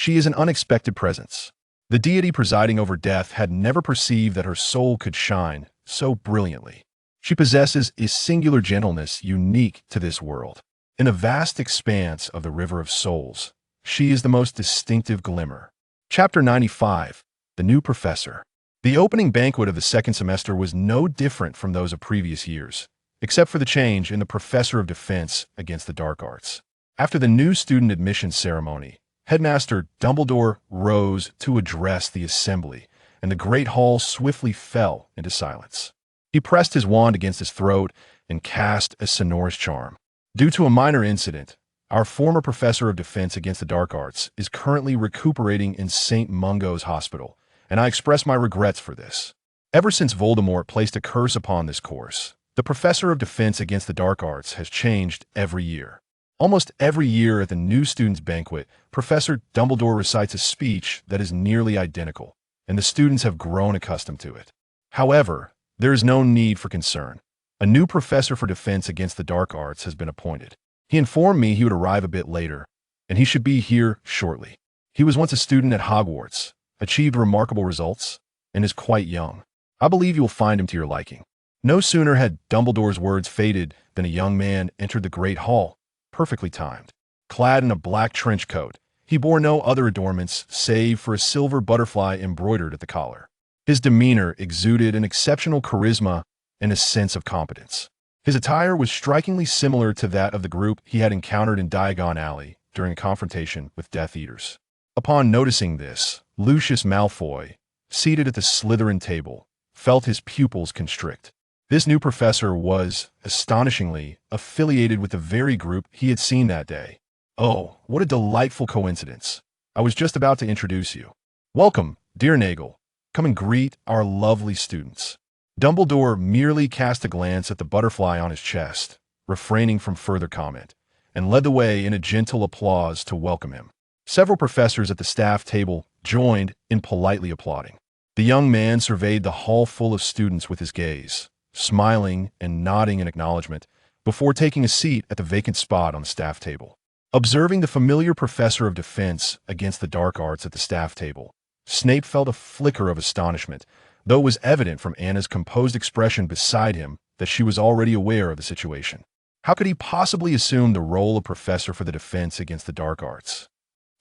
She is an unexpected presence. The deity presiding over death had never perceived that her soul could shine so brilliantly. She possesses a singular gentleness unique to this world. In the vast expanse of the River of Souls, she is the most distinctive glimmer. Chapter 95. The New Professor. The opening banquet of the second semester was no different from those of previous years, except for the change in the Professor of Defense against the Dark Arts. After the new student admission ceremony, Headmaster Dumbledore rose to address the assembly, and the great hall swiftly fell into silence. He pressed his wand against his throat and cast a sonorous charm. Due to a minor incident, our former Professor of Defense against the Dark Arts is currently recuperating in St. Mungo's hospital, and I express my regrets for this. Ever since Voldemort placed a curse upon this course, the Professor of Defense against the Dark Arts has changed every year. Almost every year at the new students' banquet, Professor Dumbledore recites a speech that is nearly identical, and the students have grown accustomed to it. However, there is no need for concern. A new Professor for Defense against the Dark Arts has been appointed. He informed me he would arrive a bit later, and he should be here shortly. He was once a student at Hogwarts, achieved remarkable results, and is quite young. I believe you will find him to your liking. No sooner had Dumbledore's words faded than a young man entered the great hall, perfectly timed. Clad in a black trench coat, he bore no other adornments save for a silver butterfly embroidered at the collar. His demeanor exuded an exceptional charisma and a sense of competence. His attire was strikingly similar to that of the group he had encountered in Diagon Alley during a confrontation with Death Eaters. Upon noticing this, Lucius Malfoy, seated at the Slytherin table, felt his pupils constrict. This new professor was, astonishingly, affiliated with the very group he had seen that day. Oh, what a delightful coincidence. I was just about to introduce you. Welcome, dear Nagel. Come and greet our lovely students. Dumbledore merely cast a glance at the butterfly on his chest, refraining from further comment, and led the way in a gentle applause to welcome him. Several professors at the staff table joined in politely applauding. The young man surveyed the hall full of students with his gaze, smiling and nodding in acknowledgement, before taking a seat at the vacant spot on the staff table. Observing the familiar Professor of Defense against the Dark Arts at the staff table, Snape felt a flicker of astonishment, though it was evident from Anna's composed expression beside him that she was already aware of the situation. How could he possibly assume the role of Professor for the Defense against the Dark Arts?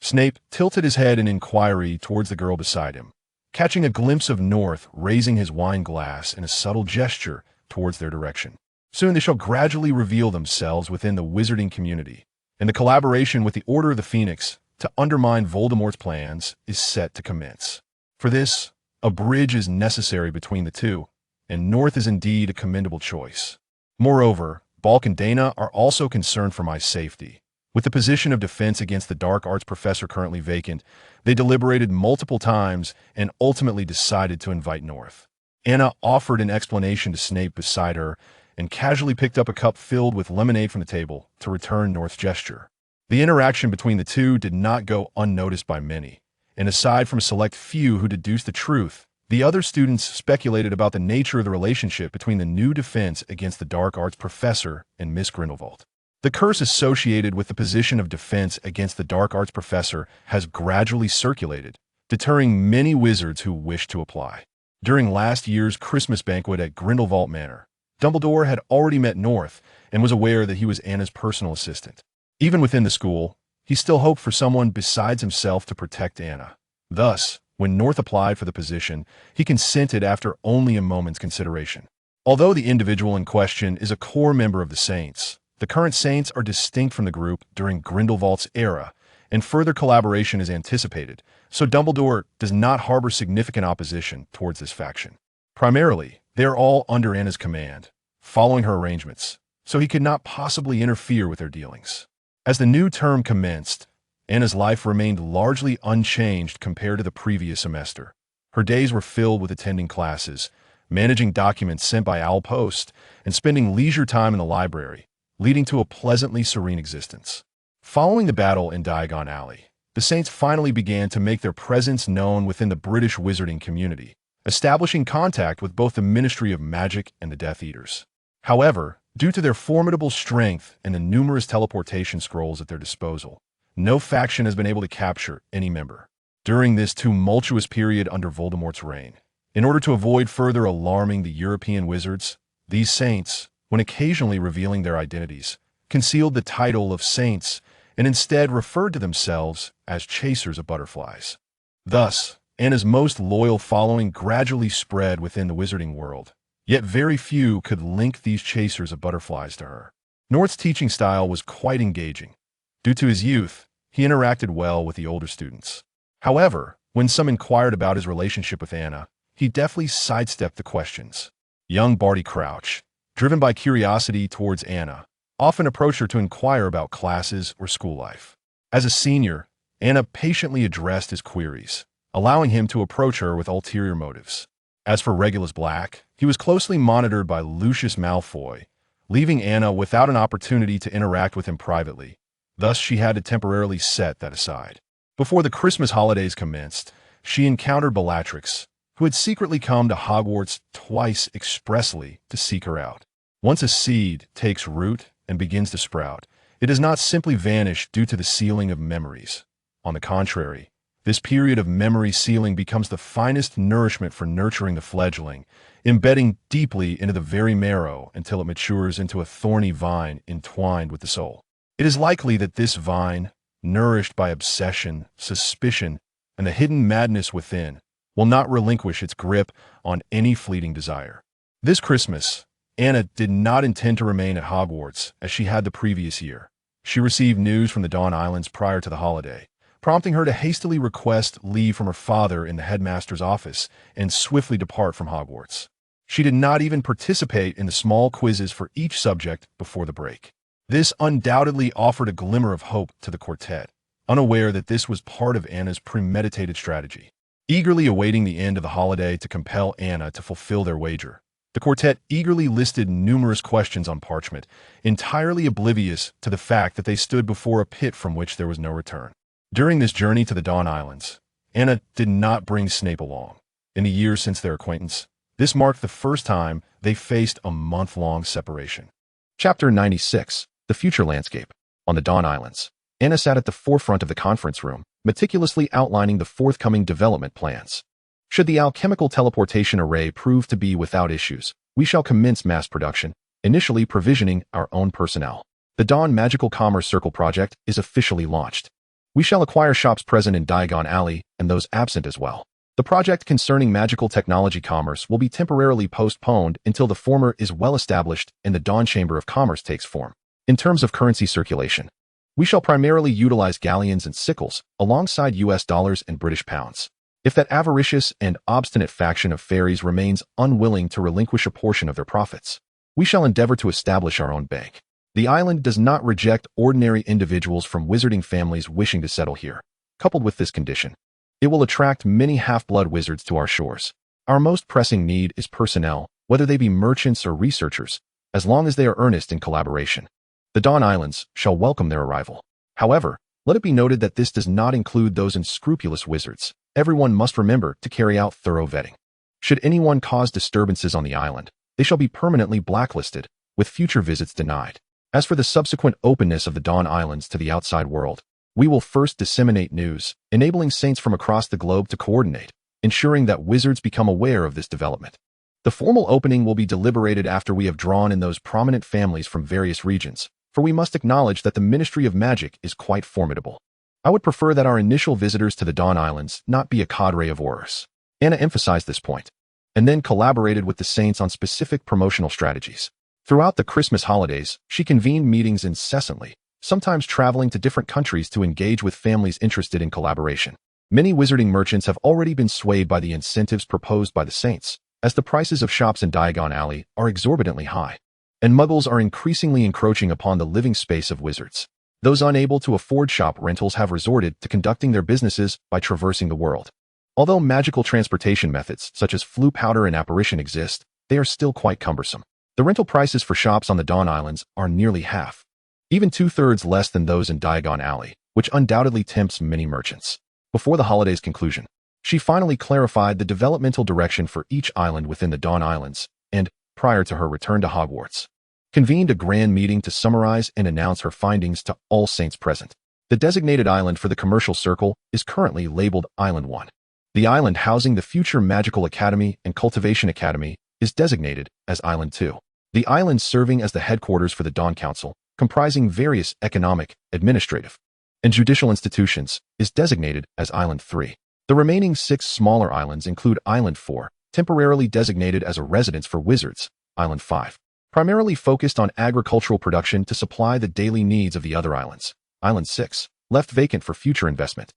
Snape tilted his head in inquiry towards the girl beside him, catching a glimpse of North raising his wine glass in a subtle gesture towards their direction. Soon they shall gradually reveal themselves within the wizarding community, and the collaboration with the Order of the Phoenix to undermine Voldemort's plans is set to commence. For this, a bridge is necessary between the two, and North is indeed a commendable choice. Moreover, Balk and Dana are also concerned for my safety. With the position of defense against the Dark Arts Professor currently vacant, they deliberated multiple times and ultimately decided to invite North. Anna offered an explanation to Snape beside her and casually picked up a cup filled with lemonade from the table to return North's gesture. The interaction between the two did not go unnoticed by many, and aside from a select few who deduced the truth, the other students speculated about the nature of the relationship between the new defense against the Dark Arts Professor and Miss Grindelwald. The curse associated with the position of defense against the Dark Arts Professor has gradually circulated, deterring many wizards who wish to apply. During last year's Christmas banquet at Grindelwald Manor, Dumbledore had already met North and was aware that he was Anna's personal assistant. Even within the school, he still hoped for someone besides himself to protect Anna. Thus, when North applied for the position, he consented after only a moment's consideration. Although the individual in question is a core member of the Saints, the current Saints are distinct from the group during Grindelwald's era, and further collaboration is anticipated, so Dumbledore does not harbor significant opposition towards this faction. Primarily, they are all under Anna's command, following her arrangements, so he could not possibly interfere with their dealings. As the new term commenced, Anna's life remained largely unchanged compared to the previous semester. Her days were filled with attending classes, managing documents sent by owl post, and spending leisure time in the library, leading to a pleasantly serene existence. Following the battle in Diagon Alley, the Saints finally began to make their presence known within the British wizarding community, establishing contact with both the Ministry of Magic and the Death Eaters. However, due to their formidable strength and the numerous teleportation scrolls at their disposal, no faction has been able to capture any member. During this tumultuous period under Voldemort's reign, in order to avoid further alarming the European wizards, these saints, when occasionally revealing their identities, concealed the title of saints and instead referred to themselves as chasers of butterflies. Thus, Anna's most loyal following gradually spread within the wizarding world, yet very few could link these chasers of butterflies to her. North's teaching style was quite engaging. Due to his youth, he interacted well with the older students. However, when some inquired about his relationship with Anna, he deftly sidestepped the questions. Young Barty Crouch, driven by curiosity towards Anna, often approached her to inquire about classes or school life. As a senior, Anna patiently addressed his queries, allowing him to approach her with ulterior motives. As for Regulus Black, he was closely monitored by Lucius Malfoy, leaving Anna without an opportunity to interact with him privately. Thus, she had to temporarily set that aside. Before the Christmas holidays commenced, she encountered Bellatrix, who had secretly come to Hogwarts twice expressly to seek her out. Once a seed takes root and begins to sprout, it does not simply vanish due to the sealing of memories. On the contrary, this period of memory sealing becomes the finest nourishment for nurturing the fledgling, embedding deeply into the very marrow until it matures into a thorny vine entwined with the soul. It is likely that this vine, nourished by obsession, suspicion, and the hidden madness within, will not relinquish its grip on any fleeting desire. This Christmas, Anna did not intend to remain at Hogwarts as she had the previous year. She received news from the Dawn Islands prior to the holiday, prompting her to hastily request leave from her father in the headmaster's office and swiftly depart from Hogwarts. She did not even participate in the small quizzes for each subject before the break. This undoubtedly offered a glimmer of hope to the quartet, unaware that this was part of Anna's premeditated strategy. Eagerly awaiting the end of the holiday to compel Anna to fulfill their wager, the quartet eagerly listed numerous questions on parchment, entirely oblivious to the fact that they stood before a pit from which there was no return. During this journey to the Dawn Islands, Anna did not bring Snape along. In the years since their acquaintance, this marked the first time they faced a month-long separation. Chapter 96. The Future Landscape. On the Dawn Islands, Anna sat at the forefront of the conference room, meticulously outlining the forthcoming development plans. Should the alchemical teleportation array prove to be without issues, we shall commence mass production, initially provisioning our own personnel. The Dawn Magical Commerce Circle project is officially launched. We shall acquire shops present in Diagon Alley and those absent as well. The project concerning magical technology commerce will be temporarily postponed until the former is well established and the Dawn Chamber of Commerce takes form. In terms of currency circulation, we shall primarily utilize galleons and sickles, alongside US dollars and British pounds. If that avaricious and obstinate faction of fairies remains unwilling to relinquish a portion of their profits, we shall endeavor to establish our own bank. The island does not reject ordinary individuals from wizarding families wishing to settle here. Coupled with this condition, it will attract many half-blood wizards to our shores. Our most pressing need is personnel, whether they be merchants or researchers, as long as they are earnest in collaboration. The Dawn Islands shall welcome their arrival. However, let it be noted that this does not include those unscrupulous wizards. Everyone must remember to carry out thorough vetting. Should anyone cause disturbances on the island, they shall be permanently blacklisted, with future visits denied. As for the subsequent openness of the Dawn Islands to the outside world, we will first disseminate news, enabling saints from across the globe to coordinate, ensuring that wizards become aware of this development. The formal opening will be deliberated after we have drawn in those prominent families from various regions, for we must acknowledge that the Ministry of Magic is quite formidable. I would prefer that our initial visitors to the Dawn Islands not be a cadre of Aurors. Anna emphasized this point, and then collaborated with the saints on specific promotional strategies. Throughout the Christmas holidays, she convened meetings incessantly, sometimes traveling to different countries to engage with families interested in collaboration. Many wizarding merchants have already been swayed by the incentives proposed by the saints, as the prices of shops in Diagon Alley are exorbitantly high, and muggles are increasingly encroaching upon the living space of wizards. Those unable to afford shop rentals have resorted to conducting their businesses by traversing the world. Although magical transportation methods such as flue powder and apparition exist, they are still quite cumbersome. The rental prices for shops on the Dawn Islands are nearly half, even 2/3 less than those in Diagon Alley, which undoubtedly tempts many merchants. Before the holiday's conclusion, she finally clarified the developmental direction for each island within the Dawn Islands, and, prior to her return to Hogwarts, convened a grand meeting to summarize and announce her findings to all saints present. The designated island for the commercial circle is currently labeled Island 1. The island housing the future Magical Academy and Cultivation Academy is designated as Island 2. The island serving as the headquarters for the Dawn Council, comprising various economic, administrative, and judicial institutions, is designated as Island 3. The remaining 6 smaller islands include Island 4, temporarily designated as a residence for wizards, Island 5, primarily focused on agricultural production to supply the daily needs of the other islands, Island 6, left vacant for future investment,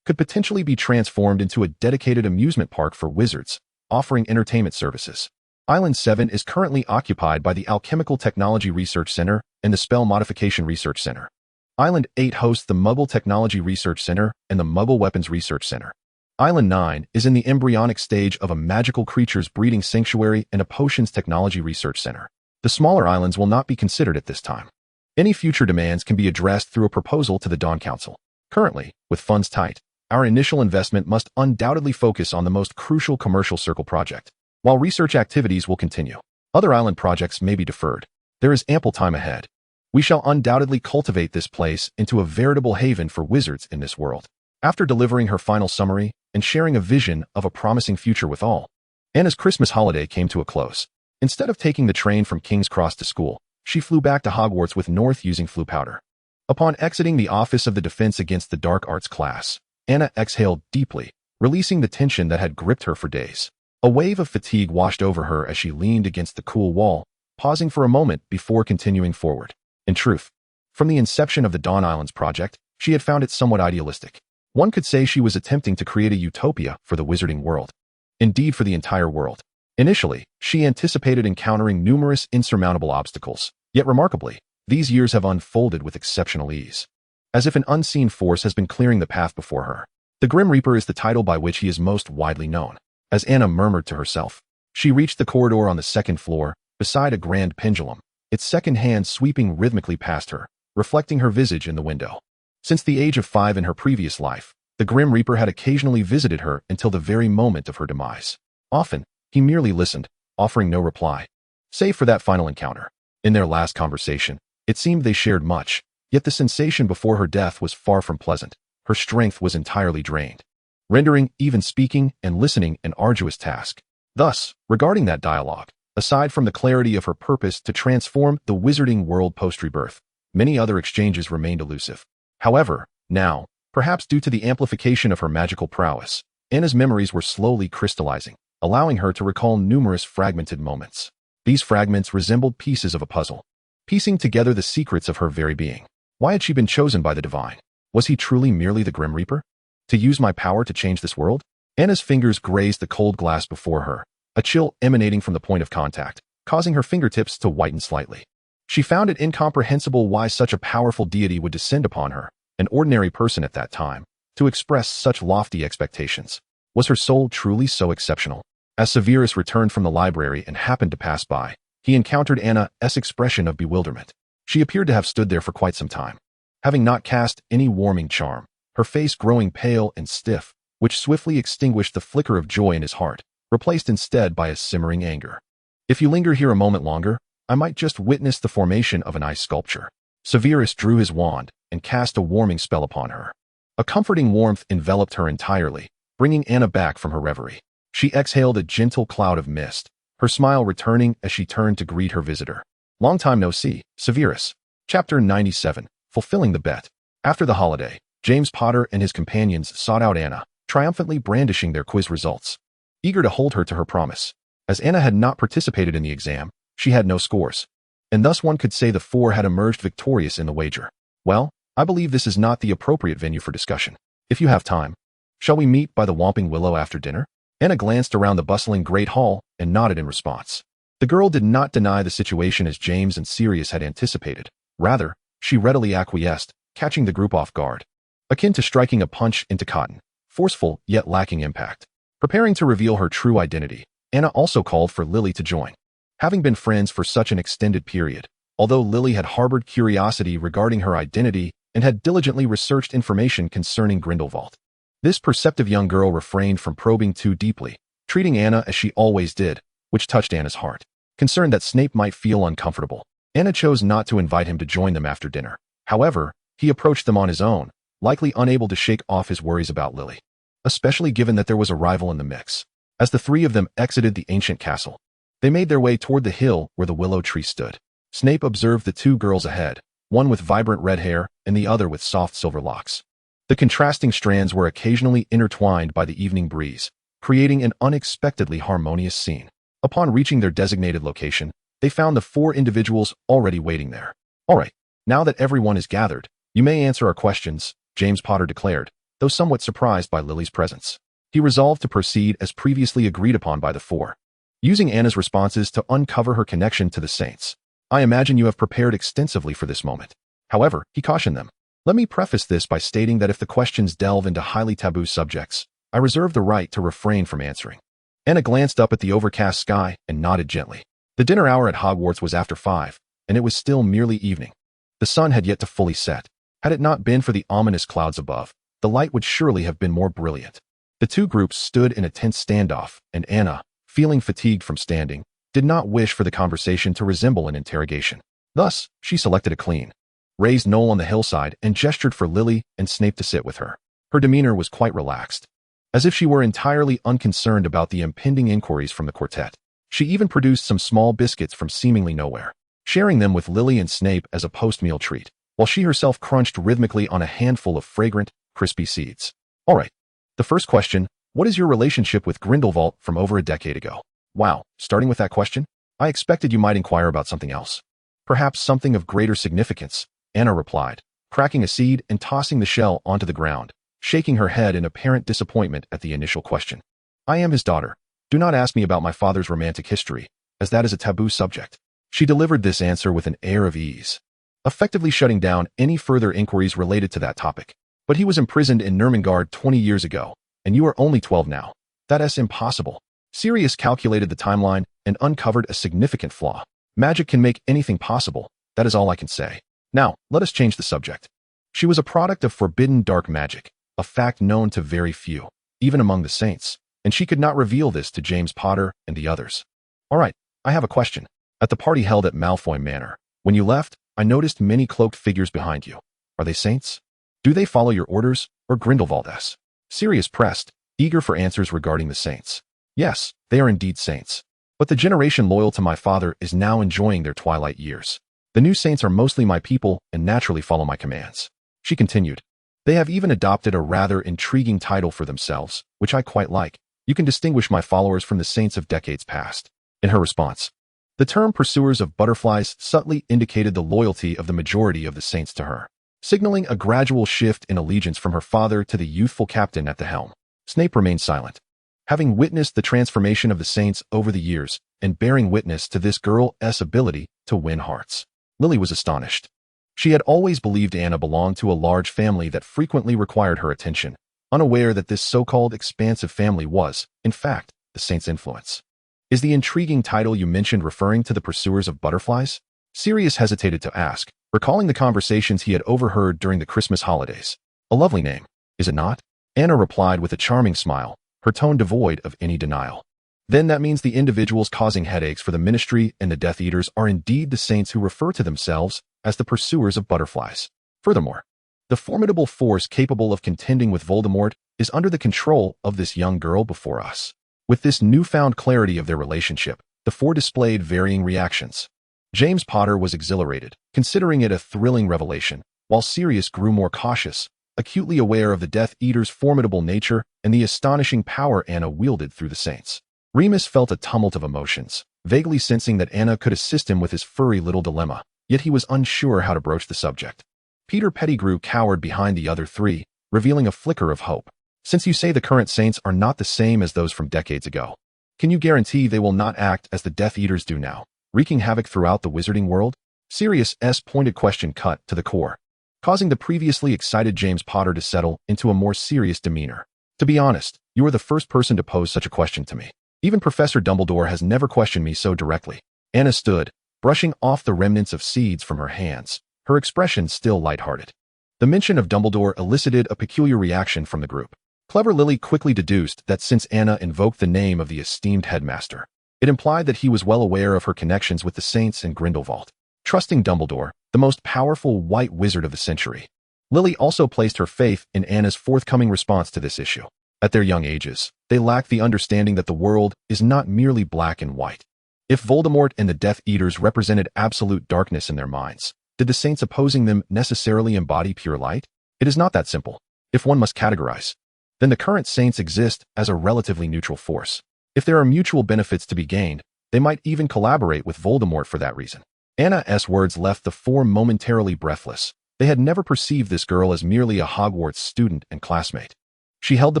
could potentially be transformed into a dedicated amusement park for wizards, offering entertainment services. Island 7 is currently occupied by the Alchemical Technology Research Center and the Spell Modification Research Center. Island 8 hosts the Muggle Technology Research Center and the Muggle Weapons Research Center. Island 9 is in the embryonic stage of a magical creatures breeding sanctuary and a potions technology research center. The smaller islands will not be considered at this time. Any future demands can be addressed through a proposal to the Dawn Council. Currently, with funds tight, our initial investment must undoubtedly focus on the most crucial commercial circle project. While research activities will continue, other island projects may be deferred. There is ample time ahead. We shall undoubtedly cultivate this place into a veritable haven for wizards in this world. After delivering her final summary and sharing a vision of a promising future with all, Anna's Christmas holiday came to a close. Instead of taking the train from King's Cross to school, she flew back to Hogwarts with North using flu powder. Upon exiting the Office of the Defense Against the Dark Arts class, Anna exhaled deeply, releasing the tension that had gripped her for days. A wave of fatigue washed over her as she leaned against the cool wall, pausing for a moment before continuing forward. In truth, from the inception of the Dawn Islands project, she had found it somewhat idealistic. One could say she was attempting to create a utopia for the wizarding world. Indeed, for the entire world. Initially, she anticipated encountering numerous insurmountable obstacles, yet remarkably, these years have unfolded with exceptional ease. As if an unseen force has been clearing the path before her. The Grim Reaper is the title by which he is most widely known. As Anna murmured to herself, she reached the corridor on the second floor, beside a grand pendulum, its second hand sweeping rhythmically past her, reflecting her visage in the window. Since the age of 5 in her previous life, the Grim Reaper had occasionally visited her until the very moment of her demise. Often, he merely listened, offering no reply. Save for that final encounter. In their last conversation, it seemed they shared much, yet the sensation before her death was far from pleasant. Her strength was entirely drained, rendering even speaking and listening an arduous task. Thus, regarding that dialogue, aside from the clarity of her purpose to transform the wizarding world post-rebirth, many other exchanges remained elusive. However, now, perhaps due to the amplification of her magical prowess, Anna's memories were slowly crystallizing, allowing her to recall numerous fragmented moments. These fragments resembled pieces of a puzzle, piecing together the secrets of her very being. Why had she been chosen by the divine? Was he truly merely the Grim Reaper? To use my power to change this world? Anna's fingers grazed the cold glass before her, a chill emanating from the point of contact, causing her fingertips to whiten slightly. She found it incomprehensible why such a powerful deity would descend upon her, an ordinary person at that time, to express such lofty expectations. Was her soul truly so exceptional? As Severus returned from the library and happened to pass by, he encountered Anna's expression of bewilderment. She appeared to have stood there for quite some time, having not cast any warming charm, her face growing pale and stiff, which swiftly extinguished the flicker of joy in his heart, replaced instead by a simmering anger. If you linger here a moment longer, I might just witness the formation of an ice sculpture. Severus drew his wand and cast a warming spell upon her. A comforting warmth enveloped her entirely, bringing Anna back from her reverie. She exhaled a gentle cloud of mist, her smile returning as she turned to greet her visitor. Long time no see, Severus. Chapter 97, Fulfilling the Bet. After the holiday, James Potter and his companions sought out Anna, triumphantly brandishing their quiz results, eager to hold her to her promise. As Anna had not participated in the exam, she had no scores, and thus one could say the 4 had emerged victorious in the wager. Well, I believe this is not the appropriate venue for discussion. If you have time, shall we meet by the Whomping Willow after dinner? Anna glanced around the bustling great hall and nodded in response. The girl did not deny the situation as James and Sirius had anticipated. Rather, she readily acquiesced, catching the group off guard. Akin to striking a punch into cotton, forceful yet lacking impact. Preparing to reveal her true identity, Anna also called for Lily to join. Having been friends for such an extended period, although Lily had harbored curiosity regarding her identity and had diligently researched information concerning Grindelwald, this perceptive young girl refrained from probing too deeply, treating Anna as she always did, which touched Anna's heart. Concerned that Snape might feel uncomfortable, Anna chose not to invite him to join them after dinner. However, he approached them on his own, likely unable to shake off his worries about Lily, especially given that there was a rival in the mix. As the three of them exited the ancient castle, they made their way toward the hill where the willow tree stood. Snape observed the two girls ahead, one with vibrant red hair and the other with soft silver locks. The contrasting strands were occasionally intertwined by the evening breeze, creating an unexpectedly harmonious scene. Upon reaching their designated location, they found the four individuals already waiting there. "All right, now that everyone is gathered, you may answer our questions," James Potter declared, though somewhat surprised by Lily's presence. He resolved to proceed as previously agreed upon by the four, using Anna's responses to uncover her connection to the saints. "I imagine you have prepared extensively for this moment." However, he cautioned them, "Let me preface this by stating that if the questions delve into highly taboo subjects, I reserve the right to refrain from answering." Anna glanced up at the overcast sky and nodded gently. The dinner hour at Hogwarts was after 5, and it was still merely evening. The sun had yet to fully set. Had it not been for the ominous clouds above, the light would surely have been more brilliant. The two groups stood in a tense standoff, and Anna, feeling fatigued from standing, did not wish for the conversation to resemble an interrogation. Thus, she selected a clean, raised knoll on the hillside and gestured for Lily and Snape to sit with her. Her demeanor was quite relaxed, as if she were entirely unconcerned about the impending inquiries from the quartet. She even produced some small biscuits from seemingly nowhere, sharing them with Lily and Snape as a post-meal treat, while she herself crunched rhythmically on a handful of fragrant, crispy seeds. "All right. The first question, what is your relationship with Grindelwald from over a decade ago?" "Wow, starting with that question? I expected you might inquire about something else. Perhaps something of greater significance," Anna replied, cracking a seed and tossing the shell onto the ground, shaking her head in apparent disappointment at the initial question. "I am his daughter. Do not ask me about my father's romantic history, as that is a taboo subject." She delivered this answer with an air of ease, effectively shutting down any further inquiries related to that topic. "But he was imprisoned in Nurmengard 20 years ago, and you are only 12 now. That's impossible." Sirius calculated the timeline and uncovered a significant flaw. "Magic can make anything possible, that is all I can say. Now, let us change the subject." She was a product of forbidden dark magic, a fact known to very few, even among the saints, and she could not reveal this to James Potter and the others. "All right, I have a question. At the party held at Malfoy Manor, when you left, I noticed many cloaked figures behind you. Are they saints? Do they follow your orders, or Grindelwald's?" Sirius pressed, eager for answers regarding the saints. "Yes, they are indeed saints. But the generation loyal to my father is now enjoying their twilight years. The new saints are mostly my people and naturally follow my commands." She continued, "They have even adopted a rather intriguing title for themselves, which I quite like. You can distinguish my followers from the saints of decades past." In her response, the term pursuers of butterflies subtly indicated the loyalty of the majority of the saints to her, signaling a gradual shift in allegiance from her father to the youthful captain at the helm. Snape remained silent, having witnessed the transformation of the saints over the years and bearing witness to this girl's ability to win hearts. Lily was astonished. She had always believed Anna belonged to a large family that frequently required her attention, unaware that this so-called expansive family was, in fact, the saints' influence. "Is the intriguing title you mentioned referring to the pursuers of butterflies?" Sirius hesitated to ask, recalling the conversations he had overheard during the Christmas holidays. "A lovely name, is it not?" Anna replied with a charming smile, her tone devoid of any denial. "Then that means the individuals causing headaches for the Ministry and the Death Eaters are indeed the saints who refer to themselves as the pursuers of butterflies. Furthermore, the formidable force capable of contending with Voldemort is under the control of this young girl before us." With this newfound clarity of their relationship, the four displayed varying reactions. James Potter was exhilarated, considering it a thrilling revelation, while Sirius grew more cautious, acutely aware of the Death Eater's formidable nature and the astonishing power Anna wielded through the saints. Remus felt a tumult of emotions, vaguely sensing that Anna could assist him with his furry little dilemma, yet he was unsure how to broach the subject. Peter Pettigrew cowered behind the other three, revealing a flicker of hope. "Since you say the current saints are not the same as those from decades ago, can you guarantee they will not act as the Death Eaters do now, wreaking havoc throughout the wizarding world?" Sirius's pointed question cut to the core, causing the previously excited James Potter to settle into a more serious demeanor. "To be honest, you are the first person to pose such a question to me. Even Professor Dumbledore has never questioned me so directly." Anna stood, brushing off the remnants of seeds from her hands, her expression still lighthearted. The mention of Dumbledore elicited a peculiar reaction from the group. Clever Lily quickly deduced that since Anna invoked the name of the esteemed headmaster, it implied that he was well aware of her connections with the saints and Grindelwald. Trusting Dumbledore, the most powerful white wizard of the century, Lily also placed her faith in Anna's forthcoming response to this issue. At their young ages, they lacked the understanding that the world is not merely black and white. If Voldemort and the Death Eaters represented absolute darkness in their minds, did the saints opposing them necessarily embody pure light? It is not that simple. If one must categorize, then the current saints exist as a relatively neutral force. If there are mutual benefits to be gained, they might even collaborate with Voldemort for that reason. Anna's words left the four momentarily breathless. They had never perceived this girl as merely a Hogwarts student and classmate. She held the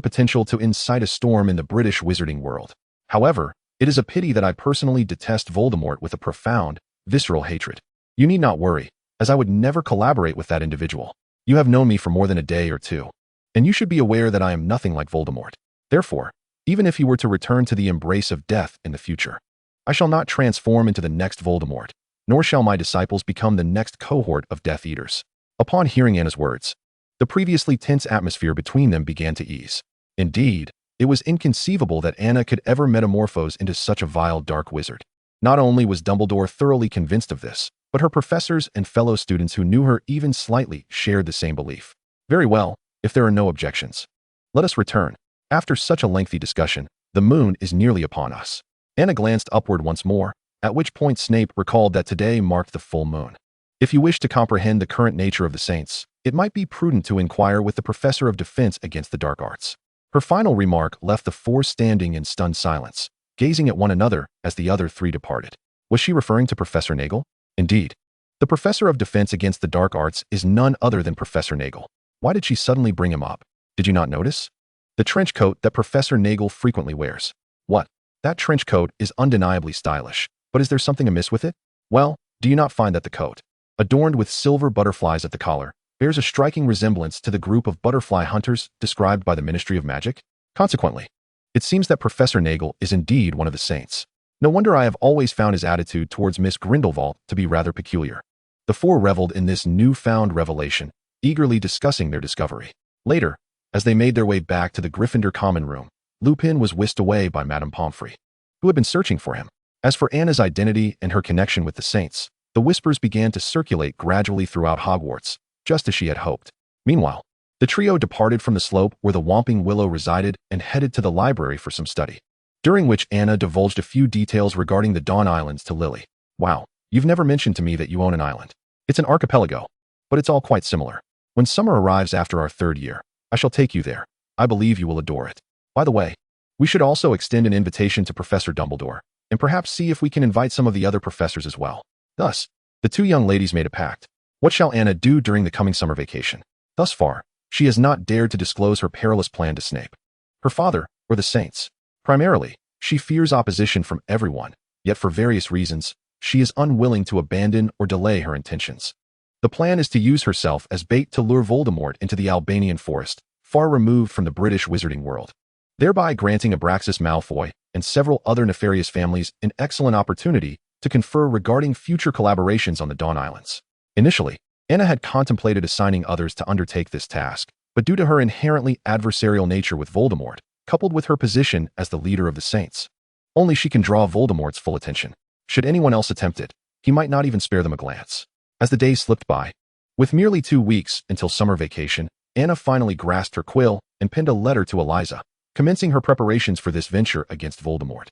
potential to incite a storm in the British wizarding world. However, it is a pity that I personally detest Voldemort with a profound, visceral hatred. You need not worry, as I would never collaborate with that individual. You have known me for more than a day or two, and you should be aware that I am nothing like Voldemort. Therefore, even if he were to return to the embrace of death in the future, I shall not transform into the next Voldemort, nor shall my disciples become the next cohort of Death Eaters. Upon hearing Anna's words, the previously tense atmosphere between them began to ease. Indeed, it was inconceivable that Anna could ever metamorphose into such a vile dark wizard. Not only was Dumbledore thoroughly convinced of this, but her professors and fellow students who knew her even slightly shared the same belief. Very well, if there are no objections, let us return. After such a lengthy discussion, the moon is nearly upon us. Anna glanced upward once more, at which point Snape recalled that today marked the full moon. If you wish to comprehend the current nature of the saints, it might be prudent to inquire with the professor of defense against the dark arts. Her final remark left the four standing in stunned silence, gazing at one another as the other three departed. Was she referring to Professor Nagel? Indeed. The professor of defense against the dark arts is none other than Professor Nagel. Why did she suddenly bring him up? Did you not notice? The trench coat that Professor Nagel frequently wears. What? That trench coat is undeniably stylish, but is there something amiss with it? Well, do you not find that the coat, adorned with silver butterflies at the collar, bears a striking resemblance to the group of butterfly hunters described by the Ministry of Magic? Consequently, it seems that Professor Nagel is indeed one of the saints. No wonder I have always found his attitude towards Miss Grindelwald to be rather peculiar. The four reveled in this newfound revelation, eagerly discussing their discovery. Later, as they made their way back to the Gryffindor common room, Lupin was whisked away by Madame Pomfrey, who had been searching for him. As for Anna's identity and her connection with the saints, the whispers began to circulate gradually throughout Hogwarts, just as she had hoped. Meanwhile, the trio departed from the slope where the Whomping Willow resided and headed to the library for some study, during which Anna divulged a few details regarding the Dawn Islands to Lily. Wow, you've never mentioned to me that you own an island. It's an archipelago, but it's all quite similar. When summer arrives after our third year, I shall take you there. I believe you will adore it. By the way, we should also extend an invitation to Professor Dumbledore, and perhaps see if we can invite some of the other professors as well. Thus, the two young ladies made a pact. What shall Anna do during the coming summer vacation? Thus far, she has not dared to disclose her perilous plan to Snape, her father, or the saints. Primarily, she fears opposition from everyone, yet for various reasons, she is unwilling to abandon or delay her intentions. The plan is to use herself as bait to lure Voldemort into the Albanian forest, far removed from the British wizarding world, thereby granting Abraxas Malfoy and several other nefarious families an excellent opportunity to confer regarding future collaborations on the Dawn Islands. Initially, Anna had contemplated assigning others to undertake this task, but due to her inherently adversarial nature with Voldemort, coupled with her position as the leader of the Saints, only she can draw Voldemort's full attention. Should anyone else attempt it, he might not even spare them a glance. As the days slipped by, with merely 2 weeks until summer vacation, Anna finally grasped her quill and penned a letter to Eliza, commencing her preparations for this venture against Voldemort.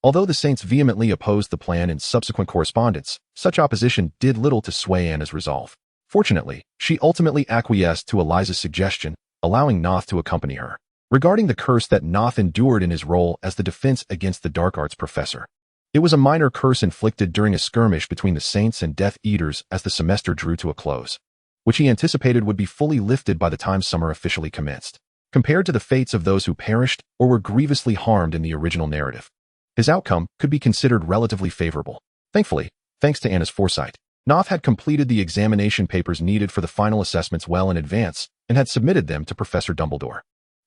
Although the Saints vehemently opposed the plan in subsequent correspondence, such opposition did little to sway Anna's resolve. Fortunately, she ultimately acquiesced to Eliza's suggestion, allowing Noth to accompany her. Regarding the curse that Noth endured in his role as the defense against the dark arts professor, it was a minor curse inflicted during a skirmish between the Saints and Death Eaters as the semester drew to a close, which he anticipated would be fully lifted by the time summer officially commenced. Compared to the fates of those who perished or were grievously harmed in the original narrative, his outcome could be considered relatively favorable. Thankfully, thanks to Anna's foresight, Noth had completed the examination papers needed for the final assessments well in advance and had submitted them to Professor Dumbledore,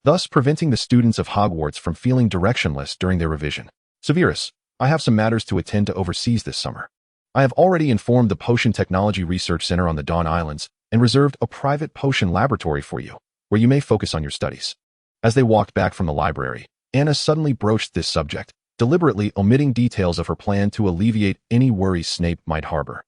thus preventing the students of Hogwarts from feeling directionless during their revision. Severus, I have some matters to attend to overseas this summer. I have already informed the Potion Technology Research Center on the Dawn Islands and reserved a private potion laboratory for you, where you may focus on your studies. As they walked back from the library, Anna suddenly broached this subject, deliberately omitting details of her plan to alleviate any worries Snape might harbor.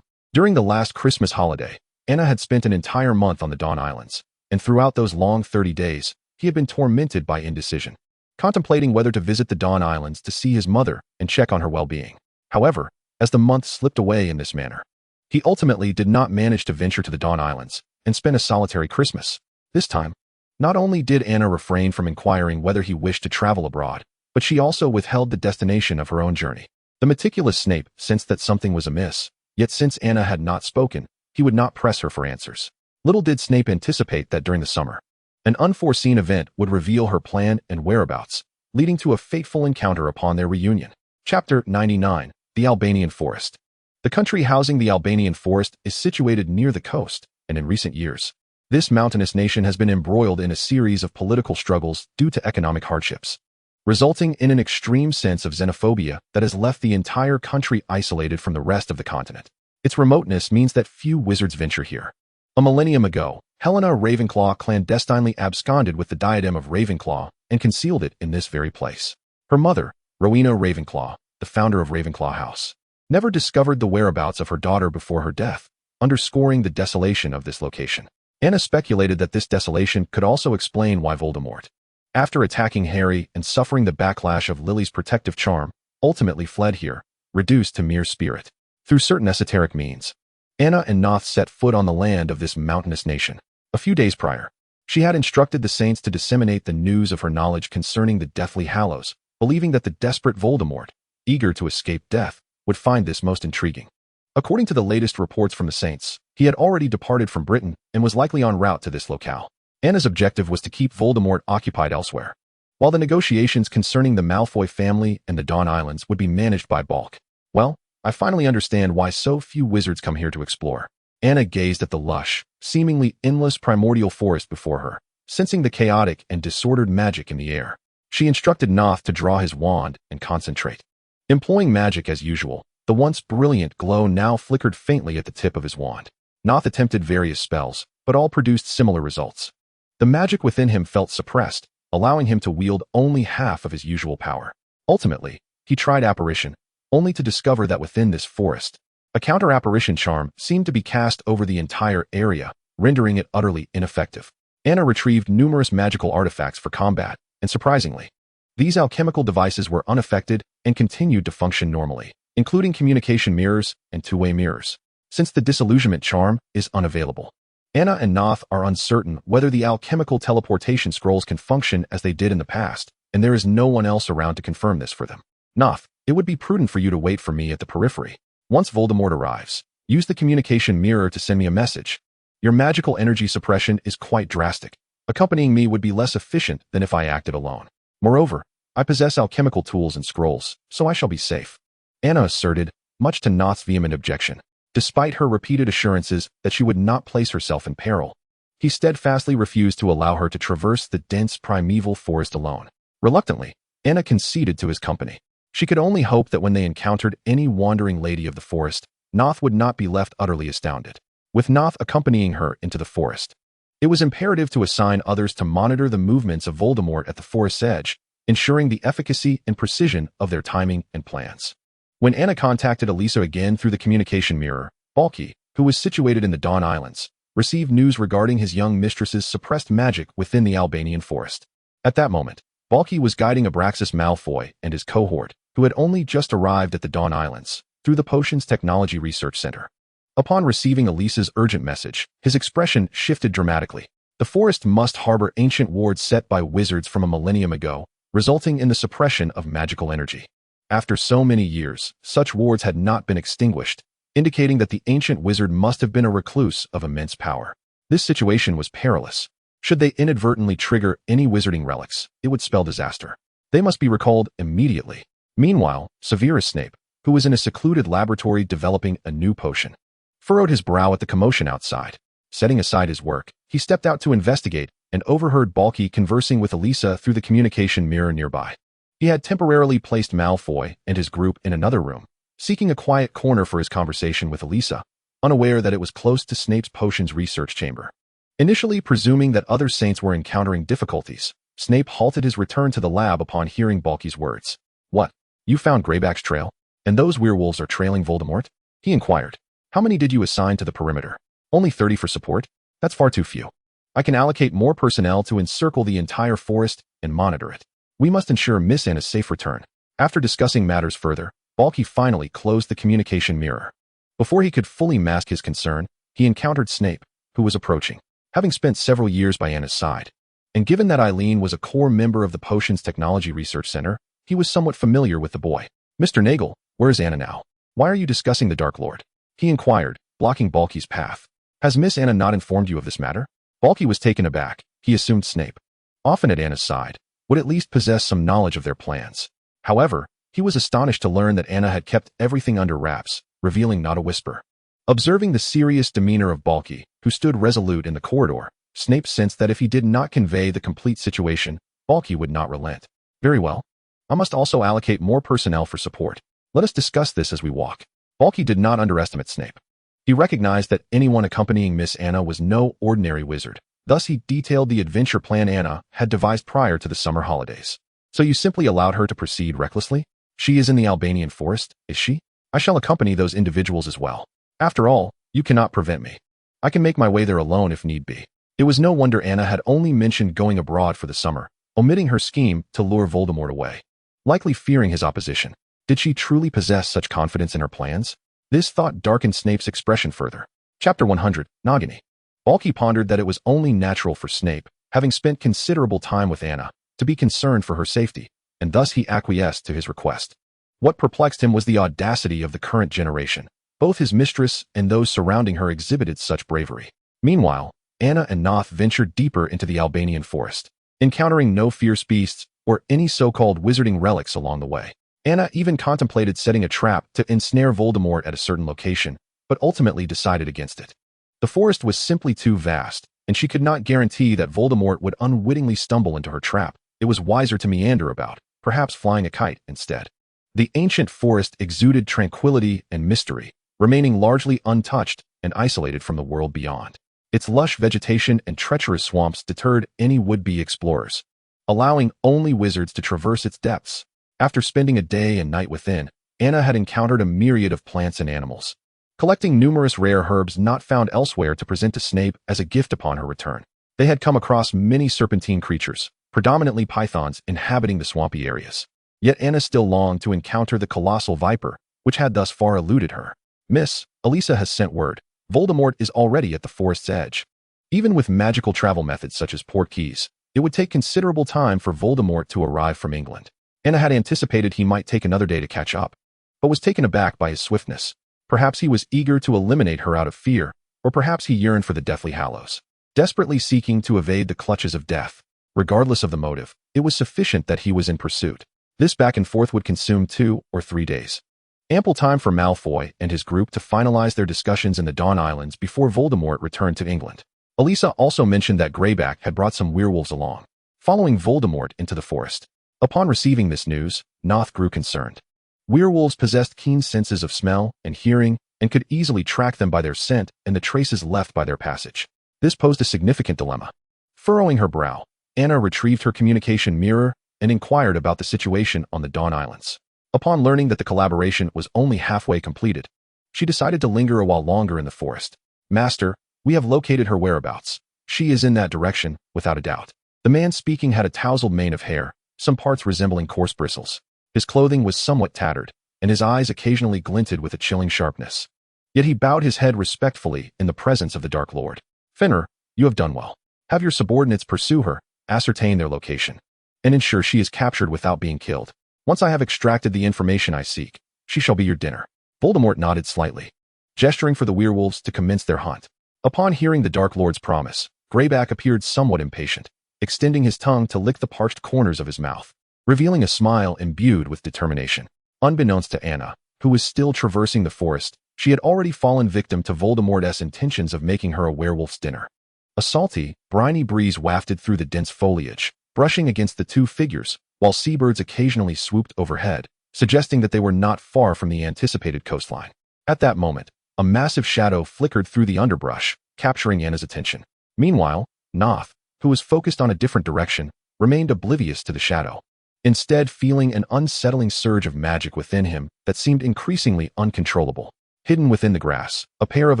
During the last Christmas holiday, Anna had spent an entire month on the Dawn Islands, and throughout those long 30 days, he had been tormented by indecision, contemplating whether to visit the Dawn Islands to see his mother and check on her well-being. However, as the months slipped away in this manner, he ultimately did not manage to venture to the Dawn Islands and spend a solitary Christmas. This time, not only did Anna refrain from inquiring whether he wished to travel abroad, but she also withheld the destination of her own journey. The meticulous Snape sensed that something was amiss, yet since Anna had not spoken, he would not press her for answers. Little did Snape anticipate that during the summer, an unforeseen event would reveal her plan and whereabouts, leading to a fateful encounter upon their reunion. Chapter 99. The Albanian Forest. The country housing the Albanian Forest is situated near the coast, and in recent years, this mountainous nation has been embroiled in a series of political struggles due to economic hardships, resulting in an extreme sense of xenophobia that has left the entire country isolated from the rest of the continent. Its remoteness means that few wizards venture here. A millennium ago, Helena Ravenclaw clandestinely absconded with the diadem of Ravenclaw and concealed it in this very place. Her mother, Rowena Ravenclaw, the founder of Ravenclaw House, never discovered the whereabouts of her daughter before her death, underscoring the desolation of this location. Anna speculated that this desolation could also explain why Voldemort, after attacking Harry and suffering the backlash of Lily's protective charm, ultimately fled here, reduced to mere spirit. Through certain esoteric means, Anna and Noth set foot on the land of this mountainous nation. A few days prior, she had instructed the saints to disseminate the news of her knowledge concerning the Deathly Hallows, believing that the desperate Voldemort, eager to escape death, would find this most intriguing. According to the latest reports from the saints, he had already departed from Britain and was likely en route to this locale. Anna's objective was to keep Voldemort occupied elsewhere, while the negotiations concerning the Malfoy family and the Dawn Islands would be managed by Bulk. Well, I finally understand why so few wizards come here to explore. Anna gazed at the lush, seemingly endless primordial forest before her, sensing the chaotic and disordered magic in the air. She instructed Noth to draw his wand and concentrate. Employing magic as usual, the once brilliant glow now flickered faintly at the tip of his wand. Noth attempted various spells, but all produced similar results. The magic within him felt suppressed, allowing him to wield only half of his usual power. Ultimately, he tried apparition, only to discover that within this forest, a counter-apparition charm seemed to be cast over the entire area, rendering it utterly ineffective. Anna retrieved numerous magical artifacts for combat, and surprisingly, these alchemical devices were unaffected and continued to function normally, including communication mirrors and two-way mirrors. Since the disillusionment charm is unavailable, Anna and Noth are uncertain whether the alchemical teleportation scrolls can function as they did in the past, and there is no one else around to confirm this for them. Noth, it would be prudent for you to wait for me at the periphery. Once Voldemort arrives, use the communication mirror to send me a message. Your magical energy suppression is quite drastic. Accompanying me would be less efficient than if I acted alone. Moreover, I possess alchemical tools and scrolls, so I shall be safe. Anna asserted, much to Noth's vehement objection. Despite her repeated assurances that she would not place herself in peril, he steadfastly refused to allow her to traverse the dense primeval forest alone. Reluctantly, Anna conceded to his company. She could only hope that when they encountered any wandering lady of the forest, Noth would not be left utterly astounded. With Noth accompanying her into the forest, it was imperative to assign others to monitor the movements of Voldemort at the forest's edge, ensuring the efficacy and precision of their timing and plans. When Anna contacted Elisa again through the communication mirror, Balky, who was situated in the Dawn Islands, received news regarding his young mistress's suppressed magic within the Albanian forest. At that moment, Balky was guiding Abraxas Malfoy and his cohort, who had only just arrived at the Dawn Islands, through the Potions Technology Research Center. Upon receiving Elisa's urgent message, his expression shifted dramatically. The forest must harbor ancient wards set by wizards from a millennium ago, resulting in the suppression of magical energy. After so many years, such wards had not been extinguished, indicating that the ancient wizard must have been a recluse of immense power. This situation was perilous. Should they inadvertently trigger any wizarding relics, it would spell disaster. They must be recalled immediately. Meanwhile, Severus Snape, who was in a secluded laboratory developing a new potion, furrowed his brow at the commotion outside. Setting aside his work, he stepped out to investigate and overheard Balky conversing with Elisa through the communication mirror nearby. He had temporarily placed Malfoy and his group in another room, seeking a quiet corner for his conversation with Elisa, unaware that it was close to Snape's potions research chamber. Initially presuming that other saints were encountering difficulties, Snape halted his return to the lab upon hearing Balky's words. "What? You found Greyback's trail? And those werewolves are trailing Voldemort?" he inquired. "How many did you assign to the perimeter?" Only 30 for support? That's far too few. I can allocate more personnel to encircle the entire forest and monitor it. We must ensure Miss Anna's safe return. After discussing matters further, Balky finally closed the communication mirror. Before he could fully mask his concern, he encountered Snape, who was approaching. Having spent several years by Anna's side, and given that Eileen was a core member of the Potions Technology Research Center, he was somewhat familiar with the boy. Mr. Nagel, where is Anna now? Why are you discussing the Dark Lord? He inquired, blocking Balky's path. Has Miss Anna not informed you of this matter? Balky was taken aback. He assumed Snape, often at Anna's side, would at least possess some knowledge of their plans. However, he was astonished to learn that Anna had kept everything under wraps, revealing not a whisper. Observing the serious demeanor of Balky, who stood resolute in the corridor, Snape sensed that if he did not convey the complete situation, Balky would not relent. Very well. I must also allocate more personnel for support. Let us discuss this as we walk. Balky did not underestimate Snape. He recognized that anyone accompanying Miss Anna was no ordinary wizard. Thus he detailed the adventure plan Anna had devised prior to the summer holidays. So you simply allowed her to proceed recklessly? She is in the Albanian forest, is she? I shall accompany those individuals as well. After all, you cannot prevent me. I can make my way there alone if need be. It was no wonder Anna had only mentioned going abroad for the summer, omitting her scheme to lure Voldemort away. Likely fearing his opposition. Did she truly possess such confidence in her plans? This thought darkened Snape's expression further. Chapter 100, Nagini. Balky pondered that it was only natural for Snape, having spent considerable time with Anna, to be concerned for her safety, and thus he acquiesced to his request. What perplexed him was the audacity of the current generation. Both his mistress and those surrounding her exhibited such bravery. Meanwhile, Anna and Noth ventured deeper into the Albanian forest, encountering no fierce beasts or any so-called wizarding relics along the way. Anna even contemplated setting a trap to ensnare Voldemort at a certain location, but ultimately decided against it. The forest was simply too vast, and she could not guarantee that Voldemort would unwittingly stumble into her trap. It was wiser to meander about, perhaps flying a kite instead. The ancient forest exuded tranquility and mystery, remaining largely untouched and isolated from the world beyond. Its lush vegetation and treacherous swamps deterred any would-be explorers, allowing only wizards to traverse its depths. After spending a day and night within, Anna had encountered a myriad of plants and animals, collecting numerous rare herbs not found elsewhere to present to Snape as a gift upon her return. They had come across many serpentine creatures, predominantly pythons inhabiting the swampy areas. Yet Anna still longed to encounter the colossal viper, which had thus far eluded her. Miss, Elisa has sent word. Voldemort is already at the forest's edge. Even with magical travel methods such as port keys, it would take considerable time for Voldemort to arrive from England. Anna had anticipated he might take another day to catch up, but was taken aback by his swiftness. Perhaps he was eager to eliminate her out of fear, or perhaps he yearned for the Deathly Hallows, desperately seeking to evade the clutches of death. Regardless of the motive, it was sufficient that he was in pursuit. This back and forth would consume 2 or 3 days. Ample time for Malfoy and his group to finalize their discussions in the Dawn Islands before Voldemort returned to England. Elisa also mentioned that Greyback had brought some werewolves along, following Voldemort into the forest. Upon receiving this news, Noth grew concerned. Werewolves possessed keen senses of smell and hearing and could easily track them by their scent and the traces left by their passage. This posed a significant dilemma. Furrowing her brow, Anna retrieved her communication mirror and inquired about the situation on the Dawn Islands. Upon learning that the collaboration was only halfway completed, she decided to linger a while longer in the forest. Master, we have located her whereabouts. She is in that direction, without a doubt. The man speaking had a tousled mane of hair, some parts resembling coarse bristles. His clothing was somewhat tattered, and his eyes occasionally glinted with a chilling sharpness. Yet he bowed his head respectfully in the presence of the Dark Lord. Fenrir, you have done well. Have your subordinates pursue her, ascertain their location, and ensure she is captured without being killed. Once I have extracted the information I seek, she shall be your dinner. Voldemort nodded slightly, gesturing for the werewolves to commence their hunt. Upon hearing the Dark Lord's promise, Greyback appeared somewhat impatient, extending his tongue to lick the parched corners of his mouth, revealing a smile imbued with determination. Unbeknownst to Anna, who was still traversing the forest, she had already fallen victim to Voldemort's intentions of making her a werewolf's dinner. A salty, briny breeze wafted through the dense foliage, brushing against the two figures, while seabirds occasionally swooped overhead, suggesting that they were not far from the anticipated coastline. At that moment, a massive shadow flickered through the underbrush, capturing Anna's attention. Meanwhile, Noth, who was focused on a different direction, remained oblivious to the shadow, instead feeling an unsettling surge of magic within him that seemed increasingly uncontrollable. Hidden within the grass, a pair of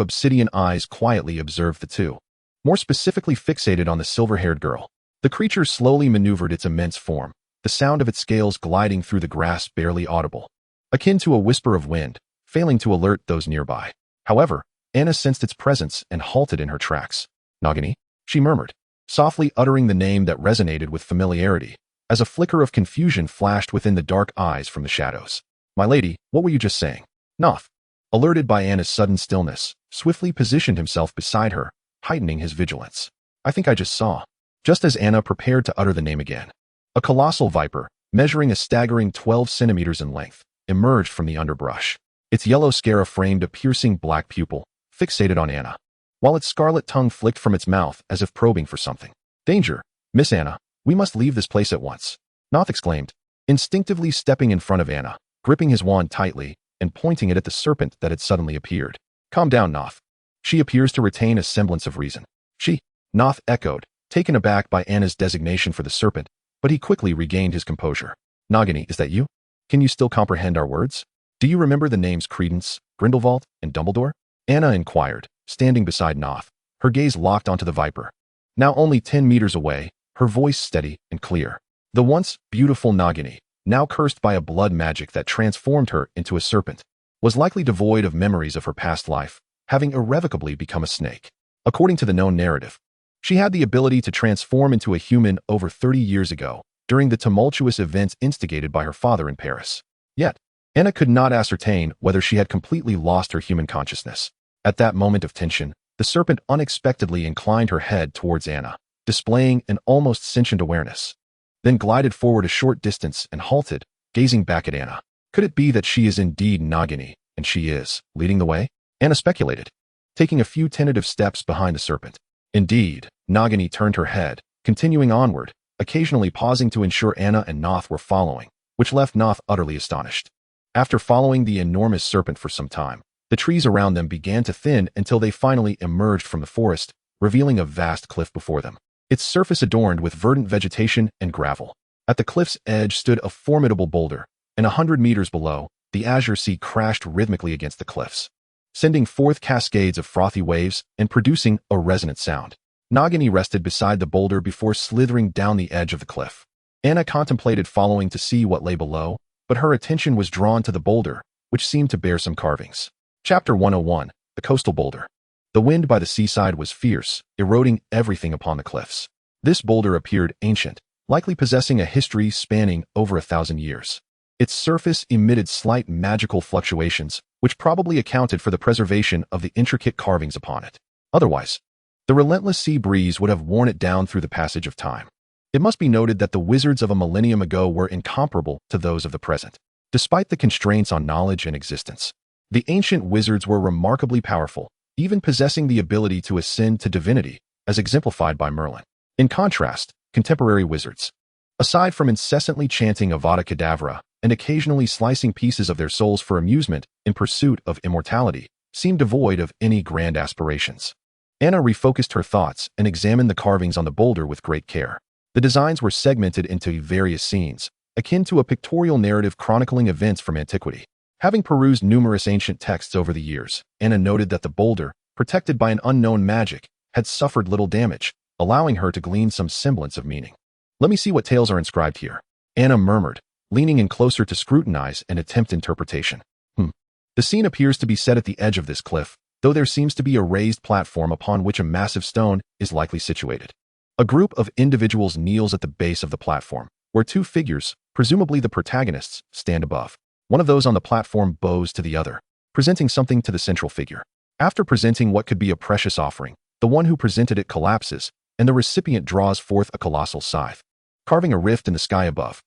obsidian eyes quietly observed the two. More specifically fixated on the silver-haired girl. The creature slowly maneuvered its immense form, the sound of its scales gliding through the grass barely audible, akin to a whisper of wind, failing to alert those nearby. However, Anna sensed its presence and halted in her tracks. "Nagini?" she murmured, softly uttering the name that resonated with familiarity, as a flicker of confusion flashed within the dark eyes from the shadows. "My lady, what were you just saying?" Noth, alerted by Anna's sudden stillness, swiftly positioned himself beside her, heightening his vigilance. "I think I just saw." Just as Anna prepared to utter the name again, a colossal viper, measuring a staggering 12 centimeters in length, emerged from the underbrush. Its yellow scara framed a piercing black pupil, fixated on Anna, while its scarlet tongue flicked from its mouth as if probing for something. "Danger, Miss Anna, we must leave this place at once," Noth exclaimed, instinctively stepping in front of Anna, gripping his wand tightly and pointing it at the serpent that had suddenly appeared. "Calm down, Noth. She appears to retain a semblance of reason." "She?" Noth echoed, taken aback by Anna's designation for the serpent, but he quickly regained his composure. "Nagini, is that you? Can you still comprehend our words? Do you remember the names Credence, Grindelwald, and Dumbledore?" Anna inquired, standing beside Noth, her gaze locked onto the viper. Now only 10 meters away, her voice steady and clear. The once beautiful Nagini, now cursed by a blood magic that transformed her into a serpent, was likely devoid of memories of her past life, having irrevocably become a snake. According to the known narrative, she had the ability to transform into a human over 30 years ago, during the tumultuous events instigated by her father in Paris. Yet, Anna could not ascertain whether she had completely lost her human consciousness. At that moment of tension, the serpent unexpectedly inclined her head towards Anna, displaying an almost sentient awareness, then glided forward a short distance and halted, gazing back at Anna. Could it be that she is indeed Nagini, and she is leading the way? Anna speculated, taking a few tentative steps behind the serpent. Indeed, Nagini turned her head, continuing onward, occasionally pausing to ensure Anna and Noth were following, which left Noth utterly astonished. After following the enormous serpent for some time, the trees around them began to thin until they finally emerged from the forest, revealing a vast cliff before them, its surface adorned with verdant vegetation and gravel. At the cliff's edge stood a formidable boulder, and 100 meters below, the azure sea crashed rhythmically against the cliffs, sending forth cascades of frothy waves and producing a resonant sound. Nagini rested beside the boulder before slithering down the edge of the cliff. Anna contemplated following to see what lay below, but her attention was drawn to the boulder, which seemed to bear some carvings. Chapter 101, The Coastal Boulder. The wind by the seaside was fierce, eroding everything upon the cliffs. This boulder appeared ancient, likely possessing a history spanning over 1,000 years. Its surface emitted slight magical fluctuations, which probably accounted for the preservation of the intricate carvings upon it. Otherwise, the relentless sea breeze would have worn it down through the passage of time. It must be noted that the wizards of a millennium ago were incomparable to those of the present. Despite the constraints on knowledge and existence, the ancient wizards were remarkably powerful, even possessing the ability to ascend to divinity, as exemplified by Merlin. In contrast, contemporary wizards, aside from incessantly chanting Avada Kedavra and occasionally slicing pieces of their souls for amusement in pursuit of immortality, seemed devoid of any grand aspirations. Anna refocused her thoughts and examined the carvings on the boulder with great care. The designs were segmented into various scenes, akin to a pictorial narrative chronicling events from antiquity. Having perused numerous ancient texts over the years, Anna noted that the boulder, protected by an unknown magic, had suffered little damage, allowing her to glean some semblance of meaning. "Let me see what tales are inscribed here," Anna murmured, leaning in closer to scrutinize and attempt interpretation. The scene appears to be set at the edge of this cliff, though there seems to be a raised platform upon which a massive stone is likely situated. A group of individuals kneels at the base of the platform, where two figures, presumably the protagonists, stand above. One of those on the platform bows to the other, presenting something to the central figure. After presenting what could be a precious offering, the one who presented it collapses, and the recipient draws forth a colossal scythe, carving a rift in the sky above.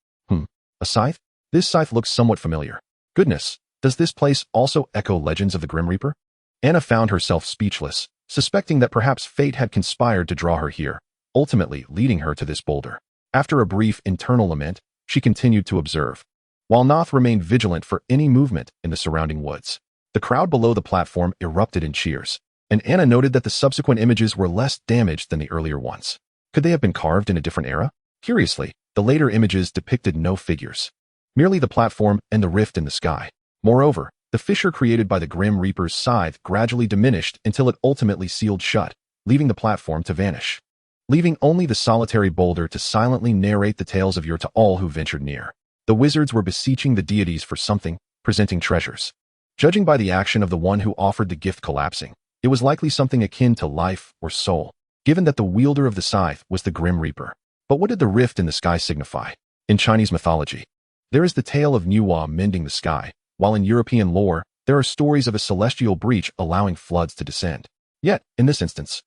A scythe? This scythe looks somewhat familiar. Goodness, does this place also echo legends of the Grim Reaper? Anna found herself speechless, suspecting that perhaps fate had conspired to draw her here, ultimately leading her to this boulder. After a brief internal lament, she continued to observe, while Noth remained vigilant for any movement in the surrounding woods. The crowd below the platform erupted in cheers, and Anna noted that the subsequent images were less damaged than the earlier ones. Could they have been carved in a different era? Curiously, the later images depicted no figures, merely the platform and the rift in the sky. Moreover, The fissure created by the Grim Reaper's scythe gradually diminished until it ultimately sealed shut, leaving the platform to vanish, leaving only the solitary boulder to silently narrate the tales of yore to all who ventured near. The wizards were beseeching the deities for something, presenting treasures. Judging by the action of the one who offered the gift collapsing, it was likely something akin to life or soul, given that the wielder of the scythe was the Grim Reaper. But what did the rift in the sky signify? In Chinese mythology, there is the tale of Nuwa mending the sky, while in European lore, there are stories of a celestial breach allowing floods to descend. Yet, in this instance,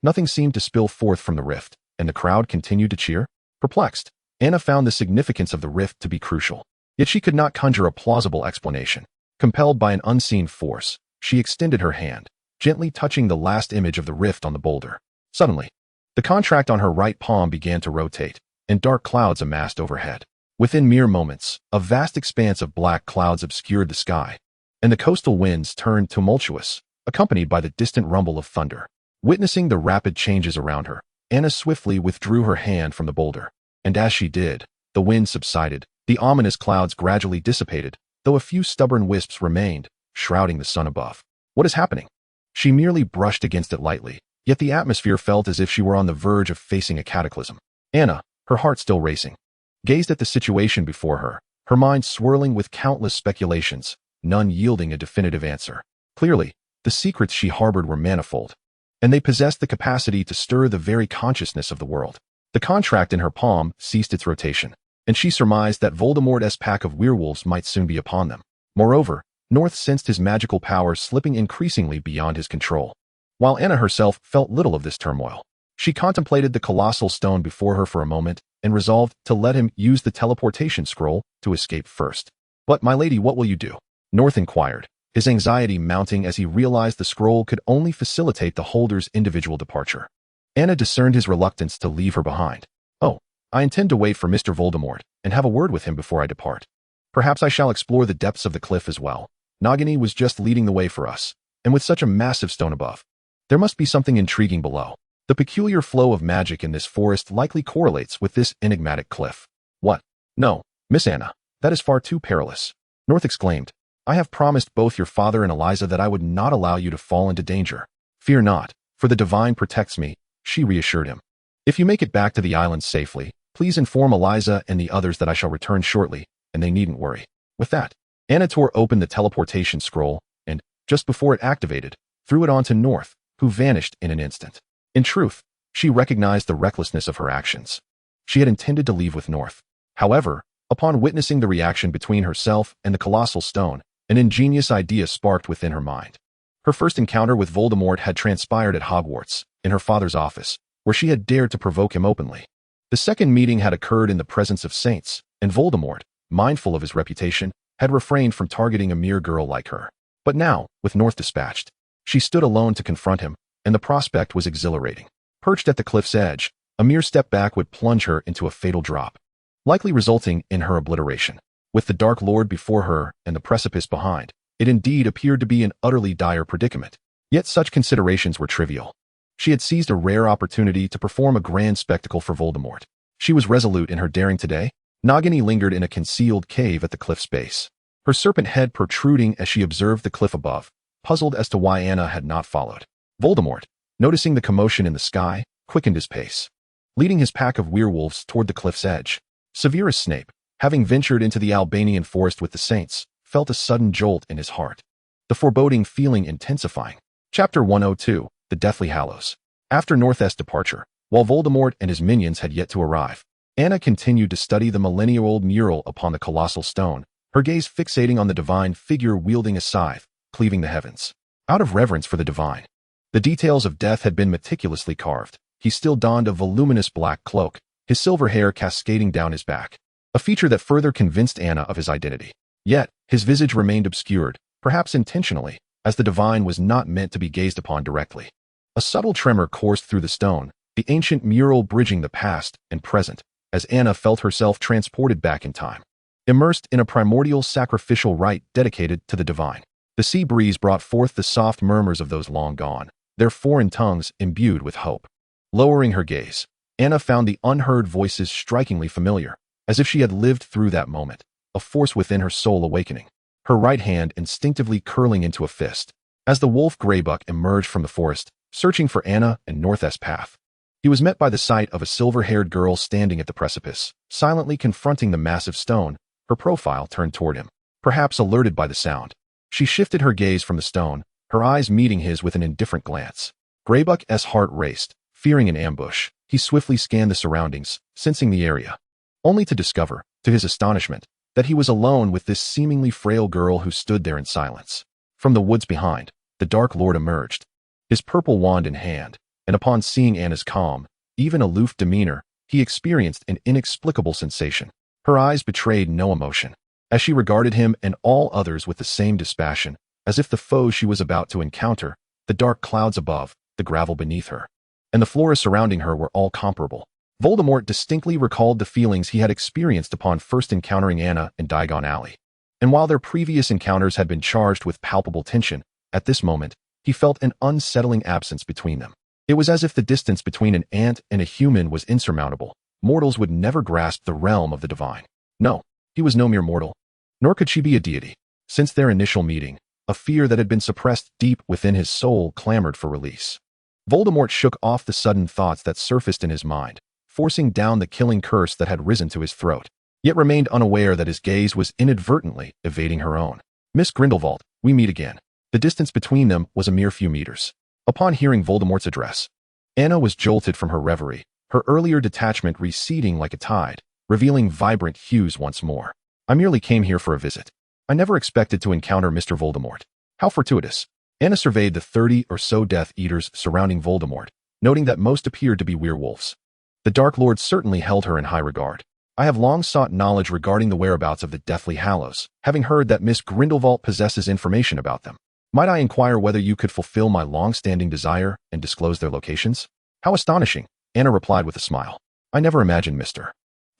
nothing seemed to spill forth from the rift, and the crowd continued to cheer. Perplexed, Anna found the significance of the rift to be crucial. Yet she could not conjure a plausible explanation. Compelled by an unseen force, she extended her hand, gently touching the last image of the rift on the boulder. Suddenly, the contract on her right palm began to rotate, and dark clouds amassed overhead. Within mere moments, a vast expanse of black clouds obscured the sky, and the coastal winds turned tumultuous, accompanied by the distant rumble of thunder. Witnessing the rapid changes around her, Anna swiftly withdrew her hand from the boulder, and as she did, the wind subsided, the ominous clouds gradually dissipated, though a few stubborn wisps remained, shrouding the sun above. What is happening? She merely brushed against it lightly, yet the atmosphere felt as if she were on the verge of facing a cataclysm. Anna, her heart still racing, gazed at the situation before her, her mind swirling with countless speculations, none yielding a definitive answer. Clearly, the secrets she harbored were manifold, and they possessed the capacity to stir the very consciousness of the world. The contract in her palm ceased its rotation, and she surmised that Voldemort's pack of werewolves might soon be upon them. Moreover, North sensed his magical power slipping increasingly beyond his control. While Anna herself felt little of this turmoil, she contemplated the colossal stone before her for a moment and resolved to let him use the teleportation scroll to escape first. "But, my lady, what will you do?" North inquired, his anxiety mounting as he realized the scroll could only facilitate the holder's individual departure. Anna discerned his reluctance to leave her behind. "Oh, I intend to wait for Mr. Voldemort and have a word with him before I depart. Perhaps I shall explore the depths of the cliff as well. Nagini was just leading the way for us, and with such a massive stone above, there must be something intriguing below. The peculiar flow of magic in this forest likely correlates with this enigmatic cliff." "What? No, Miss Anna, that is far too perilous," North exclaimed. "I have promised both your father and Eliza that I would not allow you to fall into danger." "Fear not, for the divine protects me," she reassured him. "If you make it back to the island safely, please inform Eliza and the others that I shall return shortly, and they needn't worry." With that, Anna tore open the teleportation scroll, and, just before it activated, threw it on to North, who vanished in an instant. In truth, she recognized the recklessness of her actions. She had intended to leave with North. However, upon witnessing the reaction between herself and the colossal stone, an ingenious idea sparked within her mind. Her first encounter with Voldemort had transpired at Hogwarts, in her father's office, where she had dared to provoke him openly. The second meeting had occurred in the presence of saints, and Voldemort, mindful of his reputation, had refrained from targeting a mere girl like her. But now, with North dispatched, she stood alone to confront him, and the prospect was exhilarating. Perched at the cliff's edge, a mere step back would plunge her into a fatal drop, likely resulting in her obliteration. With the Dark Lord before her and the precipice behind, it indeed appeared to be an utterly dire predicament. Yet such considerations were trivial. She had seized a rare opportunity to perform a grand spectacle for Voldemort. She was resolute in her daring today. Nagini lingered in a concealed cave at the cliff's base, her serpent head protruding as she observed the cliff above, puzzled as to why Anna had not followed. Voldemort, noticing the commotion in the sky, quickened his pace, leading his pack of werewolves toward the cliff's edge. Severus Snape, having ventured into the Albanian forest with the saints, felt a sudden jolt in his heart, the foreboding feeling intensifying. Chapter 102, The Deathly Hallows. After North's departure, while Voldemort and his minions had yet to arrive, Anna continued to study the millennia-old mural upon the colossal stone, her gaze fixating on the divine figure wielding a scythe, cleaving the heavens. Out of reverence for the divine, the details of death had been meticulously carved. He still donned a voluminous black cloak, his silver hair cascading down his back, a feature that further convinced Anna of his identity. Yet, his visage remained obscured, perhaps intentionally, as the divine was not meant to be gazed upon directly. A subtle tremor coursed through the stone, the ancient mural bridging the past and present, as Anna felt herself transported back in time, immersed in a primordial sacrificial rite dedicated to the divine. The sea breeze brought forth the soft murmurs of those long gone, their foreign tongues imbued with hope. Lowering her gaze, Anna found the unheard voices strikingly familiar, as if she had lived through that moment, a force within her soul awakening. her right hand instinctively curling into a fist. As the wolf Greybuck emerged from the forest, searching for Anna and North's path, he was met by the sight of a silver-haired girl standing at the precipice, silently confronting the massive stone, her profile turned toward him. Perhaps alerted by the sound, she shifted her gaze from the stone, her eyes meeting his with an indifferent glance. Greybuck's heart raced, fearing an ambush. He swiftly scanned the surroundings, sensing the area, only to discover, to his astonishment, that he was alone with this seemingly frail girl who stood there in silence. From the woods behind, the Dark Lord emerged, his purple wand in hand, and upon seeing Anna's calm, even aloof demeanor, he experienced an inexplicable sensation. Her eyes betrayed no emotion, as she regarded him and all others with the same dispassion, as if the foes she was about to encounter, the dark clouds above, the gravel beneath her, and the flora surrounding her were all comparable. Voldemort distinctly recalled the feelings he had experienced upon first encountering Anna in Diagon Alley. And while their previous encounters had been charged with palpable tension, at this moment, he felt an unsettling absence between them. It was as if the distance between an ant and a human was insurmountable. Mortals would never grasp the realm of the divine. No, he was no mere mortal, nor could she be a deity. Since their initial meeting, a fear that had been suppressed deep within his soul clamored for release. Voldemort shook off the sudden thoughts that surfaced in his mind, forcing down the killing curse that had risen to his throat, yet remained unaware that his gaze was inadvertently evading her own. "Miss Grindelwald, we meet again." The distance between them was a mere few meters. Upon hearing Voldemort's address, Anna was jolted from her reverie, her earlier detachment receding like a tide, revealing vibrant hues once more. "I merely came here for a visit. I never expected to encounter Mr. Voldemort. How fortuitous." Anna surveyed the 30 or so Death Eaters surrounding Voldemort, noting that most appeared to be werewolves. The Dark Lord certainly held her in high regard. "I have long sought knowledge regarding the whereabouts of the Deathly Hallows, having heard that Miss Grindelwald possesses information about them. Might I inquire whether you could fulfill my long-standing desire and disclose their locations?" "How astonishing," Anna replied with a smile. "I never imagined Mr.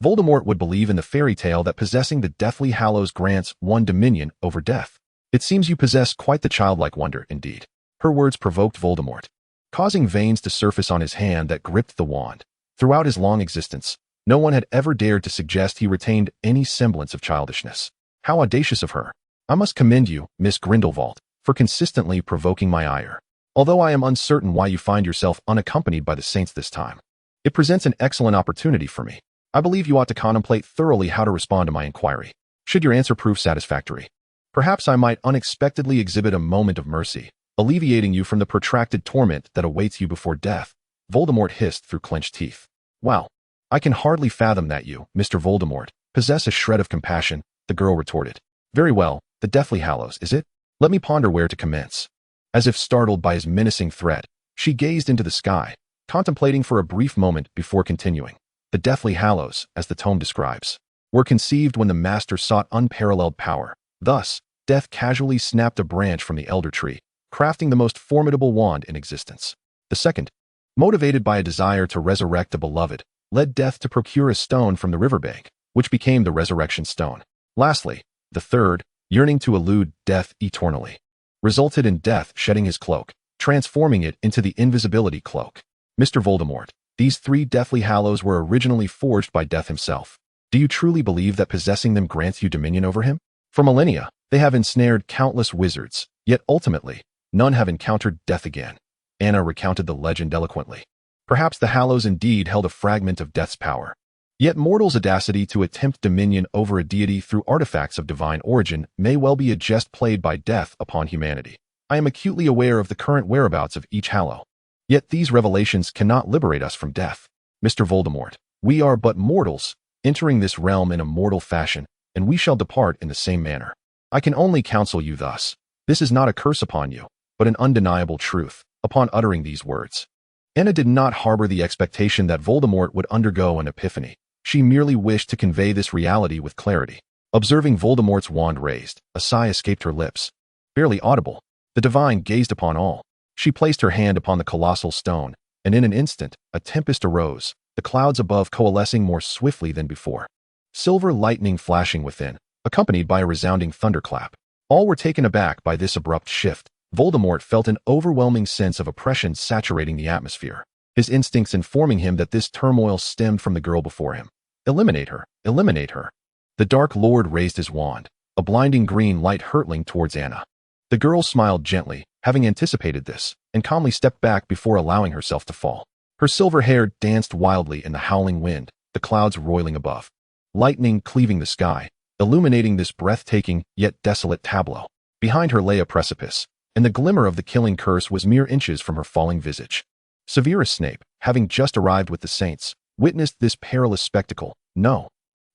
Voldemort would believe in the fairy tale that possessing the Deathly Hallows grants one dominion over death. It seems you possess quite the childlike wonder, indeed." Her words provoked Voldemort, causing veins to surface on his hand that gripped the wand. Throughout his long existence, no one had ever dared to suggest he retained any semblance of childishness. How audacious of her. "I must commend you, Miss Grindelwald, for consistently provoking my ire. Although I am uncertain why you find yourself unaccompanied by the saints this time, it presents an excellent opportunity for me. I believe you ought to contemplate thoroughly how to respond to my inquiry. Should your answer prove satisfactory, perhaps I might unexpectedly exhibit a moment of mercy, alleviating you from the protracted torment that awaits you before death." Voldemort hissed through clenched teeth. "Wow, I can hardly fathom that you, Mr. Voldemort, possess a shred of compassion," the girl retorted. "Very well, the Deathly Hallows, is it? Let me ponder where to commence." As if startled by his menacing threat, she gazed into the sky, contemplating for a brief moment before continuing. "The Deathly Hallows, as the tome describes, were conceived when the Master sought unparalleled power. Thus, Death casually snapped a branch from the Elder Tree, crafting the most formidable wand in existence. The second, motivated by a desire to resurrect a beloved, led Death to procure a stone from the riverbank, which became the Resurrection Stone. Lastly, the third, yearning to elude Death eternally, resulted in Death shedding his cloak, transforming it into the Invisibility Cloak. Mr. Voldemort, these 3 Deathly Hallows were originally forged by Death himself. Do you truly believe that possessing them grants you dominion over him? For millennia, they have ensnared countless wizards, yet ultimately, none have encountered Death again." Anna recounted the legend eloquently. Perhaps the Hallows indeed held a fragment of Death's power. Yet mortals' audacity to attempt dominion over a deity through artifacts of divine origin may well be a jest played by Death upon humanity. I am acutely aware of the current whereabouts of each Hallow. Yet these revelations cannot liberate us from death. Mr. Voldemort, we are but mortals, entering this realm in a mortal fashion, and we shall depart in the same manner. I can only counsel you thus. This is not a curse upon you, but an undeniable truth." Upon uttering these words, Anna did not harbor the expectation that Voldemort would undergo an epiphany. She merely wished to convey this reality with clarity. Observing Voldemort's wand raised, a sigh escaped her lips. Barely audible, the divine gazed upon all. She placed her hand upon the colossal stone, and in an instant, a tempest arose, the clouds above coalescing more swiftly than before. Silver lightning flashing within, accompanied by a resounding thunderclap. All were taken aback by this abrupt shift. Voldemort felt an overwhelming sense of oppression saturating the atmosphere, his instincts informing him that this turmoil stemmed from the girl before him. "Eliminate her! Eliminate her!" The Dark Lord raised his wand, a blinding green light hurtling towards Anna. The girl smiled gently, having anticipated this, and calmly stepped back before allowing herself to fall. Her silver hair danced wildly in the howling wind, the clouds roiling above. Lightning cleaving the sky, illuminating this breathtaking yet desolate tableau. Behind her lay a precipice, and the glimmer of the killing curse was mere inches from her falling visage. Severus Snape, having just arrived with the saints, witnessed this perilous spectacle. No.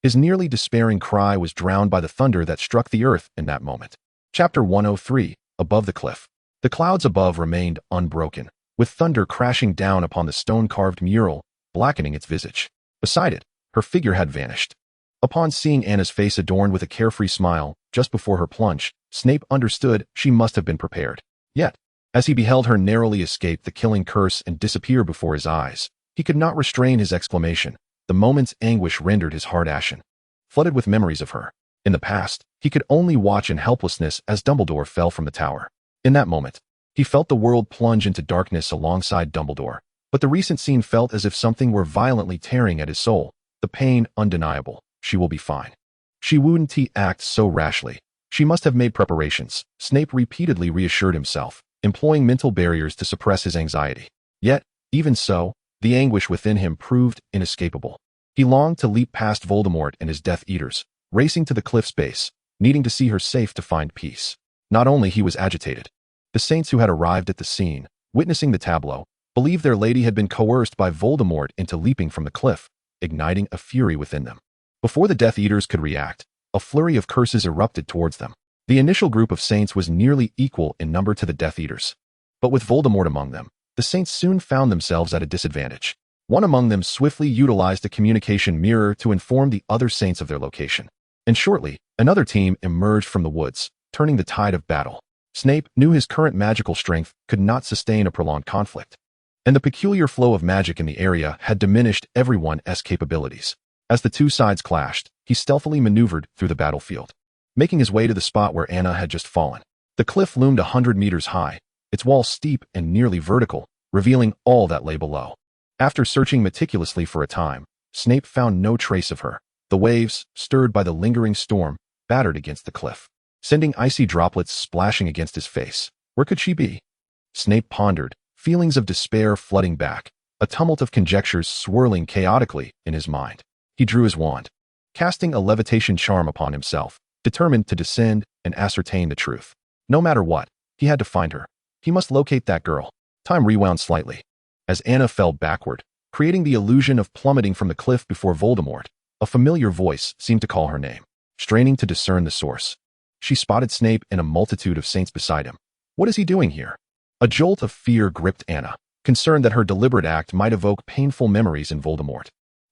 His nearly despairing cry was drowned by the thunder that struck the earth in that moment. Chapter 103, Above the Cliff. The clouds above remained unbroken, with thunder crashing down upon the stone-carved mural, blackening its visage. Beside it, her figure had vanished. Upon seeing Anna's face adorned with a carefree smile, just before her plunge, Snape understood she must have been prepared. Yet, as he beheld her narrowly escape the killing curse and disappear before his eyes, he could not restrain his exclamation. The moment's anguish rendered his heart ashen. Flooded with memories of her. In the past, he could only watch in helplessness as Dumbledore fell from the tower. In that moment, he felt the world plunge into darkness alongside Dumbledore, but the recent scene felt as if something were violently tearing at his soul, the pain undeniable. She will be fine. She wouldn't act so rashly. She must have made preparations, Snape repeatedly reassured himself, employing mental barriers to suppress his anxiety. Yet, even so, the anguish within him proved inescapable. He longed to leap past Voldemort and his Death Eaters, racing to the cliff's base, needing to see her safe to find peace. Not only he was agitated. The saints who had arrived at the scene, witnessing the tableau, believed their lady had been coerced by Voldemort into leaping from the cliff, igniting a fury within them. Before the Death Eaters could react, a flurry of curses erupted towards them. The initial group of saints was nearly equal in number to the Death Eaters. But with Voldemort among them, the saints soon found themselves at a disadvantage. One among them swiftly utilized a communication mirror to inform the other saints of their location. And shortly, another team emerged from the woods, turning the tide of battle. Snape knew his current magical strength could not sustain a prolonged conflict. And the peculiar flow of magic in the area had diminished everyone's capabilities. As the two sides clashed, he stealthily maneuvered through the battlefield, making his way to the spot where Anna had just fallen. The cliff loomed 100 meters high, its walls steep and nearly vertical, revealing all that lay below. After searching meticulously for a time, Snape found no trace of her. The waves, stirred by the lingering storm, battered against the cliff, sending icy droplets splashing against his face. Where could she be? Snape pondered, feelings of despair flooding back, a tumult of conjectures swirling chaotically in his mind. He drew his wand, casting a levitation charm upon himself, determined to descend and ascertain the truth. No matter what, he had to find her. He must locate that girl. Time rewound slightly. As Anna fell backward, creating the illusion of plummeting from the cliff before Voldemort, a familiar voice seemed to call her name. Straining to discern the source, she spotted Snape and a multitude of saints beside him. What is he doing here? A jolt of fear gripped Anna, concerned that her deliberate act might evoke painful memories in Voldemort.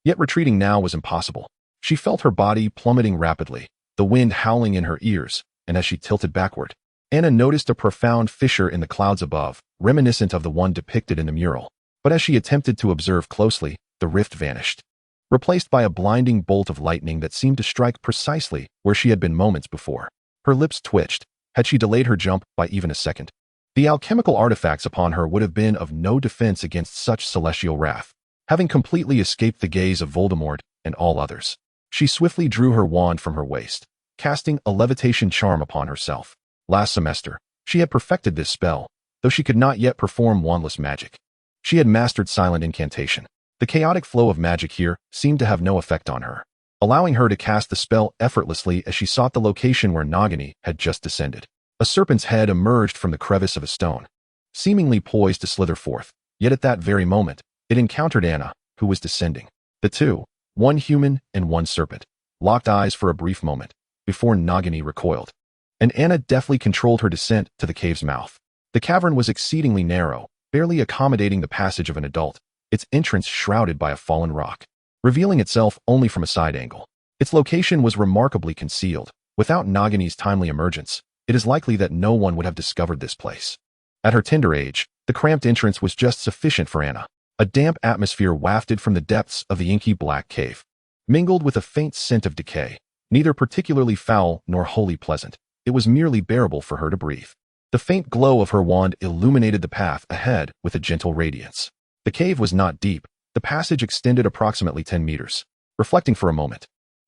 Yet retreating now was impossible. She felt her body plummeting rapidly, the wind howling in her ears, and as she tilted backward, Anna noticed a profound fissure in the clouds above, reminiscent of the one depicted in the mural. But as she attempted to observe closely, the rift vanished, replaced by a blinding bolt of lightning that seemed to strike precisely where she had been moments before. Her lips twitched. Had she delayed her jump by even a second, the alchemical artifacts upon her would have been of no defense against such celestial wrath. Having completely escaped the gaze of Voldemort and all others, she swiftly drew her wand from her waist, casting a levitation charm upon herself. Last semester, she had perfected this spell, though she could not yet perform wandless magic. She had mastered silent incantation. The chaotic flow of magic here seemed to have no effect on her, allowing her to cast the spell effortlessly as she sought the location where Nagini had just descended. A serpent's head emerged from the crevice of a stone, seemingly poised to slither forth. Yet at that very moment, it encountered Anna, who was descending. The two, one human and one serpent, locked eyes for a brief moment, before Nagini recoiled, and Anna deftly controlled her descent to the cave's mouth. The cavern was exceedingly narrow, barely accommodating the passage of an adult, its entrance shrouded by a fallen rock, revealing itself only from a side angle. Its location was remarkably concealed. Without Nagini's timely emergence, it is likely that no one would have discovered this place. At her tender age, the cramped entrance was just sufficient for Anna. A damp atmosphere wafted from the depths of the inky black cave, mingled with a faint scent of decay, neither particularly foul nor wholly pleasant. It was merely bearable for her to breathe. The faint glow of her wand illuminated the path ahead with a gentle radiance. The cave was not deep. The passage extended approximately 10 meters. Reflecting for a moment,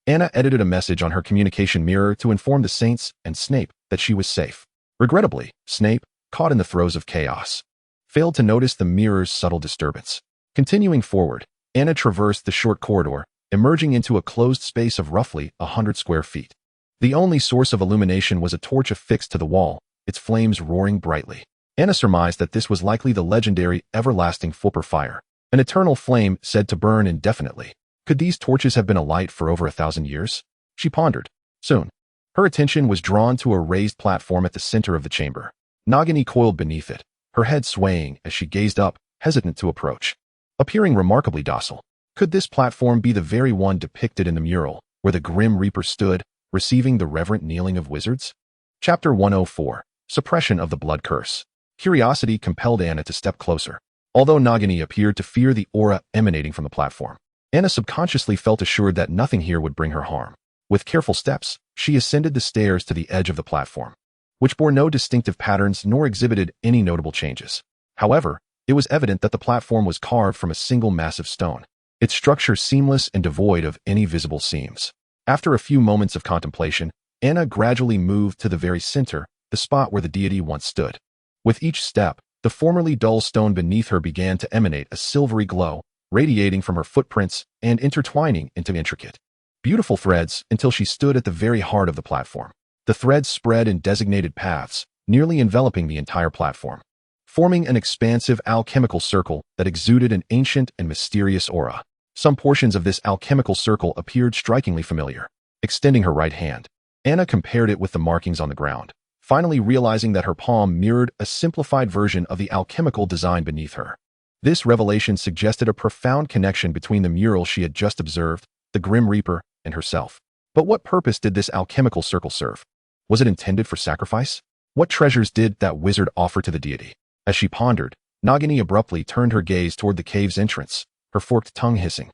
Anna edited a message on her communication mirror to inform the Saints and Snape that she was safe. Regrettably, Snape, caught in the throes of chaos, failed to notice the mirror's subtle disturbance. Continuing forward, Anna traversed the short corridor, emerging into a closed space of roughly 100 square feet. The only source of illumination was a torch affixed to the wall, its flames roaring brightly. Anna surmised that this was likely the legendary everlasting Fulper fire, an eternal flame said to burn indefinitely. Could these torches have been alight for over 1,000 years? She pondered. Soon, her attention was drawn to a raised platform at the center of the chamber. Nagini coiled beneath it, her head swaying as she gazed up, hesitant to approach. Appearing remarkably docile, could this platform be the very one depicted in the mural, where the Grim Reaper stood, receiving the reverent kneeling of wizards? Chapter 104. Suppression of the Blood Curse. Curiosity compelled Anna to step closer. Although Nagini appeared to fear the aura emanating from the platform, Anna subconsciously felt assured that nothing here would bring her harm. With careful steps, she ascended the stairs to the edge of the platform, which bore no distinctive patterns nor exhibited any notable changes. However, it was evident that the platform was carved from a single massive stone, its structure seamless and devoid of any visible seams. After a few moments of contemplation, Anna gradually moved to the very center, the spot where the deity once stood. With each step, the formerly dull stone beneath her began to emanate a silvery glow, radiating from her footprints and intertwining into intricate, beautiful threads until she stood at the very heart of the platform. The threads spread in designated paths, nearly enveloping the entire platform, forming an expansive alchemical circle that exuded an ancient and mysterious aura. Some portions of this alchemical circle appeared strikingly familiar. Extending her right hand, Anna compared it with the markings on the ground, finally realizing that her palm mirrored a simplified version of the alchemical design beneath her. This revelation suggested a profound connection between the mural she had just observed, the Grim Reaper, and herself. But what purpose did this alchemical circle serve? Was it intended for sacrifice? What treasures did that wizard offer to the deity? As she pondered, Nagini abruptly turned her gaze toward the cave's entrance, her forked tongue hissing,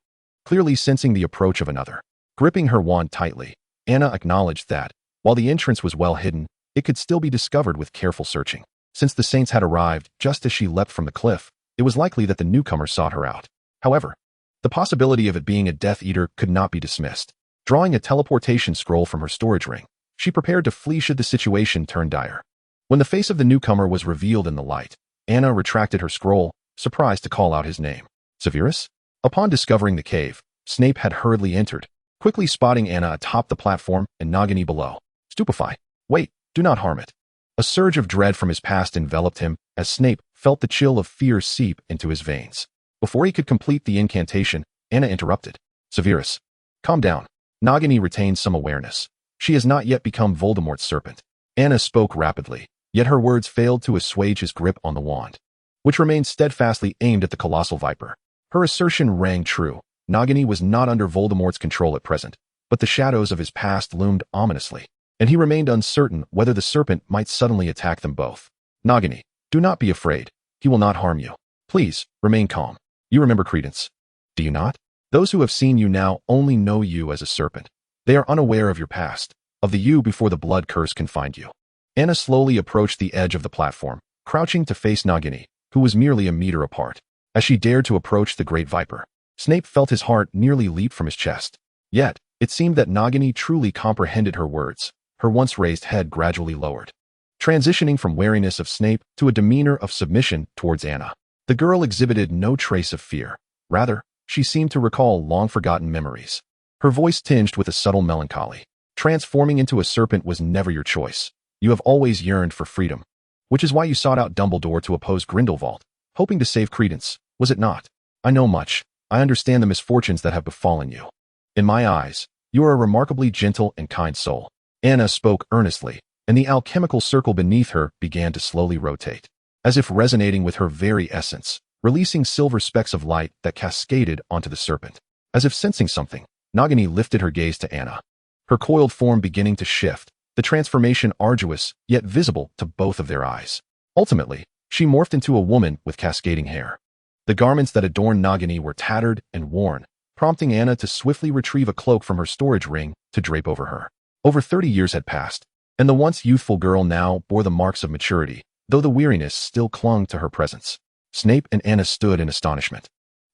clearly sensing the approach of another. Gripping her wand tightly, Anna acknowledged that, while the entrance was well hidden, it could still be discovered with careful searching. Since the Saints had arrived just as she leapt from the cliff, it was likely that the newcomer sought her out. However, the possibility of it being a Death Eater could not be dismissed. Drawing a teleportation scroll from her storage ring, she prepared to flee should the situation turn dire. When the face of the newcomer was revealed in the light, Anna retracted her scroll, surprised to call out his name. Severus? Upon discovering the cave, Snape had hurriedly entered, quickly spotting Anna atop the platform and Nagini below. Stupefy. Wait, do not harm it. A surge of dread from his past enveloped him as Snape felt the chill of fear seep into his veins. Before he could complete the incantation, Anna interrupted. Severus, calm down. Nagini retained some awareness. She has not yet become Voldemort's serpent. Anna spoke rapidly, yet her words failed to assuage his grip on the wand, which remained steadfastly aimed at the colossal viper. Her assertion rang true. Nagini was not under Voldemort's control at present, but the shadows of his past loomed ominously, and he remained uncertain whether the serpent might suddenly attack them both. Nagini, do not be afraid. He will not harm you. Please, remain calm. You remember Credence, do you not? Those who have seen you now only know you as a serpent. They are unaware of your past, of the you before the blood curse confined you. Anna slowly approached the edge of the platform, crouching to face Nagini, who was merely a meter apart. As she dared to approach the great viper, Snape felt his heart nearly leap from his chest. Yet, it seemed that Nagini truly comprehended her words. Her once raised head gradually lowered, transitioning from wariness of Snape to a demeanor of submission towards Anna. The girl exhibited no trace of fear. Rather, she seemed to recall long-forgotten memories. Her voice tinged with a subtle melancholy. Transforming into a serpent was never your choice. You have always yearned for freedom, which is why you sought out Dumbledore to oppose Grindelwald, hoping to save Credence, was it not? I know much. I understand the misfortunes that have befallen you. In my eyes, you are a remarkably gentle and kind soul. Anna spoke earnestly, and the alchemical circle beneath her began to slowly rotate, as if resonating with her very essence, releasing silver specks of light that cascaded onto the serpent. As if sensing something, Nagini lifted her gaze to Anna, her coiled form beginning to shift, the transformation arduous yet visible to both of their eyes. Ultimately, she morphed into a woman with cascading hair. The garments that adorned Nagini were tattered and worn, prompting Anna to swiftly retrieve a cloak from her storage ring to drape over her. Over 30 years had passed, and the once youthful girl now bore the marks of maturity, though the weariness still clung to her presence. Snape and Anna stood in astonishment,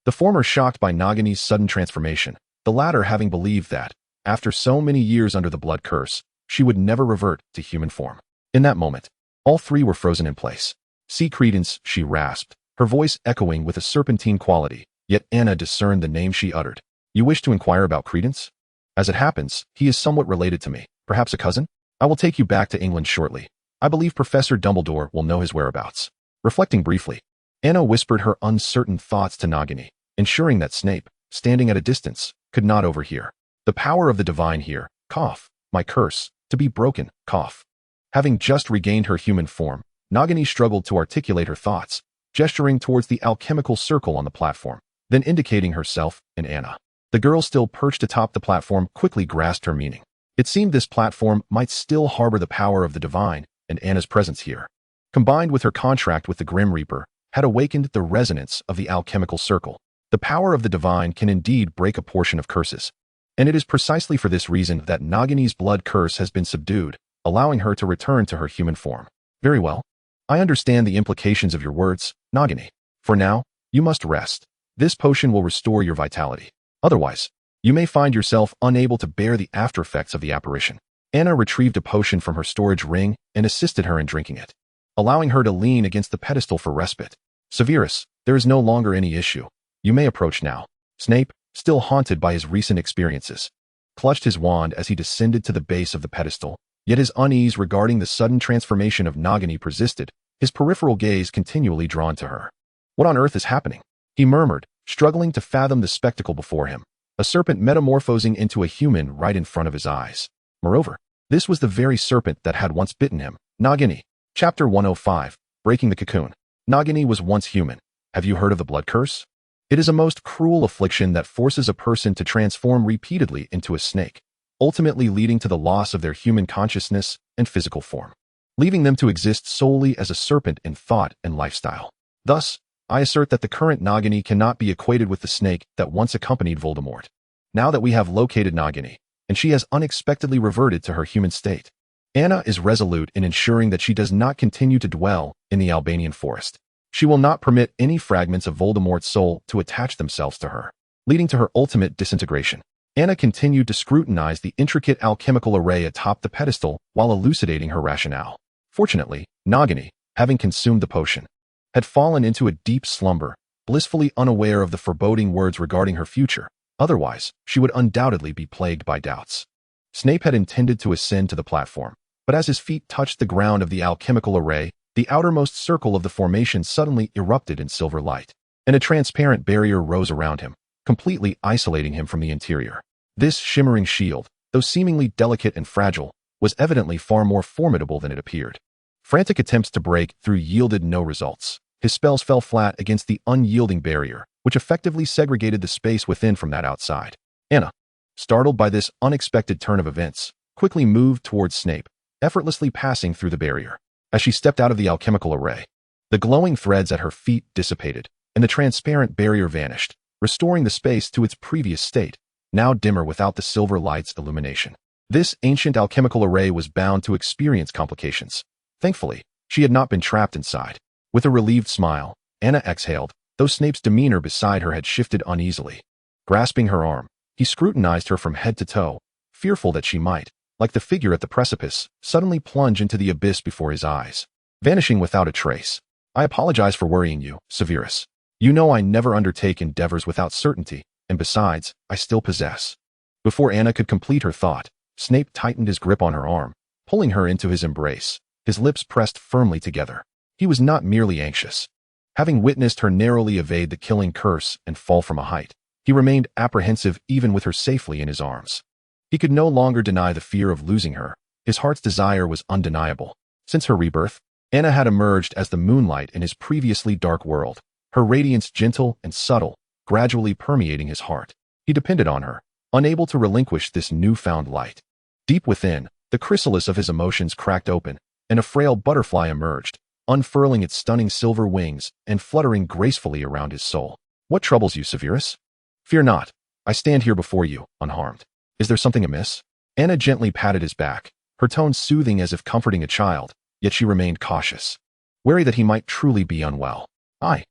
the former shocked by Nagini's sudden transformation, the latter having believed that, After so many years under the blood curse, she would never revert to human form. In that moment, all three were frozen in place. "See Credence," she rasped, her voice echoing with a serpentine quality, yet Anna discerned the name she uttered. "You wish to inquire about Credence? As it happens, he is somewhat related to me, perhaps a cousin? I will take you back to England shortly. I believe Professor Dumbledore will know his whereabouts." Reflecting briefly, Anna whispered her uncertain thoughts to Nagini, ensuring that Snape, standing at a distance, could not overhear. "The power of the divine here, cough, my curse, to be broken, cough." Having just regained her human form, Nagini struggled to articulate her thoughts, gesturing towards the alchemical circle on the platform, then indicating herself and Anna. The girl still perched atop the platform quickly grasped her meaning. It seemed this platform might still harbor the power of the divine, and Anna's presence here, combined with her contract with the Grim Reaper, had awakened the resonance of the alchemical circle. The power of the divine can indeed break a portion of curses, and it is precisely for this reason that Nagini's blood curse has been subdued, allowing her to return to her human form. "Very well. I understand the implications of your words, Nagini. For now, you must rest. This potion will restore your vitality. Otherwise, you may find yourself unable to bear the aftereffects of the apparition." Anna retrieved a potion from her storage ring and assisted her in drinking it, allowing her to lean against the pedestal for respite. "Severus, there is no longer any issue. You may approach now." Snape, still haunted by his recent experiences, clutched his wand as he descended to the base of the pedestal, yet his unease regarding the sudden transformation of Nagini persisted, his peripheral gaze continually drawn to her. "What on earth is happening?" he murmured, struggling to fathom the spectacle before him, a serpent metamorphosing into a human right in front of his eyes. Moreover, this was the very serpent that had once bitten him. Nagini. Chapter 105, Breaking the Cocoon. Nagini was once human. Have you heard of the blood curse? It is a most cruel affliction that forces a person to transform repeatedly into a snake, ultimately leading to the loss of their human consciousness and physical form, leaving them to exist solely as a serpent in thought and lifestyle. Thus, I assert that the current Nagini cannot be equated with the snake that once accompanied Voldemort. Now that we have located Nagini, and she has unexpectedly reverted to her human state, Anna is resolute in ensuring that she does not continue to dwell in the Albanian forest. She will not permit any fragments of Voldemort's soul to attach themselves to her, leading to her ultimate disintegration. Anna continued to scrutinize the intricate alchemical array atop the pedestal while elucidating her rationale. Fortunately, Nagini, having consumed the potion, had fallen into a deep slumber, blissfully unaware of the foreboding words regarding her future. Otherwise, she would undoubtedly be plagued by doubts. Snape had intended to ascend to the platform, but as his feet touched the ground of the alchemical array, the outermost circle of the formation suddenly erupted in silver light, and a transparent barrier rose around him, completely isolating him from the interior. This shimmering shield, though seemingly delicate and fragile, was evidently far more formidable than it appeared. Frantic attempts to break through yielded no results. His spells fell flat against the unyielding barrier, which effectively segregated the space within from that outside. Anna, startled by this unexpected turn of events, quickly moved towards Snape, effortlessly passing through the barrier. As she stepped out of the alchemical array, the glowing threads at her feet dissipated, and the transparent barrier vanished, restoring the space to its previous state, now dimmer without the silver light's illumination. This ancient alchemical array was bound to experience complications. Thankfully, she had not been trapped inside. With a relieved smile, Anna exhaled, though Snape's demeanor beside her had shifted uneasily. Grasping her arm, he scrutinized her from head to toe, fearful that she might, like the figure at the precipice, suddenly plunge into the abyss before his eyes, vanishing without a trace. "I apologize for worrying you, Severus. You know I never undertake endeavors without certainty, and besides, I still possess." Before Anna could complete her thought, Snape tightened his grip on her arm, pulling her into his embrace, his lips pressed firmly together. He was not merely anxious. Having witnessed her narrowly evade the killing curse and fall from a height, he remained apprehensive even with her safely in his arms. He could no longer deny the fear of losing her. His heart's desire was undeniable. Since her rebirth, Anna had emerged as the moonlight in his previously dark world, her radiance gentle and subtle, gradually permeating his heart. He depended on her, unable to relinquish this newfound light. Deep within, the chrysalis of his emotions cracked open, and a frail butterfly emerged, unfurling its stunning silver wings and fluttering gracefully around his soul. "What troubles you, Severus? Fear not. I stand here before you, unharmed. Is there something amiss?" Anna gently patted his back, her tone soothing as if comforting a child, yet she remained cautious, wary that he might truly be unwell. I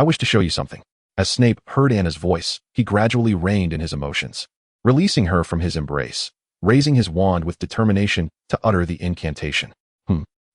wish to show you something." As Snape heard Anna's voice, he gradually reined in his emotions. releasing her from his embrace, raising his wand with determination to utter the incantation.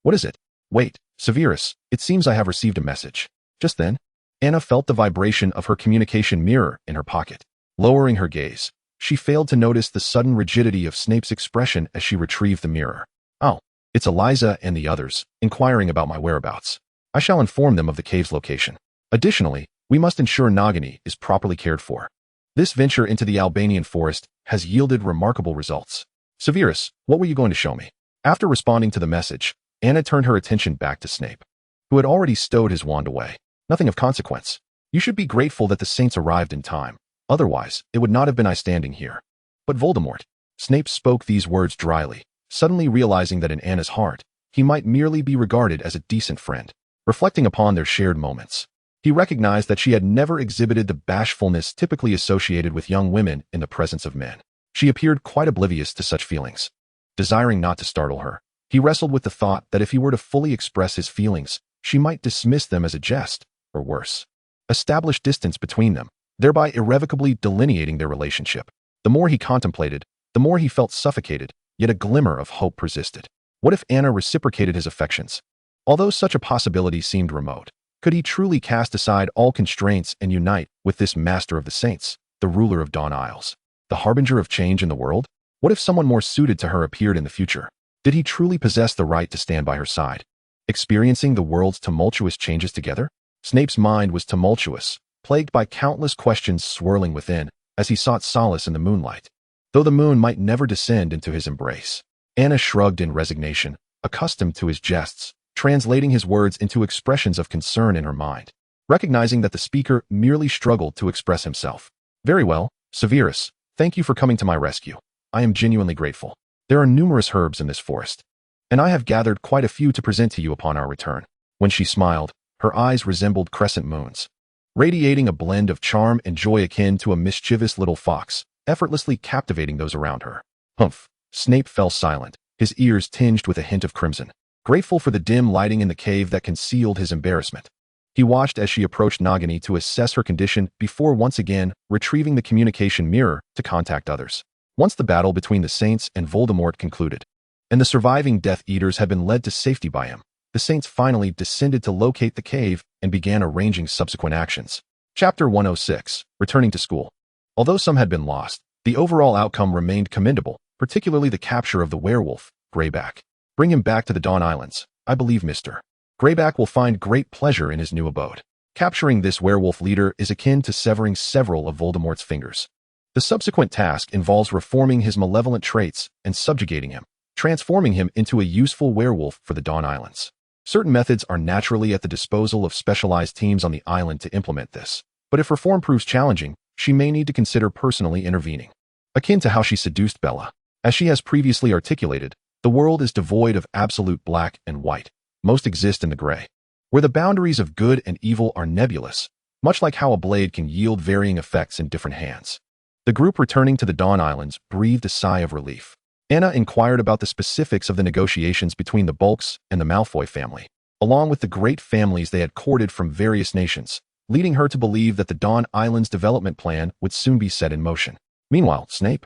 What is it? Wait, Severus, it seems I have received a message. Just then, Anna felt the vibration of her communication mirror in her pocket. Lowering her gaze, she failed to notice the sudden rigidity of Snape's expression as she retrieved the mirror. Oh, it's Eliza and the others, inquiring about my whereabouts. I shall inform them of the cave's location. Additionally, we must ensure Nagini is properly cared for. This venture into the Albanian forest has yielded remarkable results. Severus, what were you going to show me? After responding to the message, Anna turned her attention back to Snape, who had already stowed his wand away. Nothing of consequence. You should be grateful that the saints arrived in time. Otherwise, it would not have been I standing here. But Voldemort. Snape spoke these words dryly, suddenly realizing that in Anna's heart, he might merely be regarded as a decent friend. Reflecting upon their shared moments, he recognized that she had never exhibited the bashfulness typically associated with young women in the presence of men. She appeared quite oblivious to such feelings. Desiring not to startle her, he wrestled with the thought that if he were to fully express his feelings, she might dismiss them as a jest, or worse, establish distance between them, thereby irrevocably delineating their relationship. The more he contemplated, the more he felt suffocated, yet a glimmer of hope persisted. What if Anna reciprocated his affections? Although such a possibility seemed remote, could he truly cast aside all constraints and unite with this master of the saints, the ruler of Dawn Isles, the harbinger of change in the world? What if someone more suited to her appeared in the future? Did he truly possess the right to stand by her side, experiencing the world's tumultuous changes together? Snape's mind was tumultuous, plagued by countless questions swirling within as he sought solace in the moonlight. Though the moon might never descend into his embrace, Anna shrugged in resignation, accustomed to his jests, translating his words into expressions of concern in her mind, recognizing that the speaker merely struggled to express himself. Very well, Severus, thank you for coming to my rescue. I am genuinely grateful. There are numerous herbs in this forest, and I have gathered quite a few to present to you upon our return. When she smiled, her eyes resembled crescent moons, radiating a blend of charm and joy akin to a mischievous little fox, effortlessly captivating those around her. Humph! Snape fell silent, his ears tinged with a hint of crimson, grateful for the dim lighting in the cave that concealed his embarrassment. He watched as she approached Nagini to assess her condition before once again retrieving the communication mirror to contact others. Once the battle between the Saints and Voldemort concluded, and the surviving Death Eaters had been led to safety by him, the Saints finally descended to locate the cave and began arranging subsequent actions. Chapter 106, Returning to School. Although some had been lost, the overall outcome remained commendable, particularly the capture of the werewolf, Greyback. Bring him back to the Dawn Islands. I believe Mr. Greyback will find great pleasure in his new abode. Capturing this werewolf leader is akin to severing several of Voldemort's fingers. The subsequent task involves reforming his malevolent traits and subjugating him, transforming him into a useful werewolf for the Dawn Islands. Certain methods are naturally at the disposal of specialized teams on the island to implement this, but if reform proves challenging, she may need to consider personally intervening. Akin to how she seduced Bella. As she has previously articulated, the world is devoid of absolute black and white. Most exist in the gray, where the boundaries of good and evil are nebulous, much like how a blade can yield varying effects in different hands. The group returning to the Dawn Islands breathed a sigh of relief. Anna inquired about the specifics of the negotiations between the Bulks and the Malfoy family, along with the great families they had courted from various nations, leading her to believe that the Dawn Islands development plan would soon be set in motion. Meanwhile, Snape,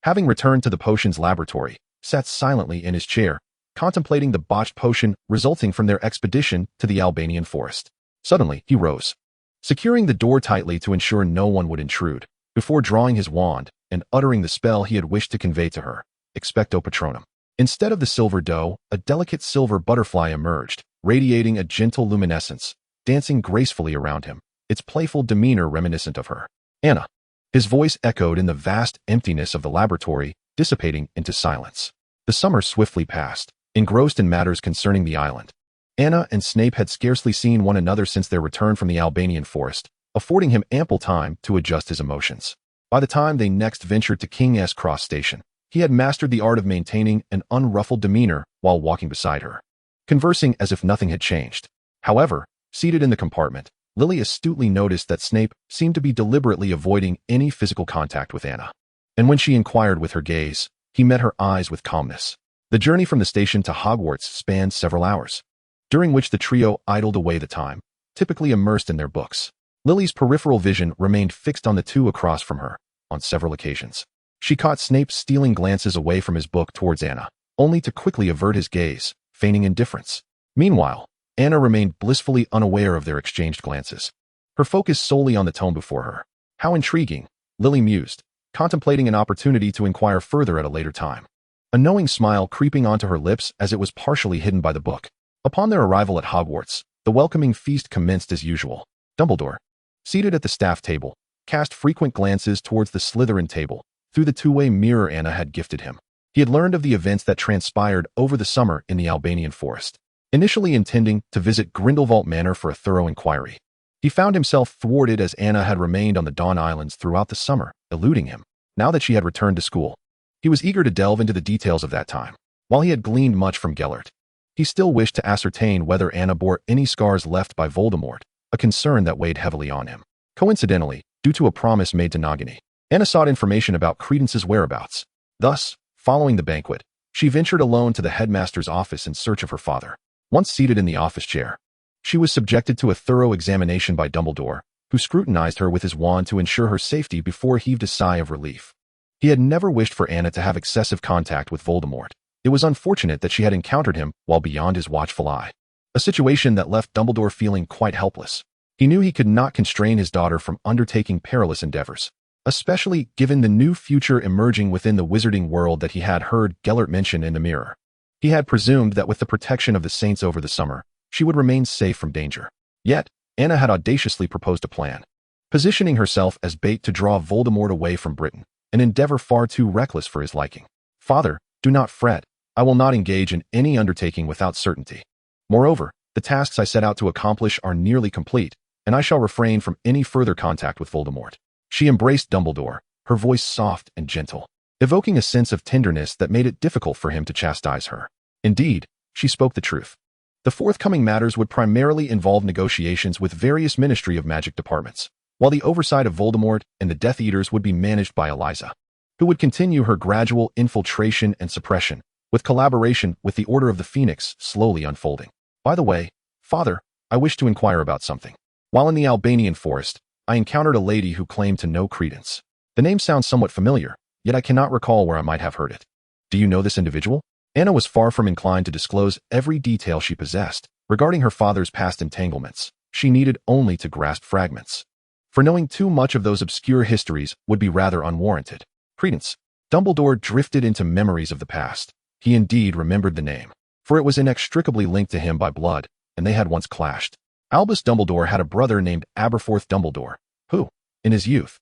having returned to the potions laboratory, sat silently in his chair, contemplating the botched potion resulting from their expedition to the Albanian forest. Suddenly, he rose, securing the door tightly to ensure no one would intrude, before drawing his wand and uttering the spell he had wished to convey to her, Expecto Patronum. Instead of the silver doe, a delicate silver butterfly emerged, radiating a gentle luminescence, dancing gracefully around him, its playful demeanor reminiscent of her. Anna. His voice echoed in the vast emptiness of the laboratory, dissipating into silence. The summer swiftly passed, engrossed in matters concerning the island. Anna and Snape had scarcely seen one another since their return from the Albanian forest, affording him ample time to adjust his emotions. By the time they next ventured to King's Cross Station, he had mastered the art of maintaining an unruffled demeanor while walking beside her, conversing as if nothing had changed. However, seated in the compartment, Lily astutely noticed that Snape seemed to be deliberately avoiding any physical contact with Anna. And when she inquired with her gaze, he met her eyes with calmness. The journey from the station to Hogwarts spanned several hours, during which the trio idled away the time, typically immersed in their books. Lily's peripheral vision remained fixed on the two across from her, on several occasions. She caught Snape stealing glances away from his book towards Anna, only to quickly avert his gaze, feigning indifference. Meanwhile, Anna remained blissfully unaware of their exchanged glances, her focus solely on the tome before her. How intriguing, Lily mused, contemplating an opportunity to inquire further at a later time, a knowing smile creeping onto her lips as it was partially hidden by the book. Upon their arrival at Hogwarts, the welcoming feast commenced as usual. Dumbledore, seated at the staff table, cast frequent glances towards the Slytherin table through the two-way mirror Anna had gifted him. He had learned of the events that transpired over the summer in the Albanian forest, initially intending to visit Grindelwald Manor for a thorough inquiry. He found himself thwarted as Anna had remained on the Dawn Islands throughout the summer, eluding him. Now that she had returned to school, he was eager to delve into the details of that time. While he had gleaned much from Gellert, he still wished to ascertain whether Anna bore any scars left by Voldemort, a concern that weighed heavily on him. Coincidentally, due to a promise made to Nagini, Anna sought information about Credence's whereabouts. Thus, following the banquet, she ventured alone to the headmaster's office in search of her father. Once seated in the office chair, she was subjected to a thorough examination by Dumbledore, who scrutinized her with his wand to ensure her safety before heaved a sigh of relief. He had never wished for Anna to have excessive contact with Voldemort. It was unfortunate that she had encountered him while beyond his watchful eye, a situation that left Dumbledore feeling quite helpless. He knew he could not constrain his daughter from undertaking perilous endeavors, especially given the new future emerging within the wizarding world that he had heard Gellert mention in the mirror. He had presumed that with the protection of the saints over the summer, she would remain safe from danger. Yet, Anna had audaciously proposed a plan, positioning herself as bait to draw Voldemort away from Britain, an endeavor far too reckless for his liking. Father, do not fret. I will not engage in any undertaking without certainty. Moreover, the tasks I set out to accomplish are nearly complete, and I shall refrain from any further contact with Voldemort. She embraced Dumbledore, her voice soft and gentle, evoking a sense of tenderness that made it difficult for him to chastise her. Indeed, she spoke the truth. The forthcoming matters would primarily involve negotiations with various Ministry of Magic departments, while the oversight of Voldemort and the Death Eaters would be managed by Eliza, who would continue her gradual infiltration and suppression, with collaboration with the Order of the Phoenix slowly unfolding. By the way, Father, I wish to inquire about something. While in the Albanian forest, I encountered a lady who claimed to know Credence. The name sounds somewhat familiar, yet I cannot recall where I might have heard it. Do you know this individual? Anna was far from inclined to disclose every detail she possessed regarding her father's past entanglements. She needed only to grasp fragments, for knowing too much of those obscure histories would be rather unwarranted. Credence. Dumbledore drifted into memories of the past. He indeed remembered the name, for it was inextricably linked to him by blood, and they had once clashed. Albus Dumbledore had a brother named Aberforth Dumbledore, who, in his youth,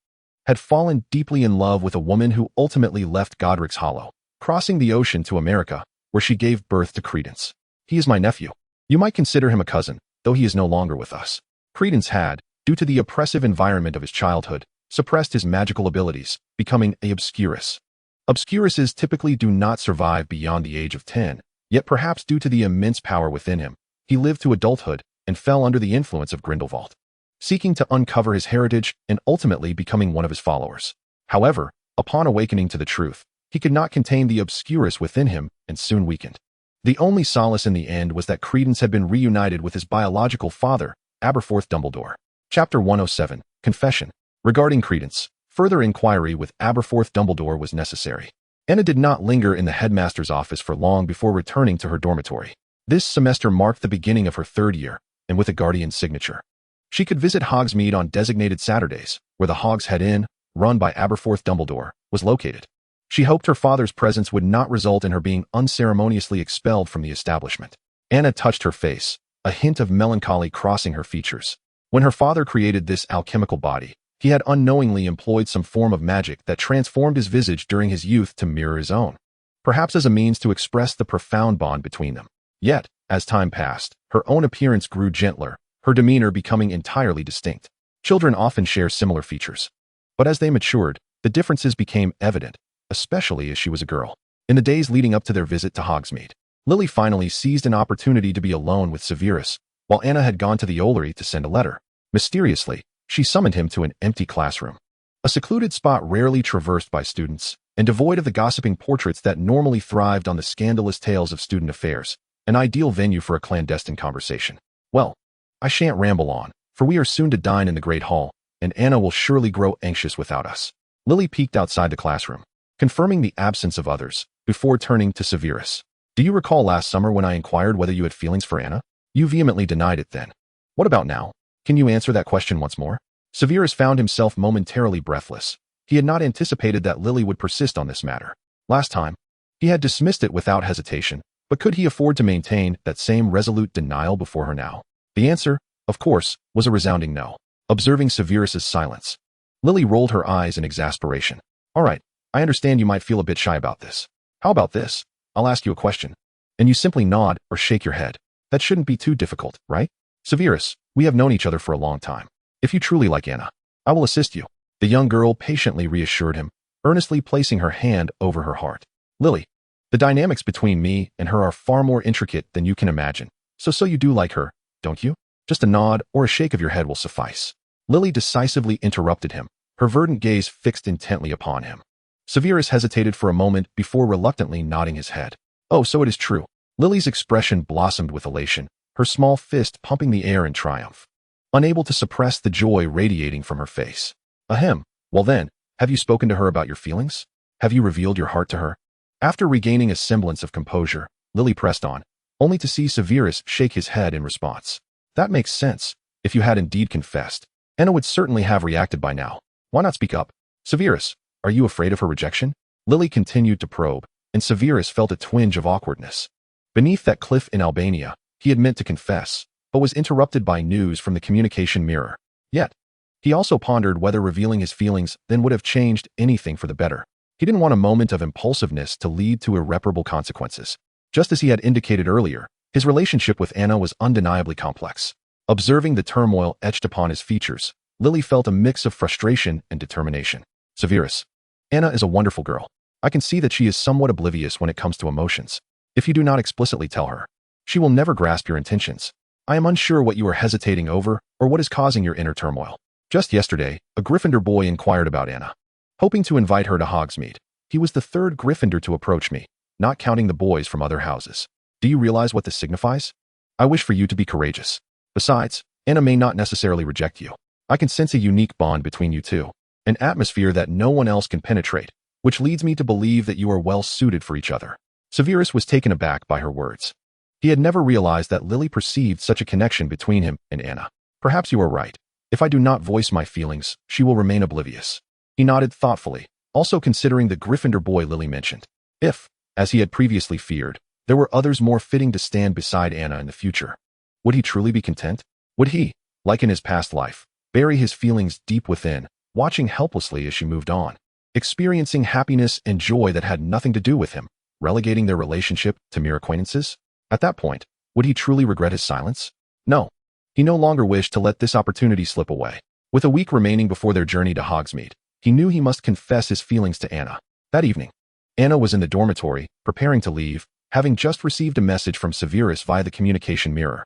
had fallen deeply in love with a woman who ultimately left Godric's Hollow, crossing the ocean to America, where she gave birth to Credence. He is my nephew. You might consider him a cousin, though he is no longer with us. Credence had, due to the oppressive environment of his childhood, suppressed his magical abilities, becoming a obscurus. Obscuruses typically do not survive beyond the age of 10, yet perhaps due to the immense power within him, he lived to adulthood and fell under the influence of Grindelwald, seeking to uncover his heritage and ultimately becoming one of his followers. However, upon awakening to the truth, he could not contain the obscurus within him and soon weakened. The only solace in the end was that Credence had been reunited with his biological father, Aberforth Dumbledore. Chapter 107, Confession. Regarding Credence, further inquiry with Aberforth Dumbledore was necessary. Anna did not linger in the headmaster's office for long before returning to her dormitory. This semester marked the beginning of her third year, and with a guardian's signature, she could visit Hogsmeade on designated Saturdays, where the Hogshead Inn, run by Aberforth Dumbledore, was located. She hoped her father's presence would not result in her being unceremoniously expelled from the establishment. Anna touched her face, a hint of melancholy crossing her features. When her father created this alchemical body, he had unknowingly employed some form of magic that transformed his visage during his youth to mirror his own, perhaps as a means to express the profound bond between them. Yet, as time passed, her own appearance grew gentler, her demeanor becoming entirely distinct. Children often share similar features, but as they matured, the differences became evident, especially as she was a girl. In the days leading up to their visit to Hogsmeade, Lily finally seized an opportunity to be alone with Severus, while Anna had gone to the Ollery to send a letter. Mysteriously, she summoned him to an empty classroom, a secluded spot rarely traversed by students, and devoid of the gossiping portraits that normally thrived on the scandalous tales of student affairs, an ideal venue for a clandestine conversation. Well, I shan't ramble on, for we are soon to dine in the Great Hall, and Anna will surely grow anxious without us. Lily peeked outside the classroom, confirming the absence of others, before turning to Severus. Do you recall last summer when I inquired whether you had feelings for Anna? You vehemently denied it then. What about now? Can you answer that question once more? Severus found himself momentarily breathless. He had not anticipated that Lily would persist on this matter. Last time, he had dismissed it without hesitation, but could he afford to maintain that same resolute denial before her now? The answer, of course, was a resounding no. Observing Severus's silence, Lily rolled her eyes in exasperation. All right, I understand you might feel a bit shy about this. How about this? I'll ask you a question, and you simply nod or shake your head. That shouldn't be too difficult, right? Severus, we have known each other for a long time. If you truly like Anna, I will assist you. The young girl patiently reassured him, earnestly placing her hand over her heart. Lily, the dynamics between me and her are far more intricate than you can imagine. So you do like her, don't you? Just a nod or a shake of your head will suffice. Lily decisively interrupted him, her verdant gaze fixed intently upon him. Severus hesitated for a moment before reluctantly nodding his head. Oh, so it is true. Lily's expression blossomed with elation, her small fist pumping the air in triumph, unable to suppress the joy radiating from her face. Ahem. Well then, have you spoken to her about your feelings? Have you revealed your heart to her? After regaining a semblance of composure, Lily pressed on, only to see Severus shake his head in response. That makes sense. If you had indeed confessed, Anna would certainly have reacted by now. Why not speak up? Severus, are you afraid of her rejection? Lily continued to probe, and Severus felt a twinge of awkwardness. Beneath that cliff in Albania, he had meant to confess, but was interrupted by news from the communication mirror. Yet, he also pondered whether revealing his feelings then would have changed anything for the better. He didn't want a moment of impulsiveness to lead to irreparable consequences. Just as he had indicated earlier, his relationship with Anna was undeniably complex. Observing the turmoil etched upon his features, Lily felt a mix of frustration and determination. Severus, Anna is a wonderful girl. I can see that she is somewhat oblivious when it comes to emotions. If you do not explicitly tell her, she will never grasp your intentions. I am unsure what you are hesitating over or what is causing your inner turmoil. Just yesterday, a Gryffindor boy inquired about Anna, hoping to invite her to Hogsmeade. He was the third Gryffindor to approach me, not counting the boys from other houses. Do you realize what this signifies? I wish for you to be courageous. Besides, Anna may not necessarily reject you. I can sense a unique bond between you two, an atmosphere that no one else can penetrate, which leads me to believe that you are well suited for each other. Severus was taken aback by her words. He had never realized that Lily perceived such a connection between him and Anna. Perhaps you are right. If I do not voice my feelings, she will remain oblivious. He nodded thoughtfully, also considering the Gryffindor boy Lily mentioned. If, as he had previously feared, there were others more fitting to stand beside Anna in the future, would he truly be content? Would he, like in his past life, bury his feelings deep within, watching helplessly as she moved on, experiencing happiness and joy that had nothing to do with him, relegating their relationship to mere acquaintances? At that point, would he truly regret his silence? No. He no longer wished to let this opportunity slip away. With a week remaining before their journey to Hogsmeade, he knew he must confess his feelings to Anna. That evening, Anna was in the dormitory, preparing to leave, having just received a message from Severus via the communication mirror,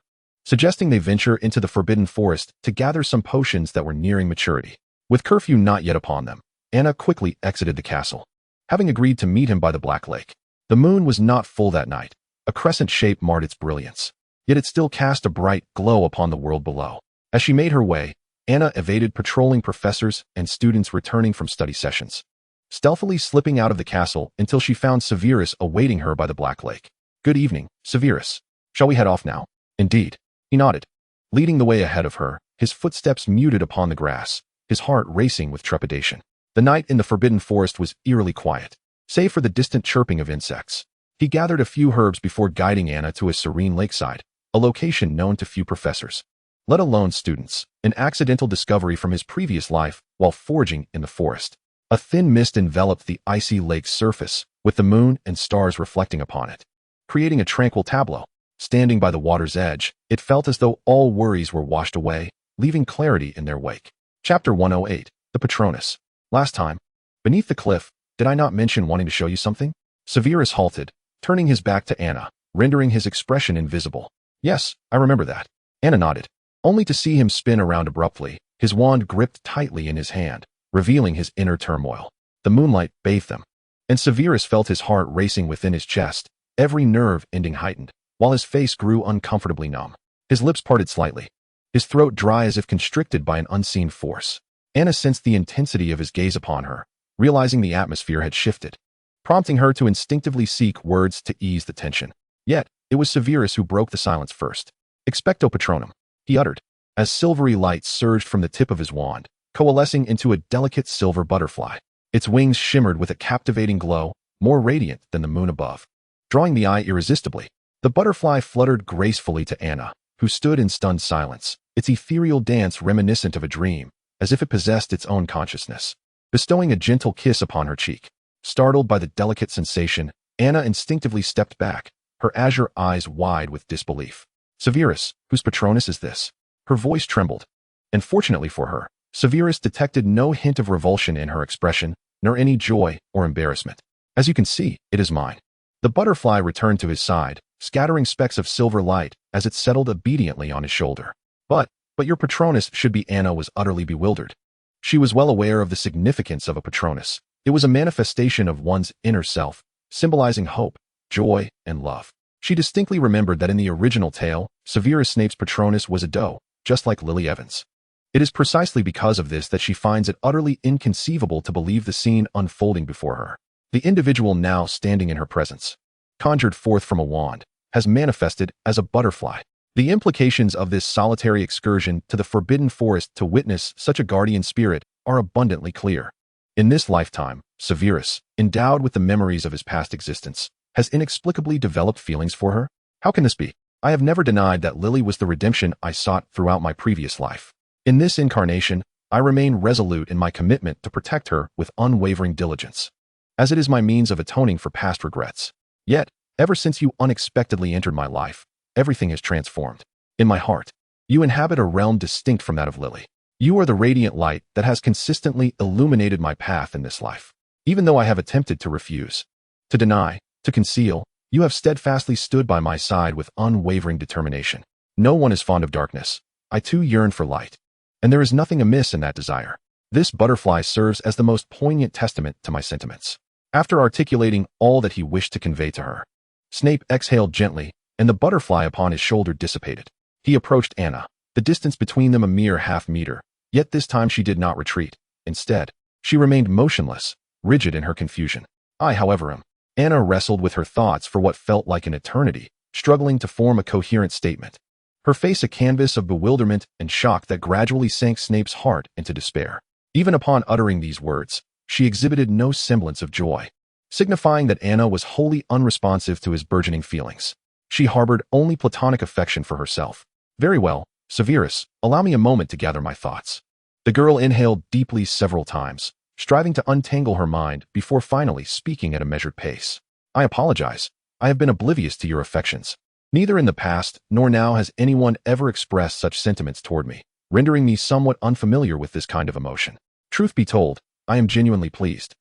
suggesting they venture into the Forbidden Forest to gather some potions that were nearing maturity. With curfew not yet upon them, Anna quickly exited the castle, having agreed to meet him by the Black Lake. The moon was not full that night. A crescent shape marred its brilliance, yet it still cast a bright glow upon the world below. As she made her way, Anna evaded patrolling professors and students returning from study sessions, stealthily slipping out of the castle until she found Severus awaiting her by the Black Lake. Good evening, Severus. Shall we head off now? Indeed. He nodded, leading the way ahead of her, his footsteps muted upon the grass, his heart racing with trepidation. The night in the Forbidden Forest was eerily quiet, save for the distant chirping of insects. He gathered a few herbs before guiding Anna to a serene lakeside, a location known to few professors, let alone students, an accidental discovery from his previous life while foraging in the forest. A thin mist enveloped the icy lake's surface, with the moon and stars reflecting upon it, creating a tranquil tableau. Standing by the water's edge, it felt as though all worries were washed away, leaving clarity in their wake. Chapter 108, The Patronus. Last time, beneath the cliff, did I not mention wanting to show you something? Severus halted, turning his back to Anna, rendering his expression invisible. Yes, I remember that. Anna nodded, only to see him spin around abruptly, his wand gripped tightly in his hand, revealing his inner turmoil. The moonlight bathed them, and Severus felt his heart racing within his chest, every nerve ending heightened, while his face grew uncomfortably numb. His lips parted slightly, his throat dry as if constricted by an unseen force. Anna sensed the intensity of his gaze upon her, realizing the atmosphere had shifted, prompting her to instinctively seek words to ease the tension. Yet, it was Severus who broke the silence first. "Expecto Patronum," he uttered, as silvery light surged from the tip of his wand, coalescing into a delicate silver butterfly. Its wings shimmered with a captivating glow, more radiant than the moon above. Drawing the eye irresistibly, the butterfly fluttered gracefully to Anna, who stood in stunned silence, its ethereal dance reminiscent of a dream, as if it possessed its own consciousness. Bestowing a gentle kiss upon her cheek, startled by the delicate sensation, Anna instinctively stepped back, her azure eyes wide with disbelief. "Severus, whose Patronus is this?" Her voice trembled. And fortunately for her, Severus detected no hint of revulsion in her expression, nor any joy or embarrassment. "As you can see, it is mine." The butterfly returned to his side, scattering specks of silver light as it settled obediently on his shoulder. But your Patronus should be." Anna was utterly bewildered. She was well aware of the significance of a Patronus. It was a manifestation of one's inner self, symbolizing hope, joy, and love. She distinctly remembered that in the original tale, Severus Snape's Patronus was a doe, just like Lily Evans. It is precisely because of this that she finds it utterly inconceivable to believe the scene unfolding before her. The individual now standing in her presence, conjured forth from a wand, has manifested as a butterfly. The implications of this solitary excursion to the forbidden forest to witness such a guardian spirit are abundantly clear. In this lifetime, Severus, endowed with the memories of his past existence, has inexplicably developed feelings for her. How can this be? I have never denied that Lily was the redemption I sought throughout my previous life. In this incarnation, I remain resolute in my commitment to protect her with unwavering diligence, as it is my means of atoning for past regrets. Yet, ever since you unexpectedly entered my life, everything has transformed. In my heart, you inhabit a realm distinct from that of Lily. You are the radiant light that has consistently illuminated my path in this life. Even though I have attempted to refuse, to deny, to conceal, you have steadfastly stood by my side with unwavering determination. No one is fond of darkness. I too yearn for light. And there is nothing amiss in that desire. This butterfly serves as the most poignant testament to my sentiments. After articulating all that he wished to convey to her, Snape exhaled gently, and the butterfly upon his shoulder dissipated. He approached Anna, the distance between them a mere half-meter, yet this time she did not retreat. Instead, she remained motionless, rigid in her confusion. I, however, am. Anna wrestled with her thoughts for what felt like an eternity, struggling to form a coherent statement. Her face a canvas of bewilderment and shock that gradually sank Snape's heart into despair. Even upon uttering these words, she exhibited no semblance of joy, signifying that Anna was wholly unresponsive to his burgeoning feelings. She harbored only platonic affection for herself. "Very well, Severus, allow me a moment to gather my thoughts." The girl inhaled deeply several times, striving to untangle her mind before finally speaking at a measured pace. "I apologize. I have been oblivious to your affections. Neither in the past nor now has anyone ever expressed such sentiments toward me, rendering me somewhat unfamiliar with this kind of emotion. Truth be told, I am genuinely pleased.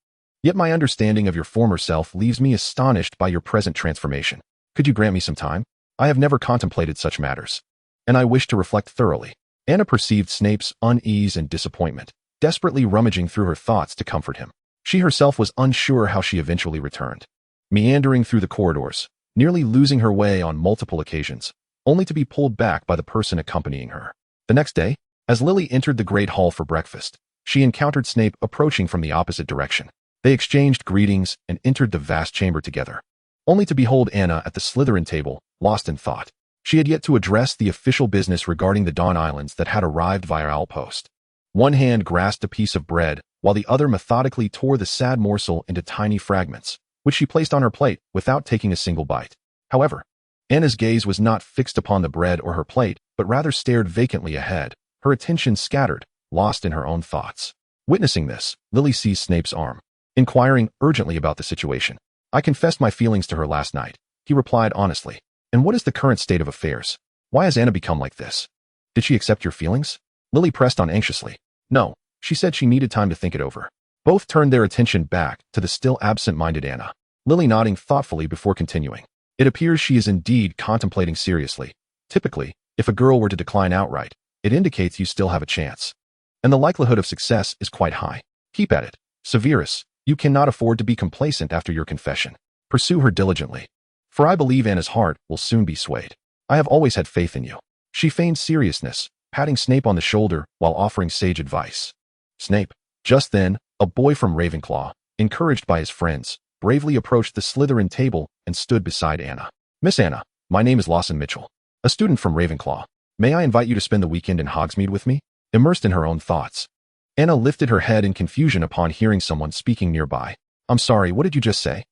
Yet my understanding of your former self leaves me astonished by your present transformation. Could you grant me some time? I have never contemplated such matters, and I wish to reflect thoroughly." Anna perceived Snape's unease and disappointment, desperately rummaging through her thoughts to comfort him. She herself was unsure how she eventually returned, meandering through the corridors, nearly losing her way on multiple occasions, only to be pulled back by the person accompanying her. The next day, as Lily entered the great hall for breakfast, she encountered Snape approaching from the opposite direction. They exchanged greetings and entered the vast chamber together, only to behold Anna at the Slytherin table, lost in thought. She had yet to address the official business regarding the Dawn Islands that had arrived via owl post. One hand grasped a piece of bread, while the other methodically tore the sad morsel into tiny fragments, which she placed on her plate without taking a single bite. However, Anna's gaze was not fixed upon the bread or her plate, but rather stared vacantly ahead, her attention scattered, lost in her own thoughts. Witnessing this, Lily seized Snape's arm, inquiring urgently about the situation. "I confessed my feelings to her last night," he replied honestly. "And what is the current state of affairs? Why has Anna become like this? Did she accept your feelings?" Lily pressed on anxiously. "No, she said she needed time to think it over." Both turned their attention back to the still absent-minded Anna, Lily nodding thoughtfully before continuing. "It appears she is indeed contemplating seriously. Typically, if a girl were to decline outright, it indicates you still have a chance, and the likelihood of success is quite high. Keep at it. Severus, you cannot afford to be complacent after your confession. Pursue her diligently, for I believe Anna's heart will soon be swayed. I have always had faith in you." She feigned seriousness, patting Snape on the shoulder while offering sage advice. Snape, just then, A boy from Ravenclaw, encouraged by his friends, bravely approached the Slytherin table and stood beside Anna. "Miss Anna, my name is Lawson Mitchell, a student from Ravenclaw. May I invite you to spend the weekend in Hogsmeade with me?" Immersed in her own thoughts, Anna lifted her head in confusion upon hearing someone speaking nearby. "I'm sorry, what did you just say?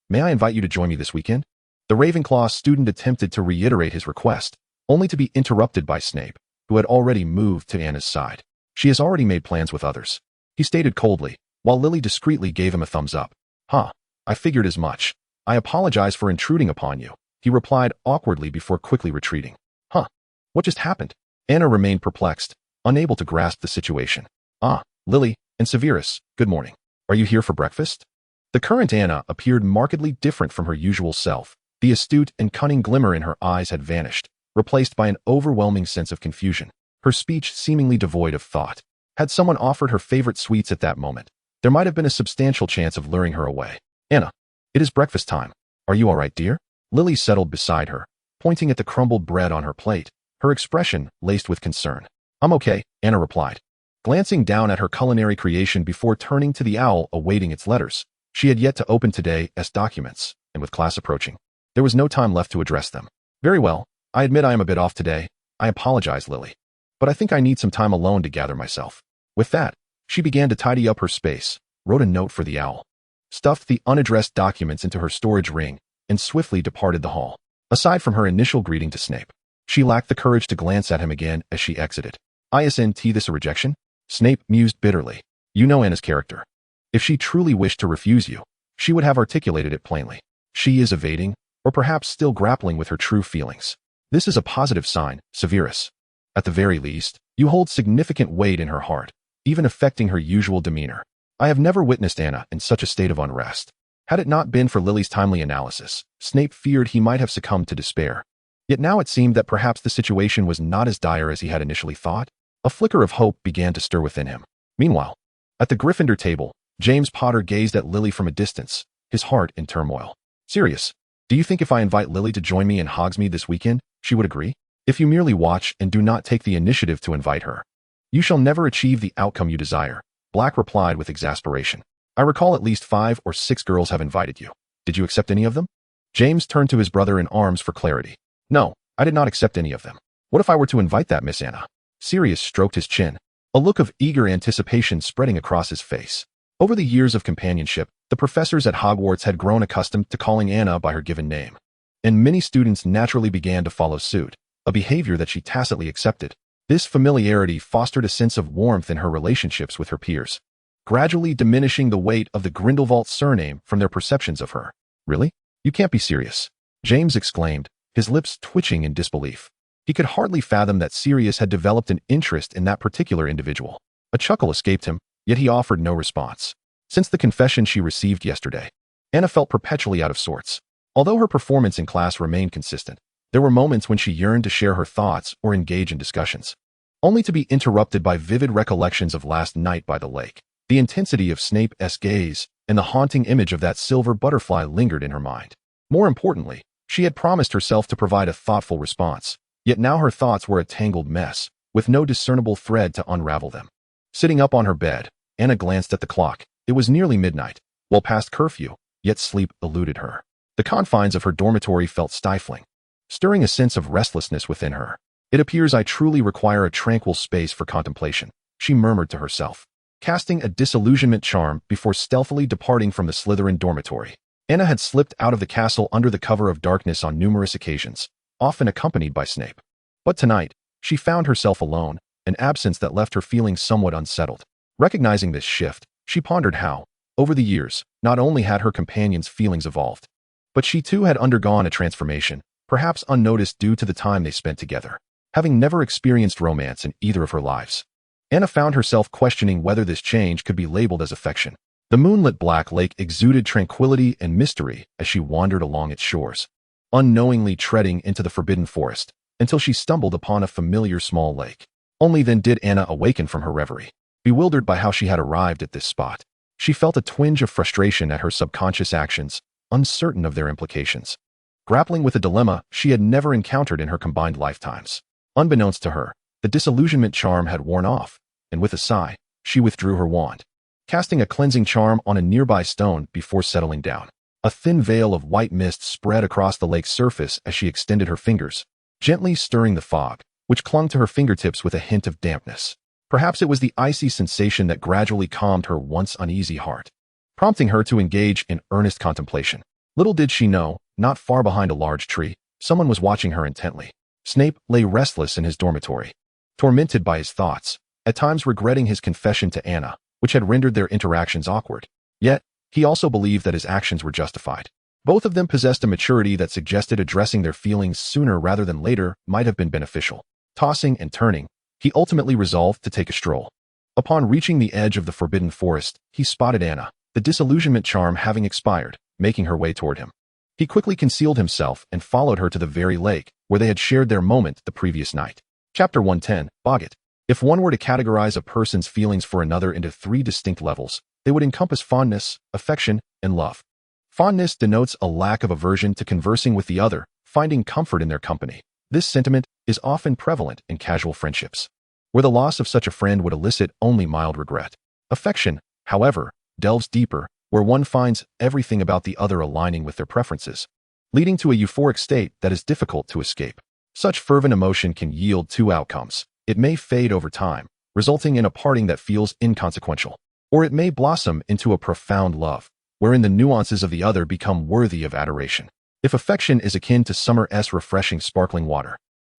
May I invite you to join me this weekend?" The Ravenclaw student attempted to reiterate his request, only to be interrupted by Snape, who had already moved to Anna's side. "She has already made plans with others," he stated coldly, while Lily discreetly gave him a thumbs up. "Huh, I figured as much. I apologize for intruding upon you," he replied awkwardly before quickly retreating. "Huh, what just happened?" Anna remained perplexed, unable to grasp the situation. "Ah, Lily and Severus, good morning. Are you here for breakfast?" The current Anna appeared markedly different from her usual self. The astute and cunning glimmer in her eyes had vanished, replaced by an overwhelming sense of confusion, her speech seemingly devoid of thought. Had someone offered her favorite sweets at that moment, there might have been a substantial chance of luring her away. "Anna, it is breakfast time. Are you all right, dear?" Lily settled beside her, pointing at the crumbled bread on her plate, her expression laced with concern. "I'm okay," Anna replied, glancing down at her culinary creation before turning to the owl awaiting its letters. She had yet to open today's documents, and with class approaching, there was no time left to address them. "Very well, I admit I am a bit off today. I apologize, Lily. But I think I need some time alone to gather myself." With that, she began to tidy up her space, wrote a note for the owl, stuffed the unaddressed documents into her storage ring, and swiftly departed the hall. Aside from her initial greeting to Snape, she lacked the courage to glance at him again as she exited. "Isn't this a rejection?" Snape mused bitterly. "You know Anna's character. If she truly wished to refuse you, she would have articulated it plainly. She is evading, or perhaps still grappling with her true feelings. This is a positive sign, Severus. At the very least, you hold significant weight in her heart, even affecting her usual demeanor. I have never witnessed Anna in such a state of unrest." Had it not been for Lily's timely analysis, Snape feared he might have succumbed to despair. Yet now it seemed that perhaps the situation was not as dire as he had initially thought. A flicker of hope began to stir within him. Meanwhile, at the Gryffindor table, James Potter gazed at Lily from a distance, his heart in turmoil. "Sirius, do you think if I invite Lily to join me in Hogsmeade this weekend, she would agree? If you merely watch and do not take the initiative to invite her, you shall never achieve the outcome you desire," Black replied with exasperation. "I recall at least 5 or 6 girls have invited you. Did you accept any of them?" James turned to his brother in arms for clarity. "No, I did not accept any of them. What if I were to invite that Miss Anna?" Sirius stroked his chin, a look of eager anticipation spreading across his face. Over the years of companionship, the professors at Hogwarts had grown accustomed to calling Anna by her given name, and many students naturally began to follow suit, a behavior that she tacitly accepted. This familiarity fostered a sense of warmth in her relationships with her peers, gradually diminishing the weight of the Grindelwald surname from their perceptions of her. "Really? You can't be serious," James exclaimed, his lips twitching in disbelief. He could hardly fathom that Sirius had developed an interest in that particular individual. A chuckle escaped him, yet he offered no response. Since the confession she received yesterday, Anna felt perpetually out of sorts. Although her performance in class remained consistent, there were moments when she yearned to share her thoughts or engage in discussions, only to be interrupted by vivid recollections of last night by the lake. The intensity of Snape's gaze and the haunting image of that silver butterfly lingered in her mind. More importantly, she had promised herself to provide a thoughtful response, yet now her thoughts were a tangled mess, with no discernible thread to unravel them. Sitting up on her bed, Anna glanced at the clock. It was nearly midnight, well past curfew, yet sleep eluded her. The confines of her dormitory felt stifling, stirring a sense of restlessness within her. "It appears I truly require a tranquil space for contemplation," she murmured to herself, casting a disillusionment charm before stealthily departing from the Slytherin dormitory. Anna had slipped out of the castle under the cover of darkness on numerous occasions, often accompanied by Snape. But tonight, she found herself alone, an absence that left her feeling somewhat unsettled. Recognizing this shift, she pondered how, over the years, not only had her companion's feelings evolved, but she too had undergone a transformation, perhaps unnoticed due to the time they spent together. Having never experienced romance in either of her lives, Anna found herself questioning whether this change could be labeled as affection. The moonlit Black Lake exuded tranquility and mystery as she wandered along its shores, unknowingly treading into the forbidden forest, until she stumbled upon a familiar small lake. Only then did Anna awaken from her reverie. Bewildered by how she had arrived at this spot, she felt a twinge of frustration at her subconscious actions, uncertain of their implications. Grappling with a dilemma she had never encountered in her combined lifetimes. Unbeknownst to her, the disillusionment charm had worn off, and with a sigh, she withdrew her wand, casting a cleansing charm on a nearby stone before settling down. A thin veil of white mist spread across the lake's surface as she extended her fingers, gently stirring the fog, which clung to her fingertips with a hint of dampness. Perhaps it was the icy sensation that gradually calmed her once uneasy heart, prompting her to engage in earnest contemplation. Little did she know, not far behind a large tree, someone was watching her intently. Snape lay restless in his dormitory, tormented by his thoughts, at times regretting his confession to Anna, which had rendered their interactions awkward. Yet, he also believed that his actions were justified. Both of them possessed a maturity that suggested addressing their feelings sooner rather than later might have been beneficial. Tossing and turning, he ultimately resolved to take a stroll. Upon reaching the edge of the forbidden forest, he spotted Anna, the disillusionment charm having expired, making her way toward him. He quickly concealed himself and followed her to the very lake where they had shared their moment the previous night. Chapter 110, b.g.A.d. If one were to categorize a person's feelings for another into 3 distinct levels, they would encompass fondness, affection, and love. Fondness denotes a lack of aversion to conversing with the other, finding comfort in their company. This sentiment is often prevalent in casual friendships, where the loss of such a friend would elicit only mild regret. Affection, however, delves deeper, where one finds everything about the other aligning with their preferences, leading to a euphoric state that is difficult to escape. Such fervent emotion can yield 2 outcomes. It may fade over time, resulting in a parting that feels inconsequential, or it may blossom into a profound love, wherein the nuances of the other become worthy of adoration. If affection is akin to summer's refreshing sparkling water,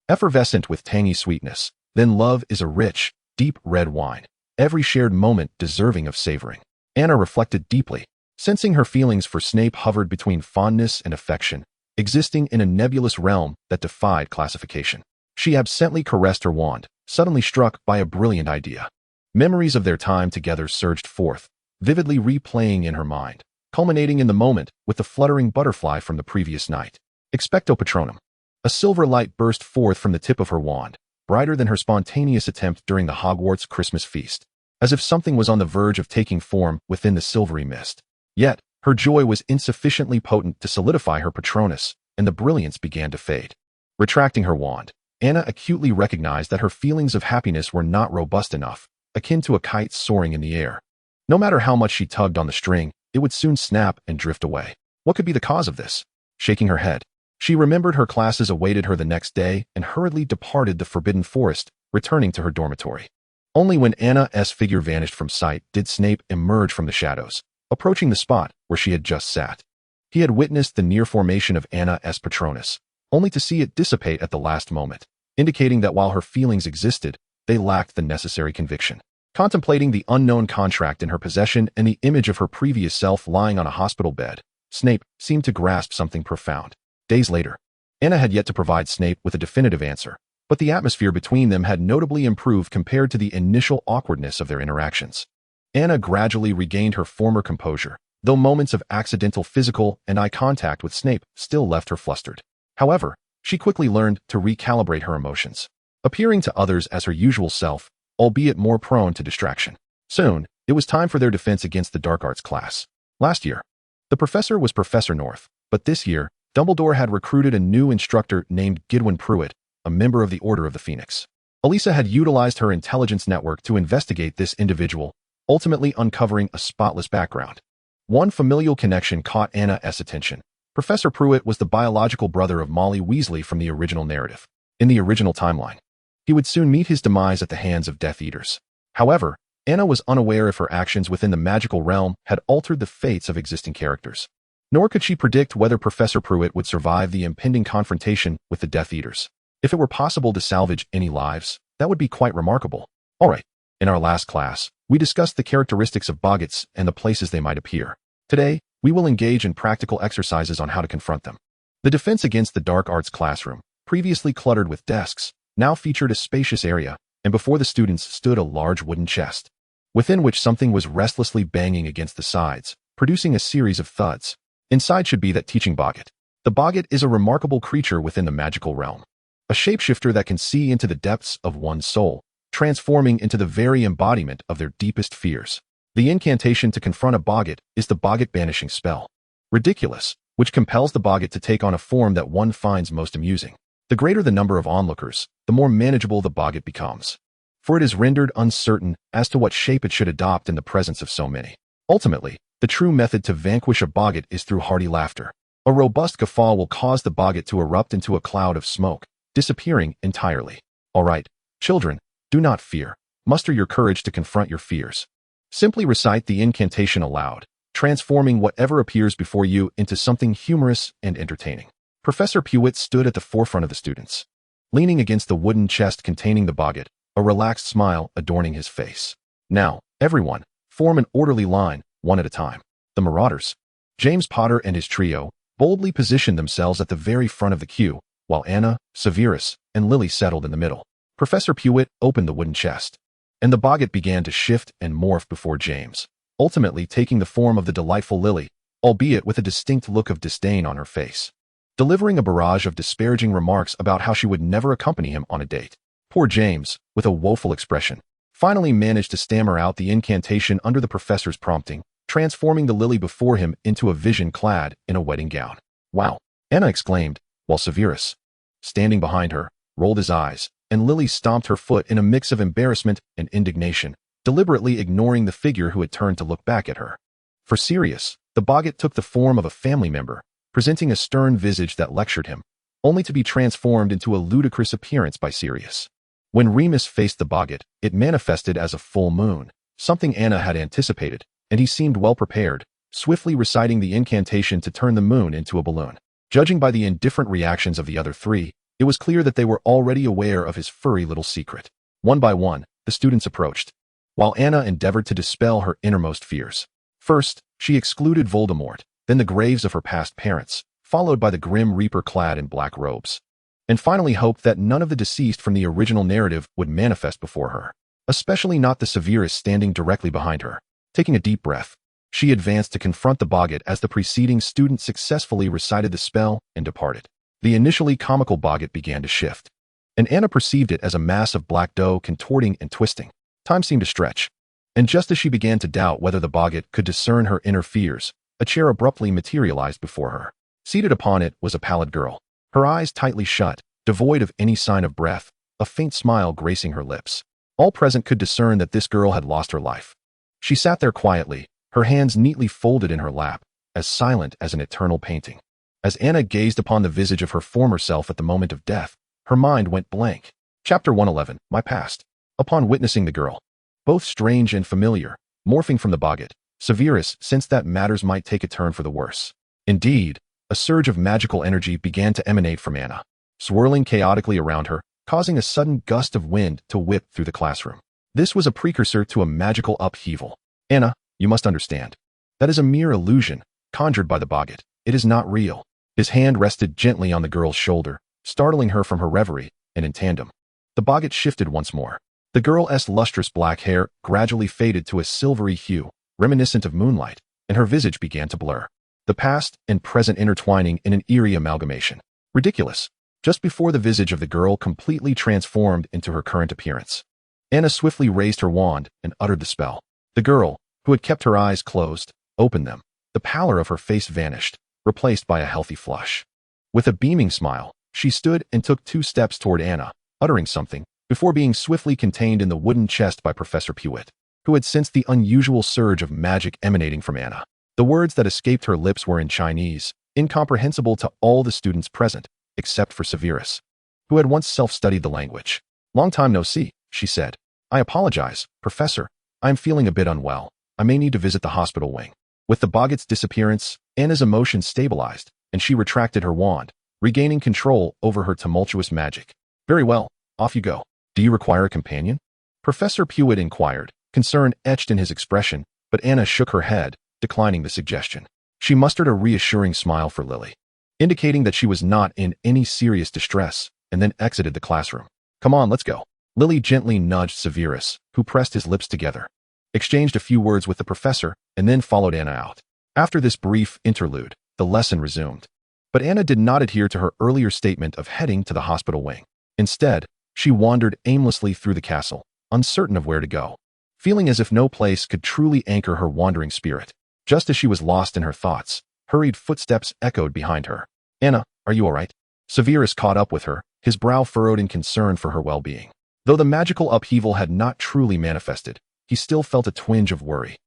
effervescent with tangy sweetness, then love is a rich, deep red wine, every shared moment deserving of savoring. Anna reflected deeply, sensing her feelings for Snape hovered between fondness and affection, existing in a nebulous realm that defied classification. She absently caressed her wand, suddenly struck by a brilliant idea. Memories of their time together surged forth, vividly replaying in her mind, culminating in the moment with the fluttering butterfly from the previous night. Expecto Patronum. A silver light burst forth from the tip of her wand, brighter than her spontaneous attempt during the Hogwarts Christmas feast, as if something was on the verge of taking form within the silvery mist. Yet, her joy was insufficiently potent to solidify her Patronus, and the brilliance began to fade. Retracting her wand, Anna acutely recognized that her feelings of happiness were not robust enough, akin to a kite soaring in the air. No matter how much she tugged on the string, it would soon snap and drift away. What could be the cause of this? Shaking her head, she remembered her classes awaited her the next day and hurriedly departed the forbidden forest, returning to her dormitory. Only when Anna's figure vanished from sight did Snape emerge from the shadows, approaching the spot where she had just sat. He had witnessed the near formation of Anna's Patronus, only to see it dissipate at the last moment, indicating that while her feelings existed, they lacked the necessary conviction. Contemplating the unknown contract in her possession and the image of her previous self lying on a hospital bed, Snape seemed to grasp something profound. Days later, Anna had yet to provide Snape with a definitive answer, but the atmosphere between them had notably improved compared to the initial awkwardness of their interactions. Anna gradually regained her former composure, though moments of accidental physical and eye contact with Snape still left her flustered. However, she quickly learned to recalibrate her emotions, appearing to others as her usual self, albeit more prone to distraction. Soon, it was time for their defense against the dark arts class. Last year, the professor was Professor North, but this year, Dumbledore had recruited a new instructor named Gidwin Pruitt, a member of the Order of the Phoenix. Elisa had utilized her intelligence network to investigate this individual, ultimately uncovering a spotless background. One familial connection caught Anna's attention. Professor Pruitt was the biological brother of Molly Weasley from the original narrative. In the original timeline, he would soon meet his demise at the hands of Death Eaters. However, Anna was unaware if her actions within the magical realm had altered the fates of existing characters. Nor could she predict whether Professor Pruitt would survive the impending confrontation with the Death Eaters. If it were possible to salvage any lives, that would be quite remarkable. Alright, in our last class, we discussed the characteristics of boggarts and the places they might appear. Today, we will engage in practical exercises on how to confront them. The defense against the dark arts classroom, previously cluttered with desks, now featured a spacious area, and before the students stood a large wooden chest, within which something was restlessly banging against the sides, producing a series of thuds. Inside should be that teaching boggart. The boggart is a remarkable creature within the magical realm, a shapeshifter that can see into the depths of one's soul, transforming into the very embodiment of their deepest fears. The incantation to confront a boggart is the boggart banishing spell. Ridiculous, which compels the boggart to take on a form that one finds most amusing. The greater the number of onlookers, the more manageable the boggart becomes. for it is rendered uncertain as to what shape it should adopt in the presence of so many. Ultimately, the true method to vanquish a boggart is through hearty laughter. A robust guffaw will cause the boggart to erupt into a cloud of smoke, disappearing entirely. All right, children, do not fear. Muster your courage to confront your fears. Simply recite the incantation aloud, transforming whatever appears before you into something humorous and entertaining. Professor Pewitt stood at the forefront of the students, leaning against the wooden chest containing the boggart, a relaxed smile adorning his face. Now, everyone, form an orderly line, one at a time. The Marauders. James Potter and his trio boldly positioned themselves at the very front of the queue, while Anna, Severus, and Lily settled in the middle. Professor Pewitt opened the wooden chest, and the boggart began to shift and morph before James, ultimately taking the form of the delightful Lily, albeit with a distinct look of disdain on her face, delivering a barrage of disparaging remarks about how she would never accompany him on a date. Poor James, with a woeful expression, finally managed to stammer out the incantation under the professor's prompting, transforming the Lily before him into a vision clad in a wedding gown. "Wow!" Anna exclaimed, while Severus, standing behind her, rolled his eyes, and Lily stomped her foot in a mix of embarrassment and indignation, deliberately ignoring the figure who had turned to look back at her. For Sirius, the boggart took the form of a family member, presenting a stern visage that lectured him, only to be transformed into a ludicrous appearance by Sirius. When Remus faced the boggart, it manifested as a full moon, something Anna had anticipated, and he seemed well prepared, swiftly reciting the incantation to turn the moon into a balloon. Judging by the indifferent reactions of the other three, it was clear that they were already aware of his furry little secret. One by one, the students approached, while Anna endeavored to dispel her innermost fears. First, she excluded Voldemort, then the graves of her past parents, followed by the Grim Reaper clad in black robes, and finally hoped that none of the deceased from the original narrative would manifest before her, especially not the Severus standing directly behind her. Taking a deep breath, she advanced to confront the boggart as the preceding student successfully recited the spell and departed. The initially comical boggart began to shift, and Anna perceived it as a mass of black dough contorting and twisting. Time seemed to stretch, and just as she began to doubt whether the boggart could discern her inner fears, a chair abruptly materialized before her. Seated upon it was a pallid girl, her eyes tightly shut, devoid of any sign of breath, a faint smile gracing her lips. All present could discern that this girl had lost her life. She sat there quietly, her hands neatly folded in her lap, as silent as an eternal painting. As Anna gazed upon the visage of her former self at the moment of death, her mind went blank. Chapter 111, My Past. Upon witnessing the girl, both strange and familiar, morphing from the boggart, Severus sensed that matters might take a turn for the worse. Indeed, a surge of magical energy began to emanate from Anna, swirling chaotically around her, causing a sudden gust of wind to whip through the classroom. This was a precursor to a magical upheaval. Anna, you must understand. That is a mere illusion, conjured by the boggart. It is not real. His hand rested gently on the girl's shoulder, startling her from her reverie, and in tandem, the boggart shifted once more. The girl's lustrous black hair gradually faded to a silvery hue, reminiscent of moonlight, and her visage began to blur, the past and present intertwining in an eerie amalgamation. Ridiculous. Just before the visage of the girl completely transformed into her current appearance, Anna swiftly raised her wand and uttered the spell. The girl, who had kept her eyes closed, opened them. The pallor of her face vanished, replaced by a healthy flush. With a beaming smile, she stood and took 2 steps toward Anna, uttering something, before being swiftly contained in the wooden chest by Professor Pewitt, who had sensed the unusual surge of magic emanating from Anna. The words that escaped her lips were in Chinese, incomprehensible to all the students present, except for Severus, who had once self-studied the language. "Long time no see," she said. "I apologize, Professor. I am feeling a bit unwell. I may need to visit the hospital wing." With the boggart's disappearance, Anna's emotions stabilized, and she retracted her wand, regaining control over her tumultuous magic. "Very well, off you go. Do you require a companion?" Professor Pewitt inquired, concern etched in his expression, but Anna shook her head, declining the suggestion. She mustered a reassuring smile for Lily, indicating that she was not in any serious distress, and then exited the classroom. "Come on, let's go." Lily gently nudged Severus, who pressed his lips together, exchanged a few words with the professor, and then followed Anna out. After this brief interlude, the lesson resumed. But Anna did not adhere to her earlier statement of heading to the hospital wing. Instead, she wandered aimlessly through the castle, uncertain of where to go, feeling as if no place could truly anchor her wandering spirit. Just as she was lost in her thoughts, hurried footsteps echoed behind her. "Anna, are you all right?" Severus caught up with her, his brow furrowed in concern for her well-being. Though the magical upheaval had not truly manifested, he still felt a twinge of worry.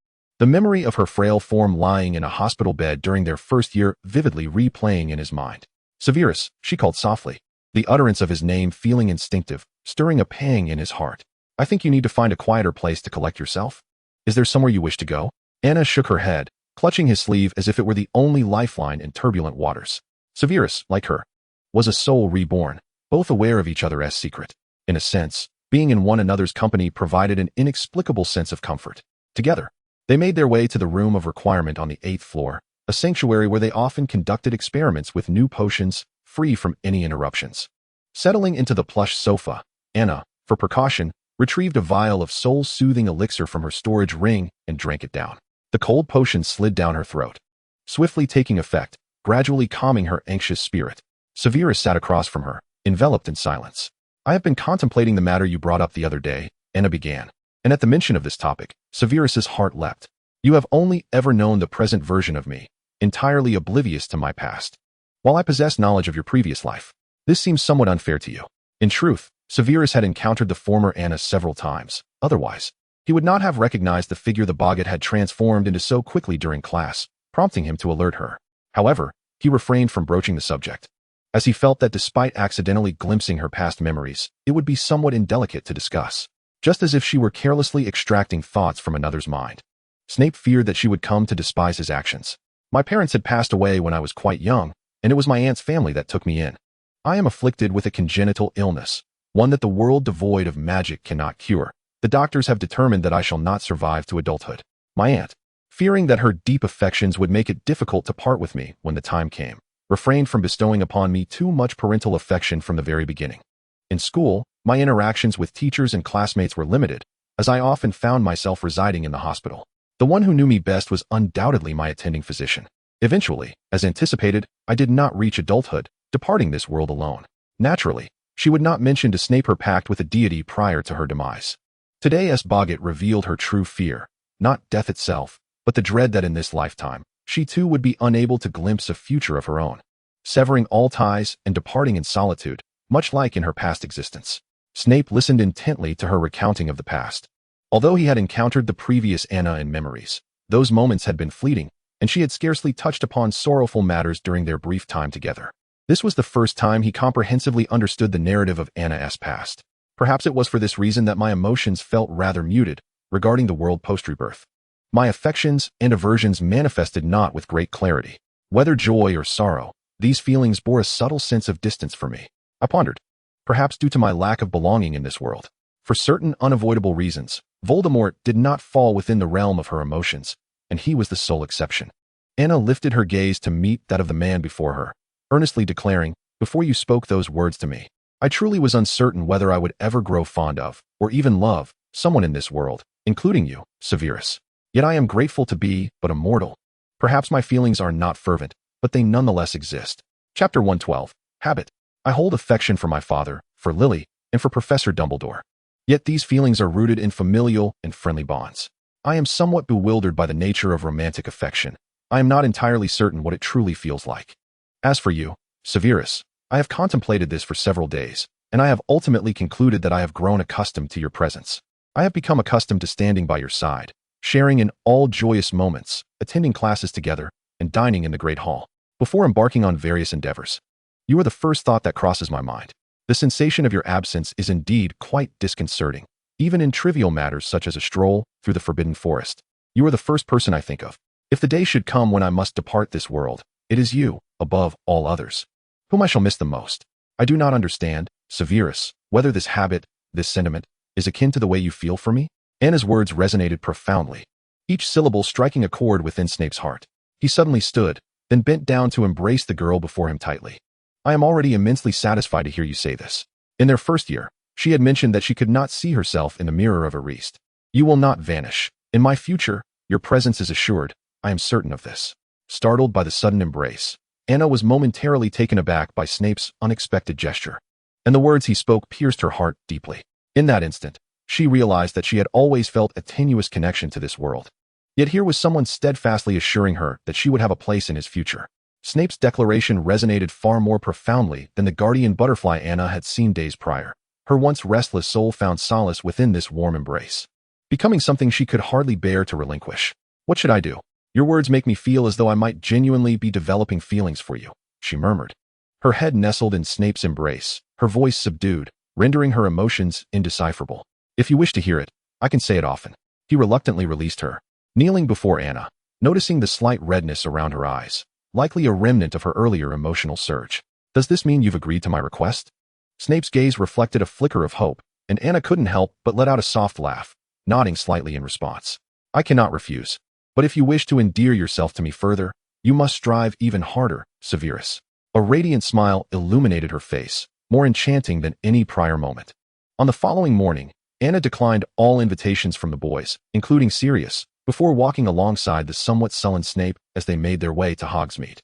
The memory of her frail form lying in a hospital bed during their first year vividly replaying in his mind. Severus, she called softly, the utterance of his name feeling instinctive, stirring a pang in his heart. I think you need to find a quieter place to collect yourself. Is there somewhere you wish to go? Anna shook her head, clutching his sleeve as if it were the only lifeline in turbulent waters. Severus, like her, was a soul reborn, both aware of each other as secret. In a sense, being in one another's company provided an inexplicable sense of comfort. Together, they made their way to the room of requirement on the 8th floor, a sanctuary where they often conducted experiments with new potions, free from any interruptions. Settling into the plush sofa, Anna, for precaution, retrieved a vial of soul-soothing elixir from her storage ring and drank it down. The cold potion slid down her throat, swiftly taking effect, gradually calming her anxious spirit. Severus sat across from her, enveloped in silence. I have been contemplating the matter you brought up the other day, Anna began, and at the mention of this topic, Severus's heart leapt. You have only ever known the present version of me, entirely oblivious to my past. While I possess knowledge of your previous life, this seems somewhat unfair to you. In truth, Severus had encountered the former Anna several times. Otherwise, he would not have recognized the figure the boggart had transformed into so quickly during class, prompting him to alert her. However, he refrained from broaching the subject, as he felt that despite accidentally glimpsing her past memories, it would be somewhat indelicate to discuss, just as if she were carelessly extracting thoughts from another's mind. Snape feared that she would come to despise his actions. My parents had passed away when I was quite young, and it was my aunt's family that took me in. I am afflicted with a congenital illness, one that the world devoid of magic cannot cure. The doctors have determined that I shall not survive to adulthood. My aunt, fearing that her deep affections would make it difficult to part with me when the time came, refrained from bestowing upon me too much parental affection from the very beginning. In school, my interactions with teachers and classmates were limited, as I often found myself residing in the hospital. The one who knew me best was undoubtedly my attending physician. Eventually, as anticipated, I did not reach adulthood, departing this world alone. Naturally, she would not mention to Snape her pact with a deity prior to her demise. Today boggart revealed her true fear, not death itself, but the dread that in this lifetime, she too would be unable to glimpse a future of her own, severing all ties and departing in solitude, much like in her past existence. Snape listened intently to her recounting of the past. Although he had encountered the previous Anna in memories, those moments had been fleeting, and she had scarcely touched upon sorrowful matters during their brief time together. This was the first time he comprehensively understood the narrative of Anna's past. Perhaps it was for this reason that my emotions felt rather muted regarding the world post-rebirth. My affections and aversions manifested not with great clarity. Whether joy or sorrow, these feelings bore a subtle sense of distance for me. I pondered, perhaps due to my lack of belonging in this world. For certain unavoidable reasons, Voldemort did not fall within the realm of her emotions, and he was the sole exception. Anna lifted her gaze to meet that of the man before her, earnestly declaring, "Before you spoke those words to me, I truly was uncertain whether I would ever grow fond of, or even love, someone in this world, including you, Severus. Yet I am grateful to be but a mortal. Perhaps my feelings are not fervent, but they nonetheless exist." Chapter 112, Habit. I hold affection for my father, for Lily, and for Professor Dumbledore. Yet these feelings are rooted in familial and friendly bonds. I am somewhat bewildered by the nature of romantic affection. I am not entirely certain what it truly feels like. As for you, Severus, I have contemplated this for several days, and I have ultimately concluded that I have grown accustomed to your presence. I have become accustomed to standing by your side, sharing in all joyous moments, attending classes together, and dining in the Great Hall, before embarking on various endeavors. You are the first thought that crosses my mind. The sensation of your absence is indeed quite disconcerting, even in trivial matters such as a stroll through the Forbidden Forest. You are the first person I think of. If the day should come when I must depart this world, it is you, above all others, whom I shall miss the most. I do not understand, Severus, whether this habit, this sentiment, is akin to the way you feel for me. Anna's words resonated profoundly, each syllable striking a chord within Snape's heart. He suddenly stood, then bent down to embrace the girl before him tightly. I am already immensely satisfied to hear you say this. In their first year, she had mentioned that she could not see herself in the mirror of a Reist. You will not vanish. In my future, your presence is assured. I am certain of this. Startled by the sudden embrace, Anna was momentarily taken aback by Snape's unexpected gesture, and the words he spoke pierced her heart deeply. In that instant, she realized that she had always felt a tenuous connection to this world. Yet here was someone steadfastly assuring her that she would have a place in his future. Snape's declaration resonated far more profoundly than the guardian butterfly Anna had seen days prior. Her once restless soul found solace within this warm embrace, becoming something she could hardly bear to relinquish. "What should I do? Your words make me feel as though I might genuinely be developing feelings for you," she murmured. Her head nestled in Snape's embrace, her voice subdued, rendering her emotions indecipherable. "If you wish to hear it, I can say it often." He reluctantly released her, kneeling before Anna, noticing the slight redness around her eyes, likely a remnant of her earlier emotional surge. "Does this mean you've agreed to my request?" Snape's gaze reflected a flicker of hope, and Anna couldn't help but let out a soft laugh, nodding slightly in response. "I cannot refuse. But if you wish to endear yourself to me further, you must strive even harder, Severus." A radiant smile illuminated her face, more enchanting than any prior moment. On the following morning, Anna declined all invitations from the boys, including Sirius, before walking alongside the somewhat sullen Snape as they made their way to Hogsmeade.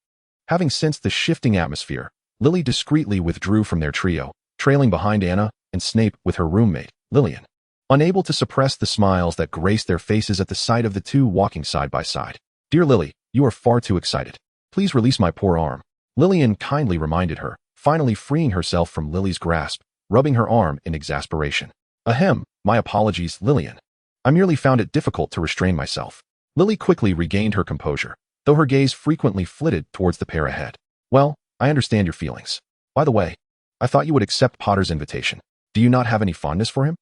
Having sensed the shifting atmosphere, Lily discreetly withdrew from their trio, trailing behind Anna and Snape with her roommate, Lillian. Unable to suppress the smiles that graced their faces at the sight of the two walking side by side. "Dear Lily, you are far too excited. Please release my poor arm," Lillian kindly reminded her, finally freeing herself from Lily's grasp, rubbing her arm in exasperation. "Ahem, my apologies, Lillian. I merely found it difficult to restrain myself." Lily quickly regained her composure, though her gaze frequently flitted towards the pair ahead. "Well, I understand your feelings. By the way, I thought you would accept Potter's invitation. Do you not have any fondness for him?"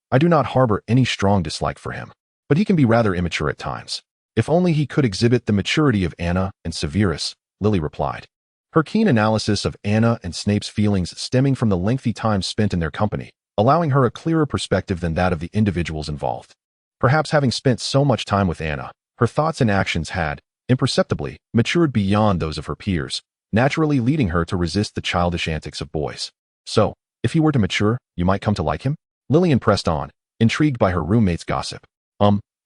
I do not harbor any strong dislike for him, but he can be rather immature at times. If only he could exhibit the maturity of Anna and Severus," Lily replied. Her keen analysis of Anna and Snape's feelings stemming from the lengthy time spent in their company, allowing her a clearer perspective than that of the individuals involved. Perhaps having spent so much time with Anna, her thoughts and actions had, imperceptibly, matured beyond those of her peers, naturally leading her to resist the childish antics of boys. "So, if he were to mature, you might come to like him?" Lillian pressed on, intrigued by her roommate's gossip.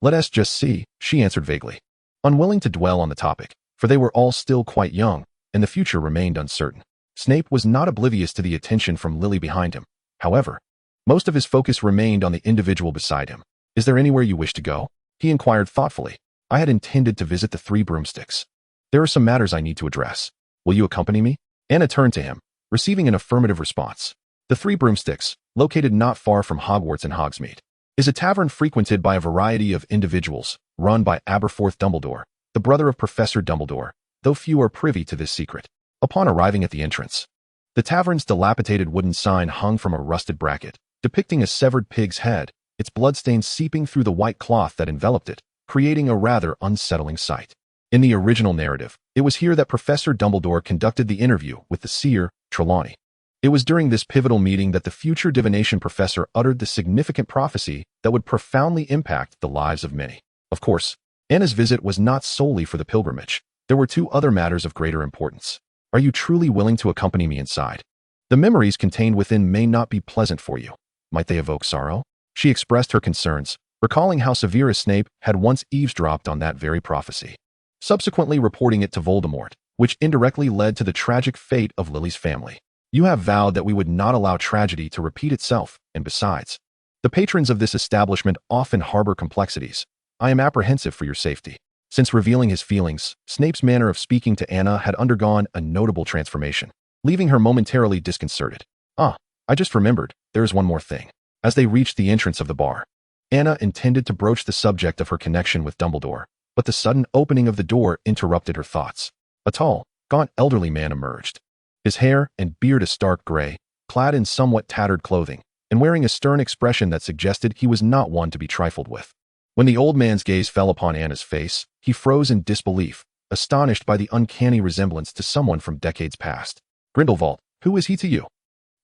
Let us just see," she answered vaguely, unwilling to dwell on the topic, for they were all still quite young, and the future remained uncertain. Snape was not oblivious to the attention from Lily behind him. However, most of his focus remained on the individual beside him. "Is there anywhere you wish to go?" he inquired thoughtfully. "I had intended to visit the Three Broomsticks. There are some matters I need to address. Will you accompany me?" Anna turned to him, receiving an affirmative response. The Three Broomsticks, located not far from Hogwarts in Hogsmeade, is a tavern frequented by a variety of individuals, run by Aberforth Dumbledore, the brother of Professor Dumbledore, though few are privy to this secret. Upon arriving at the entrance, the tavern's dilapidated wooden sign hung from a rusted bracket, depicting a severed pig's head, its bloodstains seeping through the white cloth that enveloped it, creating a rather unsettling sight. In the original narrative, it was here that Professor Dumbledore conducted the interview with the seer, Trelawney. It was during this pivotal meeting that the future divination professor uttered the significant prophecy that would profoundly impact the lives of many. Of course, Anna's visit was not solely for the pilgrimage. There were two other matters of greater importance. "Are you truly willing to accompany me inside? The memories contained within may not be pleasant for you. Might they evoke sorrow?" She expressed her concerns, recalling how Severus Snape had once eavesdropped on that very prophecy, subsequently reporting it to Voldemort, which indirectly led to the tragic fate of Lily's family. "You have vowed that we would not allow tragedy to repeat itself, and besides, the patrons of this establishment often harbor complexities. I am apprehensive for your safety." Since revealing his feelings, Snape's manner of speaking to Anna had undergone a notable transformation, leaving her momentarily disconcerted. I just remembered, there is one more thing." As they reached the entrance of the bar, Anna intended to broach the subject of her connection with Dumbledore, but the sudden opening of the door interrupted her thoughts. A tall, gaunt elderly man emerged, his hair and beard a stark gray, clad in somewhat tattered clothing, and wearing a stern expression that suggested he was not one to be trifled with. When the old man's gaze fell upon Anna's face, he froze in disbelief, astonished by the uncanny resemblance to someone from decades past. "Grindelwald, who is he to you?"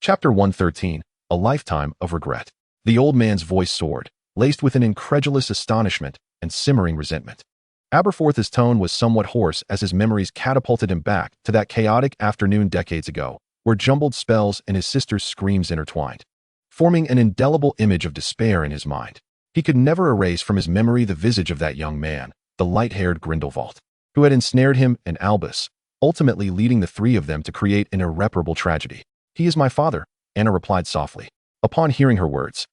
Chapter 113, A Lifetime of Regret. The old man's voice soared, laced with an incredulous astonishment and simmering resentment. Aberforth's tone was somewhat hoarse as his memories catapulted him back to that chaotic afternoon decades ago, where jumbled spells and his sister's screams intertwined, forming an indelible image of despair in his mind. He could never erase from his memory the visage of that young man, the light-haired Grindelwald, who had ensnared him and Albus, ultimately leading the three of them to create an irreparable tragedy. "He is my father," Anna replied softly. Upon hearing her words,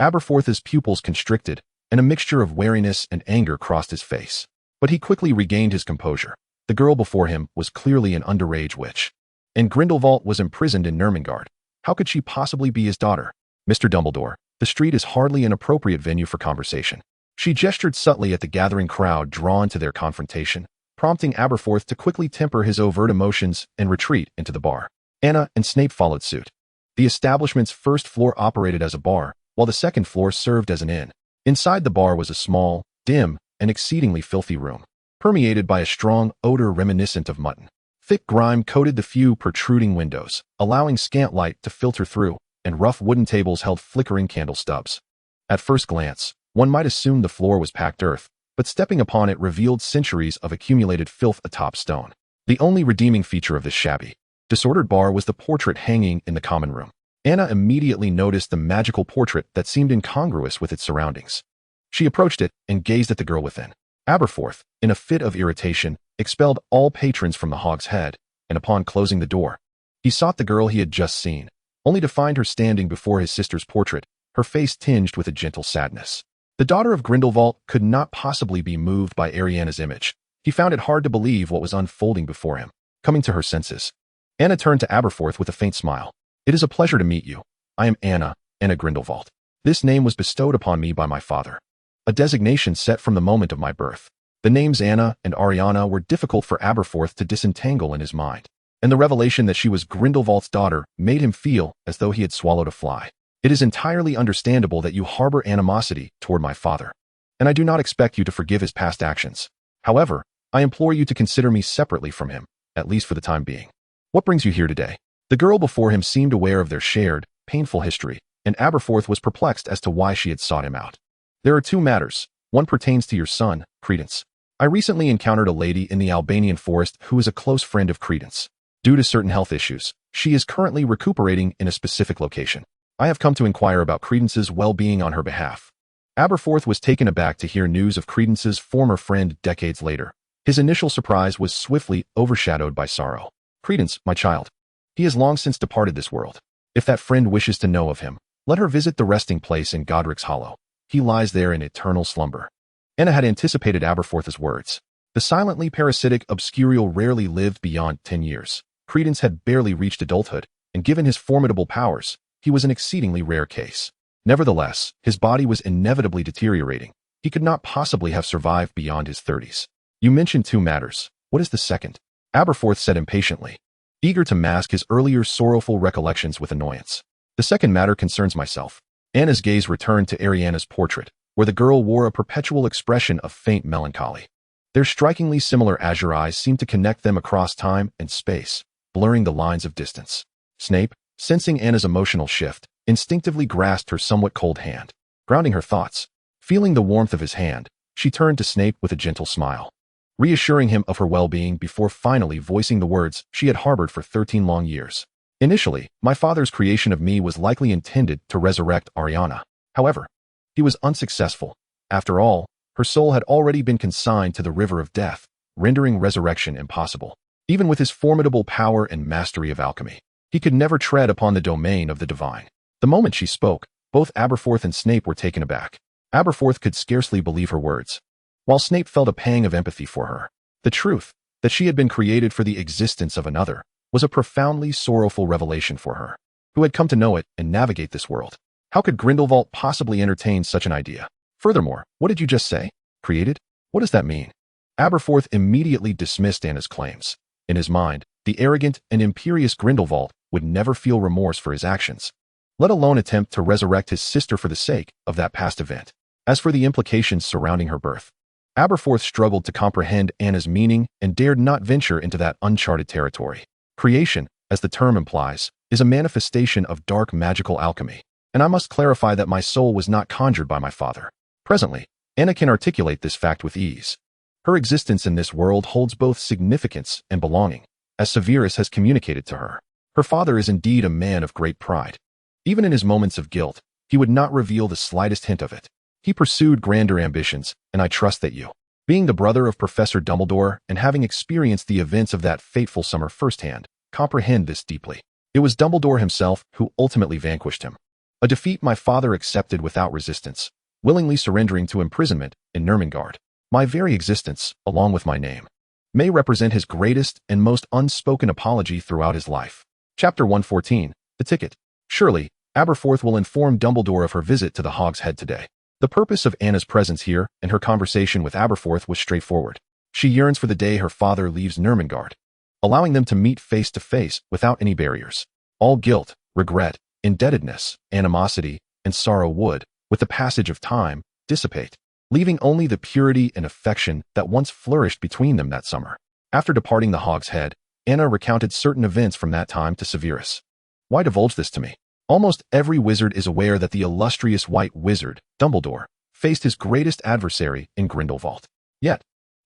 Aberforth's pupils constricted, and a mixture of wariness and anger crossed his face. But he quickly regained his composure. The girl before him was clearly an underage witch, and Grindelwald was imprisoned in Nurmengard, How could she possibly be his daughter? Mr. Dumbledore, the street is hardly an appropriate venue for conversation. She gestured subtly at the gathering crowd drawn to their confrontation, prompting Aberforth to quickly temper his overt emotions and retreat into the bar. Anna and Snape followed suit. The establishment's first floor operated as a bar, while the second floor served as an inn. Inside the bar was a small, dim, and exceedingly filthy room, permeated by a strong odor reminiscent of mutton. Thick grime coated the few protruding windows, allowing scant light to filter through, and rough wooden tables held flickering candle stubs. At first glance, one might assume the floor was packed earth, but stepping upon it revealed centuries of accumulated filth atop stone. The only redeeming feature of this shabby, disordered bar was the portrait hanging in the common room. Anna immediately noticed the magical portrait that seemed incongruous with its surroundings. She approached it and gazed at the girl within. Aberforth, in a fit of irritation, expelled all patrons from the Hog's Head, and upon closing the door, he sought the girl he had just seen, only to find her standing before his sister's portrait, her face tinged with a gentle sadness. The daughter of Grindelwald could not possibly be moved by Ariana's image. He found it hard to believe what was unfolding before him. Coming to her senses, Anna turned to Aberforth with a faint smile. "It is a pleasure to meet you. I am Anna Grindelwald. This name was bestowed upon me by my father, a designation set from the moment of my birth." The names Anna and Ariana were difficult for Aberforth to disentangle in his mind, and the revelation that she was Grindelwald's daughter made him feel as though he had swallowed a fly. "It is entirely understandable that you harbor animosity toward my father, and I do not expect you to forgive his past actions. However, I implore you to consider me separately from him, at least for the time being. What brings you here today?" The girl before him seemed aware of their shared, painful history, and Aberforth was perplexed as to why she had sought him out. "There are two matters. One pertains to your son, Credence. I recently encountered a lady in the Albanian forest who is a close friend of Credence. Due to certain health issues, she is currently recuperating in a specific location. I have come to inquire about Credence's well-being on her behalf." Aberforth was taken aback to hear news of Credence's former friend decades later. His initial surprise was swiftly overshadowed by sorrow. "Credence, my child. He has long since departed this world. If that friend wishes to know of him, let her visit the resting place in Godric's Hollow. He lies there in eternal slumber." Anna had anticipated Aberforth's words. The silently parasitic Obscurial rarely lived beyond 10 years. Credence had barely reached adulthood, and given his formidable powers, he was an exceedingly rare case. Nevertheless, his body was inevitably deteriorating. He could not possibly have survived beyond his 30s. "You mentioned two matters. What is the second?" Aberforth said impatiently, eager to mask his earlier sorrowful recollections with annoyance. "The second matter concerns myself." Anna's gaze returned to Ariana's portrait, where the girl wore a perpetual expression of faint melancholy. Their strikingly similar azure eyes seemed to connect them across time and space, blurring the lines of distance. Snape, sensing Anna's emotional shift, instinctively grasped her somewhat cold hand, grounding her thoughts. Feeling the warmth of his hand, she turned to Snape with a gentle smile, reassuring him of her well-being before finally voicing the words she had harbored for 13 long years. "Initially, my father's creation of me was likely intended to resurrect Ariana. However, he was unsuccessful. After all, her soul had already been consigned to the river of death, rendering resurrection impossible. Even with his formidable power and mastery of alchemy, he could never tread upon the domain of the divine." The moment she spoke, both Aberforth and Snape were taken aback. Aberforth could scarcely believe her words, while Snape felt a pang of empathy for her. The truth, that she had been created for the existence of another, was a profoundly sorrowful revelation for her, who had come to know it and navigate this world. How could Grindelwald possibly entertain such an idea? Furthermore, what did you just say? Created? What does that mean? Aberforth immediately dismissed Anna's claims. In his mind, the arrogant and imperious Grindelwald would never feel remorse for his actions, let alone attempt to resurrect his sister for the sake of that past event. As for the implications surrounding her birth, Aberforth struggled to comprehend Anna's meaning and dared not venture into that uncharted territory. Creation, as the term implies, is a manifestation of dark magical alchemy, and I must clarify that my soul was not conjured by my father. Presently, Anna can articulate this fact with ease. Her existence in this world holds both significance and belonging, as Severus has communicated to her. Her father is indeed a man of great pride. Even in his moments of guilt, he would not reveal the slightest hint of it. He pursued grander ambitions, and I trust that you, being the brother of Professor Dumbledore and having experienced the events of that fateful summer firsthand, comprehend this deeply. It was Dumbledore himself who ultimately vanquished him, a defeat my father accepted without resistance, willingly surrendering to imprisonment in Nurmengard. My very existence, along with my name, may represent his greatest and most unspoken apology throughout his life. Chapter 114, The Ticket. Surely, Aberforth will inform Dumbledore of her visit to the Hog's Head today. The purpose of Anna's presence here and her conversation with Aberforth was straightforward. She yearns for the day her father leaves Nurmengard, allowing them to meet face to face without any barriers. All guilt, regret, indebtedness, animosity, and sorrow would, with the passage of time, dissipate, leaving only the purity and affection that once flourished between them that summer. After departing the Hog's Head, Anna recounted certain events from that time to Severus. Why divulge this to me? Almost every wizard is aware that the illustrious White Wizard, Dumbledore, faced his greatest adversary in Grindelwald. Yet,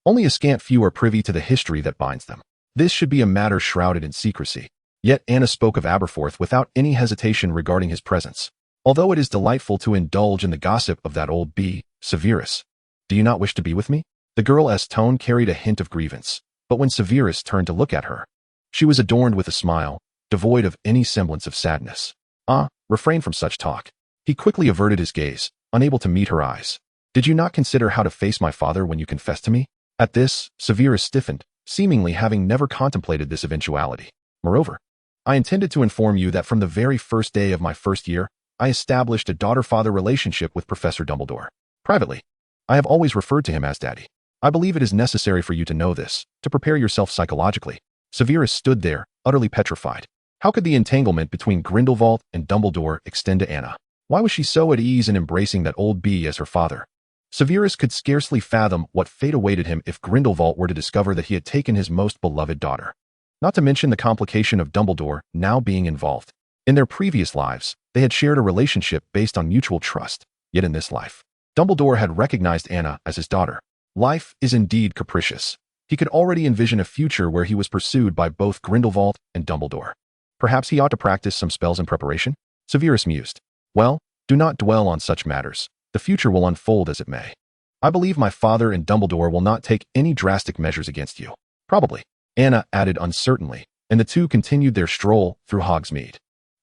only a scant few are privy to the history that binds them. This should be a matter shrouded in secrecy. Yet Anna spoke of Aberforth without any hesitation regarding his presence. Although it is delightful to indulge in the gossip of that old Severus, do you not wish to be with me? The girl's tone carried a hint of grievance, but when Severus turned to look at her, she was adorned with a smile, devoid of any semblance of sadness. Refrain from such talk. He quickly averted his gaze, unable to meet her eyes. Did you not consider how to face my father when you confessed to me? At this, Severus stiffened, seemingly having never contemplated this eventuality. Moreover, I intended to inform you that from the very first day of my first year, I established a daughter-father relationship with Professor Dumbledore. Privately, I have always referred to him as Daddy. I believe it is necessary for you to know this, to prepare yourself psychologically. Severus stood there, utterly petrified. How could the entanglement between Grindelwald and Dumbledore extend to Anna? Why was she so at ease in embracing that old as her father? Severus could scarcely fathom what fate awaited him if Grindelwald were to discover that he had taken his most beloved daughter. Not to mention the complication of Dumbledore now being involved. In their previous lives, they had shared a relationship based on mutual trust, yet in this life, Dumbledore had recognized Anna as his daughter. Life is indeed capricious. He could already envision a future where he was pursued by both Grindelwald and Dumbledore. Perhaps he ought to practice some spells in preparation? Severus mused. Well, do not dwell on such matters. The future will unfold as it may. I believe my father and Dumbledore will not take any drastic measures against you. Probably, Anna added uncertainly, and the two continued their stroll through Hogsmeade.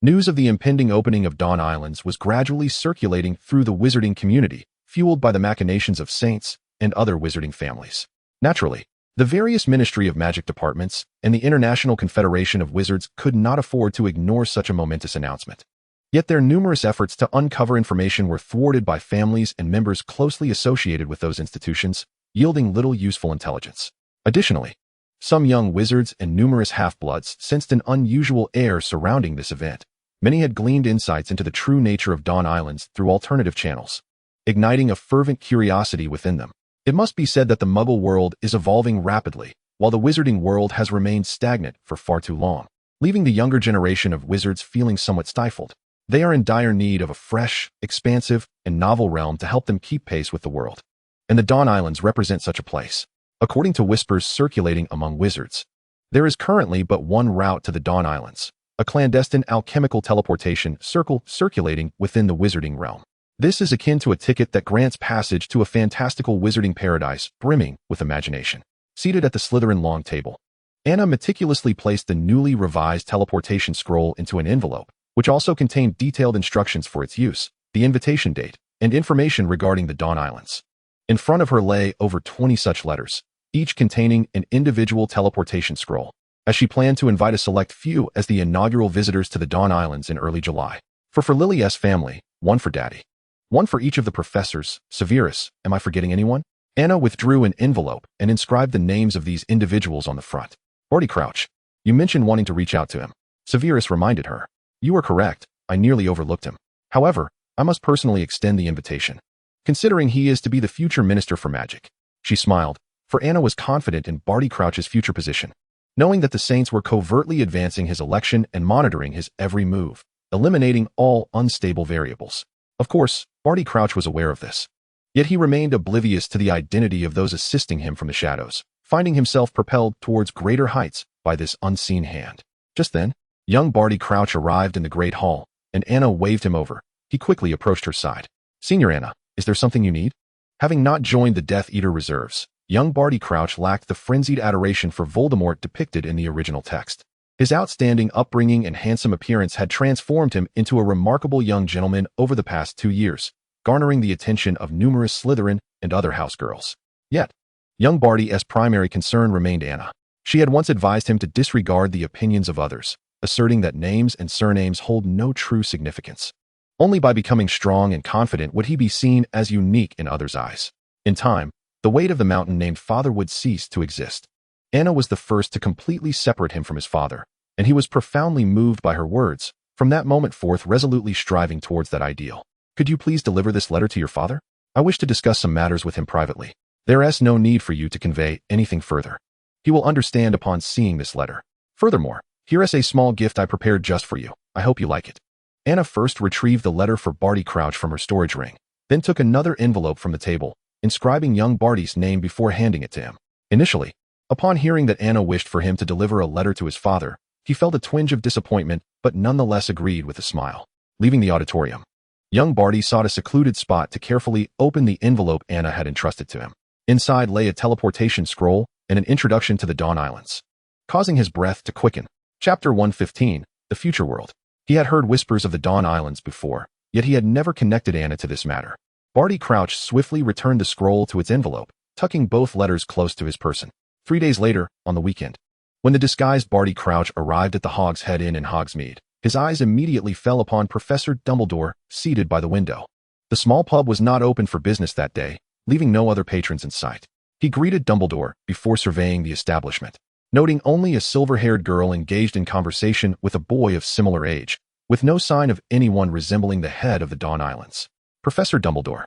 News of the impending opening of Dawn Islands was gradually circulating through the wizarding community, fueled by the machinations of saints and other wizarding families. Naturally, the various Ministry of Magic departments and the International Confederation of Wizards could not afford to ignore such a momentous announcement. Yet their numerous efforts to uncover information were thwarted by families and members closely associated with those institutions, yielding little useful intelligence. Additionally, some young wizards and numerous half-bloods sensed an unusual air surrounding this event. Many had gleaned insights into the true nature of Dawn Islands through alternative channels, igniting a fervent curiosity within them. It must be said that the Muggle world is evolving rapidly, while the wizarding world has remained stagnant for far too long, leaving the younger generation of wizards feeling somewhat stifled. They are in dire need of a fresh, expansive, and novel realm to help them keep pace with the world. And the Dawn Islands represent such a place. According to whispers circulating among wizards, there is currently but one route to the Dawn Islands, a clandestine alchemical teleportation circulating within the wizarding realm. This is akin to a ticket that grants passage to a fantastical wizarding paradise brimming with imagination. Seated at the Slytherin long table, Anna meticulously placed the newly revised teleportation scroll into an envelope, which also contained detailed instructions for its use, the invitation date, and information regarding the Dawn Islands. In front of her lay over 20 such letters, each containing an individual teleportation scroll, as she planned to invite a select few as the inaugural visitors to the Dawn Islands in early July. For Lily's family, one for Daddy. One for each of the professors. Severus, am I forgetting anyone? Anna withdrew an envelope and inscribed the names of these individuals on the front. Barty Crouch, you mentioned wanting to reach out to him. Severus reminded her. You are correct, I nearly overlooked him. However, I must personally extend the invitation, considering he is to be the future Minister for Magic. She smiled, for Anna was confident in Barty Crouch's future position, knowing that the Saints were covertly advancing his election and monitoring his every move, eliminating all unstable variables. Of course, Barty Crouch was aware of this. Yet he remained oblivious to the identity of those assisting him from the shadows, finding himself propelled towards greater heights by this unseen hand. Just then, young Barty Crouch arrived in the Great Hall, and Anna waved him over. He quickly approached her side. Senior Anna, is there something you need? Having not joined the Death Eater reserves, young Barty Crouch lacked the frenzied adoration for Voldemort depicted in the original text. His outstanding upbringing and handsome appearance had transformed him into a remarkable young gentleman over the past 2 years, garnering the attention of numerous Slytherin and other house girls. Yet, young Barty's primary concern remained Anna. She had once advised him to disregard the opinions of others, asserting that names and surnames hold no true significance. Only by becoming strong and confident would he be seen as unique in others' eyes. In time, the weight of the mountain named father would cease to exist. Anna was the first to completely separate him from his father, and he was profoundly moved by her words, from that moment forth resolutely striving towards that ideal. Could you please deliver this letter to your father? I wish to discuss some matters with him privately. There is no need for you to convey anything further. He will understand upon seeing this letter. Furthermore, here is a small gift I prepared just for you. I hope you like it. Anna first retrieved the letter for Barty Crouch from her storage ring, then took another envelope from the table, inscribing young Barty's name before handing it to him. Initially, upon hearing that Anna wished for him to deliver a letter to his father, he felt a twinge of disappointment, but nonetheless agreed with a smile. Leaving the auditorium, young Barty sought a secluded spot to carefully open the envelope Anna had entrusted to him. Inside lay a teleportation scroll and an introduction to the Dawn Islands, causing his breath to quicken. Chapter 115, The Future World. He had heard whispers of the Dawn Islands before, yet he had never connected Anna to this matter. Barty Crouch swiftly returned the scroll to its envelope, tucking both letters close to his person. 3 days later, on the weekend, when the disguised Barty Crouch arrived at the Hog's Head Inn in Hogsmeade, his eyes immediately fell upon Professor Dumbledore, seated by the window. The small pub was not open for business that day, leaving no other patrons in sight. He greeted Dumbledore before surveying the establishment, noting only a silver-haired girl engaged in conversation with a boy of similar age, with no sign of anyone resembling the head of the Dawn Islands. Professor Dumbledore,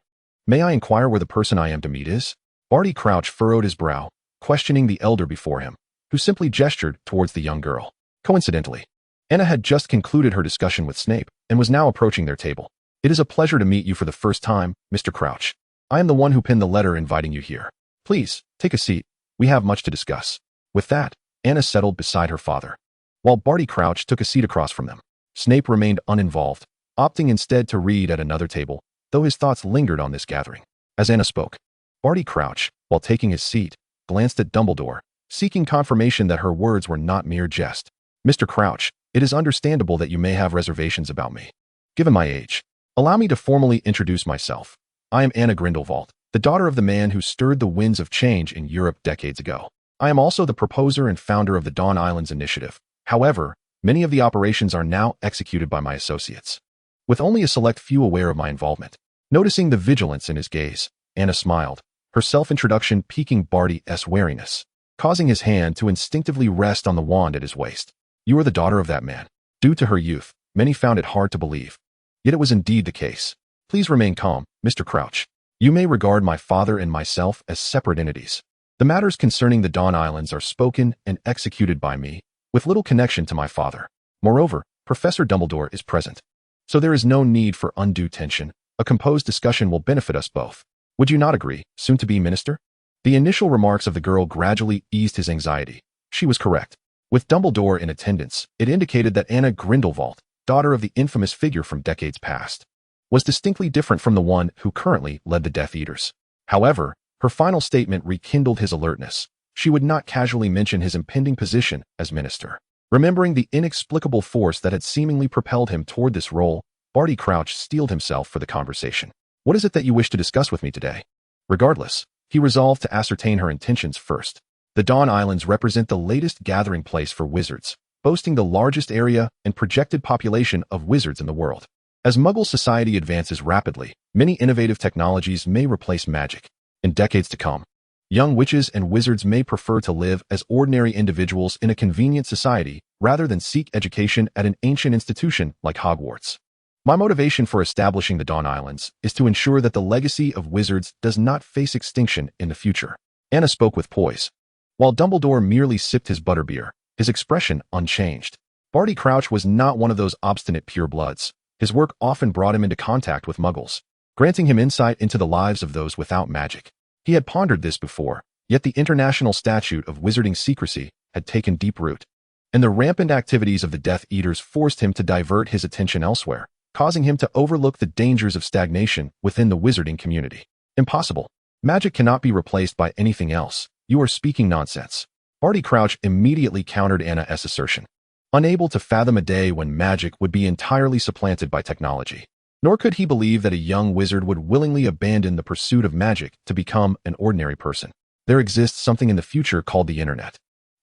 may I inquire where the person I am to meet is? Barty Crouch furrowed his brow, questioning the elder before him, who simply gestured towards the young girl. Coincidentally, Anna had just concluded her discussion with Snape and was now approaching their table. It is a pleasure to meet you for the first time, Mr. Crouch. I am the one who penned the letter inviting you here. Please, take a seat. We have much to discuss. With that, Anna settled beside her father, while Barty Crouch took a seat across from them. Snape remained uninvolved, opting instead to read at another table, though his thoughts lingered on this gathering. As Anna spoke, Barty Crouch, while taking his seat, glanced at Dumbledore, seeking confirmation that her words were not mere jest. Mr. Crouch, it is understandable that you may have reservations about me. Given my age, allow me to formally introduce myself. I am Anna Grindelwald, the daughter of the man who stirred the winds of change in Europe decades ago. I am also the proposer and founder of the Dawn Islands Initiative. However, many of the operations are now executed by my associates, with only a select few aware of my involvement. Noticing the vigilance in his gaze, Anna smiled, her self-introduction piquing Barty's wariness, causing his hand to instinctively rest on the wand at his waist. You are the daughter of that man. Due to her youth, many found it hard to believe. Yet it was indeed the case. Please remain calm, Mr. Crouch. You may regard my father and myself as separate entities. The matters concerning the Dawn Islands are spoken and executed by me, with little connection to my father. Moreover, Professor Dumbledore is present, so there is no need for undue tension. A composed discussion will benefit us both. Would you not agree, soon-to-be minister? The initial remarks of the girl gradually eased his anxiety. She was correct. With Dumbledore in attendance, it indicated that Anna Grindelwald, daughter of the infamous figure from decades past, was distinctly different from the one who currently led the Death Eaters. However, her final statement rekindled his alertness. She would not casually mention his impending position as minister. Remembering the inexplicable force that had seemingly propelled him toward this role, Barty Crouch steeled himself for the conversation. What is it that you wish to discuss with me today? Regardless, he resolved to ascertain her intentions first. The Dawn Islands represent the latest gathering place for wizards, boasting the largest area and projected population of wizards in the world. As Muggle society advances rapidly, many innovative technologies may replace magic. In decades to come, young witches and wizards may prefer to live as ordinary individuals in a convenient society rather than seek education at an ancient institution like Hogwarts. My motivation for establishing the Dawn Islands is to ensure that the legacy of wizards does not face extinction in the future. Anna spoke with poise, while Dumbledore merely sipped his butterbeer, his expression unchanged. Barty Crouch was not one of those obstinate purebloods. His work often brought him into contact with Muggles, granting him insight into the lives of those without magic. He had pondered this before, yet the international statute of wizarding secrecy had taken deep root, and the rampant activities of the Death Eaters forced him to divert his attention elsewhere, causing him to overlook the dangers of stagnation within the wizarding community. Impossible. Magic cannot be replaced by anything else. You are speaking nonsense. Barty Crouch immediately countered Anna's assertion, unable to fathom a day when magic would be entirely supplanted by technology. Nor could he believe that a young wizard would willingly abandon the pursuit of magic to become an ordinary person. There exists something in the future called the internet.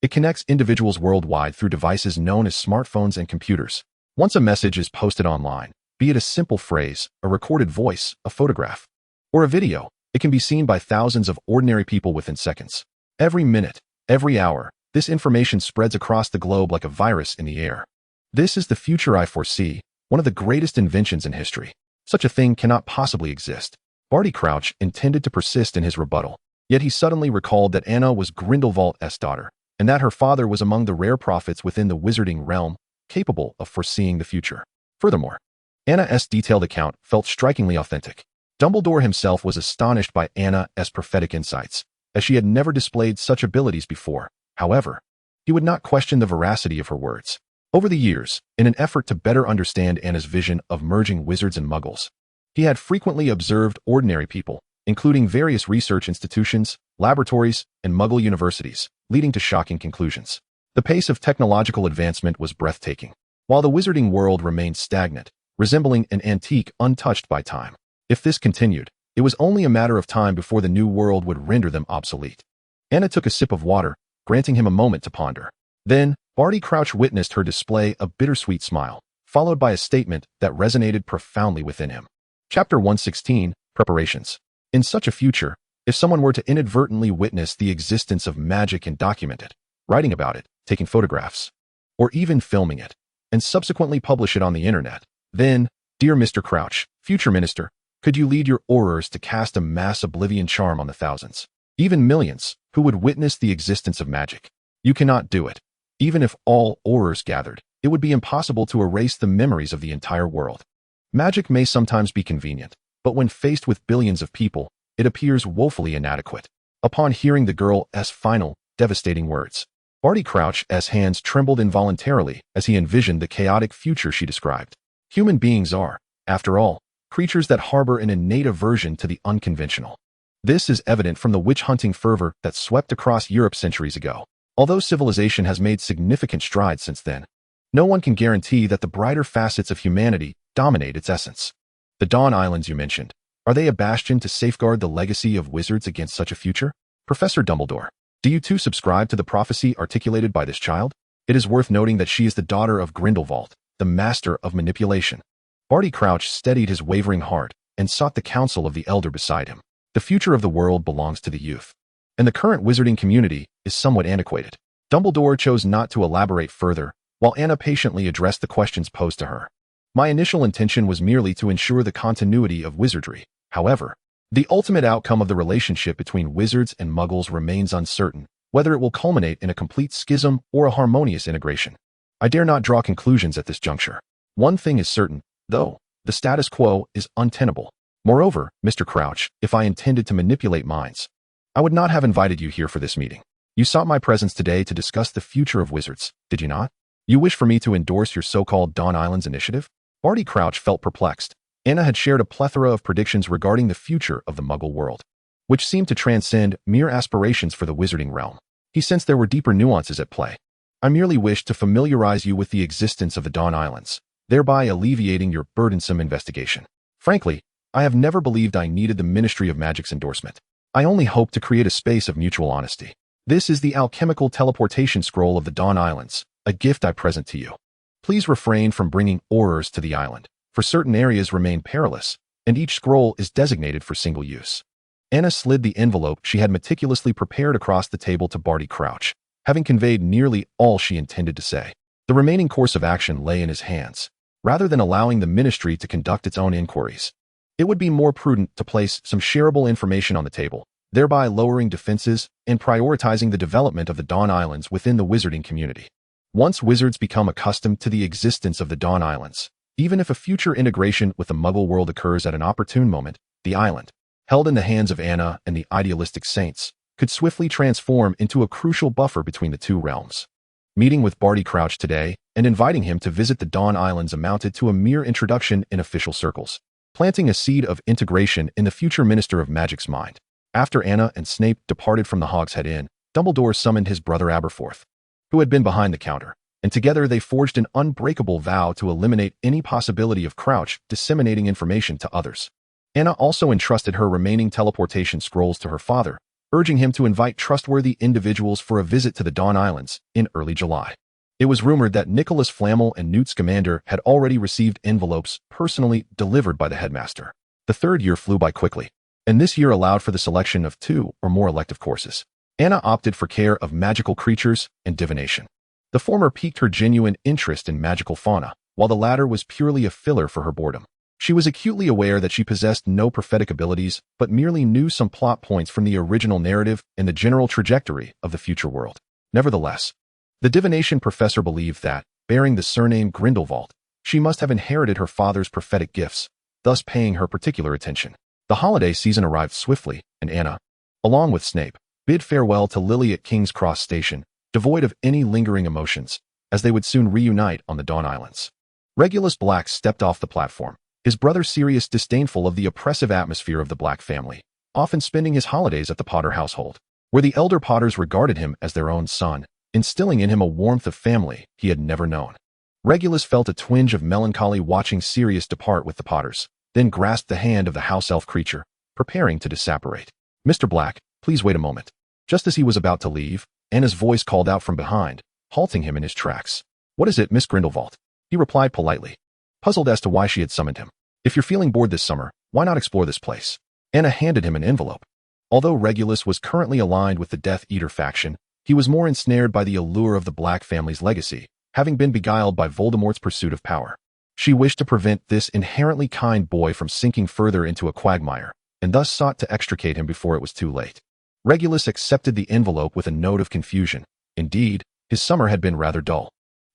It connects individuals worldwide through devices known as smartphones and computers. Once a message is posted online, be it a simple phrase, a recorded voice, a photograph, or a video, it can be seen by thousands of ordinary people within seconds. Every minute, every hour, this information spreads across the globe like a virus in the air. This is the future I foresee, one of the greatest inventions in history. Such a thing cannot possibly exist. Barty Crouch intended to persist in his rebuttal, yet he suddenly recalled that Anna was Grindelwald's daughter, and that her father was among the rare prophets within the wizarding realm capable of foreseeing the future. Furthermore, Anna's detailed account felt strikingly authentic. Dumbledore himself was astonished by Anna's prophetic insights, as she had never displayed such abilities before. However, he would not question the veracity of her words. Over the years, in an effort to better understand Anna's vision of merging wizards and muggles, he had frequently observed ordinary people, including various research institutions, laboratories, and muggle universities, leading to shocking conclusions. The pace of technological advancement was breathtaking, while the wizarding world remained stagnant, resembling an antique untouched by time. If this continued, it was only a matter of time before the new world would render them obsolete. Anna took a sip of water, granting him a moment to ponder. Then, Barty Crouch witnessed her display a bittersweet smile, followed by a statement that resonated profoundly within him. Chapter 116, Preparations. In such a future, if someone were to inadvertently witness the existence of magic and document it, writing about it, taking photographs, or even filming it, and subsequently publish it on the internet, then, dear Mr. Crouch, future minister, could you lead your aurors to cast a mass oblivion charm on the thousands, even millions, who would witness the existence of magic? You cannot do it. Even if all aurors gathered, it would be impossible to erase the memories of the entire world. Magic may sometimes be convenient, but when faced with billions of people, it appears woefully inadequate. Upon hearing the girl's final, devastating words, Barty Crouch's hands trembled involuntarily as he envisioned the chaotic future she described. Human beings are, after all, creatures that harbor an innate aversion to the unconventional. This is evident from the witch-hunting fervor that swept across Europe centuries ago. Although civilization has made significant strides since then, no one can guarantee that the brighter facets of humanity dominate its essence. The Dawn Islands you mentioned, are they a bastion to safeguard the legacy of wizards against such a future? Professor Dumbledore, do you too subscribe to the prophecy articulated by this child? It is worth noting that she is the daughter of Grindelwald, the master of manipulation. Barty Crouch steadied his wavering heart and sought the counsel of the elder beside him. The future of the world belongs to the youth, and the current wizarding community is somewhat antiquated. Dumbledore chose not to elaborate further, while Anna patiently addressed the questions posed to her. My initial intention was merely to ensure the continuity of wizardry. However, the ultimate outcome of the relationship between wizards and muggles remains uncertain, whether it will culminate in a complete schism or a harmonious integration. I dare not draw conclusions at this juncture. One thing is certain, though, the status quo is untenable. Moreover, Mr. Crouch, if I intended to manipulate minds, I would not have invited you here for this meeting. You sought my presence today to discuss the future of wizards, did you not? You wish for me to endorse your so-called Dawn Islands initiative? Barty Crouch felt perplexed. Anna had shared a plethora of predictions regarding the future of the Muggle world, which seemed to transcend mere aspirations for the wizarding realm. He sensed there were deeper nuances at play. I merely wished to familiarize you with the existence of the Dawn Islands, thereby alleviating your burdensome investigation. Frankly, I have never believed I needed the Ministry of Magic's endorsement. I only hope to create a space of mutual honesty. This is the alchemical teleportation scroll of the Dawn Islands, a gift I present to you. Please refrain from bringing aurors to the island, for certain areas remain perilous, and each scroll is designated for single use. Anna slid the envelope she had meticulously prepared across the table to Barty Crouch, having conveyed nearly all she intended to say. The remaining course of action lay in his hands. Rather than allowing the ministry to conduct its own inquiries, it would be more prudent to place some shareable information on the table, thereby lowering defenses and prioritizing the development of the Dawn Islands within the wizarding community. Once wizards become accustomed to the existence of the Dawn Islands, even if a future integration with the Muggle world occurs at an opportune moment, the island, held in the hands of Anna and the idealistic saints, could swiftly transform into a crucial buffer between the two realms. Meeting with Barty Crouch today and inviting him to visit the Dawn Islands amounted to a mere introduction in official circles, planting a seed of integration in the future Minister of Magic's mind. After Anna and Snape departed from the Hogshead Inn, Dumbledore summoned his brother Aberforth, who had been behind the counter, and together they forged an unbreakable vow to eliminate any possibility of Crouch disseminating information to others. Anna also entrusted her remaining teleportation scrolls to her father, urging him to invite trustworthy individuals for a visit to the Dawn Islands in early July. It was rumored that Nicholas Flamel and Newt Scamander had already received envelopes personally delivered by the headmaster. The third year flew by quickly, and this year allowed for the selection of 2 or more elective courses. Anna opted for care of magical creatures and divination. The former piqued her genuine interest in magical fauna, while the latter was purely a filler for her boredom. She was acutely aware that she possessed no prophetic abilities, but merely knew some plot points from the original narrative and the general trajectory of the future world. Nevertheless, the divination professor believed that, bearing the surname Grindelwald, she must have inherited her father's prophetic gifts, thus paying her particular attention. The holiday season arrived swiftly, and Anna, along with Snape, bid farewell to Lily at King's Cross Station, devoid of any lingering emotions, as they would soon reunite on the Dawn Islands. Regulus Black stepped off the platform, his brother Sirius disdainful of the oppressive atmosphere of the Black family, often spending his holidays at the Potter household, where the elder Potters regarded him as their own son, instilling in him a warmth of family he had never known. Regulus felt a twinge of melancholy watching Sirius depart with the Potters, then grasped the hand of the house elf creature, preparing to disapparate. "Mr. Black, please wait a moment." Just as he was about to leave, Anna's voice called out from behind, halting him in his tracks. "What is it, Miss Grindelwald?" He replied politely, puzzled as to why she had summoned him. "If you're feeling bored this summer, why not explore this place?" Anna handed him an envelope. Although Regulus was currently aligned with the Death Eater faction, he was more ensnared by the allure of the Black family's legacy, having been beguiled by Voldemort's pursuit of power. She wished to prevent this inherently kind boy from sinking further into a quagmire, and thus sought to extricate him before it was too late. Regulus accepted the envelope with a note of confusion. Indeed, his summer had been rather dull.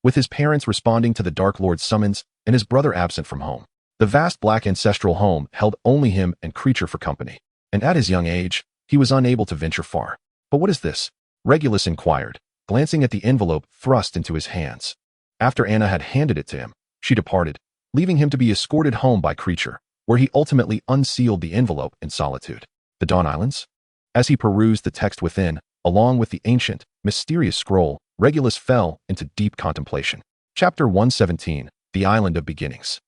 With his parents responding to the Dark Lord's summons and his brother absent from home, the vast Black ancestral home held only him and Creature for company, and at his young age, he was unable to venture far. "But what is this?" Regulus inquired, glancing at the envelope thrust into his hands. After Anna had handed it to him, she departed, leaving him to be escorted home by Creature, where he ultimately unsealed the envelope in solitude. The Dawn Islands? As he perused the text within, along with the ancient, mysterious scroll, Regulus fell into deep contemplation. Chapter 117, The Island of Beginnings.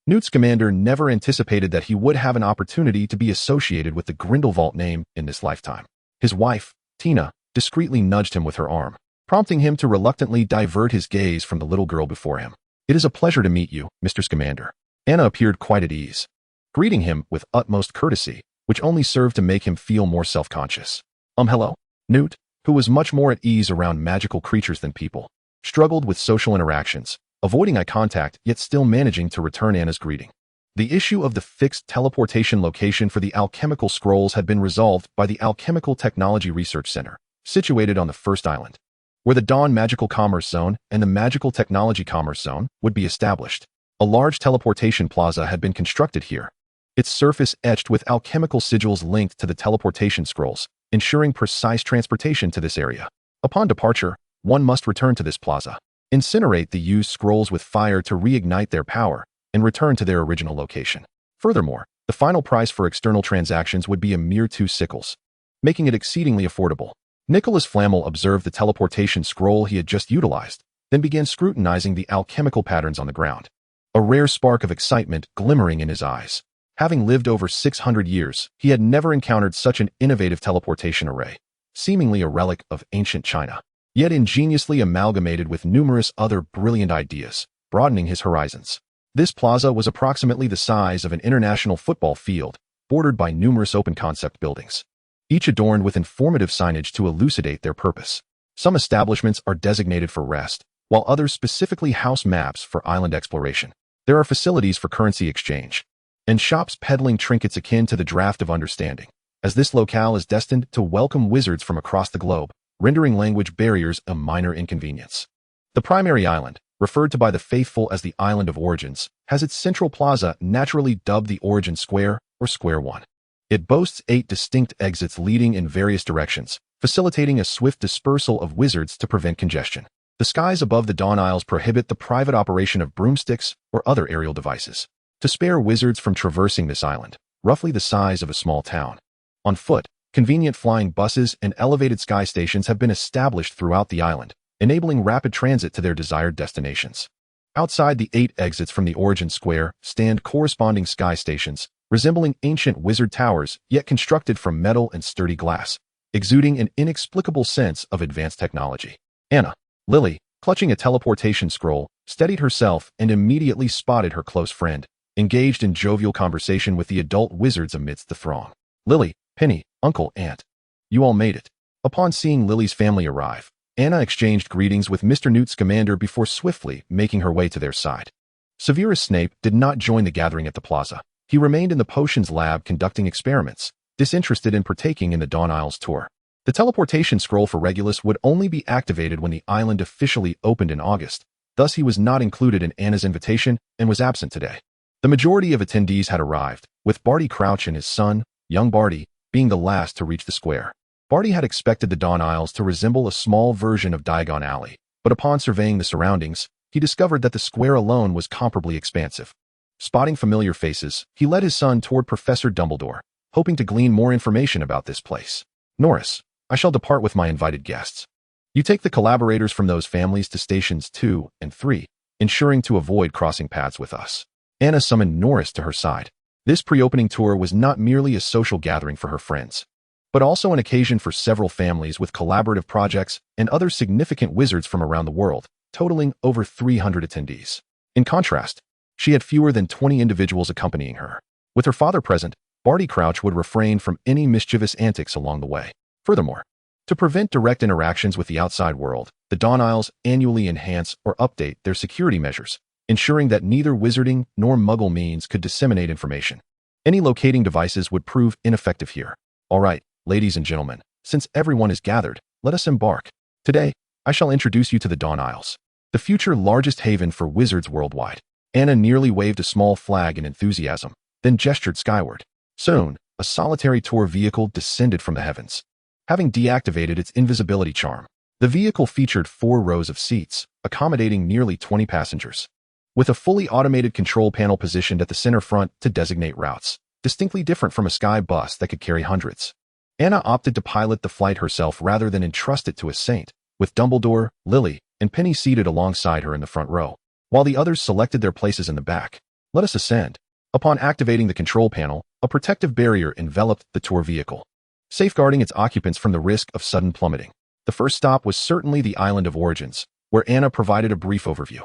Newt Scamander never anticipated that he would have an opportunity to be associated with the Grindelwald name in this lifetime. His wife, Tina, discreetly nudged him with her arm, prompting him to reluctantly divert his gaze from the little girl before him. "It is a pleasure to meet you, Mr. Scamander." Anna appeared quite at ease, greeting him with utmost courtesy, which only served to make him feel more self-conscious. Hello?" Newt, who was much more at ease around magical creatures than people, struggled with social interactions, avoiding eye contact yet still managing to return Anna's greeting. The issue of the fixed teleportation location for the alchemical scrolls had been resolved by the Alchemical Technology Research Center, situated on the first island, where the Dawn Magical Commerce Zone and the Magical Technology Commerce Zone would be established. A large teleportation plaza had been constructed here, its surface etched with alchemical sigils linked to the teleportation scrolls, ensuring precise transportation to this area. Upon departure, one must return to this plaza, incinerate the used scrolls with fire to reignite their power, and return to their original location. Furthermore, the final price for external transactions would be a mere 2 sickles, making it exceedingly affordable. Nicholas Flamel observed the teleportation scroll he had just utilized, then began scrutinizing the alchemical patterns on the ground, a rare spark of excitement glimmering in his eyes. Having lived over 600 years, he had never encountered such an innovative teleportation array, seemingly a relic of ancient China, yet ingeniously amalgamated with numerous other brilliant ideas, broadening his horizons. This plaza was approximately the size of an international football field, bordered by numerous open-concept buildings, each adorned with informative signage to elucidate their purpose. Some establishments are designated for rest, while others specifically house maps for island exploration. There are facilities for currency exchange, and shops peddling trinkets akin to the Draft of Understanding, as this locale is destined to welcome wizards from across the globe, rendering language barriers a minor inconvenience. The primary island, referred to by the faithful as the Island of Origins, has its central plaza naturally dubbed the Origin Square, or Square One. It boasts 8 distinct exits leading in various directions, facilitating a swift dispersal of wizards to prevent congestion. The skies above the Dawn Isles prohibit the private operation of broomsticks or other aerial devices, to spare wizards from traversing this island, roughly the size of a small town. On foot, convenient flying buses and elevated sky stations have been established throughout the island, enabling rapid transit to their desired destinations. Outside the 8 exits from the Origin Square stand corresponding sky stations, resembling ancient wizard towers, yet constructed from metal and sturdy glass. exuding an inexplicable sense of advanced technology. Anna, Lily, clutching a teleportation scroll, steadied herself and immediately spotted her close friend, engaged in jovial conversation with the adult wizards amidst the throng. Lily, Penny, Uncle, Aunt. You all made it. Upon seeing Lily's family arrive, Anna exchanged greetings with Mr. Newt Scamander before swiftly making her way to their side. Severus Snape did not join the gathering at the plaza. He remained in the potions lab conducting experiments, disinterested in partaking in the Dawn Isles tour. The teleportation scroll for Regulus would only be activated when the island officially opened in August, thus he was not included in Anna's invitation and was absent today. The majority of attendees had arrived, with Barty Crouch and his son, young Barty, being the last to reach the square. Barty had expected the Dawn Isles to resemble a small version of Diagon Alley, but upon surveying the surroundings, he discovered that the square alone was comparably expansive. Spotting familiar faces, he led his son toward Professor Dumbledore, hoping to glean more information about this place. Norris, I shall depart with my invited guests. You take the collaborators from those families to stations 2 and 3, ensuring to avoid crossing paths with us. Anna summoned Norris to her side. This pre-opening tour was not merely a social gathering for her friends, but also an occasion for several families with collaborative projects and other significant wizards from around the world, totaling over 300 attendees. In contrast, she had fewer than 20 individuals accompanying her. With her father present, Barty Crouch would refrain from any mischievous antics along the way. Furthermore, to prevent direct interactions with the outside world, the Dawn Isles annually enhance or update their security measures, ensuring that neither wizarding nor muggle means could disseminate information. Any locating devices would prove ineffective here. All right, ladies and gentlemen, since everyone is gathered, let us embark. Today, I shall introduce you to the Dawn Isles, the future largest haven for wizards worldwide. Anna nearly waved a small flag in enthusiasm, then gestured skyward. Soon, a solitary tour vehicle descended from the heavens. Having deactivated its invisibility charm, the vehicle featured 4 rows of seats, accommodating nearly 20 passengers. With a fully automated control panel positioned at the center front to designate routes, distinctly different from a sky bus that could carry hundreds. Anna opted to pilot the flight herself rather than entrust it to a saint, with Dumbledore, Lily, and Penny seated alongside her in the front row, while the others selected their places in the back. Let us ascend. Upon activating the control panel, a protective barrier enveloped the tour vehicle, safeguarding its occupants from the risk of sudden plummeting. The first stop was certainly the Island of Origins, where Anna provided a brief overview.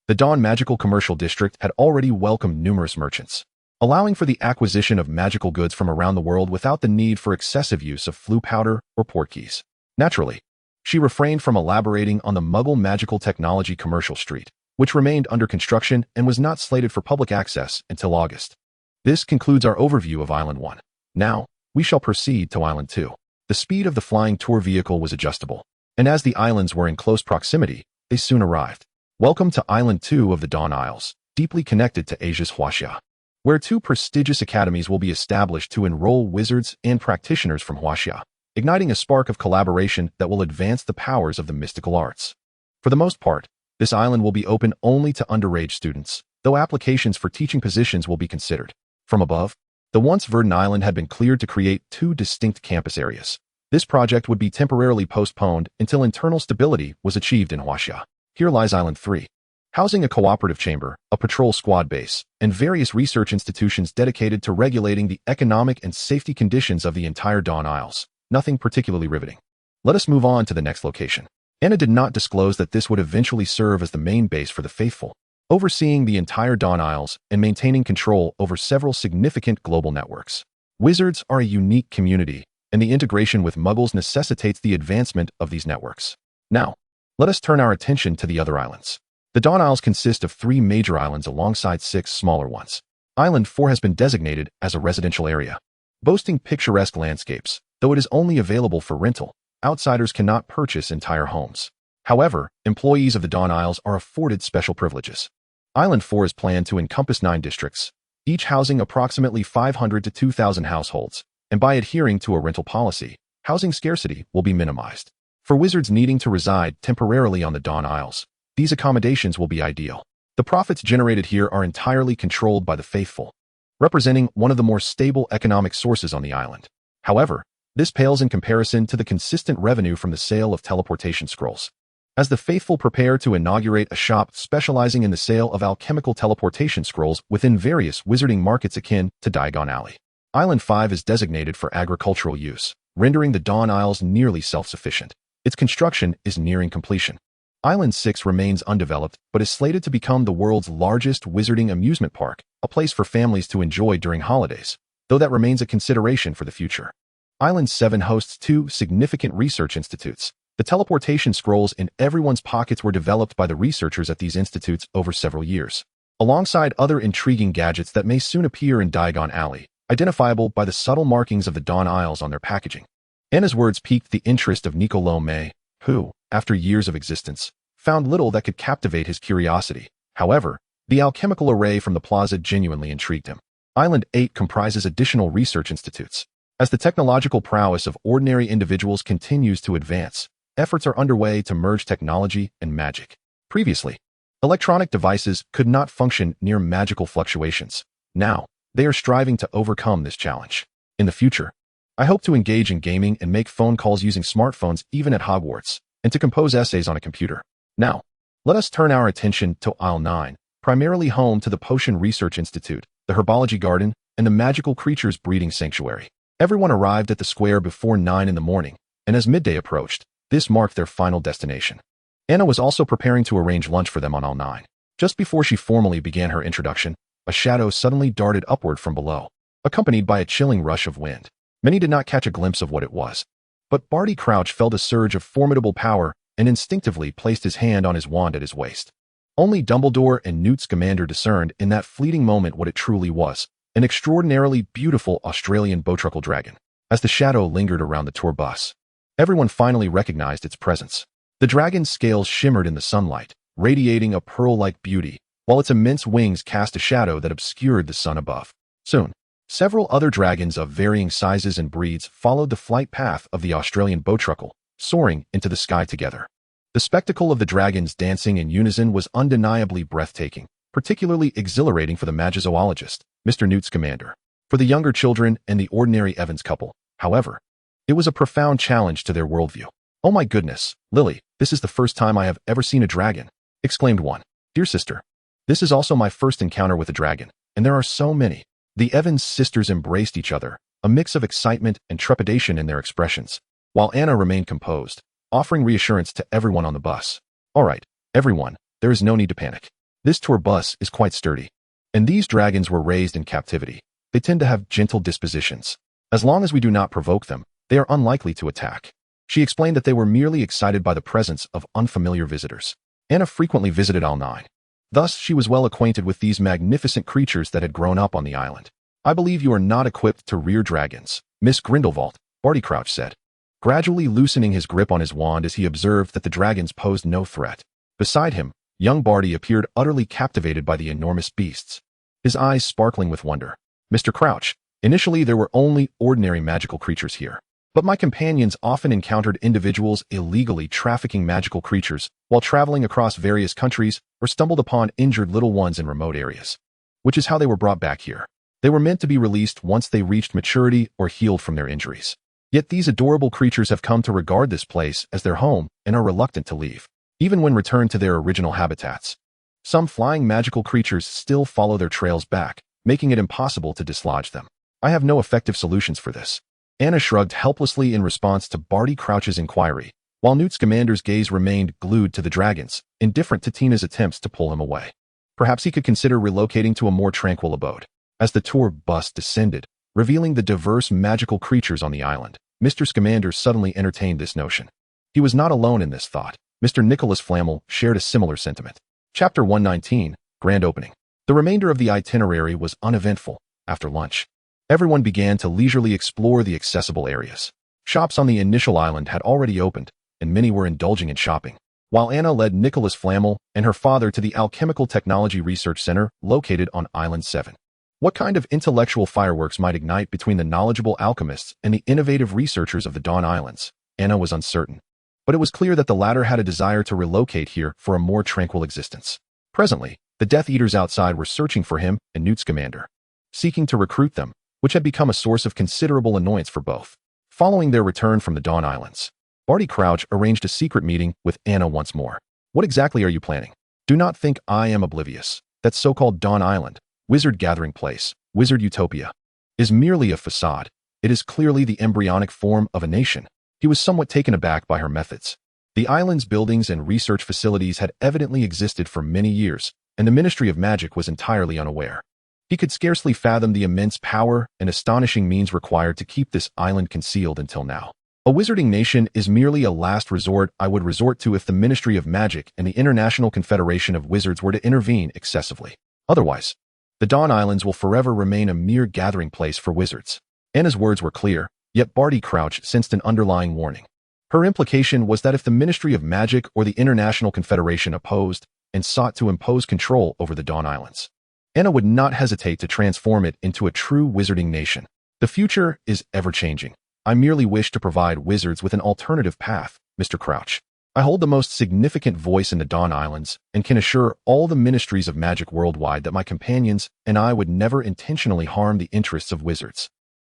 The Dawn Magical Commercial District had already welcomed numerous merchants, allowing for the acquisition of magical goods from around the world without the need for excessive use of flue powder or portkeys. Naturally, she refrained from elaborating on the Muggle Magical Technology Commercial Street, which remained under construction and was not slated for public access until August. This concludes our overview of Island 1. Now, we shall proceed to Island 2. The speed of the flying tour vehicle was adjustable, and as the islands were in close proximity, they soon arrived. Welcome to Island 2 of the Dawn Isles, deeply connected to Asia's Huaxia, where 2 prestigious academies will be established to enroll wizards and practitioners from Huaxia, igniting a spark of collaboration that will advance the powers of the mystical arts. For the most part, this island will be open only to underage students, though applications for teaching positions will be considered. From above, the once verdant island had been cleared to create 2 distinct campus areas. This project would be temporarily postponed until internal stability was achieved in Huaxia. Here lies Island 3, housing a cooperative chamber, a patrol squad base, and various research institutions dedicated to regulating the economic and safety conditions of the entire Dawn Isles. Nothing particularly riveting. Let us move on to the next location. Anna did not disclose that this would eventually serve as the main base for the faithful, overseeing the entire Dawn Isles and maintaining control over several significant global networks. Wizards are a unique community, and the integration with Muggles necessitates the advancement of these networks. Now, let us turn our attention to the other islands. The Dawn Isles consist of 3 major islands alongside 6 smaller ones. Island 4 has been designated as a residential area, boasting picturesque landscapes. Though it is only available for rental, outsiders cannot purchase entire homes. However, employees of the Dawn Isles are afforded special privileges. Island 4 is planned to encompass 9 districts, each housing approximately 500 to 2,000 households, and by adhering to a rental policy, housing scarcity will be minimized. For wizards needing to reside temporarily on the Dawn Isles, these accommodations will be ideal. The profits generated here are entirely controlled by the faithful, representing one of the more stable economic sources on the island. However, this pales in comparison to the consistent revenue from the sale of teleportation scrolls. As the faithful prepare to inaugurate a shop specializing in the sale of alchemical teleportation scrolls within various wizarding markets akin to Diagon Alley. Island 5 is designated for agricultural use, rendering the Dawn Isles nearly self-sufficient. Its construction is nearing completion. Island 6 remains undeveloped, but is slated to become the world's largest wizarding amusement park, a place for families to enjoy during holidays, though that remains a consideration for the future. Island 7 hosts 2 significant research institutes. The teleportation scrolls in everyone's pockets were developed by the researchers at these institutes over several years, alongside other intriguing gadgets that may soon appear in Diagon Alley, identifiable by the subtle markings of the Dawn Isles on their packaging. Anna's words piqued the interest of Niccolo May, who, after years of existence, found little that could captivate his curiosity. However, the alchemical array from the plaza genuinely intrigued him. Island 8 comprises additional research institutes. As the technological prowess of ordinary individuals continues to advance, efforts are underway to merge technology and magic. Previously, electronic devices could not function near magical fluctuations. Now, they are striving to overcome this challenge. In the future, I hope to engage in gaming and make phone calls using smartphones even at Hogwarts, and to compose essays on a computer. Now, let us turn our attention to Aisle 9, primarily home to the Potion Research Institute, the Herbology Garden, and the Magical Creatures Breeding Sanctuary. Everyone arrived at the square before 9 in the morning, and as midday approached, this marked their final destination. Anna was also preparing to arrange lunch for them on Aisle 9. Just before she formally began her introduction, a shadow suddenly darted upward from below, accompanied by a chilling rush of wind. Many did not catch a glimpse of what it was, but Barty Crouch felt a surge of formidable power and instinctively placed his hand on his wand at his waist. Only Dumbledore and Newt Scamander discerned in that fleeting moment what it truly was, an extraordinarily beautiful Australian botruckle dragon. As the shadow lingered around the tour bus, everyone finally recognized its presence. The dragon's scales shimmered in the sunlight, radiating a pearl-like beauty, while its immense wings cast a shadow that obscured the sun above. Soon, several other dragons of varying sizes and breeds followed the flight path of the Australian botruckle, soaring into the sky together. The spectacle of the dragons dancing in unison was undeniably breathtaking, particularly exhilarating for the magizoologist, Mr. Newt Scamander. For the younger children and the ordinary Evans couple, however, it was a profound challenge to their worldview. "Oh my goodness, Lily, this is the first time I have ever seen a dragon," exclaimed one. "Dear sister, this is also my first encounter with a dragon, and there are so many." The Evans sisters embraced each other, a mix of excitement and trepidation in their expressions, while Anna remained composed, offering reassurance to everyone on the bus. "All right, everyone, there is no need to panic. This tour bus is quite sturdy, and these dragons were raised in captivity. They tend to have gentle dispositions. As long as we do not provoke them, they are unlikely to attack." She explained that they were merely excited by the presence of unfamiliar visitors. Anna frequently visited Aisle 9. Thus, she was well acquainted with these magnificent creatures that had grown up on the island. "I believe you are not equipped to rear dragons, Miss Grindelwald," Barty Crouch said, gradually loosening his grip on his wand as he observed that the dragons posed no threat. Beside him, young Barty appeared utterly captivated by the enormous beasts, his eyes sparkling with wonder. "Mr. Crouch, initially there were only ordinary magical creatures here, but my companions often encountered individuals illegally trafficking magical creatures while traveling across various countries or stumbled upon injured little ones in remote areas, which is how they were brought back here. They were meant to be released once they reached maturity or healed from their injuries. Yet these adorable creatures have come to regard this place as their home and are reluctant to leave, even when returned to their original habitats. Some flying magical creatures still follow their trails back, making it impossible to dislodge them. I have no effective solutions for this." Anna shrugged helplessly in response to Barty Crouch's inquiry, while Newt Scamander's gaze remained glued to the dragons, indifferent to Tina's attempts to pull him away. Perhaps he could consider relocating to a more tranquil abode. As the tour bus descended, revealing the diverse magical creatures on the island, Mr. Scamander suddenly entertained this notion. He was not alone in this thought. Mr. Nicholas Flamel shared a similar sentiment. Chapter 119, Grand Opening. The remainder of the itinerary was uneventful. After lunch, everyone began to leisurely explore the accessible areas. Shops on the initial island had already opened, and many were indulging in shopping, while Anna led Nicholas Flamel and her father to the Alchemical Technology Research Center located on Island 7. What kind of intellectual fireworks might ignite between the knowledgeable alchemists and the innovative researchers of the Dawn Islands? Anna was uncertain, but it was clear that the latter had a desire to relocate here for a more tranquil existence. Presently, the Death Eaters outside were searching for him and Newt Scamander, seeking to recruit them, which had become a source of considerable annoyance for both. Following their return from the Dawn Islands, Barty Crouch arranged a secret meeting with Anna once more. "What exactly are you planning? Do not think I am oblivious. That so-called Dawn Island, Wizard Gathering Place, Wizard Utopia, is merely a facade. It is clearly the embryonic form of a nation. He was somewhat taken aback by her methods. The island's buildings and research facilities had evidently existed for many years, and the Ministry of Magic was entirely unaware. He could scarcely fathom the immense power and astonishing means required to keep this island concealed until now. A wizarding nation is merely a last resort I would resort to if the Ministry of Magic and the International Confederation of Wizards were to intervene excessively. Otherwise, the Dawn Islands will forever remain a mere gathering place for wizards. Anna's words were clear, yet Barty Crouch sensed an underlying warning. Her implication was that if the Ministry of Magic or the International Confederation opposed and sought to impose control over the Dawn Islands, Anna would not hesitate to transform it into a true wizarding nation. The future is ever-changing. I merely wish to provide wizards with an alternative path, Mr. Crouch. I hold the most significant voice in the Dawn Islands and can assure all the ministries of magic worldwide that my companions and I would never intentionally harm the interests of wizards.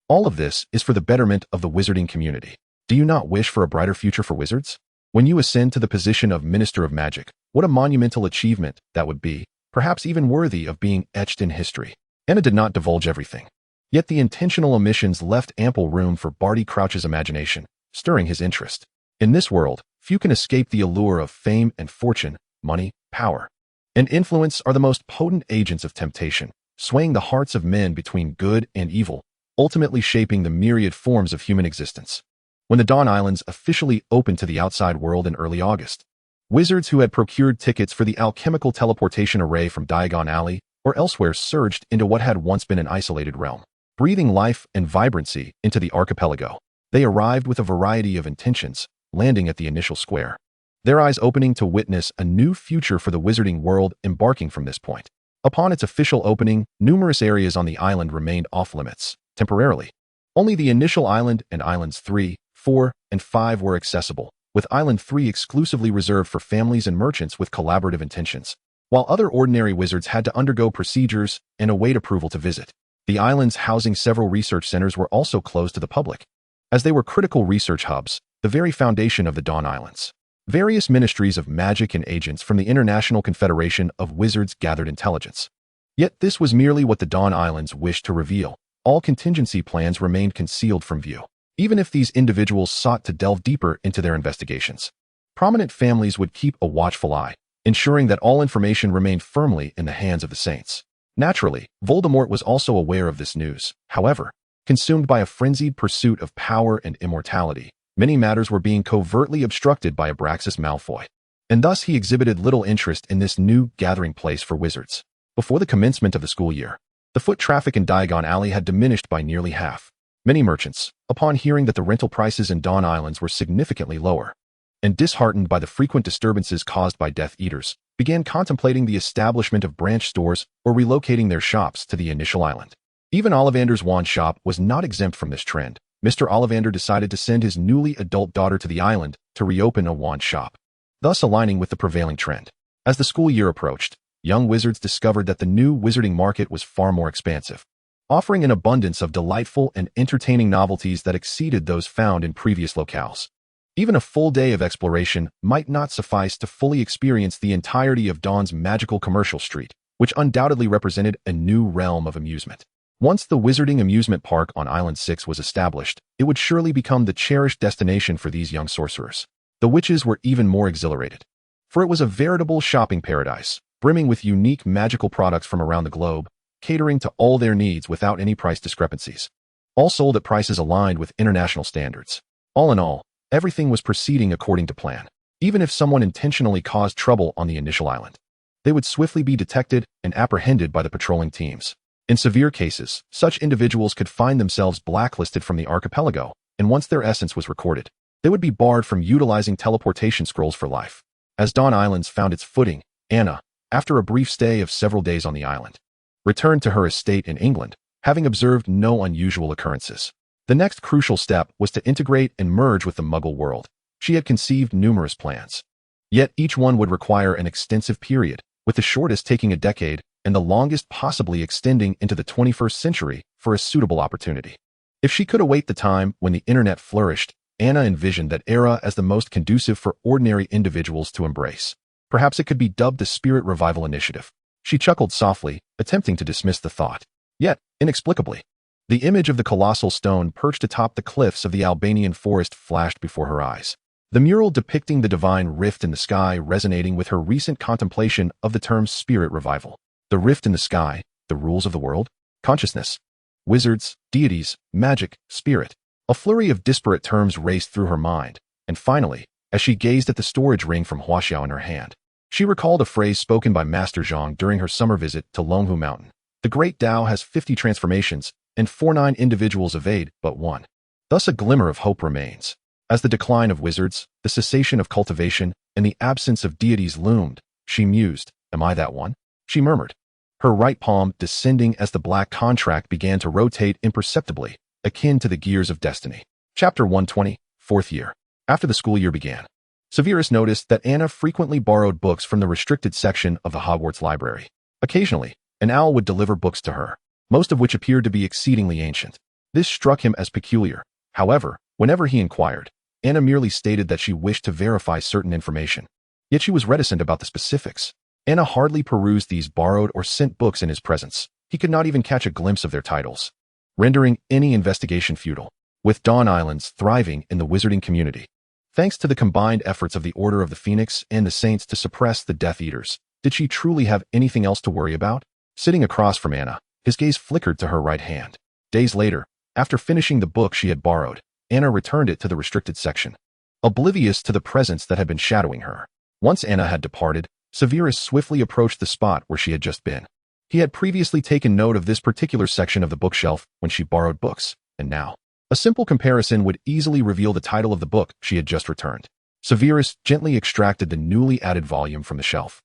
All of this is for the betterment of the wizarding community. Do you not wish for a brighter future for wizards? When you ascend to the position of Minister of Magic, what a monumental achievement that would be, perhaps even worthy of being etched in history. Anna did not divulge everything. Yet the intentional omissions left ample room for Barty Crouch's imagination, stirring his interest. In this world, few can escape the allure of fame and fortune, money, power, and influence are the most potent agents of temptation, swaying the hearts of men between good and evil, ultimately shaping the myriad forms of human existence. When the Dawn Islands officially opened to the outside world in early August, wizards who had procured tickets for the alchemical teleportation array from Diagon Alley or elsewhere surged into what had once been an isolated realm, breathing life and vibrancy into the archipelago. They arrived with a variety of intentions, landing at the initial square, their eyes opening to witness a new future for the wizarding world embarking from this point. Upon its official opening, numerous areas on the island remained off-limits, temporarily. Only the initial island and Islands 3, 4, and 5 were accessible, with Island 3 exclusively reserved for families and merchants with collaborative intentions, while other ordinary wizards had to undergo procedures and await approval to visit. The islands housing several research centers were also closed to the public, as they were critical research hubs, the very foundation of the Dawn Islands. Various ministries of magic and agents from the International Confederation of Wizards gathered intelligence. Yet this was merely what the Dawn Islands wished to reveal. All contingency plans remained concealed from view, even if these individuals sought to delve deeper into their investigations. Prominent families would keep a watchful eye, ensuring that all information remained firmly in the hands of the saints. Naturally, Voldemort was also aware of this news. However, consumed by a frenzied pursuit of power and immortality, many matters were being covertly obstructed by Abraxas Malfoy, and thus he exhibited little interest in this new gathering place for wizards. Before the commencement of the school year, the foot traffic in Diagon Alley had diminished by nearly half. Many merchants, upon hearing that the rental prices in Dawn Islands were significantly lower, and disheartened by the frequent disturbances caused by Death Eaters, began contemplating the establishment of branch stores or relocating their shops to the initial island. Even Ollivander's wand shop was not exempt from this trend. Mr. Ollivander decided to send his newly adult daughter to the island to reopen a wand shop, thus aligning with the prevailing trend. As the school year approached, young wizards discovered that the new wizarding market was far more expansive, offering an abundance of delightful and entertaining novelties that exceeded those found in previous locales. Even a full day of exploration might not suffice to fully experience the entirety of Dawn's magical commercial street, which undoubtedly represented a new realm of amusement. Once the wizarding amusement park on Island 6 was established, it would surely become the cherished destination for these young sorcerers. The witches were even more exhilarated, for it was a veritable shopping paradise, brimming with unique magical products from around the globe, catering to all their needs without any price discrepancies, all sold at prices aligned with international standards. All in all, everything was proceeding according to plan. Even if someone intentionally caused trouble on the initial island, they would swiftly be detected and apprehended by the patrolling teams. In severe cases, such individuals could find themselves blacklisted from the archipelago, and once their essence was recorded, they would be barred from utilizing teleportation scrolls for life. As Dawn Islands found its footing, Anna, after a brief stay of several days on the island, returned to her estate in England, having observed no unusual occurrences. The next crucial step was to integrate and merge with the Muggle world. She had conceived numerous plans, yet each one would require an extensive period, with the shortest taking a decade and the longest possibly extending into the 21st century for a suitable opportunity. If she could await the time when the internet flourished, Anna envisioned that era as the most conducive for ordinary individuals to embrace. Perhaps it could be dubbed the Spirit Revival Initiative. She chuckled softly, attempting to dismiss the thought. Yet, inexplicably, The image of the colossal stone perched atop the cliffs of the Albanian forest flashed before her eyes. The mural depicting the divine rift in the sky resonating with her recent contemplation of the term spirit revival. The rift in the sky, the rules of the world, consciousness, wizards, deities, magic, spirit. A flurry of disparate terms raced through her mind, and finally, as she gazed at the storage ring from Huaxiao in her hand, she recalled a phrase spoken by Master Zhang during her summer visit to Longhu Mountain. The great Tao has 50 transformations, and 49 individuals evade but one. Thus a glimmer of hope remains. As the decline of wizards, the cessation of cultivation, and the absence of deities loomed, she mused, "Am I that one?" She murmured, her right palm descending as the black contract began to rotate imperceptibly, akin to the gears of destiny. Chapter 120, Fourth Year. After the school year began, Severus noticed that Anna frequently borrowed books from the restricted section of the Hogwarts library. Occasionally, an owl would deliver books to her, most of which appeared to be exceedingly ancient. This struck him as peculiar. However, whenever he inquired, Anna merely stated that she wished to verify certain information. Yet she was reticent about the specifics. Anna hardly perused these borrowed or sent books in his presence. He could not even catch a glimpse of their titles, rendering any investigation futile. With Dawn Islands thriving in the wizarding community, thanks to the combined efforts of the Order of the Phoenix and the Saints to suppress the Death Eaters, did she truly have anything else to worry about? Sitting across from Anna, his gaze flickered to her right hand. Days later, after finishing the book she had borrowed, Anna returned it to the restricted section, oblivious to the presence that had been shadowing her. Once Anna had departed, Severus swiftly approached the spot where she had just been. He had previously taken note of this particular section of the bookshelf when she borrowed books, and now, a simple comparison would easily reveal the title of the book she had just returned. Severus gently extracted the newly added volume from the shelf.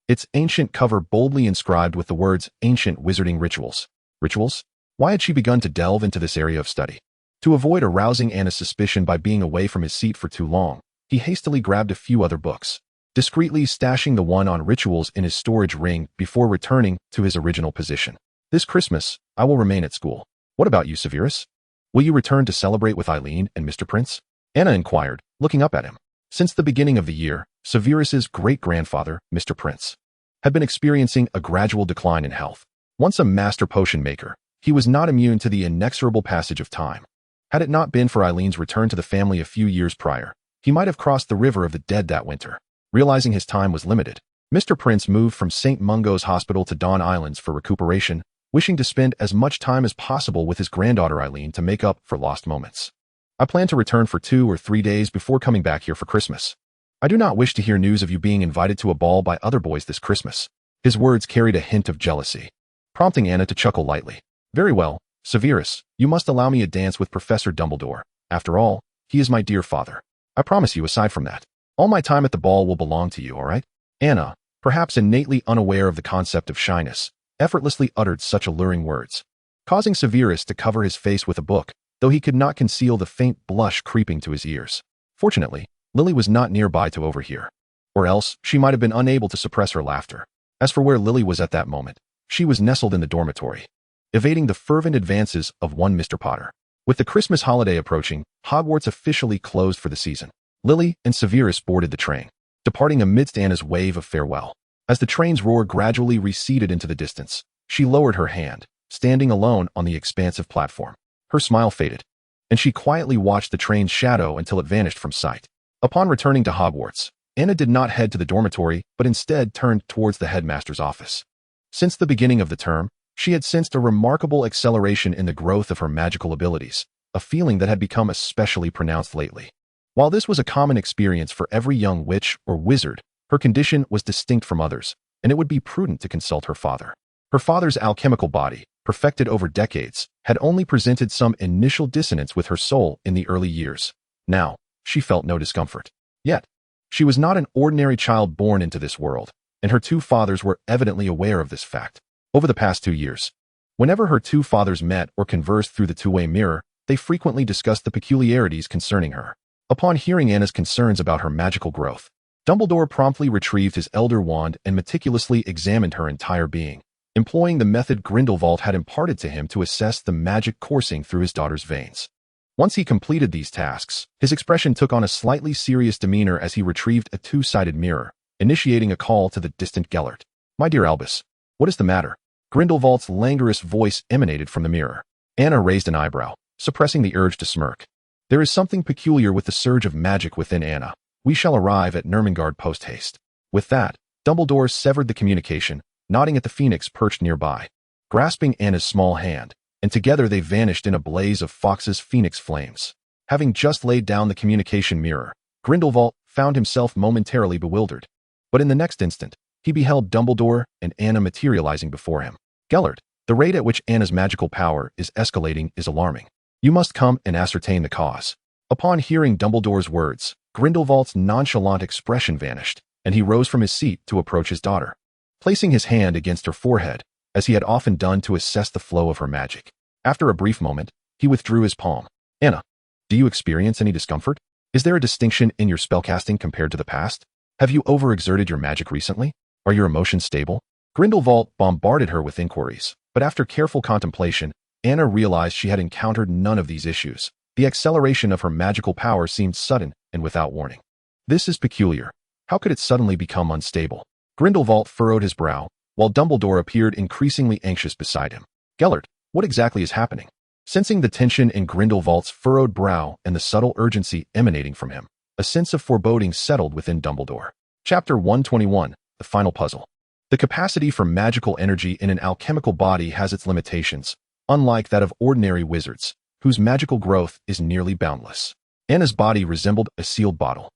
Its ancient cover boldly inscribed with the words Ancient Wizarding Rituals. Rituals? Why had she begun to delve into this area of study? To avoid arousing Anna's suspicion by being away from his seat for too long, he hastily grabbed a few other books, discreetly stashing the one on rituals in his storage ring before returning to his original position. This Christmas, I will remain at school. What about you, Severus? Will you return to celebrate with Eileen and Mr. Prince? Anna inquired, looking up at him. Since the beginning of the year, Severus's great-grandfather, Mr. Prince, had been experiencing a gradual decline in health. Once a master potion maker, he was not immune to the inexorable passage of time. Had it not been for Eileen's return to the family a few years prior, he might have crossed the river of the dead that winter. Realizing his time was limited, Mr. Prince moved from St. Mungo's Hospital to Dawn Islands for recuperation, wishing to spend as much time as possible with his granddaughter Eileen to make up for lost moments. I plan to return for 2 or 3 days before coming back here for Christmas. I do not wish to hear news of you being invited to a ball by other boys this Christmas. His words carried a hint of jealousy, prompting Anna to chuckle lightly. Very well, Severus, you must allow me a dance with Professor Dumbledore. After all, he is my dear father. I promise you, aside from that, all my time at the ball will belong to you, all right? Anna, perhaps innately unaware of the concept of shyness, effortlessly uttered such alluring words, causing Severus to cover his face with a book, though he could not conceal the faint blush creeping to his ears. Fortunately, Lily was not nearby to overhear, or else she might have been unable to suppress her laughter. As for where Lily was at that moment, she was nestled in the dormitory, evading the fervent advances of one Mr. Potter. With the Christmas holiday approaching, Hogwarts officially closed for the season. Lily and Severus boarded the train, departing amidst Anna's wave of farewell. As the train's roar gradually receded into the distance, she lowered her hand, standing alone on the expansive platform. Her smile faded, and she quietly watched the train's shadow until it vanished from sight. Upon returning to Hogwarts, Anna did not head to the dormitory, but instead turned towards the headmaster's office. Since the beginning of the term, she had sensed a remarkable acceleration in the growth of her magical abilities, a feeling that had become especially pronounced lately. While this was a common experience for every young witch or wizard, her condition was distinct from others, and it would be prudent to consult her father. Her father's alchemical body, perfected over decades, had only presented some initial dissonance with her soul in the early years. Now, she felt no discomfort. Yet, she was not an ordinary child born into this world, and her two fathers were evidently aware of this fact. Over the past 2 years, whenever her two fathers met or conversed through the two-way mirror, they frequently discussed the peculiarities concerning her. Upon hearing Anna's concerns about her magical growth, Dumbledore promptly retrieved his Elder Wand and meticulously examined her entire being, employing the method Grindelwald had imparted to him to assess the magic coursing through his daughter's veins. Once he completed these tasks, his expression took on a slightly serious demeanor as he retrieved a two-sided mirror, initiating a call to the distant Gellert. "My dear Albus, what is the matter?" Grindelwald's languorous voice emanated from the mirror. Anna raised an eyebrow, suppressing the urge to smirk. There is something peculiar with the surge of magic within Anna. We shall arrive at Nurmengard post-haste. With that, Dumbledore severed the communication, nodding at the phoenix perched nearby, grasping Anna's small hand, and together they vanished in a blaze of Fawkes's phoenix flames. Having just laid down the communication mirror, Grindelwald found himself momentarily bewildered. But in the next instant, he beheld Dumbledore and Anna materializing before him. Gellert, the rate at which Anna's magical power is escalating is alarming. You must come and ascertain the cause. Upon hearing Dumbledore's words, Grindelwald's nonchalant expression vanished, and he rose from his seat to approach his daughter, placing his hand against her forehead, as he had often done to assess the flow of her magic. After a brief moment, he withdrew his palm. Anna, do you experience any discomfort? Is there a distinction in your spellcasting compared to the past? Have you overexerted your magic recently? Are your emotions stable? Grindelwald bombarded her with inquiries, but after careful contemplation, Anna realized she had encountered none of these issues. The acceleration of her magical power seemed sudden and without warning. This is peculiar. How could it suddenly become unstable? Grindelwald furrowed his brow, while Dumbledore appeared increasingly anxious beside him. Gellert, what exactly is happening? Sensing the tension in Grindelwald's furrowed brow and the subtle urgency emanating from him, a sense of foreboding settled within Dumbledore. Chapter 121, The Final Puzzle. The capacity for magical energy in an alchemical body has its limitations, unlike that of ordinary wizards, whose magical growth is nearly boundless. Anna's body resembled a sealed bottle,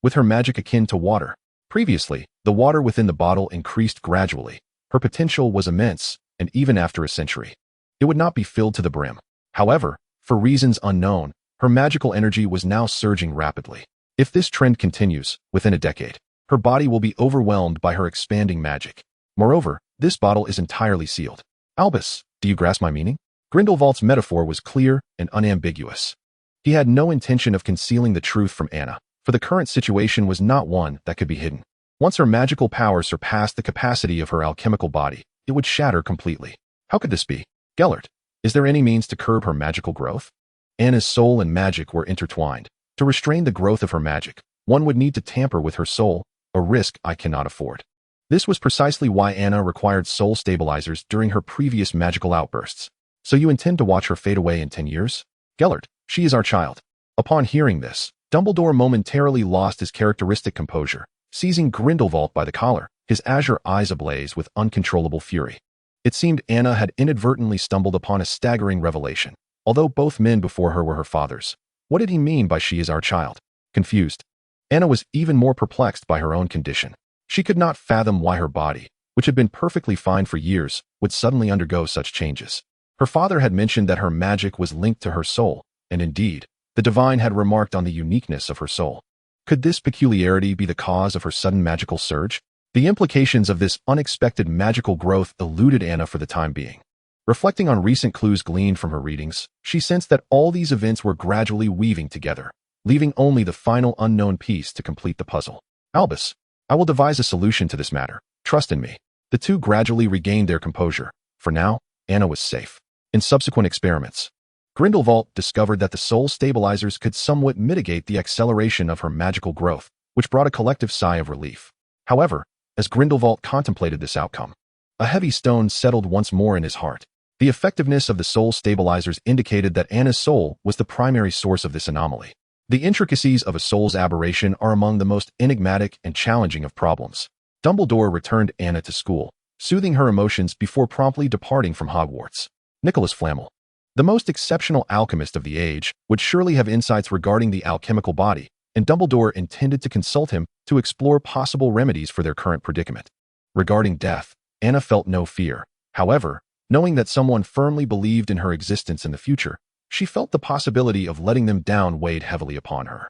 with her magic akin to water. Previously, the water within the bottle increased gradually. Her potential was immense, and even after a century, it would not be filled to the brim. However, for reasons unknown, her magical energy was now surging rapidly. If this trend continues, within a decade, her body will be overwhelmed by her expanding magic. Moreover, this bottle is entirely sealed. Albus, do you grasp my meaning? Grindelwald's metaphor was clear and unambiguous. He had no intention of concealing the truth from Anna, for the current situation was not one that could be hidden. Once her magical power surpassed the capacity of her alchemical body, it would shatter completely. How could this be? Gellert, is there any means to curb her magical growth? Anna's soul and magic were intertwined. To restrain the growth of her magic, one would need to tamper with her soul, a risk I cannot afford. This was precisely why Anna required soul stabilizers during her previous magical outbursts. So you intend to watch her fade away in 10 years? Gellert, she is our child. Upon hearing this, Dumbledore momentarily lost his characteristic composure, seizing Grindelwald by the collar, his azure eyes ablaze with uncontrollable fury. It seemed Anna had inadvertently stumbled upon a staggering revelation. Although both men before her were her fathers, what did he mean by she is our child? Confused, Anna was even more perplexed by her own condition. She could not fathom why her body, which had been perfectly fine for years, would suddenly undergo such changes. Her father had mentioned that her magic was linked to her soul, and indeed, the divine had remarked on the uniqueness of her soul. Could this peculiarity be the cause of her sudden magical surge? The implications of this unexpected magical growth eluded Anna for the time being. Reflecting on recent clues gleaned from her readings, she sensed that all these events were gradually weaving together, leaving only the final unknown piece to complete the puzzle. Albus, I will devise a solution to this matter. Trust in me. The two gradually regained their composure. For now, Anna was safe. In subsequent experiments, Grindelwald discovered that the soul stabilizers could somewhat mitigate the acceleration of her magical growth, which brought a collective sigh of relief. However, as Grindelwald contemplated this outcome, a heavy stone settled once more in his heart. The effectiveness of the soul stabilizers indicated that Anna's soul was the primary source of this anomaly. The intricacies of a soul's aberration are among the most enigmatic and challenging of problems. Dumbledore returned Anna to school, soothing her emotions before promptly departing from Hogwarts. Nicholas Flamel, the most exceptional alchemist of the age, would surely have insights regarding the alchemical body, and Dumbledore intended to consult him to explore possible remedies for their current predicament. Regarding death, Anna felt no fear. However, knowing that someone firmly believed in her existence in the future, she felt the possibility of letting them down weighed heavily upon her.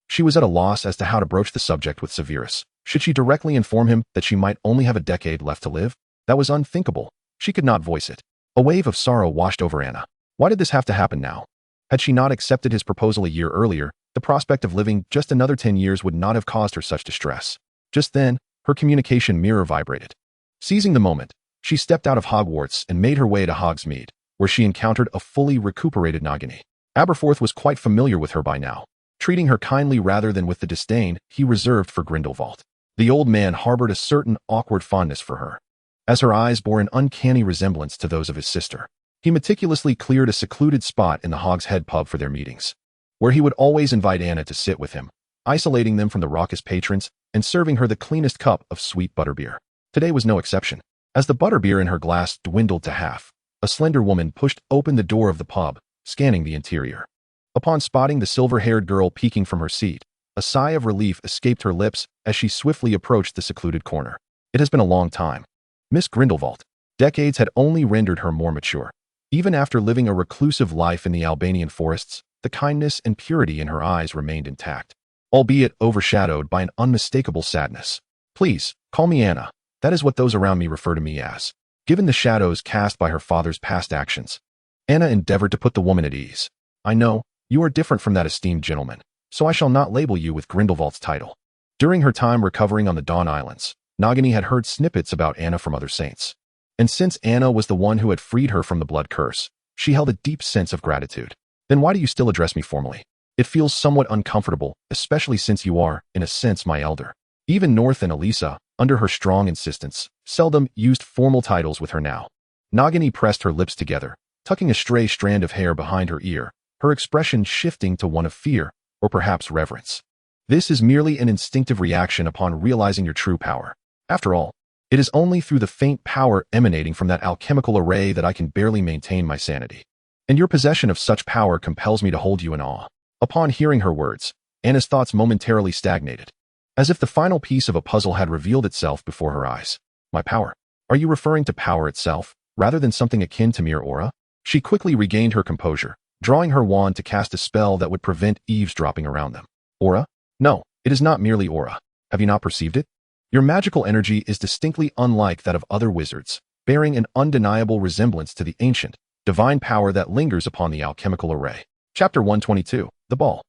She was at a loss as to how to broach the subject with Severus. Should she directly inform him that she might only have a decade left to live? That was unthinkable. She could not voice it. A wave of sorrow washed over Anna. Why did this have to happen now? Had she not accepted his proposal a year earlier, the prospect of living just another 10 years would not have caused her such distress. Just then, her communication mirror vibrated. Seizing the moment, she stepped out of Hogwarts and made her way to Hogsmeade, where she encountered a fully recuperated Nagini. Aberforth was quite familiar with her by now, treating her kindly rather than with the disdain he reserved for Grindelwald. The old man harbored a certain awkward fondness for her, as her eyes bore an uncanny resemblance to those of his sister. He meticulously cleared a secluded spot in the Hogshead pub for their meetings, where he would always invite Anna to sit with him, isolating them from the raucous patrons and serving her the cleanest cup of sweet butterbeer. Today was no exception. As the butterbeer in her glass dwindled to half, a slender woman pushed open the door of the pub, scanning the interior. Upon spotting the silver-haired girl peeking from her seat, a sigh of relief escaped her lips as she swiftly approached the secluded corner. It has been a long time. Miss Grindelwald. Decades had only rendered her more mature. Even after living a reclusive life in the Albanian forests, the kindness and purity in her eyes remained intact, albeit overshadowed by an unmistakable sadness. Please, call me Anna. That is what those around me refer to me as. Given the shadows cast by her father's past actions, Anna endeavored to put the woman at ease. I know, you are different from that esteemed gentleman, so I shall not label you with Grindelwald's title. During her time recovering on the Dawn Islands, Nagini had heard snippets about Anna from other saints. And since Anna was the one who had freed her from the blood curse, she held a deep sense of gratitude. Then why do you still address me formally? It feels somewhat uncomfortable, especially since you are, in a sense, my elder. Even North and Elisa, under her strong insistence, seldom used formal titles with her now. Nagini pressed her lips together, tucking a stray strand of hair behind her ear, her expression shifting to one of fear, or perhaps reverence. This is merely an instinctive reaction upon realizing your true power. After all, it is only through the faint power emanating from that alchemical array that I can barely maintain my sanity. And your possession of such power compels me to hold you in awe. Upon hearing her words, Anna's thoughts momentarily stagnated, as if the final piece of a puzzle had revealed itself before her eyes. My power? Are you referring to power itself, rather than something akin to mere aura? She quickly regained her composure, drawing her wand to cast a spell that would prevent eavesdropping around them. Aura? No, it is not merely aura. Have you not perceived it? Your magical energy is distinctly unlike that of other wizards, bearing an undeniable resemblance to the ancient, divine power that lingers upon the alchemical array. Chapter 122. The Ball.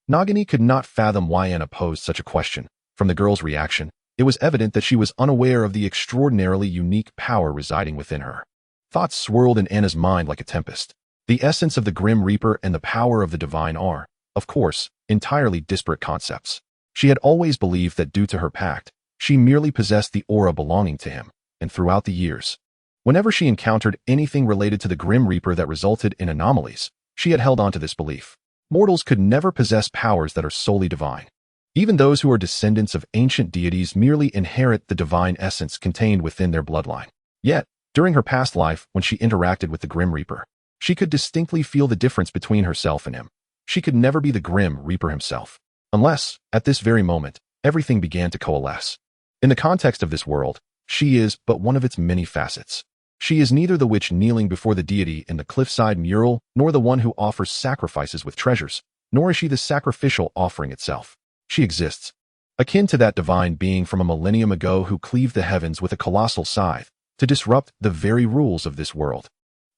Nagini could not fathom why Anna posed such a question. From the girl's reaction, it was evident that she was unaware of the extraordinarily unique power residing within her. Thoughts swirled in Anna's mind like a tempest. The essence of the Grim Reaper and the power of the divine are, of course, entirely disparate concepts. She had always believed that due to her pact, she merely possessed the aura belonging to him, and throughout the years, whenever she encountered anything related to the Grim Reaper that resulted in anomalies, she had held on to this belief. Mortals could never possess powers that are solely divine. Even those who are descendants of ancient deities merely inherit the divine essence contained within their bloodline. Yet, during her past life, when she interacted with the Grim Reaper, she could distinctly feel the difference between herself and him. She could never be the Grim Reaper himself, unless, at this very moment, everything began to coalesce. In the context of this world, she is but one of its many facets. She is neither the witch kneeling before the deity in the cliffside mural, nor the one who offers sacrifices with treasures, nor is she the sacrificial offering itself. She exists, akin to that divine being from a millennium ago who cleaved the heavens with a colossal scythe, to disrupt the very rules of this world.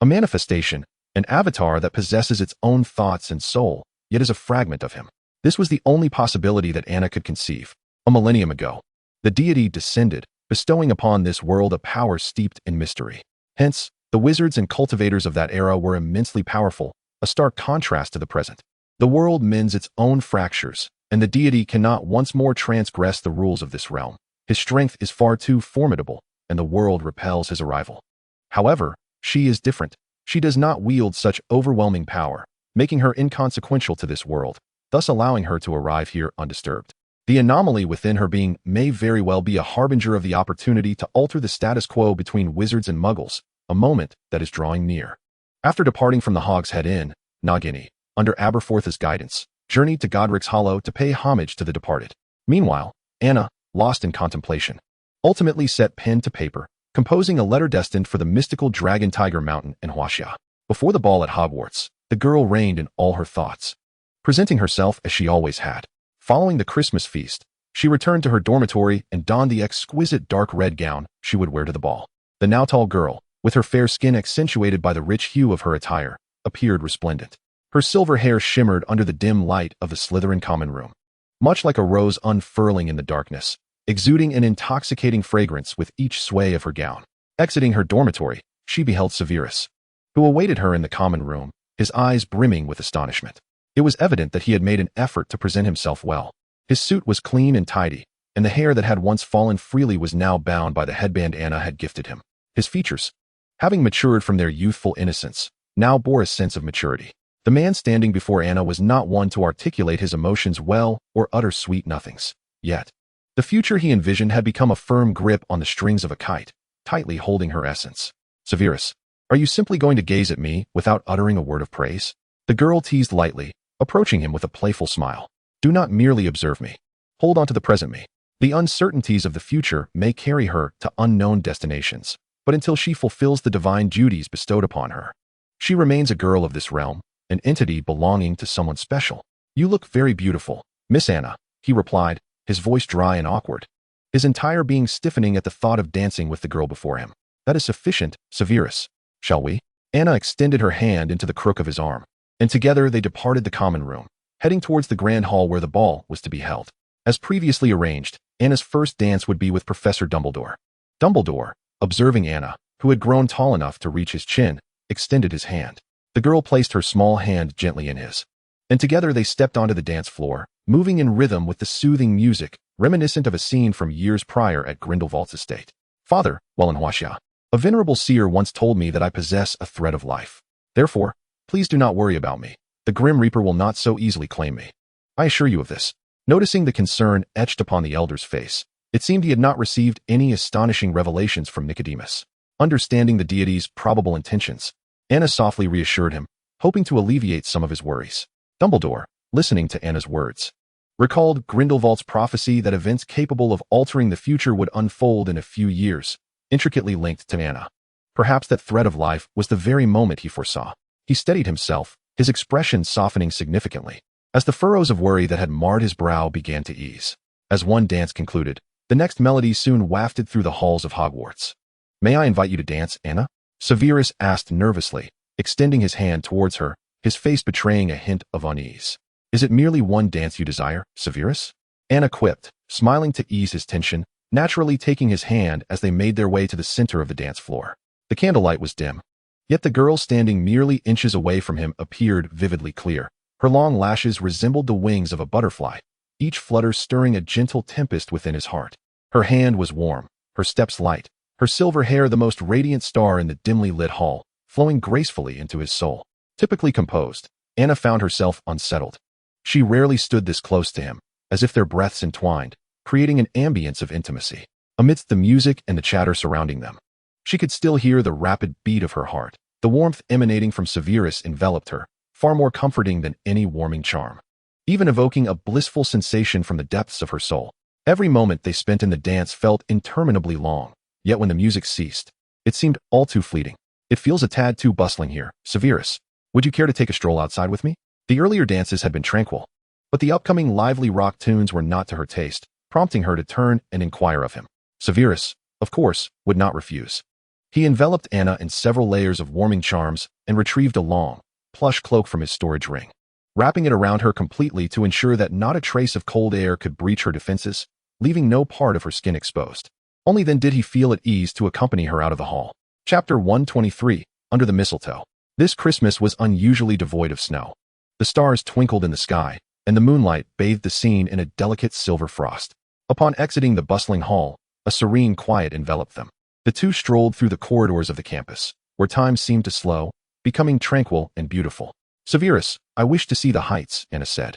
A manifestation, an avatar that possesses its own thoughts and soul, yet is a fragment of him. This was the only possibility that Anna could conceive. A millennium ago, the deity descended, bestowing upon this world a power steeped in mystery. Hence, the wizards and cultivators of that era were immensely powerful, a stark contrast to the present. The world mends its own fractures, and the deity cannot once more transgress the rules of this realm. His strength is far too formidable, and the world repels his arrival. However, she is different. She does not wield such overwhelming power, making her inconsequential to this world, thus allowing her to arrive here undisturbed. The anomaly within her being may very well be a harbinger of the opportunity to alter the status quo between wizards and muggles, a moment that is drawing near. After departing from the Hogshead Inn, Nagini, under Aberforth's guidance, journeyed to Godric's Hollow to pay homage to the departed. Meanwhile, Anna, lost in contemplation, ultimately set pen to paper, composing a letter destined for the mystical Dragon Tiger Mountain in Huaxia. Before the ball at Hogwarts, the girl reigned in all her thoughts, presenting herself as she always had. Following the Christmas feast, she returned to her dormitory and donned the exquisite dark red gown she would wear to the ball. The now tall girl, with her fair skin accentuated by the rich hue of her attire, appeared resplendent. Her silver hair shimmered under the dim light of the Slytherin common room, much like a rose unfurling in the darkness, exuding an intoxicating fragrance with each sway of her gown. Exiting her dormitory, she beheld Severus, who awaited her in the common room, his eyes brimming with astonishment. It was evident that he had made an effort to present himself well. His suit was clean and tidy, and the hair that had once fallen freely was now bound by the headband Anna had gifted him. His features, having matured from their youthful innocence, now bore a sense of maturity. The man standing before Anna was not one to articulate his emotions well or utter sweet nothings. Yet, the future he envisioned had become a firm grip on the strings of a kite, tightly holding her essence. Severus, are you simply going to gaze at me without uttering a word of praise? The girl teased lightly, approaching him with a playful smile. Do not merely observe me. Hold on to the present me. The uncertainties of the future may carry her to unknown destinations, but until she fulfills the divine duties bestowed upon her, she remains a girl of this realm, an entity belonging to someone special. You look very beautiful, Miss Anna, he replied, his voice dry and awkward, his entire being stiffening at the thought of dancing with the girl before him. That is sufficient, Severus. Shall we? Anna extended her hand into the crook of his arm, and together they departed the common room, heading towards the grand hall where the ball was to be held. As previously arranged, Anna's first dance would be with Professor Dumbledore. Dumbledore, observing Anna, who had grown tall enough to reach his chin, extended his hand. The girl placed her small hand gently in his, and together they stepped onto the dance floor, moving in rhythm with the soothing music, reminiscent of a scene from years prior at Grindelwald's estate. Father, Wallenhuasia, a venerable seer once told me that I possess a thread of life. Therefore, please do not worry about me. The Grim Reaper will not so easily claim me. I assure you of this. Noticing the concern etched upon the elder's face, it seemed he had not received any astonishing revelations from Nicodemus. Understanding the deity's probable intentions, Anna softly reassured him, hoping to alleviate some of his worries. Dumbledore, listening to Anna's words, recalled Grindelwald's prophecy that events capable of altering the future would unfold in a few years, intricately linked to Anna. Perhaps that thread of life was the very moment he foresaw. He steadied himself, his expression softening significantly, as the furrows of worry that had marred his brow began to ease. As one dance concluded, the next melody soon wafted through the halls of Hogwarts. May I invite you to dance, Anna? Severus asked nervously, extending his hand towards her, his face betraying a hint of unease. Is it merely one dance you desire, Severus? Anna quipped, smiling to ease his tension, naturally taking his hand as they made their way to the center of the dance floor. The candlelight was dim, yet the girl standing merely inches away from him appeared vividly clear. Her long lashes resembled the wings of a butterfly, each flutter stirring a gentle tempest within his heart. Her hand was warm, her steps light, her silver hair the most radiant star in the dimly lit hall, flowing gracefully into his soul. Typically composed, Anna found herself unsettled. She rarely stood this close to him, as if their breaths entwined, creating an ambience of intimacy. Amidst the music and the chatter surrounding them, she could still hear the rapid beat of her heart. The warmth emanating from Severus enveloped her, far more comforting than any warming charm, even evoking a blissful sensation from the depths of her soul. Every moment they spent in the dance felt interminably long, yet when the music ceased, it seemed all too fleeting. It feels a tad too bustling here, Severus. Would you care to take a stroll outside with me? The earlier dances had been tranquil, but the upcoming lively rock tunes were not to her taste, prompting her to turn and inquire of him. Severus, of course, would not refuse. He enveloped Anna in several layers of warming charms and retrieved a long, plush cloak from his storage ring, wrapping it around her completely to ensure that not a trace of cold air could breach her defenses, leaving no part of her skin exposed. Only then did he feel at ease to accompany her out of the hall. Chapter 123, Under the Mistletoe. This Christmas was unusually devoid of snow. The stars twinkled in the sky, and the moonlight bathed the scene in a delicate silver frost. Upon exiting the bustling hall, a serene quiet enveloped them. The two strolled through the corridors of the campus, where time seemed to slow, becoming tranquil and beautiful. Severus, I wish to see the heights, Anna said,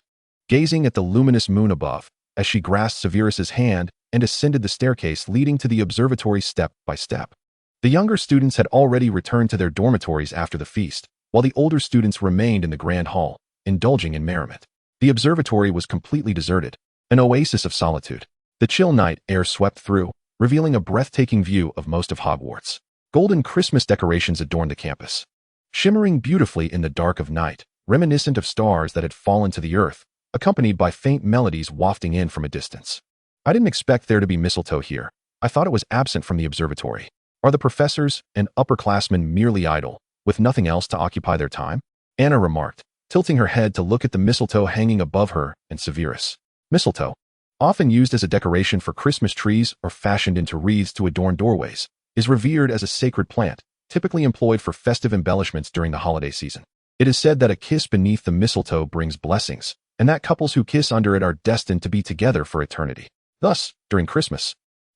gazing at the luminous moon above, as she grasped Severus's hand and ascended the staircase leading to the observatory step by step. The younger students had already returned to their dormitories after the feast, while the older students remained in the grand hall, indulging in merriment. The observatory was completely deserted, an oasis of solitude. The chill night air swept through, revealing a breathtaking view of most of Hogwarts. Golden Christmas decorations adorned the campus, shimmering beautifully in the dark of night, reminiscent of stars that had fallen to the earth, accompanied by faint melodies wafting in from a distance. I didn't expect there to be mistletoe here. I thought it was absent from the observatory. Are the professors and upperclassmen merely idle, with nothing else to occupy their time? Anna remarked, tilting her head to look at the mistletoe hanging above her and Severus. Mistletoe, often used as a decoration for Christmas trees or fashioned into wreaths to adorn doorways, is revered as a sacred plant, typically employed for festive embellishments during the holiday season. It is said that a kiss beneath the mistletoe brings blessings, and that couples who kiss under it are destined to be together for eternity. Thus, during Christmas,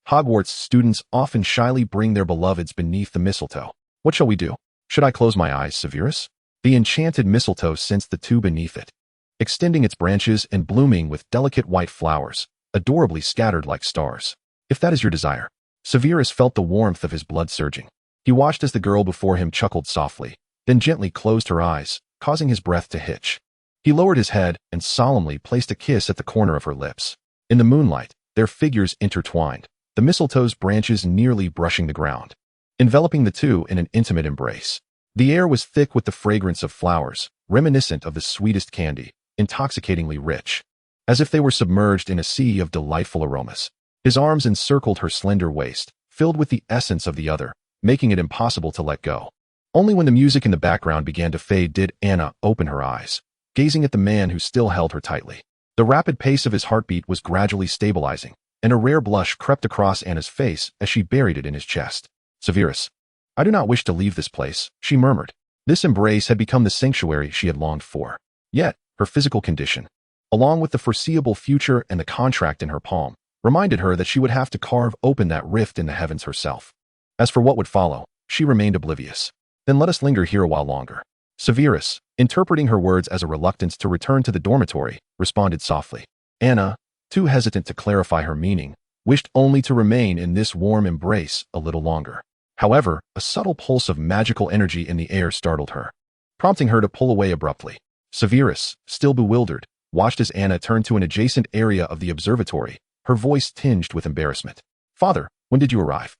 Hogwarts students often shyly bring their beloveds beneath the mistletoe, What shall we do? Should I close my eyes, Severus? The enchanted mistletoe sensed the two beneath it, extending its branches and blooming with delicate white flowers, adorably scattered like stars. If that is your desire. Severus felt the warmth of his blood surging. He watched as the girl before him chuckled softly, then gently closed her eyes, causing his breath to hitch. He lowered his head and solemnly placed a kiss at the corner of her lips. In the moonlight, their figures intertwined, the mistletoe's branches nearly brushing the ground, enveloping the two in an intimate embrace. The air was thick with the fragrance of flowers, reminiscent of the sweetest candy, intoxicatingly rich, as if they were submerged in a sea of delightful aromas. His arms encircled her slender waist, filled with the essence of the other, making it impossible to let go. Only when the music in the background began to fade did Anna open her eyes, gazing at the man who still held her tightly. The rapid pace of his heartbeat was gradually stabilizing, and a rare blush crept across Anna's face as she buried it in his chest. Severus, I do not wish to leave this place, she murmured. This embrace had become the sanctuary she had longed for. Yet, her physical condition, along with the foreseeable future and the contract in her palm, reminded her that she would have to carve open that rift in the heavens herself. As for what would follow, she remained oblivious. Then let us linger here a while longer. Severus, interpreting her words as a reluctance to return to the dormitory, responded softly. Anna, too hesitant to clarify her meaning, wished only to remain in this warm embrace a little longer. However, a subtle pulse of magical energy in the air startled her, prompting her to pull away abruptly. Severus, still bewildered, watched as Anna turned to an adjacent area of the observatory, her voice tinged with embarrassment. Father, when did you arrive?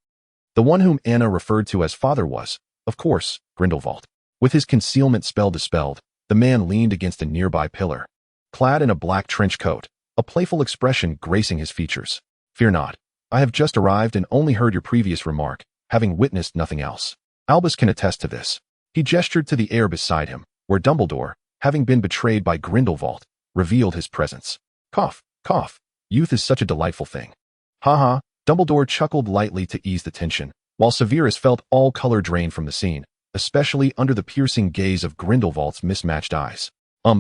The one whom Anna referred to as father was, of course, Grindelwald. With his concealment spell dispelled, the man leaned against a nearby pillar, clad in a black trench coat, a playful expression gracing his features. Fear not. I have just arrived and only heard your previous remark, having witnessed nothing else. Albus can attest to this. He gestured to the air beside him, where Dumbledore, having been betrayed by Grindelwald, revealed his presence. Cough, cough. Youth is such a delightful thing. Ha ha. Dumbledore chuckled lightly to ease the tension, while Severus felt all color drain from the scene, especially under the piercing gaze of Grindelwald's mismatched eyes.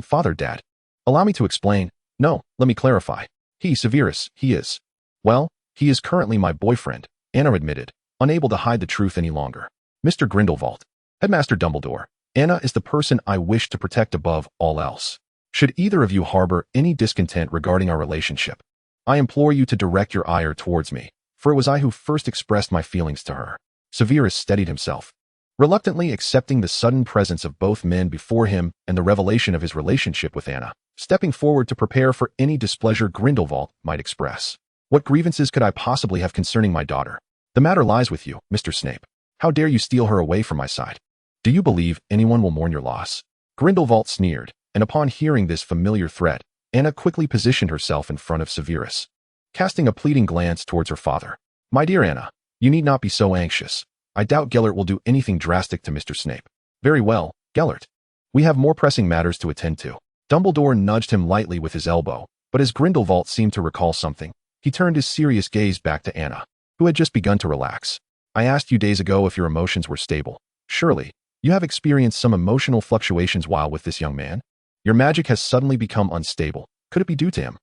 Father, Dad. Allow me to explain. No, let me clarify. Severus, he is. Well, he is currently my boyfriend, Anna admitted, unable to hide the truth any longer. Mr. Grindelwald. Headmaster Dumbledore. Anna is the person I wish to protect above all else. Should either of you harbor any discontent regarding our relationship, I implore you to direct your ire towards me, for it was I who first expressed my feelings to her. Severus steadied himself, reluctantly accepting the sudden presence of both men before him and the revelation of his relationship with Anna, stepping forward to prepare for any displeasure Grindelwald might express. What grievances could I possibly have concerning my daughter? The matter lies with you, Mr. Snape. How dare you steal her away from my side? Do you believe anyone will mourn your loss? Grindelwald sneered, and upon hearing this familiar threat, Anna quickly positioned herself in front of Severus, casting a pleading glance towards her father. My dear Anna, you need not be so anxious. I doubt Gellert will do anything drastic to Mr. Snape. Very well, Gellert. We have more pressing matters to attend to. Dumbledore nudged him lightly with his elbow, but as Grindelwald seemed to recall something, he turned his serious gaze back to Anna, who had just begun to relax. I asked you days ago if your emotions were stable. Surely, you have experienced some emotional fluctuations while with this young man? Your magic has suddenly become unstable. Could it be due to him?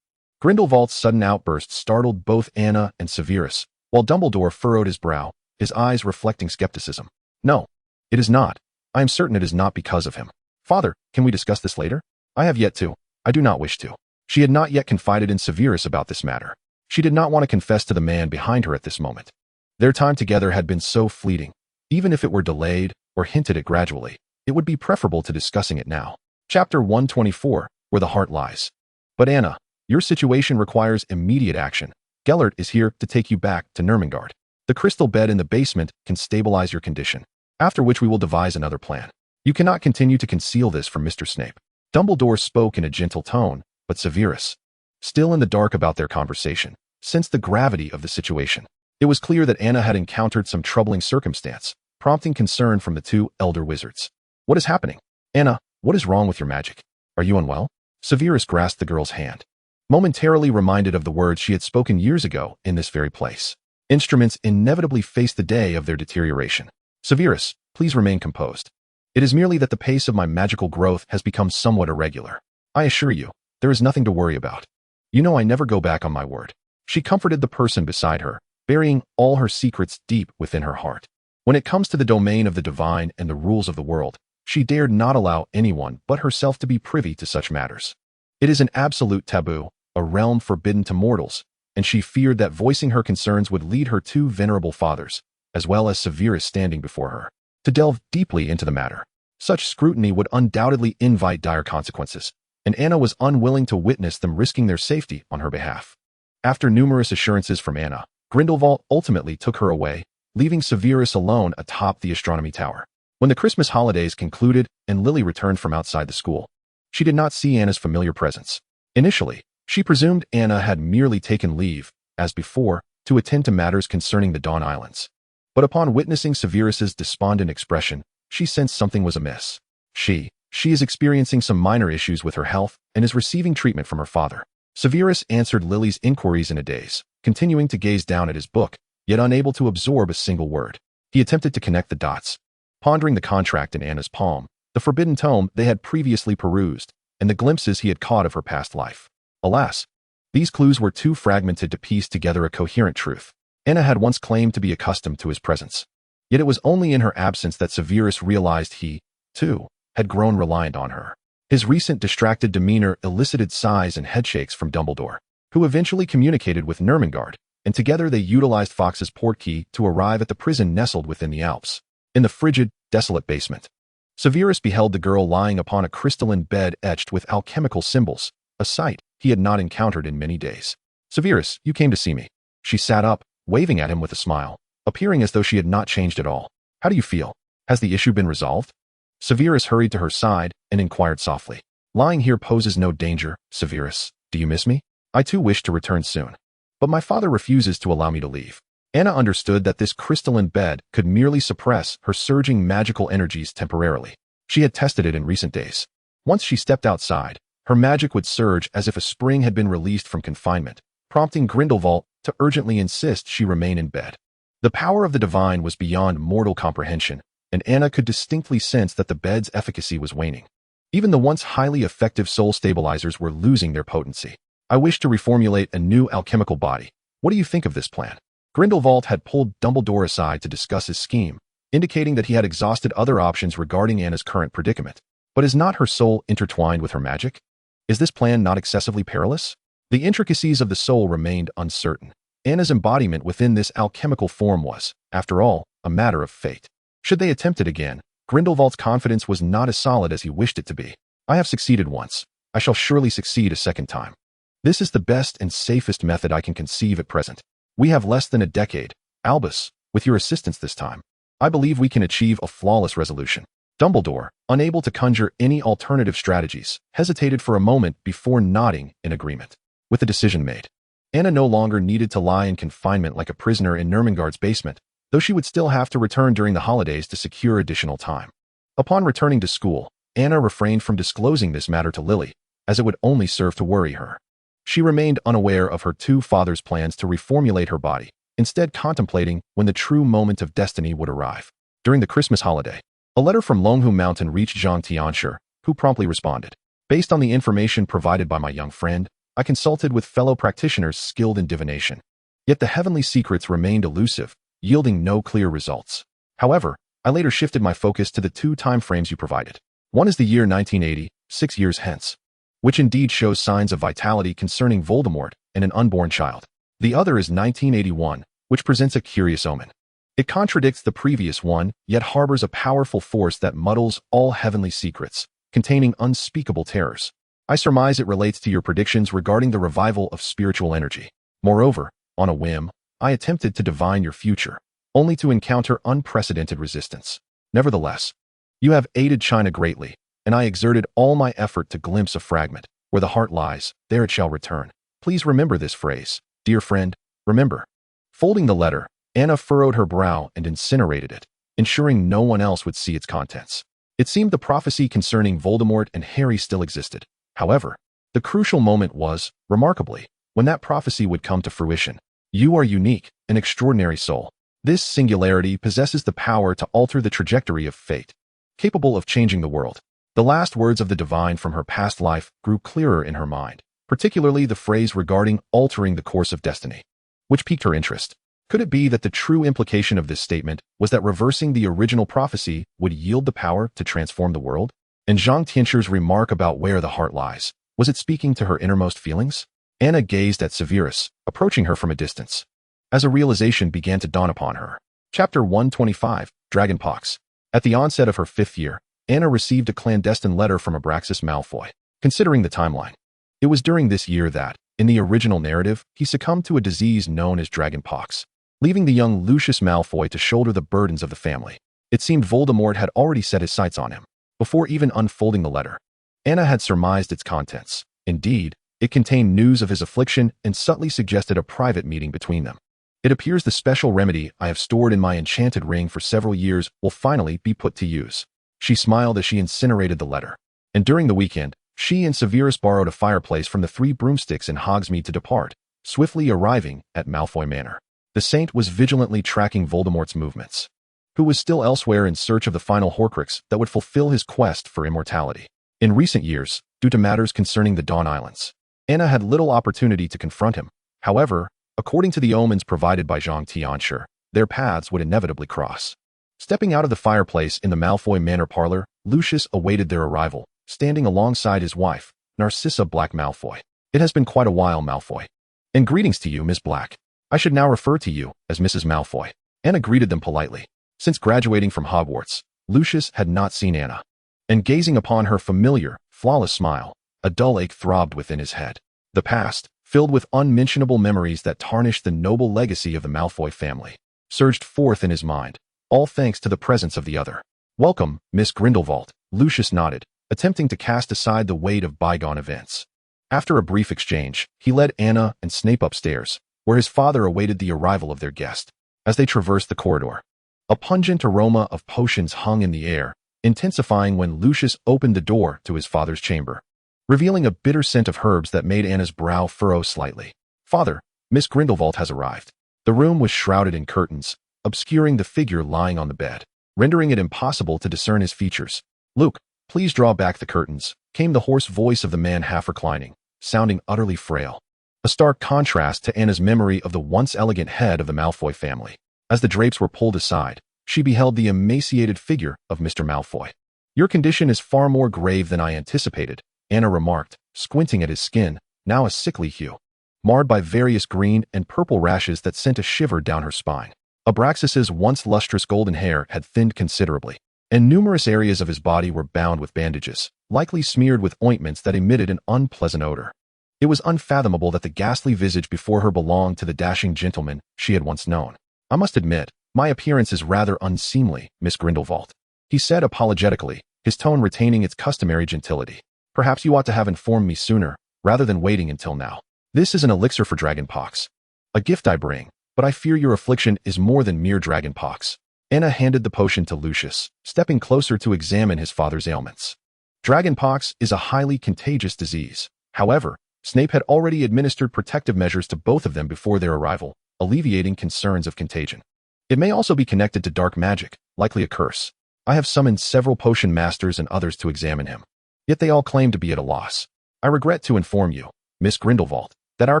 Grindelwald's sudden outburst startled both Anna and Severus, while Dumbledore furrowed his brow, his eyes reflecting skepticism. No, it is not. I am certain it is not because of him. Father, can we discuss this later? I have yet to. I do not wish to. She had not yet confided in Severus about this matter. She did not want to confess to the man behind her at this moment. Their time together had been so fleeting. Even if it were delayed or hinted at gradually, it would be preferable to discussing it now. Chapter 124, Where the Heart Lies. But Anna, your situation requires immediate action. Gellert is here to take you back to Nurmengard. The crystal bed in the basement can stabilize your condition, after which we will devise another plan. You cannot continue to conceal this from Mr. Snape. Dumbledore spoke in a gentle tone, but Severus, still in the dark about their conversation, sensed the gravity of the situation. It was clear that Anna had encountered some troubling circumstance, prompting concern from the two elder wizards. What is happening? Anna, what is wrong with your magic? Are you unwell? Severus grasped the girl's hand, momentarily reminded of the words she had spoken years ago in this very place. Instruments inevitably face the day of their deterioration. Severus, please remain composed. It is merely that the pace of my magical growth has become somewhat irregular. I assure you, there is nothing to worry about. You know I never go back on my word. She comforted the person beside her, burying all her secrets deep within her heart. When it comes to the domain of the divine and the rules of the world, she dared not allow anyone but herself to be privy to such matters. It is an absolute taboo, a realm forbidden to mortals, and she feared that voicing her concerns would lead her two venerable fathers, as well as Severus standing before her, to delve deeply into the matter. Such scrutiny would undoubtedly invite dire consequences, and Anna was unwilling to witness them risking their safety on her behalf. After numerous assurances from Anna, Grindelwald ultimately took her away, leaving Severus alone atop the astronomy tower. When the Christmas holidays concluded and Lily returned from outside the school, she did not see Anna's familiar presence. Initially, she presumed Anna had merely taken leave, as before, to attend to matters concerning the Dawn Islands. But upon witnessing Severus's despondent expression, she sensed something was amiss. She is experiencing some minor issues with her health and is receiving treatment from her father. Severus answered Lily's inquiries in a daze, continuing to gaze down at his book, yet unable to absorb a single word. He attempted to connect the dots, pondering the contract in Anna's palm, the forbidden tome they had previously perused, and the glimpses he had caught of her past life. Alas, these clues were too fragmented to piece together a coherent truth. Anna had once claimed to be accustomed to his presence. Yet it was only in her absence that Severus realized he, too, had grown reliant on her. His recent distracted demeanor elicited sighs and headshakes from Dumbledore, who eventually communicated with Ermengarde, and together they utilized Fawkes' portkey to arrive at the prison nestled within the Alps. In the frigid, desolate basement, Severus beheld the girl lying upon a crystalline bed etched with alchemical symbols, a sight he had not encountered in many days. "Severus, you came to see me." She sat up, waving at him with a smile, appearing as though she had not changed at all. "How do you feel? Has the issue been resolved?" Severus hurried to her side and inquired softly. "Lying here poses no danger, Severus. Do you miss me? I too wish to return soon. But my father refuses to allow me to leave." Anna understood that this crystalline bed could merely suppress her surging magical energies temporarily. She had tested it in recent days. Once she stepped outside, her magic would surge as if a spring had been released from confinement, prompting Grindelwald to urgently insist she remain in bed. The power of the divine was beyond mortal comprehension, and Anna could distinctly sense that the bed's efficacy was waning. Even the once highly effective soul stabilizers were losing their potency. "I wish to reformulate a new alchemical body. What do you think of this plan?" Grindelwald had pulled Dumbledore aside to discuss his scheme, indicating that he had exhausted other options regarding Anna's current predicament. But is not her soul intertwined with her magic? Is this plan not excessively perilous? The intricacies of the soul remained uncertain. Anna's embodiment within this alchemical form was, after all, a matter of fate. Should they attempt it again, Grindelwald's confidence was not as solid as he wished it to be. "I have succeeded once. I shall surely succeed a second time. This is the best and safest method I can conceive at present. We have less than a decade, Albus, with your assistance this time. I believe we can achieve a flawless resolution." Dumbledore, unable to conjure any alternative strategies, hesitated for a moment before nodding in agreement. With the decision made, Anna no longer needed to lie in confinement like a prisoner in Ermengarde's basement, though she would still have to return during the holidays to secure additional time. Upon returning to school, Anna refrained from disclosing this matter to Lily, as it would only serve to worry her. She remained unaware of her two fathers' plans to reformulate her body, instead contemplating when the true moment of destiny would arrive. During the Christmas holiday, a letter from Longhu Mountain reached Jean Tiancher, who promptly responded. "Based on the information provided by my young friend, I consulted with fellow practitioners skilled in divination. Yet the heavenly secrets remained elusive, yielding no clear results. However, I later shifted my focus to the two time frames you provided. One is the year 1980, 6 years hence, which indeed shows signs of vitality concerning Voldemort and an unborn child. The other is 1981, which presents a curious omen. It contradicts the previous one, yet harbors a powerful force that muddles all heavenly secrets, containing unspeakable terrors. I surmise it relates to your predictions regarding the revival of spiritual energy. Moreover, on a whim, I attempted to divine your future, only to encounter unprecedented resistance. Nevertheless, you have aided China greatly, and I exerted all my effort to glimpse a fragment. Where the heart lies, there it shall return. Please remember this phrase. Dear friend, remember." Folding the letter, Anna furrowed her brow and incinerated it, ensuring no one else would see its contents. It seemed the prophecy concerning Voldemort and Harry still existed. However, the crucial moment was, remarkably, when that prophecy would come to fruition. You are unique, an extraordinary soul. This singularity possesses the power to alter the trajectory of fate, capable of changing the world. The last words of the divine from her past life grew clearer in her mind, particularly the phrase regarding altering the course of destiny, which piqued her interest. Could it be that the true implication of this statement was that reversing the original prophecy would yield the power to transform the world? And Zhang Tianxi's remark about where the heart lies, was it speaking to her innermost feelings? Anna gazed at Severus, approaching her from a distance, as a realization began to dawn upon her. Chapter 125, Dragonpox. At the onset of her 5th year, Anna received a clandestine letter from Abraxas Malfoy. Considering the timeline, it was during this year that, in the original narrative, he succumbed to a disease known as dragonpox, leaving the young Lucius Malfoy to shoulder the burdens of the family. It seemed Voldemort had already set his sights on him. Before even unfolding the letter, Anna had surmised its contents. Indeed, it contained news of his affliction and subtly suggested a private meeting between them. It appears the special remedy I have stored in my enchanted ring for several years will finally be put to use. She smiled as she incinerated the letter. And during the weekend, she and Severus borrowed a fireplace from the 3 broomsticks in Hogsmeade to depart, swiftly arriving at Malfoy Manor. The Saint was vigilantly tracking Voldemort's movements, who was still elsewhere in search of the final Horcrux that would fulfill his quest for immortality. In recent years, due to matters concerning the Dawn Islands, Anna had little opportunity to confront him. However, according to the omens provided by Zhang Tianxi, their paths would inevitably cross. Stepping out of the fireplace in the Malfoy Manor parlor, Lucius awaited their arrival, standing alongside his wife, Narcissa Black Malfoy. It has been quite a while, Malfoy. And greetings to you, Miss Black. I should now refer to you as Mrs. Malfoy. Anna greeted them politely. Since graduating from Hogwarts, Lucius had not seen Anna. And gazing upon her familiar, flawless smile, a dull ache throbbed within his head. The past, filled with unmentionable memories that tarnished the noble legacy of the Malfoy family, surged forth in his mind, all thanks to the presence of the other. Welcome, Miss Grindelwald, Lucius nodded, attempting to cast aside the weight of bygone events. After a brief exchange, he led Anna and Snape upstairs, where his father awaited the arrival of their guest. As they traversed the corridor, a pungent aroma of potions hung in the air, intensifying when Lucius opened the door to his father's chamber, revealing a bitter scent of herbs that made Anna's brow furrow slightly. Father, Miss Grindelwald has arrived. The room was shrouded in curtains, obscuring the figure lying on the bed, rendering it impossible to discern his features. Luke, please draw back the curtains, came the hoarse voice of the man half reclining, sounding utterly frail. A stark contrast to Anna's memory of the once elegant head of the Malfoy family. As the drapes were pulled aside, she beheld the emaciated figure of Mr. Malfoy. Your condition is far more grave than I anticipated, Anna remarked, squinting at his skin, now a sickly hue, marred by various green and purple rashes that sent a shiver down her spine. Abraxas's once lustrous golden hair had thinned considerably, and numerous areas of his body were bound with bandages, likely smeared with ointments that emitted an unpleasant odor. It was unfathomable that the ghastly visage before her belonged to the dashing gentleman she had once known. I must admit, my appearance is rather unseemly, Miss Grindelwald, he said apologetically, his tone retaining its customary gentility. Perhaps you ought to have informed me sooner, rather than waiting until now. This is an elixir for dragonpox. A gift I bring, but I fear your affliction is more than mere dragonpox. Anna handed the potion to Lucius, stepping closer to examine his father's ailments. Dragonpox is a highly contagious disease. However, Snape had already administered protective measures to both of them before their arrival, alleviating concerns of contagion. It may also be connected to dark magic, likely a curse. I have summoned several potion masters and others to examine him. Yet they all claim to be at a loss. I regret to inform you, Miss Grindelwald, that our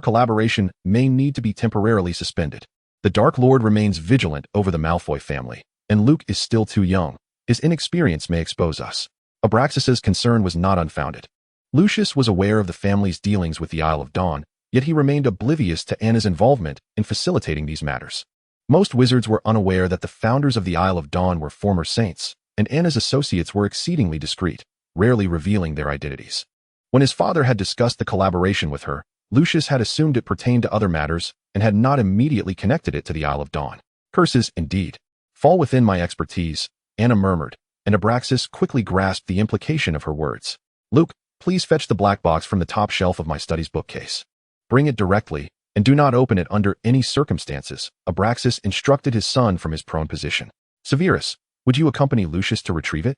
collaboration may need to be temporarily suspended. The Dark Lord remains vigilant over the Malfoy family, and Luke is still too young. His inexperience may expose us. Abraxas's concern was not unfounded. Lucius was aware of the family's dealings with the Isle of Dawn, yet he remained oblivious to Anna's involvement in facilitating these matters. Most wizards were unaware that the founders of the Isle of Dawn were former saints, and Anna's associates were exceedingly discreet, rarely revealing their identities. When his father had discussed the collaboration with her, Lucius had assumed it pertained to other matters and had not immediately connected it to the Isle of Dawn. Curses, indeed, fall within my expertise, Anna murmured, and Abraxas quickly grasped the implication of her words. Luke, please fetch the black box from the top shelf of my studies bookcase. Bring it directly, and do not open it under any circumstances, Abraxas instructed his son from his prone position. Severus, would you accompany Lucius to retrieve it?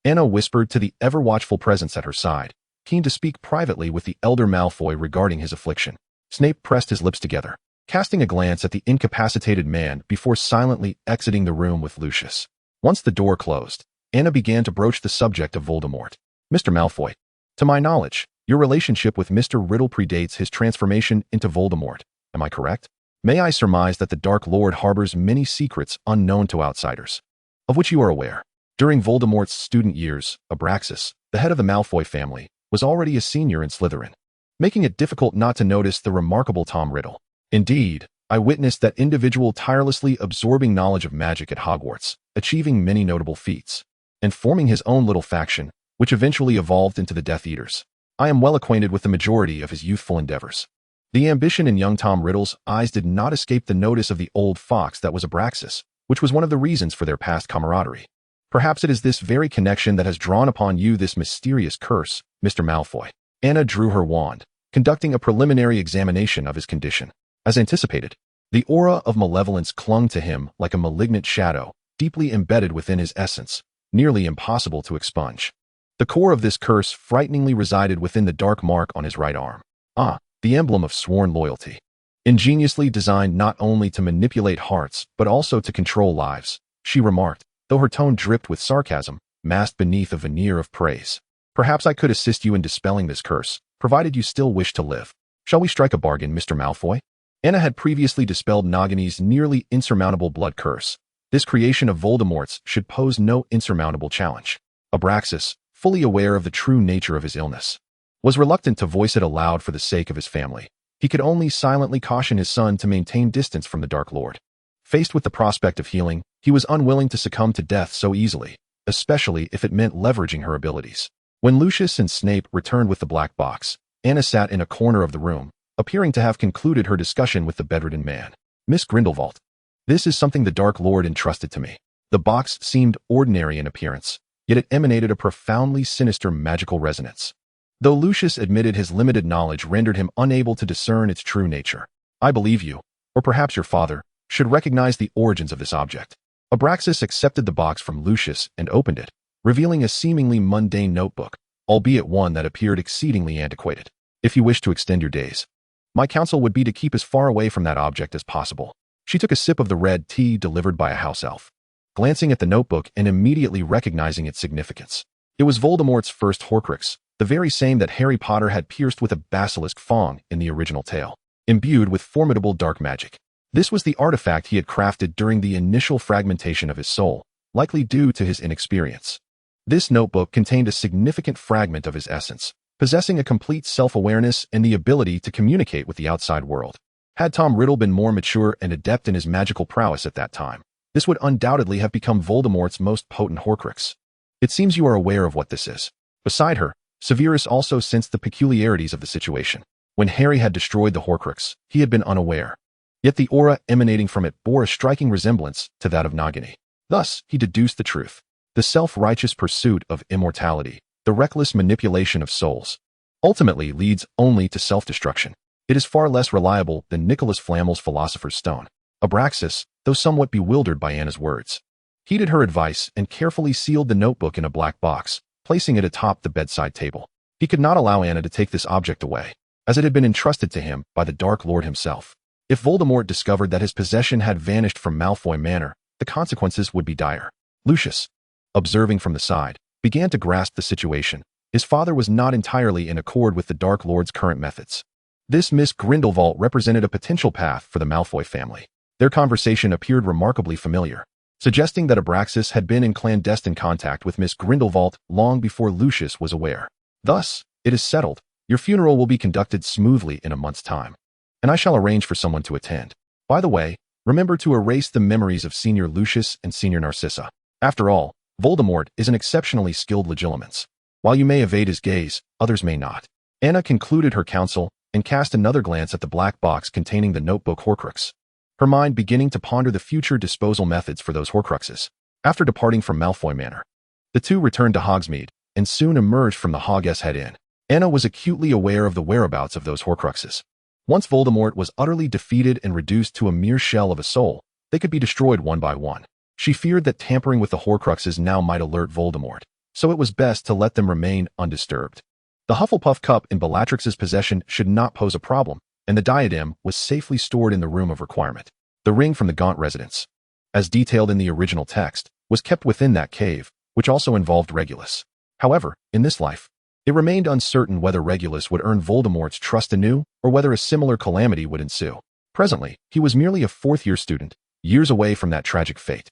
Anna whispered to the ever-watchful presence at her side, keen to speak privately with the elder Malfoy regarding his affliction. Snape pressed his lips together, casting a glance at the incapacitated man before silently exiting the room with Lucius. Once the door closed, Anna began to broach the subject of Voldemort. Mr. Malfoy, to my knowledge, your relationship with Mr. Riddle predates his transformation into Voldemort. Am I correct? May I surmise that the Dark Lord harbors many secrets unknown to outsiders, of which you are aware. During Voldemort's student years, Abraxas, the head of the Malfoy family, was already a senior in Slytherin, making it difficult not to notice the remarkable Tom Riddle. Indeed, I witnessed that individual tirelessly absorbing knowledge of magic at Hogwarts, achieving many notable feats, and forming his own little faction, which eventually evolved into the Death Eaters. I am well acquainted with the majority of his youthful endeavors. The ambition in young Tom Riddle's eyes did not escape the notice of the old fox that was Abraxas, which was one of the reasons for their past camaraderie. Perhaps it is this very connection that has drawn upon you this mysterious curse, Mr. Malfoy. Anna drew her wand, conducting a preliminary examination of his condition. As anticipated, the aura of malevolence clung to him like a malignant shadow, deeply embedded within his essence, nearly impossible to expunge. The core of this curse frighteningly resided within the dark mark on his right arm. Ah, the emblem of sworn loyalty. Ingeniously designed not only to manipulate hearts, but also to control lives, she remarked, though her tone dripped with sarcasm, masked beneath a veneer of praise. Perhaps I could assist you in dispelling this curse, provided you still wish to live. Shall we strike a bargain, Mr. Malfoy? Anna had previously dispelled Nagini's nearly insurmountable blood curse. This creation of Voldemort's should pose no insurmountable challenge. Abraxas, fully aware of the true nature of his illness, was reluctant to voice it aloud for the sake of his family. He could only silently caution his son to maintain distance from the Dark Lord. Faced with the prospect of healing, he was unwilling to succumb to death so easily, especially if it meant leveraging her abilities. When Lucius and Snape returned with the black box, Anna sat in a corner of the room, appearing to have concluded her discussion with the bedridden man. Miss Grindelwald, this is something the Dark Lord entrusted to me. The box seemed ordinary in appearance, yet it emanated a profoundly sinister magical resonance. Though Lucius admitted his limited knowledge rendered him unable to discern its true nature, I believe you, or perhaps your father, should recognize the origins of this object. Abraxas accepted the box from Lucius and opened it, revealing a seemingly mundane notebook, albeit one that appeared exceedingly antiquated. If you wish to extend your days, my counsel would be to keep as far away from that object as possible. She took a sip of the red tea delivered by a house elf, glancing at the notebook and immediately recognizing its significance. It was Voldemort's first Horcrux, the very same that Harry Potter had pierced with a basilisk fang in the original tale, imbued with formidable dark magic. This was the artifact he had crafted during the initial fragmentation of his soul, likely due to his inexperience. This notebook contained a significant fragment of his essence, possessing a complete self-awareness and the ability to communicate with the outside world. Had Tom Riddle been more mature and adept in his magical prowess at that time, this would undoubtedly have become Voldemort's most potent Horcrux. It seems you are aware of what this is. Beside her, Severus also sensed the peculiarities of the situation. When Harry had destroyed the Horcrux, he had been unaware. Yet the aura emanating from it bore a striking resemblance to that of Nagini. Thus, he deduced the truth. The self-righteous pursuit of immortality, the reckless manipulation of souls, ultimately leads only to self-destruction. It is far less reliable than Nicholas Flamel's Philosopher's Stone. Abraxas, though somewhat bewildered by Anna's words, heeded her advice and carefully sealed the notebook in a black box, placing it atop the bedside table. He could not allow Anna to take this object away, as it had been entrusted to him by the Dark Lord himself. If Voldemort discovered that his possession had vanished from Malfoy Manor, the consequences would be dire. Lucius, observing from the side, began to grasp the situation. His father was not entirely in accord with the Dark Lord's current methods. This Miss Grindelwald represented a potential path for the Malfoy family. Their conversation appeared remarkably familiar, suggesting that Abraxas had been in clandestine contact with Miss Grindelwald long before Lucius was aware. Thus, it is settled. Your funeral will be conducted smoothly in a month's time, and I shall arrange for someone to attend. By the way, remember to erase the memories of Senior Lucius and Senior Narcissa. After all, Voldemort is an exceptionally skilled legilimens. While you may evade his gaze, others may not. Anna concluded her counsel and cast another glance at the black box containing the notebook Horcrux, her mind beginning to ponder the future disposal methods for those Horcruxes. After departing from Malfoy Manor, the two returned to Hogsmeade and soon emerged from the Hog's Head Inn. Anna was acutely aware of the whereabouts of those Horcruxes. Once Voldemort was utterly defeated and reduced to a mere shell of a soul, they could be destroyed one by one. She feared that tampering with the Horcruxes now might alert Voldemort, so it was best to let them remain undisturbed. The Hufflepuff cup in Bellatrix's possession should not pose a problem, and the diadem was safely stored in the room of requirement. The ring from the Gaunt residence, as detailed in the original text, was kept within that cave, which also involved Regulus. However, in this life, it remained uncertain whether Regulus would earn Voldemort's trust anew or whether a similar calamity would ensue. Presently, he was merely a fourth-year student, years away from that tragic fate.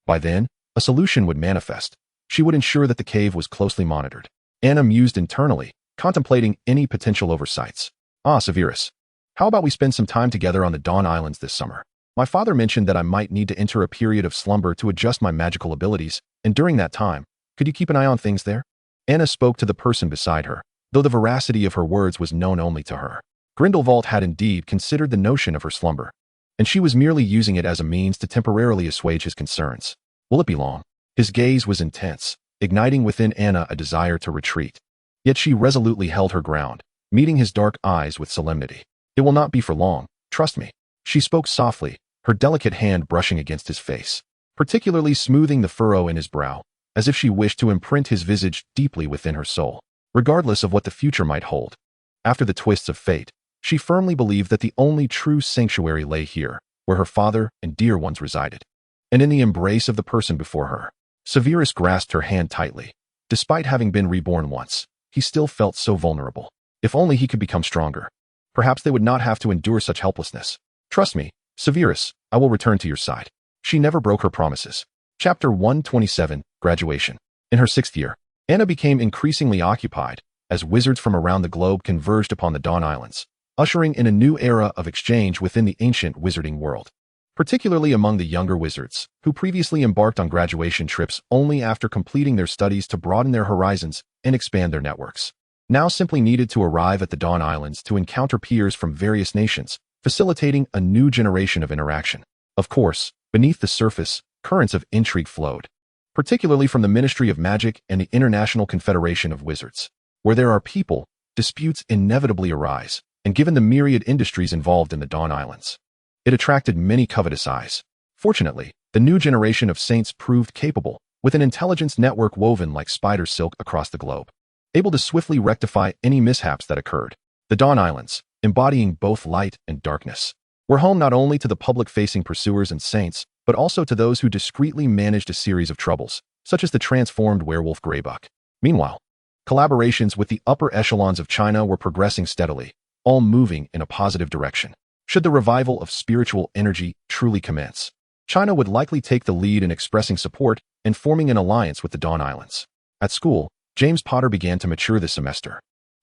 By then, a solution would manifest. She would ensure that the cave was closely monitored. Anna mused internally, contemplating any potential oversights. Severus. How about we spend some time together on the Dawn Islands this summer? My father mentioned that I might need to enter a period of slumber to adjust my magical abilities, and during that time, could you keep an eye on things there? Anna spoke to the person beside her, though the veracity of her words was known only to her. Grindelwald had indeed considered the notion of her slumber, and she was merely using it as a means to temporarily assuage his concerns. Will it be long? His gaze was intense, igniting within Anna a desire to retreat. Yet she resolutely held her ground, meeting his dark eyes with solemnity. It will not be for long, trust me. She spoke softly, her delicate hand brushing against his face, particularly smoothing the furrow in his brow, as if she wished to imprint his visage deeply within her soul, regardless of what the future might hold. After the twists of fate, she firmly believed that the only true sanctuary lay here, where her father and dear ones resided, and in the embrace of the person before her. Severus grasped her hand tightly. Despite having been reborn once, he still felt so vulnerable. If only he could become stronger. Perhaps they would not have to endure such helplessness. Trust me, Severus, I will return to your side. She never broke her promises. Chapter 127, Graduation. In her 6th year, Anna became increasingly occupied as wizards from around the globe converged upon the Dawn Islands, ushering in a new era of exchange within the ancient wizarding world. Particularly among the younger wizards, who previously embarked on graduation trips only after completing their studies to broaden their horizons and expand their networks. Now simply needed to arrive at the Dawn Islands to encounter peers from various nations, facilitating a new generation of interaction. Of course, beneath the surface, currents of intrigue flowed, particularly from the Ministry of Magic and the International Confederation of Wizards. Where there are people, disputes inevitably arise, and given the myriad industries involved in the Dawn Islands, it attracted many covetous eyes. Fortunately, the new generation of saints proved capable, with an intelligence network woven like spider silk across the globe, able to swiftly rectify any mishaps that occurred. The Dawn Islands, embodying both light and darkness, were home not only to the public-facing pursuers and saints, but also to those who discreetly managed a series of troubles, such as the transformed werewolf Greybuck. Meanwhile, collaborations with the upper echelons of China were progressing steadily, all moving in a positive direction. Should the revival of spiritual energy truly commence, China would likely take the lead in expressing support and forming an alliance with the Dawn Islands. At school, James Potter began to mature this semester,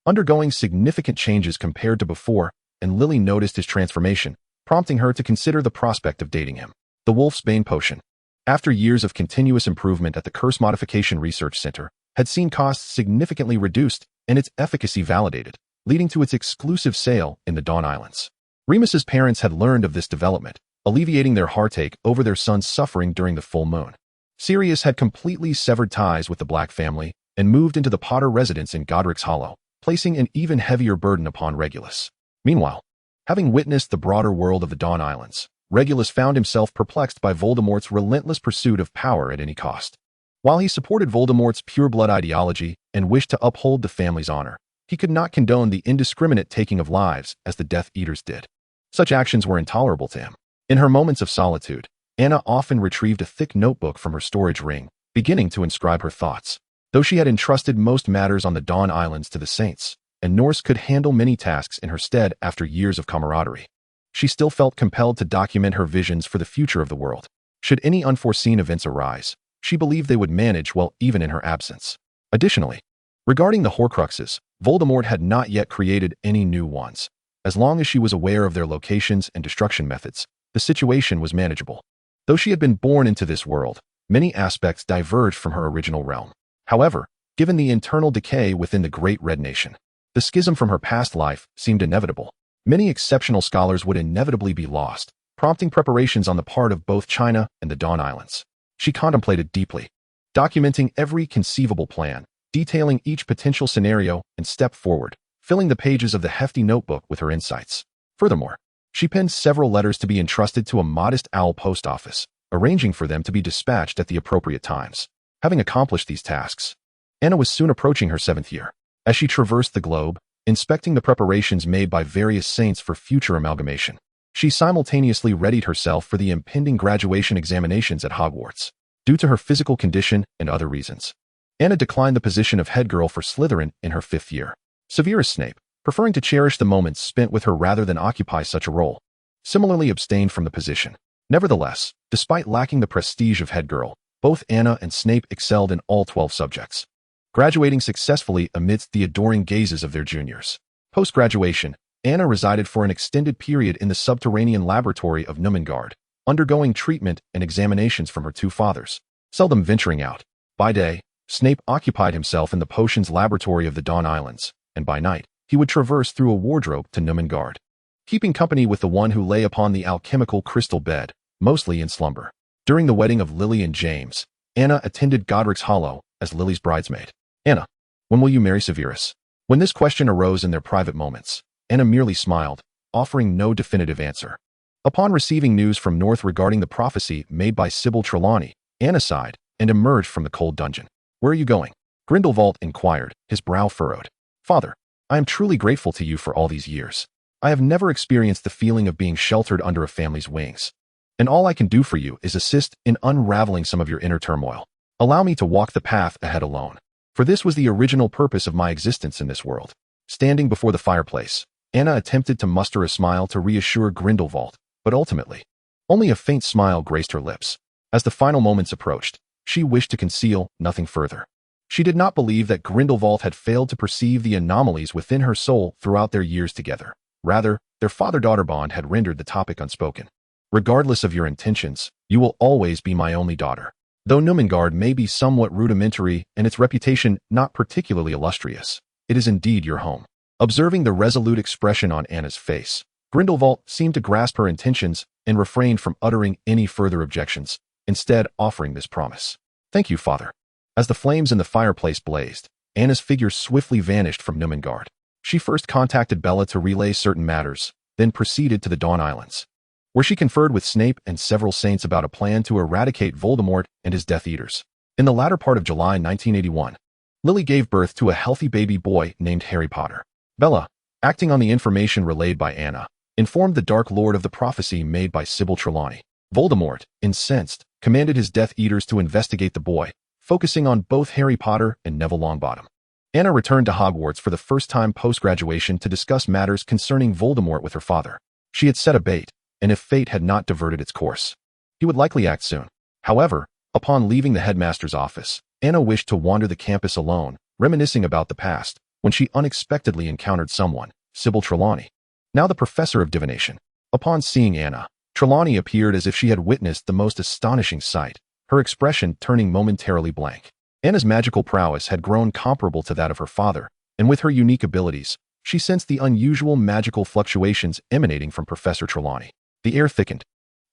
undergoing significant changes compared to before, and Lily noticed his transformation, prompting her to consider the prospect of dating him. The Wolf's Bane Potion, after years of continuous improvement at the Curse Modification Research Center, had seen costs significantly reduced and its efficacy validated, leading to its exclusive sale in the Dawn Islands. Remus's parents had learned of this development, alleviating their heartache over their son's suffering during the full moon. Sirius had completely severed ties with the Black family and moved into the Potter residence in Godric's Hollow, placing an even heavier burden upon Regulus. Meanwhile, having witnessed the broader world of the Dawn Islands, Regulus found himself perplexed by Voldemort's relentless pursuit of power at any cost. While he supported Voldemort's pure-blood ideology and wished to uphold the family's honor, he could not condone the indiscriminate taking of lives as the Death Eaters did. Such actions were intolerable to him. In her moments of solitude, Anna often retrieved a thick notebook from her storage ring, beginning to inscribe her thoughts. Though she had entrusted most matters on the Dawn Islands to the Saints, and Norse could handle many tasks in her stead after years of camaraderie, she still felt compelled to document her visions for the future of the world. Should any unforeseen events arise, she believed they would manage well even in her absence. Additionally, regarding the Horcruxes, Voldemort had not yet created any new ones. As long as she was aware of their locations and destruction methods, the situation was manageable. Though she had been born into this world, many aspects diverged from her original realm. However, given the internal decay within the Great Red Nation, the schism from her past life seemed inevitable. Many exceptional scholars would inevitably be lost, prompting preparations on the part of both China and the Dawn Islands. She contemplated deeply, documenting every conceivable plan, detailing each potential scenario and step forward, filling the pages of the hefty notebook with her insights. Furthermore, she penned several letters to be entrusted to a modest owl post office, arranging for them to be dispatched at the appropriate times. Having accomplished these tasks, Anna was soon approaching her 7th year. As she traversed the globe, inspecting the preparations made by various saints for future amalgamation, she simultaneously readied herself for the impending graduation examinations at Hogwarts. Due to her physical condition and other reasons, Anna declined the position of head girl for Slytherin in her 5th year. Severus Snape, preferring to cherish the moments spent with her rather than occupy such a role, similarly abstained from the position. Nevertheless, despite lacking the prestige of head girl, both Anna and Snape excelled in all 12 subjects, graduating successfully amidst the adoring gazes of their juniors. Post-graduation, Anna resided for an extended period in the subterranean laboratory of unmatched, undergoing treatment and examinations from her two fathers, seldom venturing out. By day, Snape occupied himself in the potions laboratory of the Dawn Islands, and by night, he would traverse through a wardrobe to unmatched, keeping company with the one who lay upon the alchemical crystal bed, mostly in slumber. During the wedding of Lily and James, Anna attended Godric's Hollow as Lily's bridesmaid. Anna, when will you marry Severus? When this question arose in their private moments, Anna merely smiled, offering no definitive answer. Upon receiving news from North regarding the prophecy made by Sybil Trelawney, Anna sighed and emerged from the cold dungeon. Where are you going? Grindelwald inquired, his brow furrowed. Father, I am truly grateful to you for all these years. I have never experienced the feeling of being sheltered under a family's wings. And all I can do for you is assist in unraveling some of your inner turmoil. Allow me to walk the path ahead alone. For this was the original purpose of my existence in this world. Standing before the fireplace, Anna attempted to muster a smile to reassure Grindelwald, but ultimately, only a faint smile graced her lips. As the final moments approached, she wished to conceal nothing further. She did not believe that Grindelwald had failed to perceive the anomalies within her soul throughout their years together. Rather, their father-daughter bond had rendered the topic unspoken. Regardless of your intentions, you will always be my only daughter. Though unmatched may be somewhat rudimentary and its reputation not particularly illustrious, it is indeed your home. Observing the resolute expression on Anna's face, Grindelwald seemed to grasp her intentions and refrained from uttering any further objections, instead offering this promise. Thank you, Father. As the flames in the fireplace blazed, Anna's figure swiftly vanished from unmatched. She first contacted Bella to relay certain matters, then proceeded to the Dawn Islands, where she conferred with Snape and several saints about a plan to eradicate Voldemort and his Death Eaters. In the latter part of July 1981, Lily gave birth to a healthy baby boy named Harry Potter. Bella, acting on the information relayed by Anna, informed the Dark Lord of the prophecy made by Sybil Trelawney. Voldemort, incensed, commanded his Death Eaters to investigate the boy, focusing on both Harry Potter and Neville Longbottom. Anna returned to Hogwarts for the first time post-graduation to discuss matters concerning Voldemort with her father. She had set a bait, and if fate had not diverted its course, he would likely act soon. However, upon leaving the headmaster's office, Anna wished to wander the campus alone, reminiscing about the past, when she unexpectedly encountered someone, Sybil Trelawney, now the professor of divination. Upon seeing Anna, Trelawney appeared as if she had witnessed the most astonishing sight, her expression turning momentarily blank. Anna's magical prowess had grown comparable to that of her father, and with her unique abilities, she sensed the unusual magical fluctuations emanating from Professor Trelawney. The air thickened,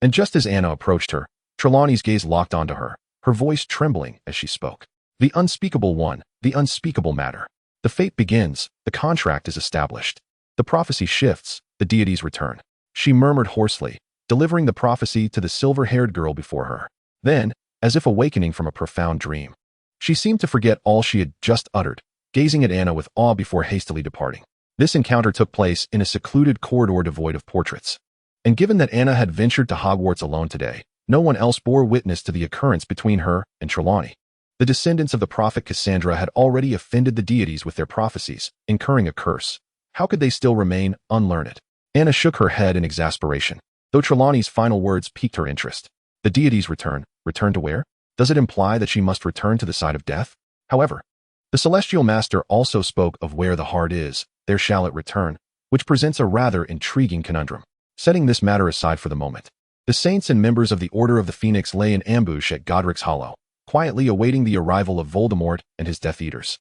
and just as Anna approached her, Trelawney's gaze locked onto her, her voice trembling as she spoke. The unspeakable one, the unspeakable matter. The fate begins, the contract is established. The prophecy shifts, the deities return. She murmured hoarsely, delivering the prophecy to the silver-haired girl before her. Then, as if awakening from a profound dream, she seemed to forget all she had just uttered, gazing at Anna with awe before hastily departing. This encounter took place in a secluded corridor devoid of portraits. And given that Anna had ventured to Hogwarts alone today, no one else bore witness to the occurrence between her and Trelawney. The descendants of the prophet Cassandra had already offended the deities with their prophecies, incurring a curse. How could they still remain unlearned? Anna shook her head in exasperation, though Trelawney's final words piqued her interest. The deities return. Return to where? Does it imply that she must return to the side of death? However, the Celestial Master also spoke of where the heart is, there shall it return, which presents a rather intriguing conundrum. Setting this matter aside for the moment, the saints and members of the Order of the Phoenix lay in ambush at Godric's Hollow, quietly awaiting the arrival of Voldemort and his Death Eaters.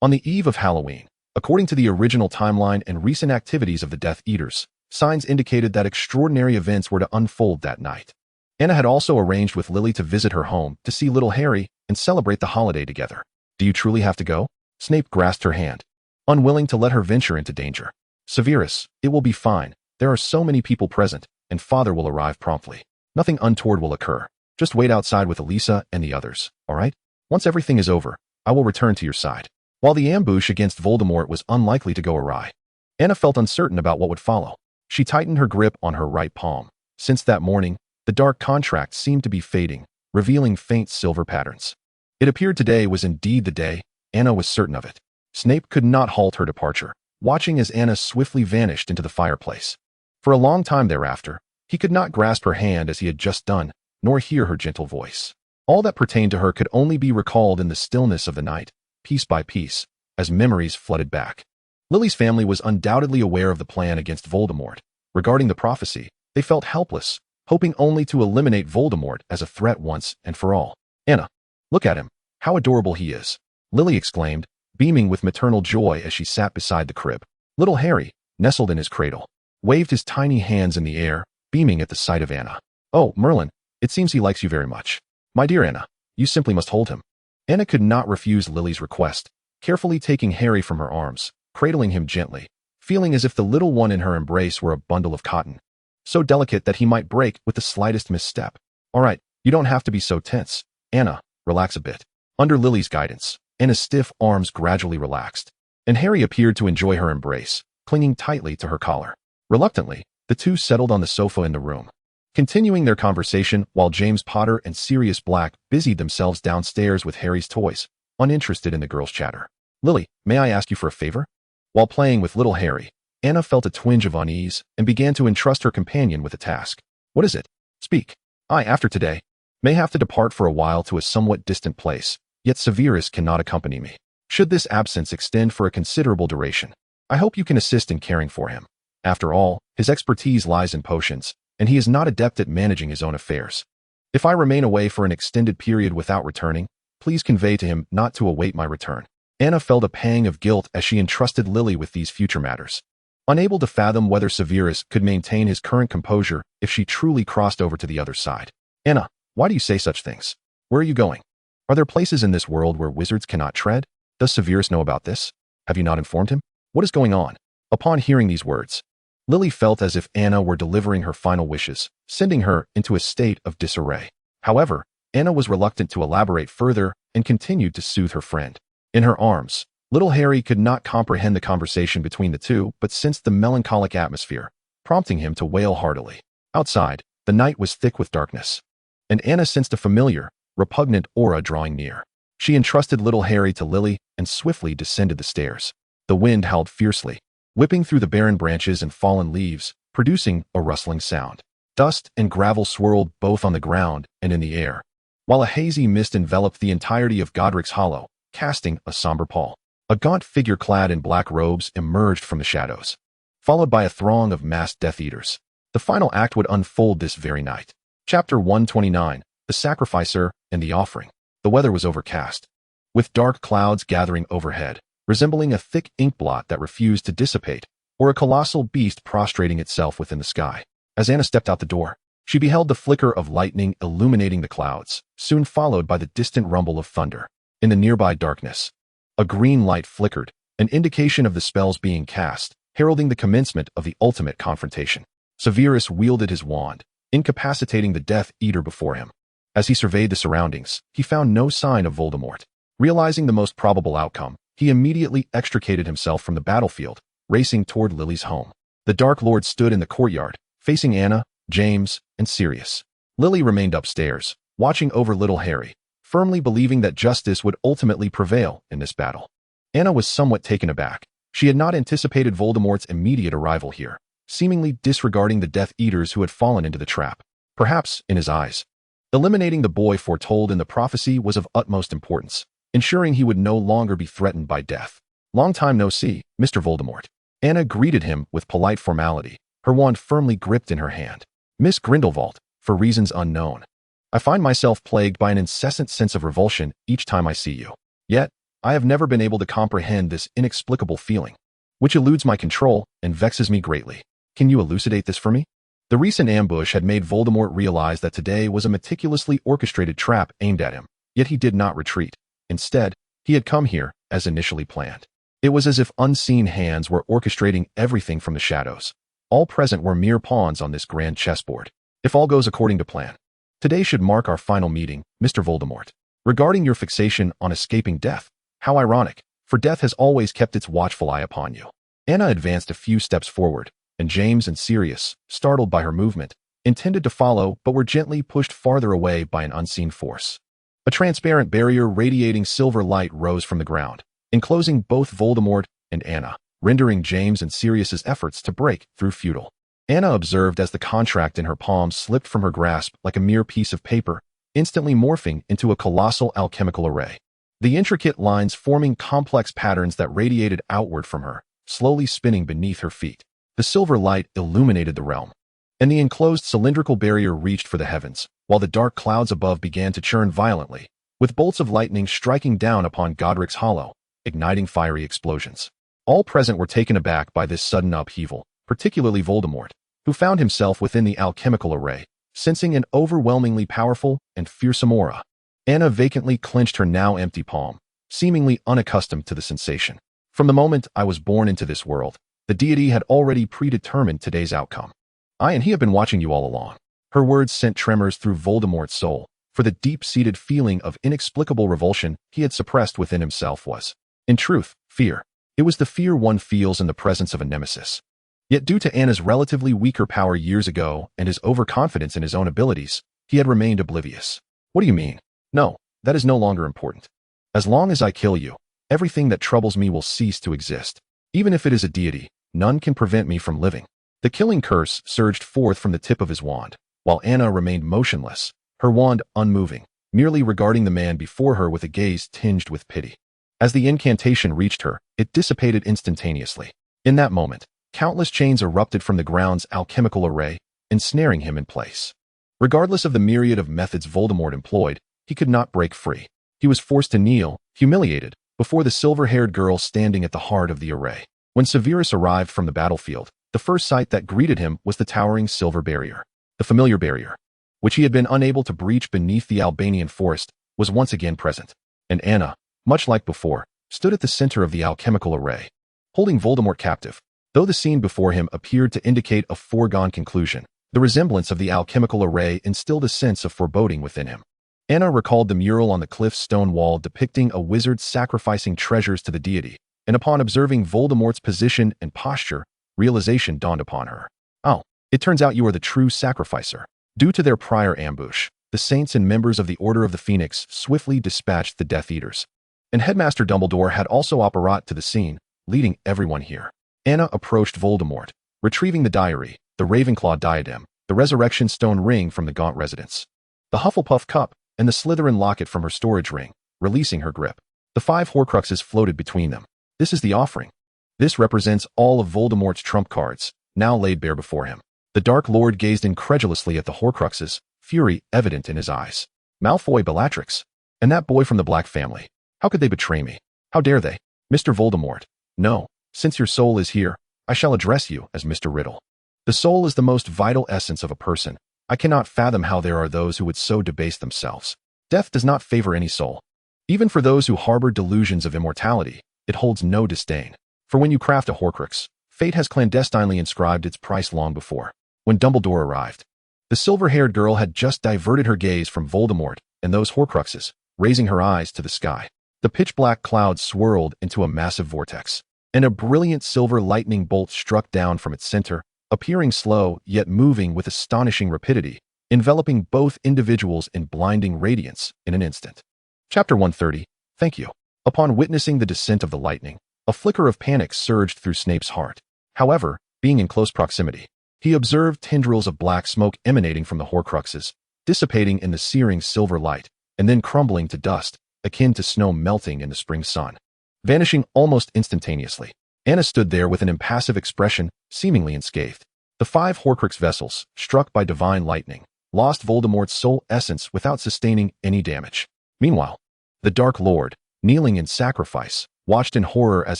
On the eve of Halloween, according to the original timeline and recent activities of the Death Eaters, signs indicated that extraordinary events were to unfold that night. Anna had also arranged with Lily to visit her home to see little Harry and celebrate the holiday together. Do you truly have to go? Snape grasped her hand, unwilling to let her venture into danger. Severus, it will be fine. There are so many people present, and Father will arrive promptly. Nothing untoward will occur. Just wait outside with Elisa and the others, all right? Once everything is over, I will return to your side. While the ambush against Voldemort was unlikely to go awry, Anna felt uncertain about what would follow. She tightened her grip on her right palm. Since that morning, the dark contract seemed to be fading, revealing faint silver patterns. It appeared today was indeed the day. Anna was certain of it. Snape could not halt her departure, watching as Anna swiftly vanished into the fireplace. For a long time thereafter, He could not grasp her hand as he had just done, nor hear her gentle voice. All that pertained to her could only be recalled in the stillness of the night, piece by piece, as memories flooded back. Lily's family was undoubtedly aware of the plan against Voldemort. Regarding the prophecy, they felt helpless, hoping only to eliminate Voldemort as a threat once and for all. "Anna, look at him. How adorable he is," Lily exclaimed, beaming with maternal joy as she sat beside the crib. Little Harry, nestled in his cradle, waved his tiny hands in the air, beaming at the sight of Anna. "Oh, Merlin, it seems he likes you very much. My dear Anna, you simply must hold him." Anna could not refuse Lily's request, carefully taking Harry from her arms, cradling him gently, feeling as if the little one in her embrace were a bundle of cotton, so delicate that he might break with the slightest misstep. "All right, you don't have to be so tense. Anna, relax a bit." Under Lily's guidance, Anna's stiff arms gradually relaxed, and Harry appeared to enjoy her embrace, clinging tightly to her collar. Reluctantly, the two settled on the sofa in the room, continuing their conversation while James Potter and Sirius Black busied themselves downstairs with Harry's toys, uninterested in the girls' chatter. "Lily, may I ask you for a favor?" While playing with little Harry, Anna felt a twinge of unease and began to entrust her companion with a task. "What is it? Speak. I, after today, may have to depart for a while to a somewhat distant place, yet Severus cannot accompany me. Should this absence extend for a considerable duration, I hope you can assist in caring for him. After all, his expertise lies in potions, and he is not adept at managing his own affairs. If I remain away for an extended period without returning, please convey to him not to await my return." Anna felt a pang of guilt as she entrusted Lily with these future matters, unable to fathom whether Severus could maintain his current composure if she truly crossed over to the other side. "Anna, why do you say such things? Where are you going? Are there places in this world where wizards cannot tread? Does Severus know about this? Have you not informed him? What is going on?" Upon hearing these words, Lily felt as if Anna were delivering her final wishes, sending her into a state of disarray. However, Anna was reluctant to elaborate further and continued to soothe her friend. In her arms, little Harry could not comprehend the conversation between the two but sensed the melancholic atmosphere, prompting him to wail heartily. Outside, the night was thick with darkness, and Anna sensed a familiar, repugnant aura drawing near. She entrusted little Harry to Lily and swiftly descended the stairs. The wind howled fiercely, whipping through the barren branches and fallen leaves, producing a rustling sound. Dust and gravel swirled both on the ground and in the air, while a hazy mist enveloped the entirety of Godric's Hollow, casting a somber pall. A gaunt figure clad in black robes emerged from the shadows, followed by a throng of masked Death Eaters. The final act would unfold this very night. Chapter 129, The Sacrificer and the Offering. The weather was overcast, with dark clouds gathering overhead, resembling a thick ink blot that refused to dissipate, or a colossal beast prostrating itself within the sky. As Anna stepped out the door, she beheld the flicker of lightning illuminating the clouds, soon followed by the distant rumble of thunder. In the nearby darkness, a green light flickered, an indication of the spells being cast, heralding the commencement of the ultimate confrontation. Severus wielded his wand, incapacitating the Death Eater before him. As he surveyed the surroundings, he found no sign of Voldemort. Realizing the most probable outcome, he immediately extricated himself from the battlefield, racing toward Lily's home. The Dark Lord stood in the courtyard, facing Anna, James, and Sirius. Lily remained upstairs, watching over little Harry, firmly believing that justice would ultimately prevail in this battle. Anna was somewhat taken aback. She had not anticipated Voldemort's immediate arrival here, seemingly disregarding the Death Eaters who had fallen into the trap. Perhaps, in his eyes, eliminating the boy foretold in the prophecy was of utmost importance, ensuring he would no longer be threatened by death. "Long time no see, Mr. Voldemort." Anna greeted him with polite formality, her wand firmly gripped in her hand. "Miss Grindelwald, for reasons unknown, I find myself plagued by an incessant sense of revulsion each time I see you. Yet, I have never been able to comprehend this inexplicable feeling, which eludes my control and vexes me greatly. Can you elucidate this for me?" The recent ambush had made Voldemort realize that today was a meticulously orchestrated trap aimed at him, yet he did not retreat. Instead, he had come here as initially planned. It was as if unseen hands were orchestrating everything from the shadows. All present were mere pawns on this grand chessboard. "If all goes according to plan, today should mark our final meeting, Mr. Voldemort. Regarding your fixation on escaping death, how ironic, for death has always kept its watchful eye upon you." Anna advanced a few steps forward, and James and Sirius, startled by her movement, intended to follow but were gently pushed farther away by an unseen force. A transparent barrier radiating silver light rose from the ground, enclosing both Voldemort and Anna, rendering James and Sirius's efforts to break through futile. Anna observed as the contract in her palm slipped from her grasp like a mere piece of paper, instantly morphing into a colossal alchemical array. The intricate lines forming complex patterns that radiated outward from her, slowly spinning beneath her feet. The silver light illuminated the realm, and the enclosed cylindrical barrier reached for the heavens, while the dark clouds above began to churn violently, with bolts of lightning striking down upon Godric's Hollow, igniting fiery explosions. All present were taken aback by this sudden upheaval, particularly Voldemort, who found himself within the alchemical array, sensing an overwhelmingly powerful and fearsome aura. Anna vacantly clenched her now empty palm, seemingly unaccustomed to the sensation. From the moment I was born into this world, the deity had already predetermined today's outcome. I and he have been watching you all along. Her words sent tremors through Voldemort's soul, for the deep-seated feeling of inexplicable revulsion he had suppressed within himself was, in truth, fear. It was the fear one feels in the presence of a nemesis. Yet due to Anna's relatively weaker power years ago and his overconfidence in his own abilities, he had remained oblivious. What do you mean? No, that is no longer important. As long as I kill you, everything that troubles me will cease to exist. Even if it is a deity, none can prevent me from living. The killing curse surged forth from the tip of his wand, while Anna remained motionless, her wand unmoving, merely regarding the man before her with a gaze tinged with pity. As the incantation reached her, it dissipated instantaneously. In that moment, countless chains erupted from the ground's alchemical array, ensnaring him in place. Regardless of the myriad of methods Voldemort employed, he could not break free. He was forced to kneel, humiliated, before the silver-haired girl standing at the heart of the array. When Severus arrived from the battlefield, the first sight that greeted him was the towering silver barrier. The familiar barrier, which he had been unable to breach beneath the Albanian forest, was once again present. And Anna, much like before, stood at the center of the alchemical array, holding Voldemort captive. Though the scene before him appeared to indicate a foregone conclusion, the resemblance of the alchemical array instilled a sense of foreboding within him. Anna recalled the mural on the cliff's stone wall depicting a wizard sacrificing treasures to the deity, and upon observing Voldemort's position and posture, realization dawned upon her. Oh, it turns out you are the true sacrificer. Due to their prior ambush, the saints and members of the Order of the Phoenix swiftly dispatched the Death Eaters. And Headmaster Dumbledore had also apparat to the scene, leading everyone here. Anna approached Voldemort, retrieving the diary, the Ravenclaw diadem, the Resurrection Stone ring from the Gaunt residence, the Hufflepuff cup, and the Slytherin locket from her storage ring, releasing her grip. The 5 Horcruxes floated between them. This is the offering. This represents all of Voldemort's trump cards, now laid bare before him. The Dark Lord gazed incredulously at the Horcruxes, fury evident in his eyes. Malfoy, Bellatrix, and that boy from the Black family. How could they betray me? How dare they? Mr. Voldemort. No, since your soul is here, I shall address you as Mr. Riddle. The soul is the most vital essence of a person. I cannot fathom how there are those who would so debase themselves. Death does not favor any soul. Even for those who harbor delusions of immortality, it holds no disdain. For when you craft a Horcrux, fate has clandestinely inscribed its price long before. When Dumbledore arrived, the silver-haired girl had just diverted her gaze from Voldemort and those Horcruxes, raising her eyes to the sky. The pitch-black clouds swirled into a massive vortex, and a brilliant silver lightning bolt struck down from its center, appearing slow yet moving with astonishing rapidity, enveloping both individuals in blinding radiance in an instant. Chapter 130, Thank You. Upon witnessing the descent of the lightning, a flicker of panic surged through Snape's heart. However, being in close proximity, he observed tendrils of black smoke emanating from the Horcruxes, dissipating in the searing silver light, and then crumbling to dust, akin to snow melting in the spring sun, vanishing almost instantaneously. Anna stood there with an impassive expression, seemingly unscathed. The 5 Horcrux vessels, struck by divine lightning, lost Voldemort's soul essence without sustaining any damage. Meanwhile, the Dark Lord, kneeling in sacrifice, watched in horror as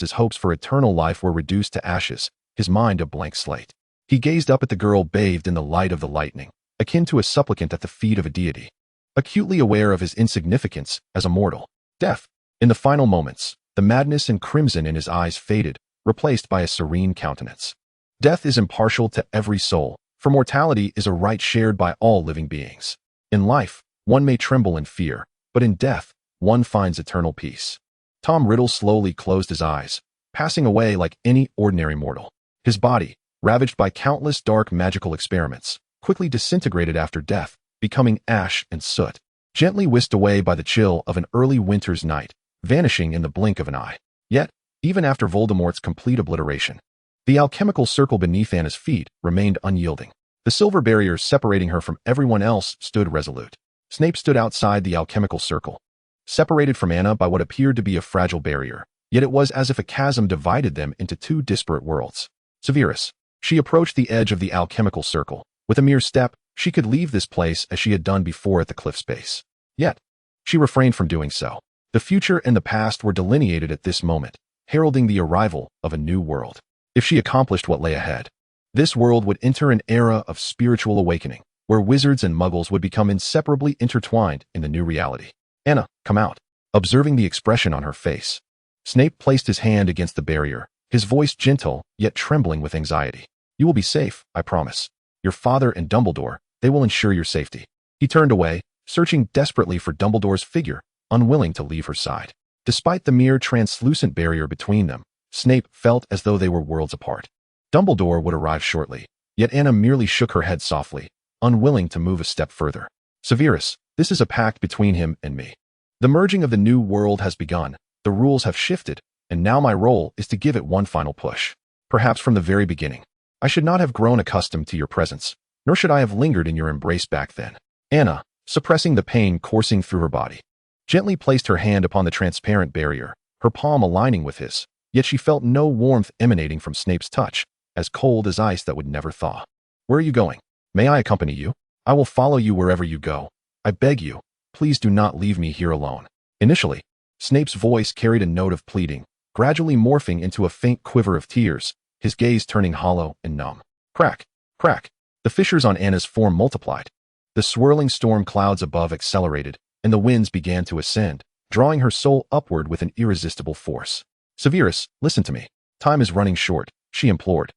his hopes for eternal life were reduced to ashes, his mind a blank slate. He gazed up at the girl bathed in the light of the lightning, akin to a supplicant at the feet of a deity, acutely aware of his insignificance as a mortal. Death. In the final moments, the madness and crimson in his eyes faded, replaced by a serene countenance. Death is impartial to every soul, for mortality is a right shared by all living beings. In life, one may tremble in fear, but in death, one finds eternal peace. Tom Riddle slowly closed his eyes, passing away like any ordinary mortal. His body, ravaged by countless dark magical experiments, quickly disintegrated after death, becoming ash and soot, gently whisked away by the chill of an early winter's night, vanishing in the blink of an eye. Yet, even after Voldemort's complete obliteration, The alchemical circle beneath Anna's feet remained unyielding. The silver barrier separating her from everyone else stood resolute. Snape stood outside the alchemical circle, separated from Anna by what appeared to be a fragile barrier, yet it was as if a chasm divided them into two disparate worlds. Severus. She approached the edge of the alchemical circle. With a mere step, she could leave this place as she had done before at the cliff's base. Yet, she refrained from doing so. The future and the past were delineated at this moment, heralding the arrival of a new world. If she accomplished what lay ahead, this world would enter an era of spiritual awakening, where wizards and muggles would become inseparably intertwined in the new reality. Anna, come out. Observing the expression on her face, Snape placed his hand against the barrier, his voice gentle, yet trembling with anxiety. You will be safe, I promise. Your father and Dumbledore, they will ensure your safety. He turned away, searching desperately for Dumbledore's figure, unwilling to leave her side. Despite the mere translucent barrier between them, Snape felt as though they were worlds apart. Dumbledore would arrive shortly, yet Anna merely shook her head softly, unwilling to move a step further. Severus, this is a pact between him and me. The merging of the new world has begun, the rules have shifted, and now my role is to give it one final push. Perhaps from the very beginning, I should not have grown accustomed to your presence, nor should I have lingered in your embrace back then. Anna, suppressing the pain coursing through her body, gently placed her hand upon the transparent barrier, her palm aligning with his, yet she felt no warmth emanating from Snape's touch, as cold as ice that would never thaw. Where are you going? May I accompany you? I will follow you wherever you go. I beg you, please do not leave me here alone. Initially, Snape's voice carried a note of pleading, gradually morphing into a faint quiver of tears, his gaze turning hollow and numb. Crack, crack. The fissures on Anna's form multiplied. The swirling storm clouds above accelerated, and the winds began to ascend, drawing her soul upward with an irresistible force. Severus, listen to me. Time is running short, she implored.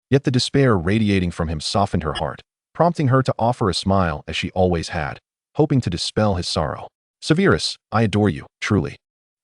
Yet the despair radiating from him softened her heart, prompting her to offer a smile as she always had, hoping to dispel his sorrow. Severus, I adore you, truly.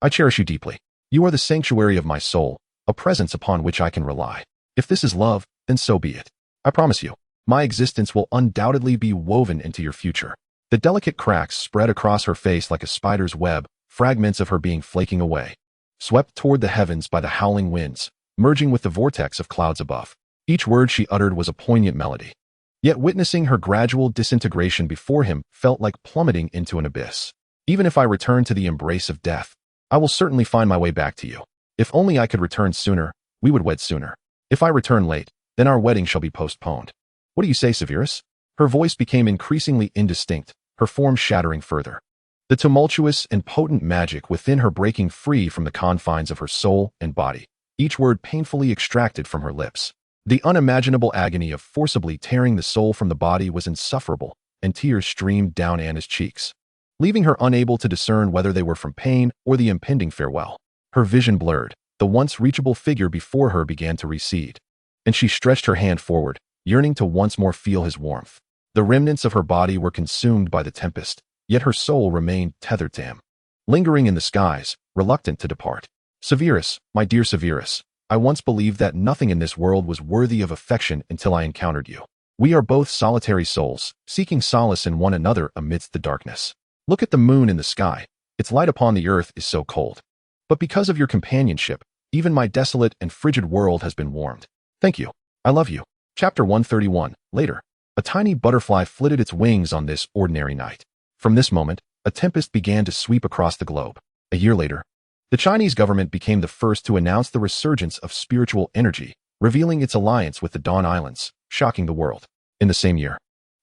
I cherish you deeply. You are the sanctuary of my soul, a presence upon which I can rely. If this is love, then so be it. I promise you, my existence will undoubtedly be woven into your future. The delicate cracks spread across her face like a spider's web, fragments of her being flaking away, swept toward the heavens by the howling winds, merging with the vortex of clouds above. Each word she uttered was a poignant melody. Yet witnessing her gradual disintegration before him felt like plummeting into an abyss. Even if I return to the embrace of death, I will certainly find my way back to you. If only I could return sooner, we would wed sooner. If I return late, then our wedding shall be postponed. What do you say, Severus? Her voice became increasingly indistinct, her form shattering further. The tumultuous and potent magic within her breaking free from the confines of her soul and body, each word painfully extracted from her lips. The unimaginable agony of forcibly tearing the soul from the body was insufferable, and tears streamed down Anna's cheeks, leaving her unable to discern whether they were from pain or the impending farewell. Her vision blurred, the once reachable figure before her began to recede, and she stretched her hand forward, yearning to once more feel his warmth. The remnants of her body were consumed by the tempest, yet her soul remained tethered to him, lingering in the skies, reluctant to depart. Severus, my dear Severus, I once believed that nothing in this world was worthy of affection until I encountered you. We are both solitary souls, seeking solace in one another amidst the darkness. Look at the moon in the sky. Its light upon the earth is so cold. But because of your companionship, even my desolate and frigid world has been warmed. Thank you. I love you. Chapter 131. Later. A tiny butterfly flitted its wings on this ordinary night. From this moment, a tempest began to sweep across the globe. A year later, the Chinese government became the first to announce the resurgence of spiritual energy, revealing its alliance with the Dawn Islands, shocking the world. In the same year,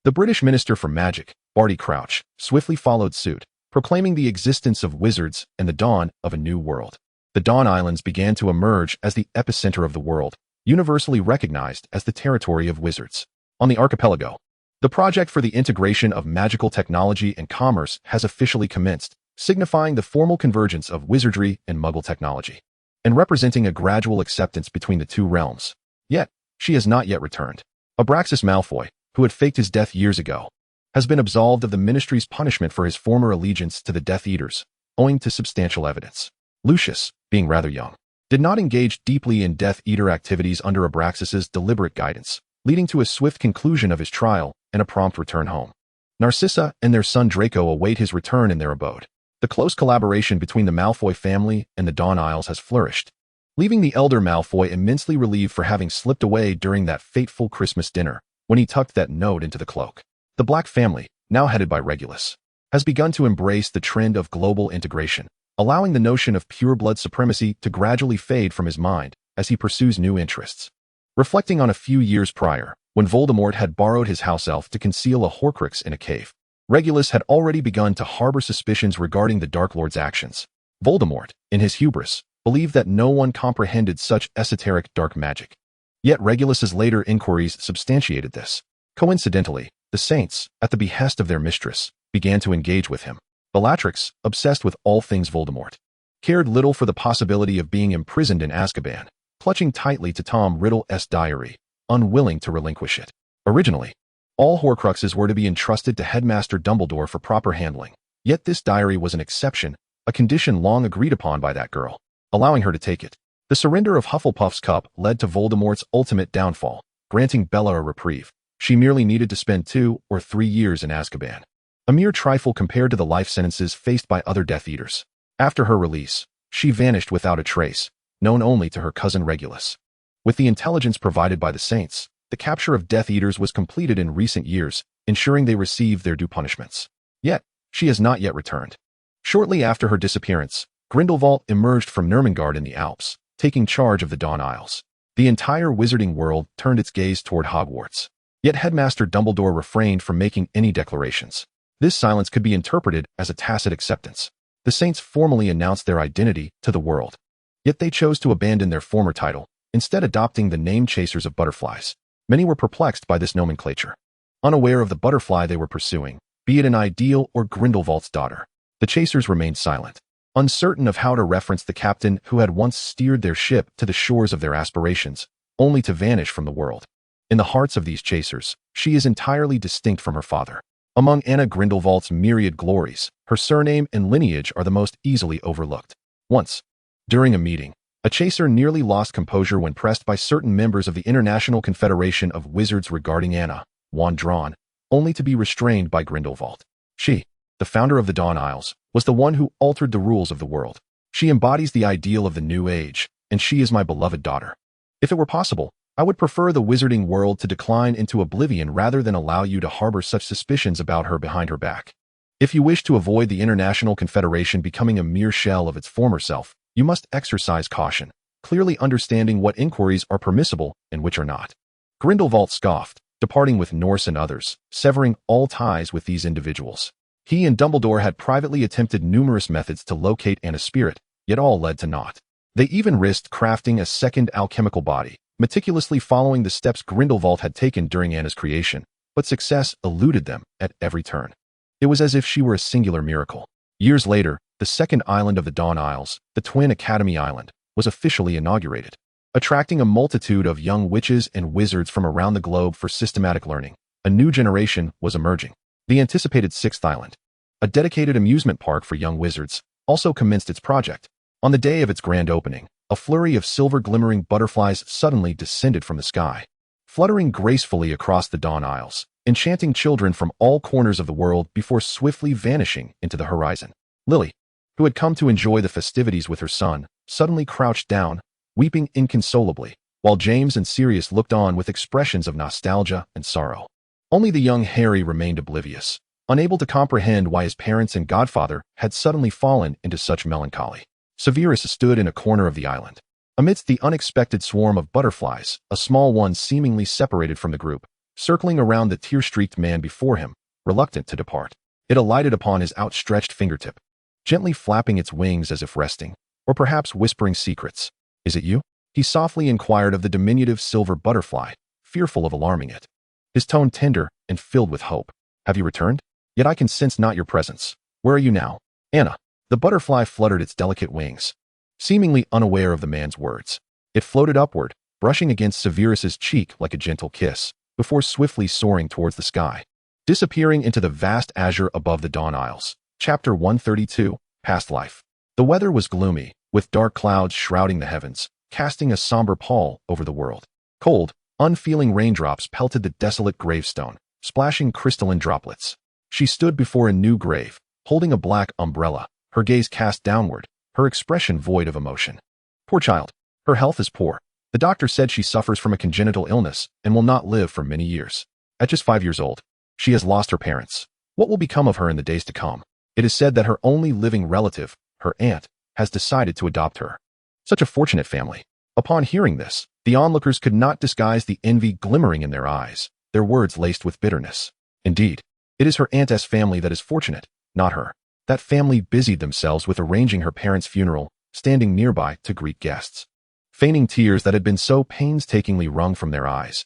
the British Minister for Magic, Barty Crouch, swiftly followed suit, proclaiming the existence of wizards and the dawn of a new world. The Dawn Islands began to emerge as the epicenter of the world, universally recognized as the territory of wizards. On the archipelago, the project for the integration of magical technology and commerce has officially commenced, signifying the formal convergence of wizardry and muggle technology, and representing a gradual acceptance between the two realms. Yet, she has not yet returned. Abraxas Malfoy, who had faked his death years ago, has been absolved of the Ministry's punishment for his former allegiance to the Death Eaters, owing to substantial evidence. Lucius, being rather young, did not engage deeply in Death Eater activities under Abraxas's deliberate guidance, leading to a swift conclusion of his trial and a prompt return home. Narcissa and their son Draco await his return in their abode. The close collaboration between the Malfoy family and the Dawn Isles has flourished, leaving the elder Malfoy immensely relieved for having slipped away during that fateful Christmas dinner when he tucked that note into the cloak. The Black family, now headed by Regulus, has begun to embrace the trend of global integration, allowing the notion of pure-blood supremacy to gradually fade from his mind as he pursues new interests. Reflecting on a few years prior, when Voldemort had borrowed his house elf to conceal a Horcrux in a cave, Regulus had already begun to harbor suspicions regarding the Dark Lord's actions. Voldemort, in his hubris, believed that no one comprehended such esoteric dark magic. Yet Regulus's later inquiries substantiated this. Coincidentally, the Saints, at the behest of their mistress, began to engage with him. Bellatrix, obsessed with all things Voldemort, cared little for the possibility of being imprisoned in Azkaban, clutching tightly to Tom Riddle's diary, unwilling to relinquish it. Originally, all Horcruxes were to be entrusted to Headmaster Dumbledore for proper handling, yet this diary was an exception, a condition long agreed upon by that girl, allowing her to take it. The surrender of Hufflepuff's cup led to Voldemort's ultimate downfall, granting Bella a reprieve. She merely needed to spend 2 or 3 years in Azkaban, a mere trifle compared to the life sentences faced by other Death Eaters. After her release, she vanished without a trace, known only to her cousin Regulus. With the intelligence provided by the Saints, the capture of Death Eaters was completed in recent years, ensuring they received their due punishments. Yet, she has not yet returned. Shortly after her disappearance, Grindelwald emerged from Nurmengard in the Alps, taking charge of the Dawn Isles. The entire wizarding world turned its gaze toward Hogwarts. Yet Headmaster Dumbledore refrained from making any declarations. This silence could be interpreted as a tacit acceptance. The Saints formally announced their identity to the world. Yet they chose to abandon their former title, instead adopting the name Chasers of Butterflies. Many were perplexed by this nomenclature. Unaware of the butterfly they were pursuing, be it an ideal or Grindelwald's daughter, the Chasers remained silent, uncertain of how to reference the captain who had once steered their ship to the shores of their aspirations, only to vanish from the world. In the hearts of these Chasers, she is entirely distinct from her father. Among Anna Grindelwald's myriad glories, her surname and lineage are the most easily overlooked. Once, during a meeting, a Chaser nearly lost composure when pressed by certain members of the International Confederation of Wizards regarding Anna, wand drawn, only to be restrained by Grindelwald. She, the founder of the Dawn Isles, was the one who altered the rules of the world. She embodies the ideal of the new age, and she is my beloved daughter. If it were possible, I would prefer the wizarding world to decline into oblivion rather than allow you to harbor such suspicions about her behind her back. If you wish to avoid the International Confederation becoming a mere shell of its former self, you must exercise caution, clearly understanding what inquiries are permissible and which are not. Grindelwald scoffed, departing with Norse and others, severing all ties with these individuals. He and Dumbledore had privately attempted numerous methods to locate Anna's spirit, yet all led to naught. They even risked crafting a second alchemical body, meticulously following the steps Grindelwald had taken during Anna's creation, but success eluded them at every turn. It was as if she were a singular miracle. Years later, the second island of the Dawn Isles, the Twin Academy Island, was officially inaugurated, attracting a multitude of young witches and wizards from around the globe for systematic learning. A new generation was emerging. The anticipated Sixth Island, a dedicated amusement park for young wizards, also commenced its project. On the day of its grand opening, a flurry of silver-glimmering butterflies suddenly descended from the sky, fluttering gracefully across the Dawn Isles, enchanting children from all corners of the world before swiftly vanishing into the horizon. Lily, who had come to enjoy the festivities with her son, suddenly crouched down, weeping inconsolably, while James and Sirius looked on with expressions of nostalgia and sorrow. Only the young Harry remained oblivious, unable to comprehend why his parents and godfather had suddenly fallen into such melancholy. Severus stood in a corner of the island. Amidst the unexpected swarm of butterflies, a small one seemingly separated from the group, circling around the tear-streaked man before him, reluctant to depart. It alighted upon his outstretched fingertip, gently flapping its wings as if resting, or perhaps whispering secrets. "Is it you?" he softly inquired of the diminutive silver butterfly, fearful of alarming it. His tone tender and filled with hope. "Have you returned? Yet I can sense not your presence. Where are you now?" "Anna." The butterfly fluttered its delicate wings, seemingly unaware of the man's words. It floated upward, brushing against Severus's cheek like a gentle kiss, before swiftly soaring towards the sky, disappearing into the vast azure above the Dawn Isles. Chapter 132, Past Life. The weather was gloomy, with dark clouds shrouding the heavens, casting a somber pall over the world. Cold, unfeeling raindrops pelted the desolate gravestone, splashing crystalline droplets. She stood before a new grave, holding a black umbrella, her gaze cast downward, her expression void of emotion. "Poor child," Her health is poor. The doctor said she suffers from a congenital illness and will not live for many years. At just 5 years old, she has lost her parents. What will become of her in the days to come? It is said that her only living relative, her aunt, has decided to adopt her. Such a fortunate family. Upon hearing this, the onlookers could not disguise the envy glimmering in their eyes, their words laced with bitterness. Indeed, it is her aunt's family that is fortunate, not her. That family busied themselves with arranging her parents' funeral, standing nearby to greet guests. Feigning tears that had been so painstakingly wrung from their eyes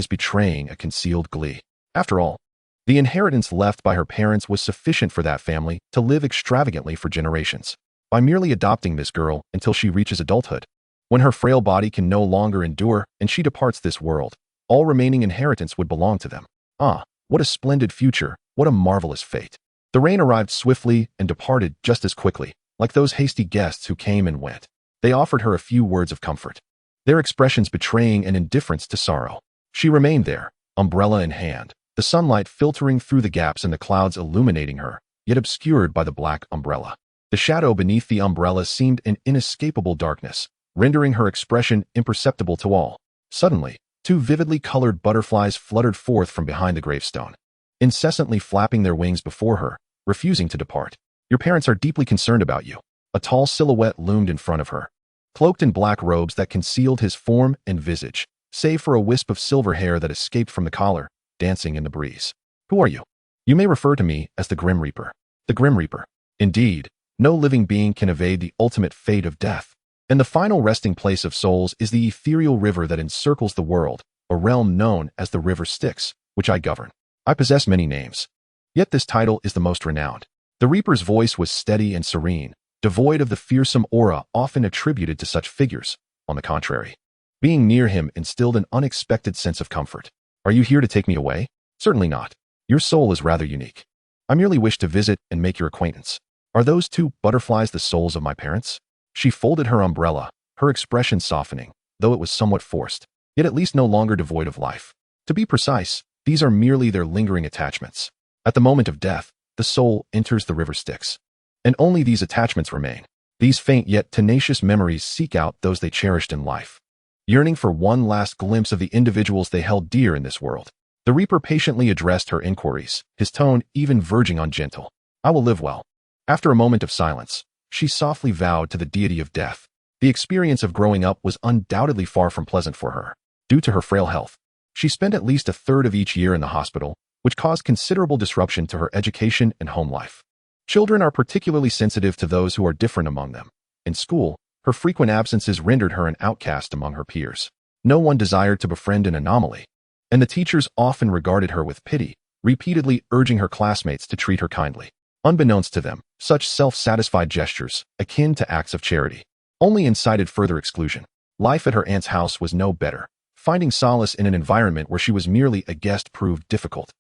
betraying a concealed glee. After all, the inheritance left by her parents was sufficient for that family to live extravagantly for generations. By merely adopting this girl until she reaches adulthood, when her frail body can no longer endure and she departs this world, all remaining inheritance would belong to them. Ah, what a splendid future, what a marvelous fate. The rain arrived swiftly and departed just as quickly, like those hasty guests who came and went. They offered her a few words of comfort, their expressions betraying an indifference to sorrow. She remained there, umbrella in hand, the sunlight filtering through the gaps and the clouds illuminating her, yet obscured by the black umbrella. The shadow beneath the umbrella seemed an inescapable darkness, rendering her expression imperceptible to all. Suddenly, 2 vividly colored butterflies fluttered forth from behind the gravestone, incessantly flapping their wings before her, refusing to depart. Your parents are deeply concerned about you. A tall silhouette loomed in front of her, cloaked in black robes that concealed his form and visage, save for a wisp of silver hair that escaped from the collar, dancing in the breeze. Who are you? You may refer to me as the Grim Reaper. The Grim Reaper. Indeed, no living being can evade the ultimate fate of death. And the final resting place of souls is the ethereal river that encircles the world, a realm known as the River Styx, which I govern. I possess many names, yet this title is the most renowned. The Reaper's voice was steady and serene, devoid of the fearsome aura often attributed to such figures. On the contrary, being near him instilled an unexpected sense of comfort. Are you here to take me away? Certainly not. Your soul is rather unique. I merely wish to visit and make your acquaintance. Are those 2 butterflies the souls of my parents? She folded her umbrella, her expression softening, though it was somewhat forced, yet at least no longer devoid of life. To be precise, these are merely their lingering attachments. At the moment of death, the soul enters the River Styx, and only these attachments remain. These faint yet tenacious memories seek out those they cherished in life, yearning for one last glimpse of the individuals they held dear in this world. The Reaper patiently addressed her inquiries, his tone even verging on gentle. I will live well. After a moment of silence, she softly vowed to the deity of death. The experience of growing up was undoubtedly far from pleasant for her. Due to her frail health, she spent at least a third of each year in the hospital, which caused considerable disruption to her education and home life. Children are particularly sensitive to those who are different among them. In school, her frequent absences rendered her an outcast among her peers. No one desired to befriend an anomaly, and the teachers often regarded her with pity, repeatedly urging her classmates to treat her kindly. Unbeknownst to them, such self-satisfied gestures, akin to acts of charity, only incited further exclusion. Life at her aunt's house was no better. Finding solace in an environment where she was merely a guest proved difficult.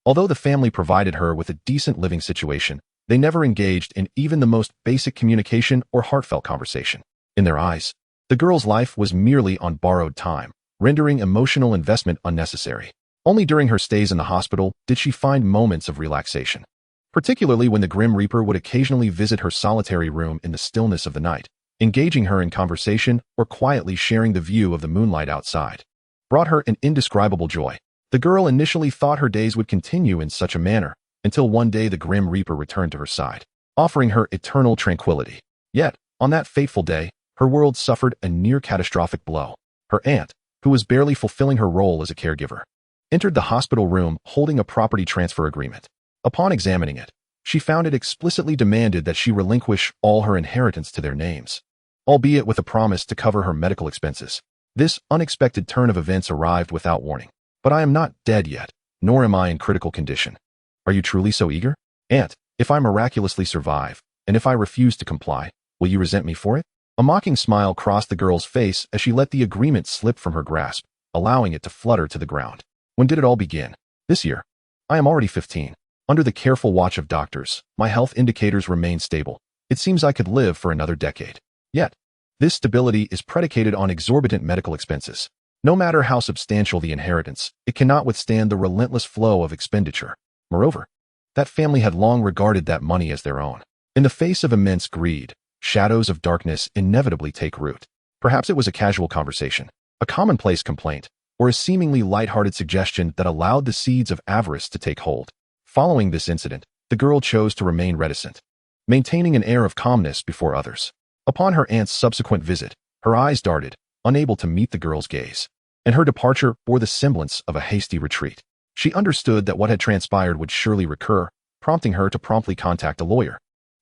Although the family provided her with a decent living situation, they never engaged in even the most basic communication or heartfelt conversation. In their eyes, the girl's life was merely on borrowed time, rendering emotional investment unnecessary. Only during her stays in the hospital did she find moments of relaxation, particularly when the Grim Reaper would occasionally visit her solitary room in the stillness of the night, engaging her in conversation or quietly sharing the view of the moonlight outside. Brought her an indescribable joy. The girl initially thought her days would continue in such a manner, until one day the Grim Reaper returned to her side, offering her eternal tranquility. Yet, on that fateful day, her world suffered a near-catastrophic blow. Her aunt, who was barely fulfilling her role as a caregiver, entered the hospital room holding a property transfer agreement. Upon examining it, she found it explicitly demanded that she relinquish all her inheritance to their names, albeit with a promise to cover her medical expenses. This unexpected turn of events arrived without warning. But I am not dead yet, nor am I in critical condition. Are you truly so eager? Aunt, if I miraculously survive, and if I refuse to comply, will you resent me for it? A mocking smile crossed the girl's face as she let the agreement slip from her grasp, allowing it to flutter to the ground. When did it all begin? This year. I am already 15. Under the careful watch of doctors, my health indicators remain stable. It seems I could live for another decade. Yet, this stability is predicated on exorbitant medical expenses. No matter how substantial the inheritance, it cannot withstand the relentless flow of expenditure. Moreover, that family had long regarded that money as their own. In the face of immense greed, shadows of darkness inevitably take root. Perhaps it was a casual conversation, a commonplace complaint, or a seemingly lighthearted suggestion that allowed the seeds of avarice to take hold. Following this incident, the girl chose to remain reticent, maintaining an air of calmness before others. Upon her aunt's subsequent visit, her eyes darted, unable to meet the girl's gaze, and her departure bore the semblance of a hasty retreat. She understood that what had transpired would surely recur, prompting her to promptly contact a lawyer,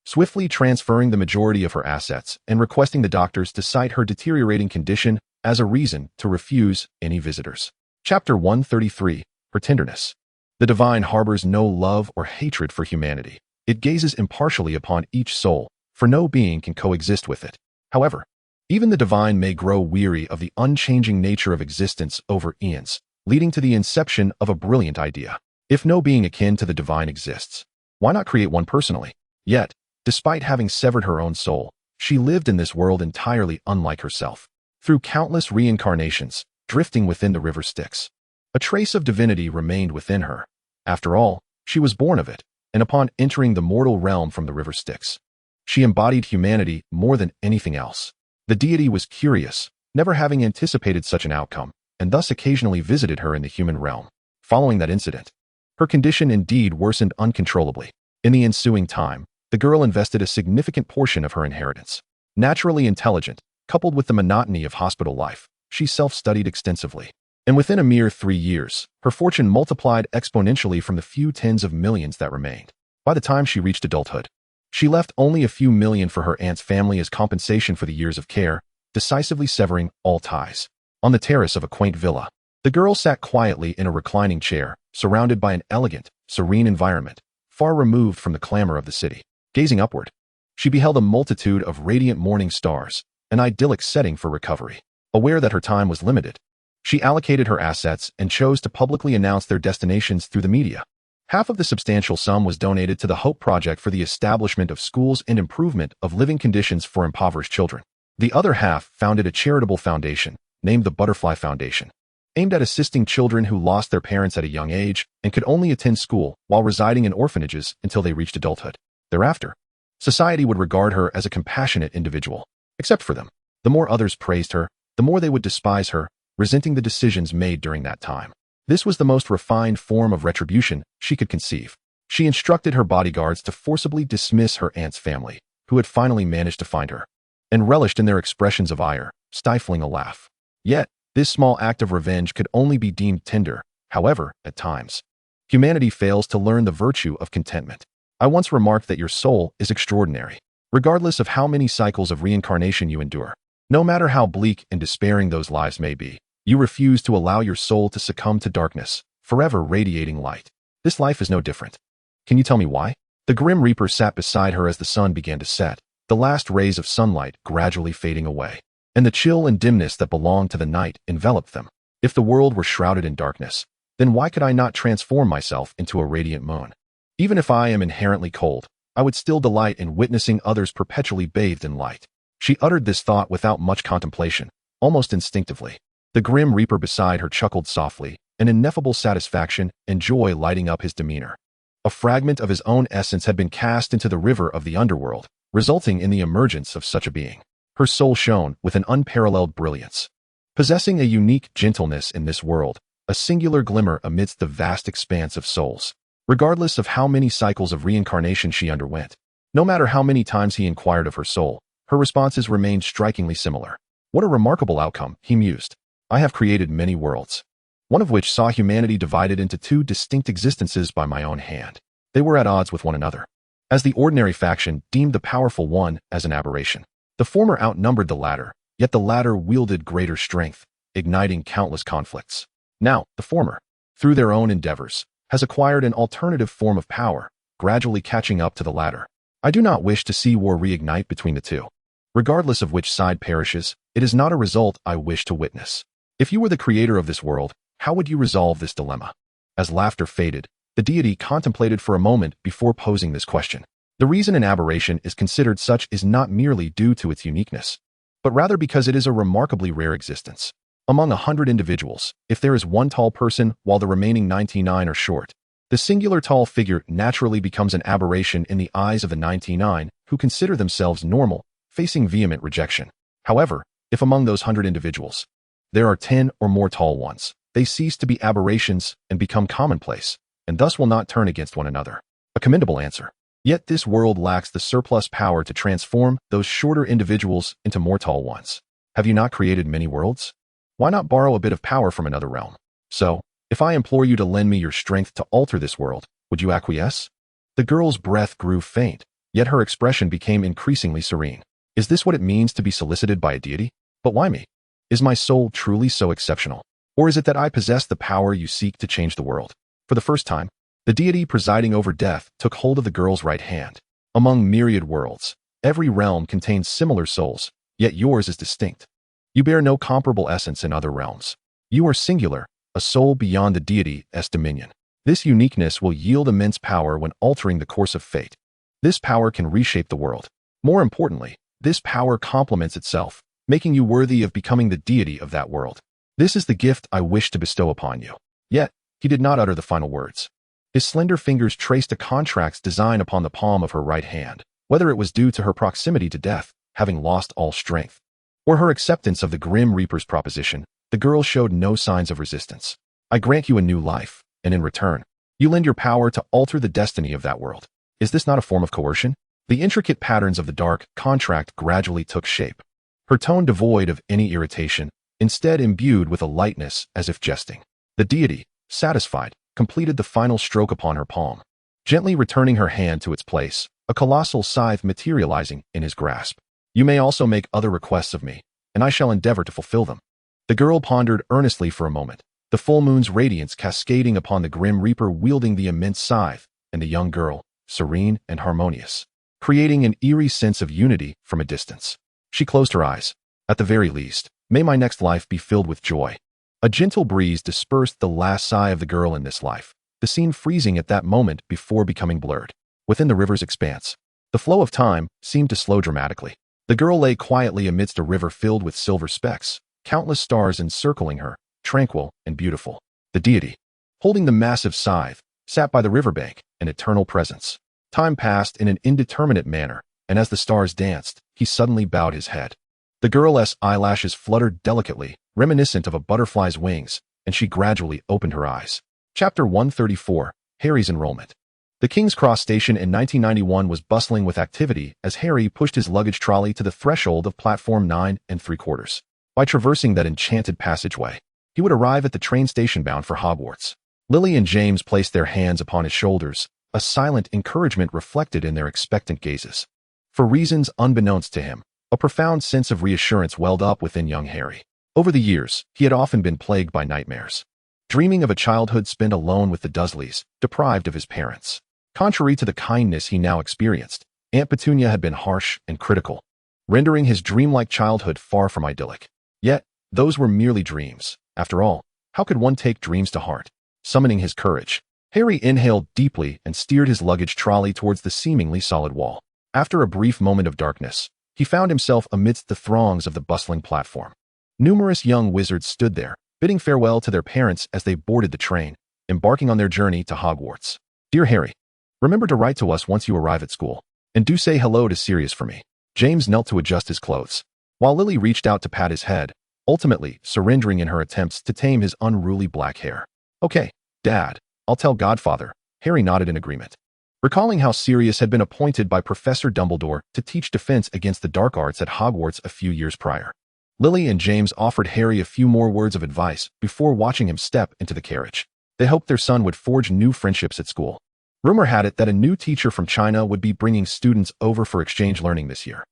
swiftly transferring the majority of her assets and requesting the doctors to cite her deteriorating condition as a reason to refuse any visitors. Chapter 133, Her Tenderness. The divine harbors no love or hatred for humanity. It gazes impartially upon each soul, for no being can coexist with it. However, even the divine may grow weary of the unchanging nature of existence over eons, leading to the inception of a brilliant idea. If no being akin to the divine exists, why not create one personally? Yet, despite having severed her own soul, she lived in this world entirely unlike herself. Through countless reincarnations, drifting within the river Styx, a trace of divinity remained within her. After all, she was born of it, and upon entering the mortal realm from the river Styx, she embodied humanity more than anything else. The deity was curious, never having anticipated such an outcome, and thus occasionally visited her in the human realm. Following that incident, her condition indeed worsened uncontrollably. In the ensuing time, the girl invested a significant portion of her inheritance. Naturally intelligent, coupled with the monotony of hospital life, she self-studied extensively. And within a mere 3 years, her fortune multiplied exponentially from the few tens of millions that remained. By the time she reached adulthood, she left only a few million for her aunt's family as compensation for the years of care, decisively severing all ties. On the terrace of a quaint villa, the girl sat quietly in a reclining chair, surrounded by an elegant, serene environment, far removed from the clamor of the city. Gazing upward, she beheld a multitude of radiant morning stars, an idyllic setting for recovery. Aware that her time was limited, she allocated her assets and chose to publicly announce their destinations through the media. Half of the substantial sum was donated to the Hope Project for the establishment of schools and improvement of living conditions for impoverished children. The other half founded a charitable foundation, named the Butterfly Foundation, aimed at assisting children who lost their parents at a young age and could only attend school while residing in orphanages until they reached adulthood. Thereafter, society would regard her as a compassionate individual. Except for them, the more others praised her, the more they would despise her, resenting the decisions made during that time. This was the most refined form of retribution she could conceive. She instructed her bodyguards to forcibly dismiss her aunt's family, who had finally managed to find her, and relished in their expressions of ire, stifling a laugh. Yet, this small act of revenge could only be deemed tender. However, at times, humanity fails to learn the virtue of contentment. I once remarked that your soul is extraordinary, regardless of how many cycles of reincarnation you endure. No matter how bleak and despairing those lives may be, you refuse to allow your soul to succumb to darkness, forever radiating light. This life is no different. Can you tell me why? The Grim Reaper sat beside her as the sun began to set, the last rays of sunlight gradually fading away, and the chill and dimness that belonged to the night enveloped them. If the world were shrouded in darkness, then why could I not transform myself into a radiant moon? Even if I am inherently cold, I would still delight in witnessing others perpetually bathed in light. She uttered this thought without much contemplation, almost instinctively. The Grim Reaper beside her chuckled softly, an ineffable satisfaction and joy lighting up his demeanor. A fragment of his own essence had been cast into the river of the underworld, resulting in the emergence of such a being. Her soul shone with an unparalleled brilliance, possessing a unique gentleness in this world, a singular glimmer amidst the vast expanse of souls. Regardless of how many cycles of reincarnation she underwent, no matter how many times he inquired of her soul, her responses remained strikingly similar. What a remarkable outcome, he mused. I have created many worlds, one of which saw humanity divided into two distinct existences by my own hand. They were at odds with one another, as the ordinary faction deemed the powerful one as an aberration. The former outnumbered the latter, yet the latter wielded greater strength, igniting countless conflicts. Now, the former, through their own endeavors, has acquired an alternative form of power, gradually catching up to the latter. I do not wish to see war reignite between the two. Regardless of which side perishes, it is not a result I wish to witness. If you were the creator of this world, how would you resolve this dilemma? As laughter faded, the deity contemplated for a moment before posing this question. The reason an aberration is considered such is not merely due to its uniqueness, but rather because it is a remarkably rare existence. Among 100 individuals, if there is one tall person while the remaining 99 are short, the singular tall figure naturally becomes an aberration in the eyes of the 99 who consider themselves normal, facing vehement rejection. However, If among those 100 individuals, there are 10 or more tall ones, they cease to be aberrations and become commonplace, and thus will not turn against one another. A commendable answer. Yet this world lacks the surplus power to transform those shorter individuals into more tall ones. Have you not created many worlds? Why not borrow a bit of power from another realm? So, if I implore you to lend me your strength to alter this world, would you acquiesce? The girl's breath grew faint, yet her expression became increasingly serene. Is this what it means to be solicited by a deity? But why me? Is my soul truly so exceptional? Or is it that I possess the power you seek to change the world? For the first time, the deity presiding over death took hold of the girl's right hand. Among myriad worlds, every realm contains similar souls, yet yours is distinct. You bear no comparable essence in other realms. You are singular, a soul beyond the deity's dominion. This uniqueness will yield immense power when altering the course of fate. This power can reshape the world. More importantly, this power complements itself, making you worthy of becoming the deity of that world. This is the gift I wish to bestow upon you. Yet, he did not utter the final words. His slender fingers traced a contract's design upon the palm of her right hand, whether it was due to her proximity to death, having lost all strength, or her acceptance of the Grim Reaper's proposition. The girl showed no signs of resistance. I grant you a new life, and in return, you lend your power to alter the destiny of that world. Is this not a form of coercion? The intricate patterns of the dark contract gradually took shape, her tone devoid of any irritation, instead imbued with a lightness as if jesting. The deity, satisfied, completed the final stroke upon her palm, gently returning her hand to its place, a colossal scythe materializing in his grasp. You may also make other requests of me, and I shall endeavor to fulfill them. The girl pondered earnestly for a moment, the full moon's radiance cascading upon the Grim Reaper wielding the immense scythe, and the young girl, serene and harmonious, creating an eerie sense of unity from a distance. She closed her eyes. At the very least, may my next life be filled with joy. A gentle breeze dispersed the last sigh of the girl in this life, the scene freezing at that moment before becoming blurred. Within the river's expanse, the flow of time seemed to slow dramatically. The girl lay quietly amidst a river filled with silver specks, countless stars encircling her, tranquil and beautiful. The deity, holding the massive scythe, sat by the riverbank, an eternal presence. Time passed in an indeterminate manner, and as the stars danced, he suddenly bowed his head. The girl's eyelashes fluttered delicately, reminiscent of a butterfly's wings, and she gradually opened her eyes. Chapter 134, Harry's Enrollment. The King's Cross station in 1991 was bustling with activity as Harry pushed his luggage trolley to the threshold of platform 9 3/4. By traversing that enchanted passageway, he would arrive at the train station bound for Hogwarts. Lily and James placed their hands upon his shoulders, a silent encouragement reflected in their expectant gazes. For reasons unbeknownst to him, a profound sense of reassurance welled up within young Harry. Over the years, he had often been plagued by nightmares, dreaming of a childhood spent alone with the Dursleys, deprived of his parents. Contrary to the kindness he now experienced, Aunt Petunia had been harsh and critical, rendering his dreamlike childhood far from idyllic. Yet, those were merely dreams. After all, how could one take dreams to heart? Summoning his courage, Harry inhaled deeply and steered his luggage trolley towards the seemingly solid wall. After a brief moment of darkness, he found himself amidst the throngs of the bustling platform. Numerous young wizards stood there, bidding farewell to their parents as they boarded the train, embarking on their journey to Hogwarts. Dear Harry, remember to write to us once you arrive at school, and do say hello to Sirius for me. James knelt to adjust his clothes, while Lily reached out to pat his head, ultimately surrendering in her attempts to tame his unruly black hair. Okay, Dad, I'll tell Godfather. Harry nodded in agreement. Recalling how Sirius had been appointed by Professor Dumbledore to teach defense against the dark arts at Hogwarts a few years prior, Lily and James offered Harry a few more words of advice before watching him step into the carriage. They hoped their son would forge new friendships at school. Rumor had it that a new teacher from China would be bringing students over for exchange learning this year,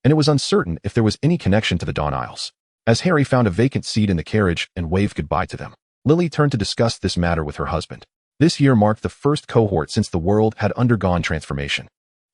and it was uncertain if there was any connection to the Dawn Isles. As Harry found a vacant seat in the carriage and waved goodbye to them, Lily turned to discuss this matter with her husband. This year marked the first cohort since the world had undergone transformation,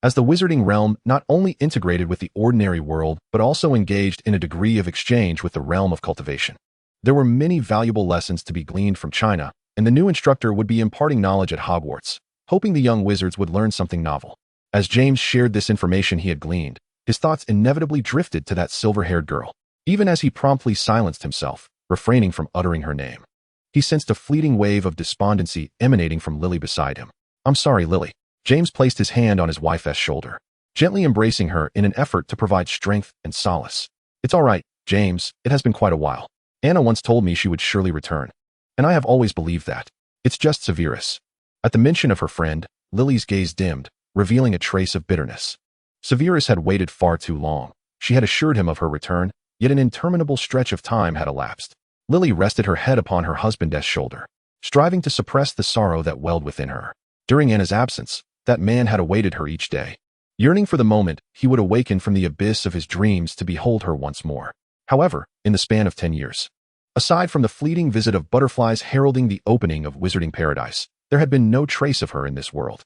as the wizarding realm not only integrated with the ordinary world but also engaged in a degree of exchange with the realm of cultivation. There were many valuable lessons to be gleaned from China, and the new instructor would be imparting knowledge at Hogwarts, hoping the young wizards would learn something novel. As James shared this information he had gleaned, his thoughts inevitably drifted to that silver-haired girl, even as he promptly silenced himself, refraining from uttering her name. He sensed a fleeting wave of despondency emanating from Lily beside him. I'm sorry, Lily. James placed his hand on his wife's shoulder, gently embracing her in an effort to provide strength and solace. It's all right, James, it has been quite a while. Anna once told me she would surely return. And I have always believed that. It's just Severus. At the mention of her friend, Lily's gaze dimmed, revealing a trace of bitterness. Severus had waited far too long. She had assured him of her return, yet an interminable stretch of time had elapsed. Lily rested her head upon her husband's shoulder, striving to suppress the sorrow that welled within her. During Anna's absence, that man had awaited her each day, yearning for the moment he would awaken from the abyss of his dreams to behold her once more. However, in the span of 10 years, aside from the fleeting visit of butterflies heralding the opening of Wizarding Paradise, there had been no trace of her in this world.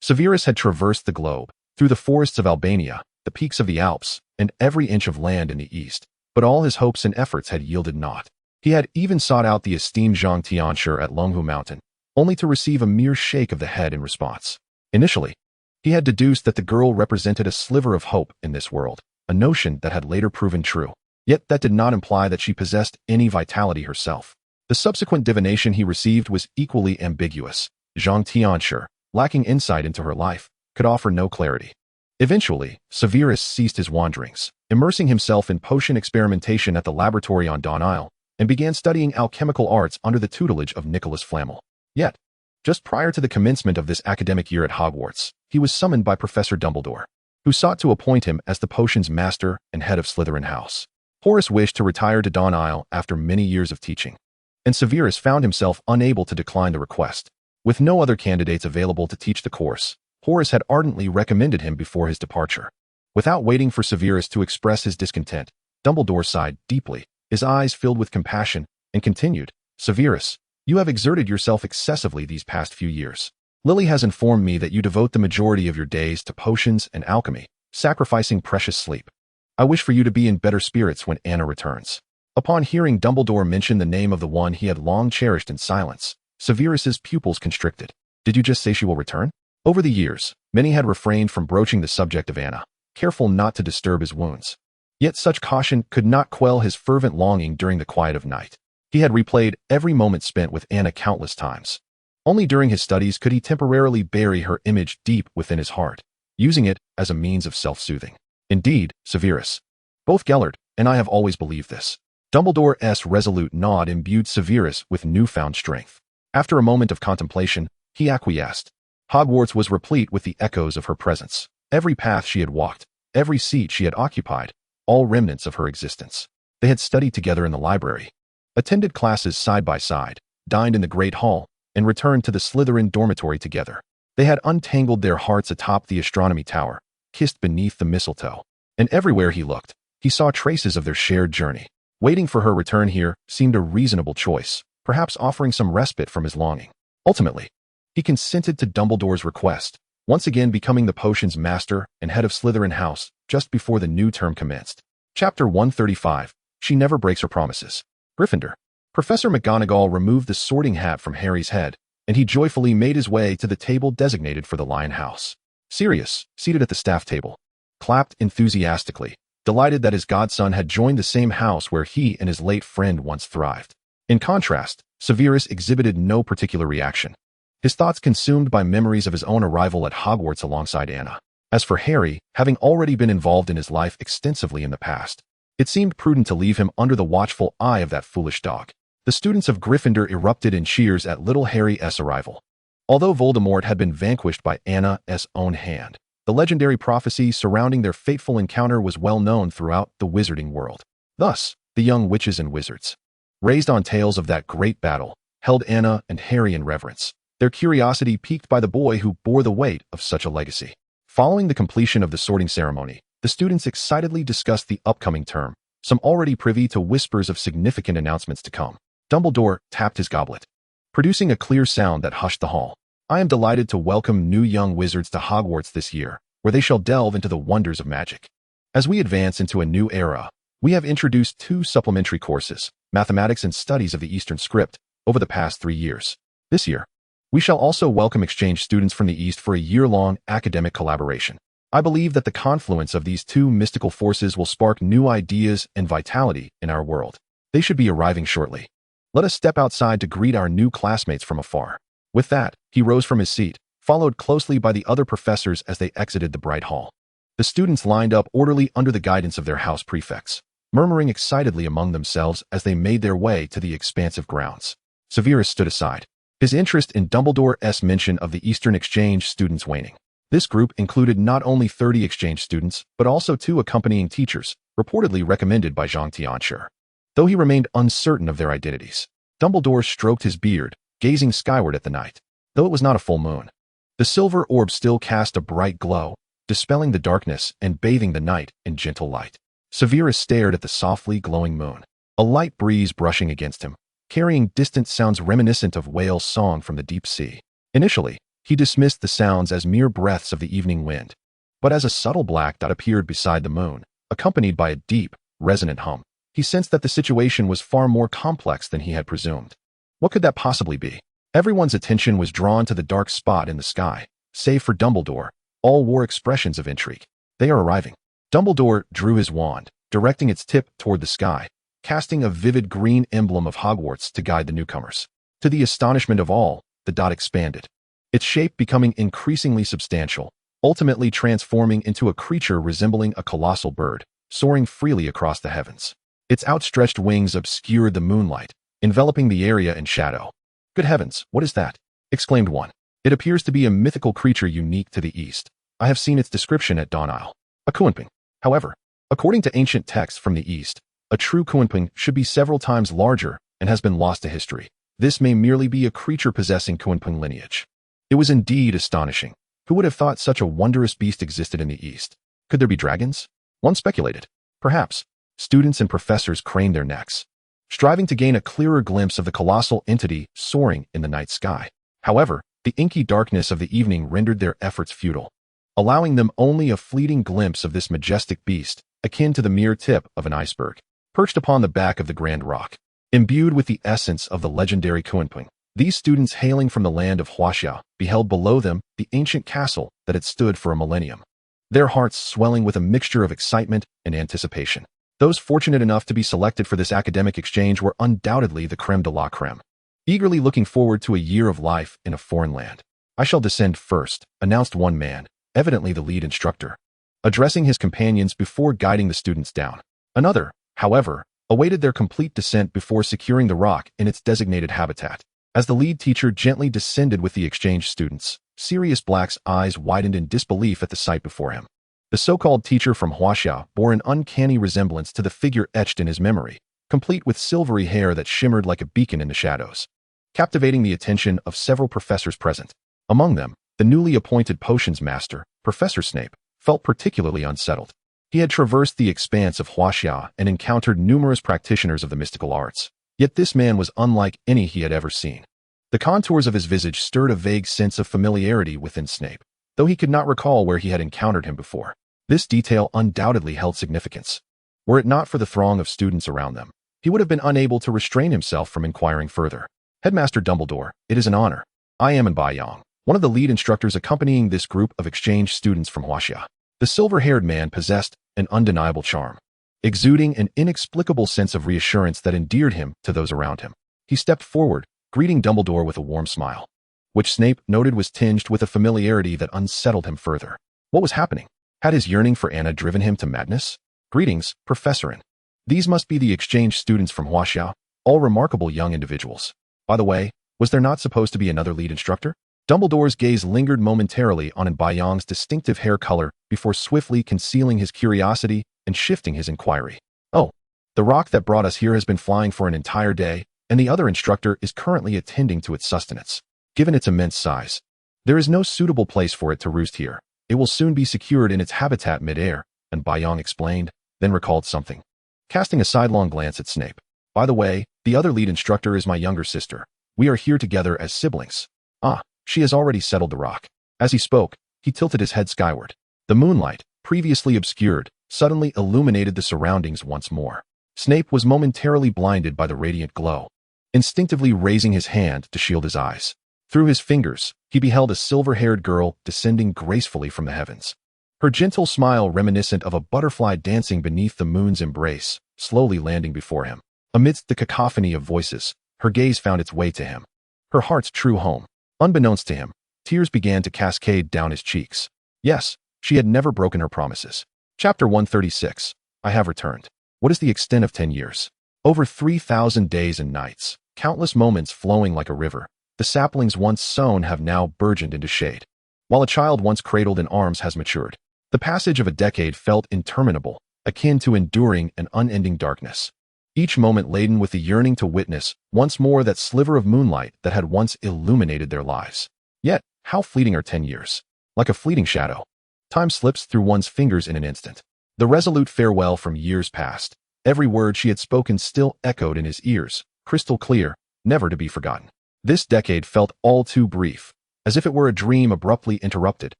Severus had traversed the globe, through the forests of Albania, the peaks of the Alps, and every inch of land in the east, but all his hopes and efforts had yielded naught. He had even sought out the esteemed Zhang Tianshi at Longhu Mountain, only to receive a mere shake of the head in response. Initially, he had deduced that the girl represented a sliver of hope in this world, a notion that had later proven true. Yet that did not imply that she possessed any vitality herself. The subsequent divination he received was equally ambiguous. Zhang Tianshi, lacking insight into her life, could offer no clarity. Eventually, Severus ceased his wanderings, immersing himself in potion experimentation at the laboratory on Dawn Isle, and began studying alchemical arts under the tutelage of Nicholas Flamel. Yet, just prior to the commencement of this academic year at Hogwarts, he was summoned by Professor Dumbledore, who sought to appoint him as the potions master and head of Slytherin House. Horace wished to retire to Dawn Isle after many years of teaching, and Severus found himself unable to decline the request. With no other candidates available to teach the course, Horace had ardently recommended him before his departure. Without waiting for Severus to express his discontent, Dumbledore sighed deeply, his eyes filled with compassion, and continued, "Severus, you have exerted yourself excessively these past few years. Lily has informed me that you devote the majority of your days to potions and alchemy, sacrificing precious sleep. I wish for you to be in better spirits when Anna returns." Upon hearing Dumbledore mention the name of the one he had long cherished in silence, Severus's pupils constricted. "Did you just say she will return?" Over the years, many had refrained from broaching the subject of Anna, careful not to disturb his wounds. Yet such caution could not quell his fervent longing during the quiet of night. He had replayed every moment spent with Anna countless times. Only during his studies could he temporarily bury her image deep within his heart, using it as a means of self-soothing. Indeed, Severus. Both Gellert and I have always believed this. Dumbledore's resolute nod imbued Severus with newfound strength. After a moment of contemplation, he acquiesced. Hogwarts was replete with the echoes of her presence. Every path she had walked, every seat she had occupied, all remnants of her existence. They had studied together in the library, attended classes side by side, dined in the Great Hall, and returned to the Slytherin dormitory together. They had untangled their hearts atop the astronomy tower, kissed beneath the mistletoe, and everywhere he looked, he saw traces of their shared journey. Waiting for her return here seemed a reasonable choice, perhaps offering some respite from his longing. Ultimately, he consented to Dumbledore's request, once again becoming the potions master and head of Slytherin House just before the new term commenced. Chapter 135, She Never Breaks Her Promises. Gryffindor. Professor McGonagall removed the sorting hat from Harry's head, and he joyfully made his way to the table designated for the Lion House. Sirius, seated at the staff table, clapped enthusiastically, delighted that his godson had joined the same house where he and his late friend once thrived. In contrast, Severus exhibited no particular reaction, his thoughts consumed by memories of his own arrival at Hogwarts alongside Anna. As for Harry, having already been involved in his life extensively in the past, it seemed prudent to leave him under the watchful eye of that foolish dog. The students of Gryffindor erupted in cheers at little Harry's arrival. Although Voldemort had been vanquished by Anna's own hand, the legendary prophecy surrounding their fateful encounter was well known throughout the wizarding world. Thus, the young witches and wizards, raised on tales of that great battle, held Anna and Harry in reverence, their curiosity piqued by the boy who bore the weight of such a legacy. Following the completion of the sorting ceremony, the students excitedly discussed the upcoming term, some already privy to whispers of significant announcements to come. Dumbledore tapped his goblet, producing a clear sound that hushed the hall. "I am delighted to welcome new young wizards to Hogwarts this year, where they shall delve into the wonders of magic. As we advance into a new era, we have introduced 2 supplementary courses, mathematics and studies of the Eastern script, over the past 3 years. This year, we shall also welcome exchange students from the East for a year-long academic collaboration. I believe that the confluence of these 2 mystical forces will spark new ideas and vitality in our world. They should be arriving shortly. Let us step outside to greet our new classmates from afar." With that, he rose from his seat, followed closely by the other professors as they exited the bright hall. The students lined up orderly under the guidance of their house prefects. murmuring excitedly among themselves as they made their way to the expansive grounds. Severus stood aside, his interest in Dumbledore's mention of the Eastern exchange students waning. This group included not only 30 exchange students, but also 2 accompanying teachers, reportedly recommended by Zhang Tianshi. Though he remained uncertain of their identities, Dumbledore stroked his beard, gazing skyward at the night. Though it was not a full moon, the silver orb still cast a bright glow, dispelling the darkness and bathing the night in gentle light. Severus stared at the softly glowing moon, a light breeze brushing against him, carrying distant sounds reminiscent of whale song from the deep sea. Initially, he dismissed the sounds as mere breaths of the evening wind, but as a subtle black dot appeared beside the moon, accompanied by a deep, resonant hum, he sensed that the situation was far more complex than he had presumed. What could that possibly be? Everyone's attention was drawn to the dark spot in the sky. Save for Dumbledore, all wore expressions of intrigue. They are arriving. Dumbledore drew his wand, directing its tip toward the sky, casting a vivid green emblem of Hogwarts to guide the newcomers. To the astonishment of all, the dot expanded, its shape becoming increasingly substantial, ultimately transforming into a creature resembling a colossal bird, soaring freely across the heavens. Its outstretched wings obscured the moonlight, enveloping the area in shadow. "Good heavens, what is that?" exclaimed one. "It appears to be a mythical creature unique to the East. I have seen its description at Dawn Isle. A Kunping." However, according to ancient texts from the East, a true Kunping should be several times larger and has been lost to history. This may merely be a creature possessing Kunping lineage. It was indeed astonishing. Who would have thought such a wondrous beast existed in the East? Could there be dragons? One speculated. Perhaps. Students and professors craned their necks, striving to gain a clearer glimpse of the colossal entity soaring in the night sky. However, the inky darkness of the evening rendered their efforts futile, allowing them only a fleeting glimpse of this majestic beast, akin to the mere tip of an iceberg, perched upon the back of the Grand Rock. Imbued with the essence of the legendary Kunping, these students hailing from the land of Huaxia beheld below them the ancient castle that had stood for a millennium, their hearts swelling with a mixture of excitement and anticipation. Those fortunate enough to be selected for this academic exchange were undoubtedly the creme de la creme, eagerly looking forward to a year of life in a foreign land. "I shall descend first," announced one man, evidently the lead instructor, addressing his companions before guiding the students down. Another, however, awaited their complete descent before securing the rock in its designated habitat. As the lead teacher gently descended with the exchange students, Sirius Black's eyes widened in disbelief at the sight before him. The so-called teacher from Huaxia bore an uncanny resemblance to the figure etched in his memory, complete with silvery hair that shimmered like a beacon in the shadows, captivating the attention of several professors present. Among them, the newly appointed potions master, Professor Snape, felt particularly unsettled. He had traversed the expanse of Huaxia and encountered numerous practitioners of the mystical arts, yet this man was unlike any he had ever seen. The contours of his visage stirred a vague sense of familiarity within Snape, though he could not recall where he had encountered him before. This detail undoubtedly held significance. Were it not for the throng of students around them, he would have been unable to restrain himself from inquiring further. "Headmaster Dumbledore, it is an honor. I am Bayang, one of the lead instructors accompanying this group of exchange students from Huaxia." The silver-haired man possessed an undeniable charm, exuding an inexplicable sense of reassurance that endeared him to those around him. He stepped forward, greeting Dumbledore with a warm smile, which Snape noted was tinged with a familiarity that unsettled him further. What was happening? Had his yearning for Anna driven him to madness? "Greetings, Professorin. These must be the exchange students from Huaxia, all remarkable young individuals. By the way, was there not supposed to be another lead instructor?" Dumbledore's gaze lingered momentarily on Bayang's distinctive hair color before swiftly concealing his curiosity and shifting his inquiry. "Oh, the rock that brought us here has been flying for an entire day, and the other instructor is currently attending to its sustenance. Given its immense size, there is no suitable place for it to roost here. It will soon be secured in its habitat mid-air," and Bayang explained, then recalled something, casting a sidelong glance at Snape. "By the way, the other lead instructor is my younger sister. We are here together as siblings." "Ah, she has already settled the rock." As he spoke, he tilted his head skyward. The moonlight, previously obscured, suddenly illuminated the surroundings once more. Snape was momentarily blinded by the radiant glow, instinctively raising his hand to shield his eyes. Through his fingers, he beheld a silver-haired girl descending gracefully from the heavens. Her gentle smile reminiscent of a butterfly dancing beneath the moon's embrace, slowly landing before him. Amidst the cacophony of voices, her gaze found its way to him, her heart's true home. Unbeknownst to him, tears began to cascade down his cheeks. Yes, she had never broken her promises. Chapter 136. I have returned. What is the extent of 10 years? Over 3,000 days and nights, countless moments flowing like a river. The saplings once sown have now burgeoned into shade, while a child once cradled in arms has matured. The passage of a decade felt interminable, akin to enduring an unending darkness. Each moment laden with the yearning to witness once more that sliver of moonlight that had once illuminated their lives. Yet, how fleeting are 10 years? Like a fleeting shadow. Time slips through one's fingers in an instant. The resolute farewell from years past. Every word she had spoken still echoed in his ears, crystal clear, never to be forgotten. This decade felt all too brief, as if it were a dream abruptly interrupted,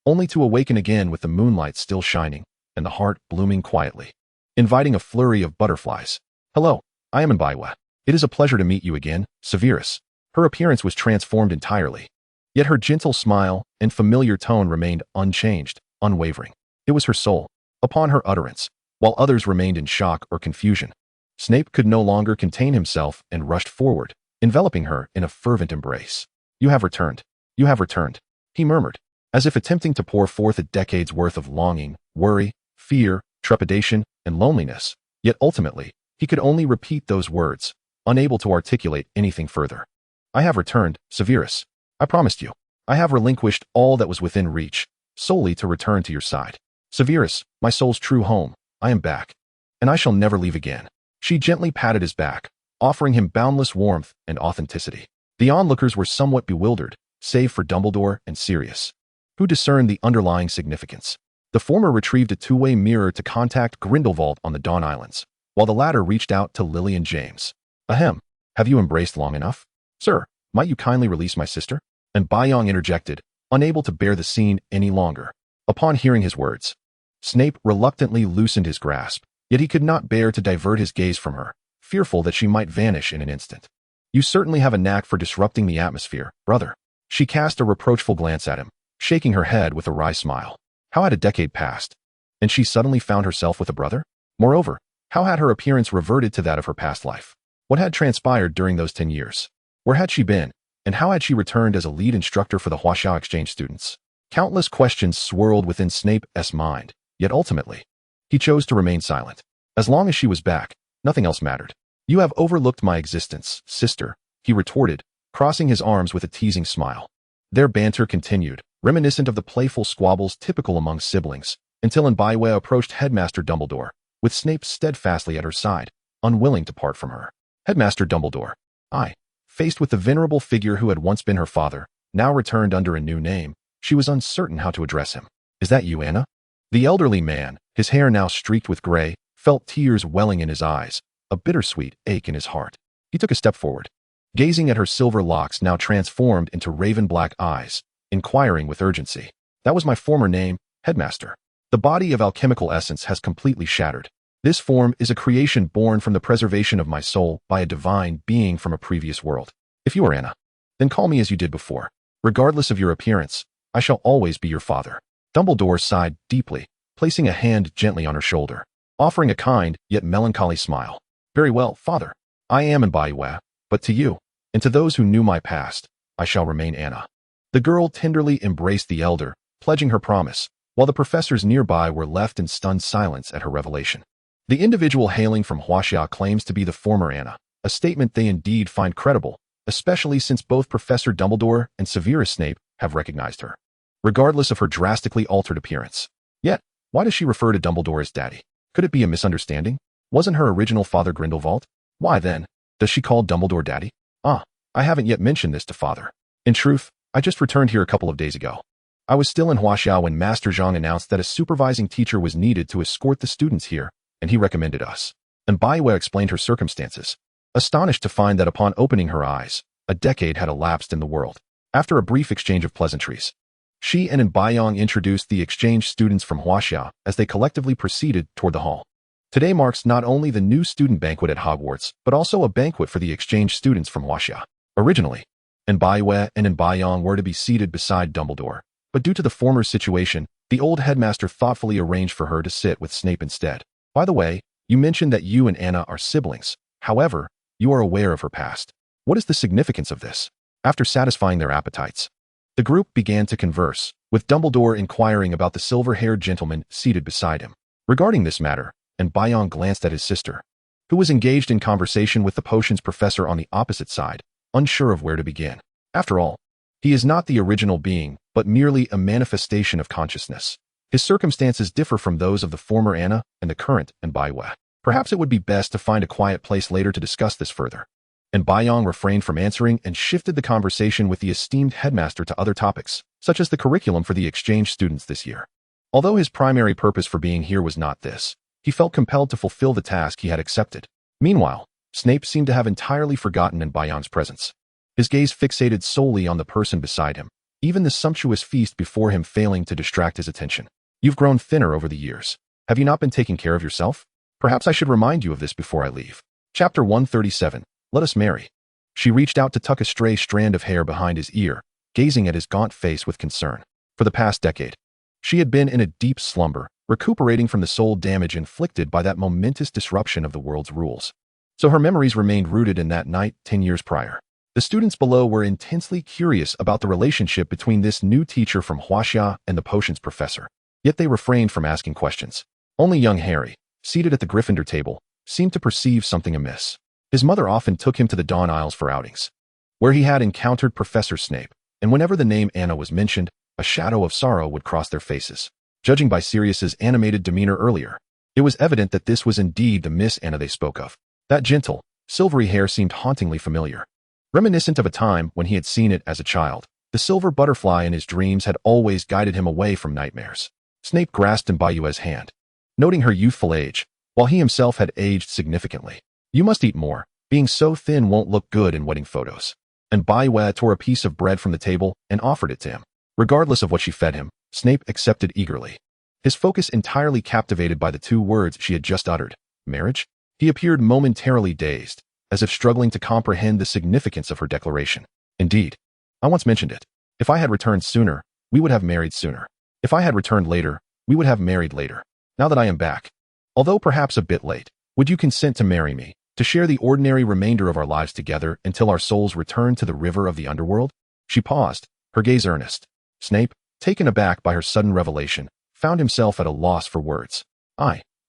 only to awaken again with the moonlight still shining and the heart blooming quietly, inviting a flurry of butterflies. Hello, I am Mbaiwa. It is a pleasure to meet you again, Severus. Her appearance was transformed entirely, yet her gentle smile and familiar tone remained unchanged, unwavering. It was her soul, upon her utterance, while others remained in shock or confusion. Snape could no longer contain himself and rushed forward, enveloping her in a fervent embrace. You have returned. You have returned, he murmured, as if attempting to pour forth a decade's worth of longing, worry, fear, trepidation, and loneliness. Yet ultimately, he could only repeat those words, unable to articulate anything further. I have returned, Severus. I promised you. I have relinquished all that was within reach, solely to return to your side. Severus, my soul's true home, I am back, and I shall never leave again. She gently patted his back, offering him boundless warmth and authenticity. The onlookers were somewhat bewildered, save for Dumbledore and Sirius, who discerned the underlying significance. The former retrieved a two-way mirror to contact Grindelwald on the Dawn Islands, while the latter reached out to Lily and James. Ahem, have you embraced long enough? Sir, might you kindly release my sister? And Bayong interjected, unable to bear the scene any longer. Upon hearing his words, Snape reluctantly loosened his grasp, yet he could not bear to divert his gaze from her, fearful that she might vanish in an instant. You certainly have a knack for disrupting the atmosphere, brother. She cast a reproachful glance at him, shaking her head with a wry smile. How had a decade passed, and she suddenly found herself with a brother? Moreover, how had her appearance reverted to that of her past life? What had transpired during those 10 years? Where had she been, and how had she returned as a lead instructor for the Huaxiao exchange students? Countless questions swirled within Snape's mind, yet ultimately, he chose to remain silent. As long as she was back, nothing else mattered. You have overlooked my existence, sister, he retorted, crossing his arms with a teasing smile. Their banter continued, reminiscent of the playful squabbles typical among siblings, until Mbaiwa approached Headmaster Dumbledore, with Snape steadfastly at her side, unwilling to part from her. Headmaster Dumbledore, faced with the venerable figure who had once been her father, now returned under a new name, she was uncertain how to address him. Is that you, Anna? The elderly man, his hair now streaked with gray, felt tears welling in his eyes, a bittersweet ache in his heart. He took a step forward, gazing at her silver locks now transformed into raven-black eyes, inquiring with urgency. That was my former name, Headmaster. The body of alchemical essence has completely shattered. This form is a creation born from the preservation of my soul by a divine being from a previous world. If you are Anna, then call me as you did before. Regardless of your appearance, I shall always be your father. Dumbledore sighed deeply, placing a hand gently on her shoulder, offering a kind yet melancholy smile. Very well, father. I am Mbaiwa, but to you, and to those who knew my past, I shall remain Anna. The girl tenderly embraced the elder, pledging her promise, while the professors nearby were left in stunned silence at her revelation. The individual hailing from Huaxia claims to be the former Anna, a statement they indeed find credible, especially since both Professor Dumbledore and Severus Snape have recognized her, regardless of her drastically altered appearance. Yet, why does she refer to Dumbledore as daddy? Could it be a misunderstanding? Wasn't her original father Grindelwald? Why then, does she call Dumbledore daddy? I haven't yet mentioned this to father. In truth, I just returned here a couple of days ago. I was still in Huaxiao when Master Zhang announced that a supervising teacher was needed to escort the students here, and he recommended us. And Baiwa explained her circumstances, astonished to find that upon opening her eyes, a decade had elapsed in the world. After a brief exchange of pleasantries, she and Bayong introduced the exchange students from Huaxia as they collectively proceeded toward the hall. Today marks not only the new student banquet at Hogwarts, but also a banquet for the exchange students from Huaxia. Originally, Mbaiwa and Bayong were to be seated beside Dumbledore, but due to the former's situation, the old headmaster thoughtfully arranged for her to sit with Snape instead. By the way, you mentioned that you and Anna are siblings. However, you are aware of her past. What is the significance of this? After satisfying their appetites, the group began to converse, with Dumbledore inquiring about the silver-haired gentleman seated beside him. Regarding this matter, and Baiyang glanced at his sister, who was engaged in conversation with the potions professor on the opposite side, unsure of where to begin. After all, he is not the original being, but merely a manifestation of consciousness. His circumstances differ from those of the former Anna and the current Baiwe. Perhaps it would be best to find a quiet place later to discuss this further. And Baiyang refrained from answering and shifted the conversation with the esteemed headmaster to other topics, such as the curriculum for the exchange students this year. Although his primary purpose for being here was not this, he felt compelled to fulfill the task he had accepted. Meanwhile, Snape seemed to have entirely forgotten Baiyang's presence. His gaze fixated solely on the person beside him, even the sumptuous feast before him failing to distract his attention. You've grown thinner over the years. Have you not been taking care of yourself? Perhaps I should remind you of this before I leave. Chapter 137. Let us marry. She reached out to tuck a stray strand of hair behind his ear, gazing at his gaunt face with concern. For the past decade, she had been in a deep slumber, recuperating from the soul damage inflicted by that momentous disruption of the world's rules. So her memories remained rooted in that night 10 years prior. The students below were intensely curious about the relationship between this new teacher from Huaxia and the potions professor. Yet they refrained from asking questions. Only young Harry, seated at the Gryffindor table, seemed to perceive something amiss. His mother often took him to the Dawn Isles for outings, where he had encountered Professor Snape, and whenever the name Anna was mentioned, a shadow of sorrow would cross their faces. Judging by Sirius's animated demeanor earlier, it was evident that this was indeed the Miss Anna they spoke of. That gentle, silvery hair seemed hauntingly familiar. Reminiscent of a time when he had seen it as a child, the silver butterfly in his dreams had always guided him away from nightmares. Snape grasped Baiwe's hand, noting her youthful age, while he himself had aged significantly. You must eat more. Being so thin won't look good in wedding photos. And Baiwe tore a piece of bread from the table and offered it to him. Regardless of what she fed him, Snape accepted eagerly. His focus entirely captivated by the two words she had just uttered. Marriage? He appeared momentarily dazed, as if struggling to comprehend the significance of her declaration. Indeed, I once mentioned it. If I had returned sooner, we would have married sooner. If I had returned later, we would have married later. Now that I am back, although perhaps a bit late, would you consent to marry me, to share the ordinary remainder of our lives together until our souls return to the river of the underworld? She paused, her gaze earnest. Snape, taken aback by her sudden revelation, found himself at a loss for words.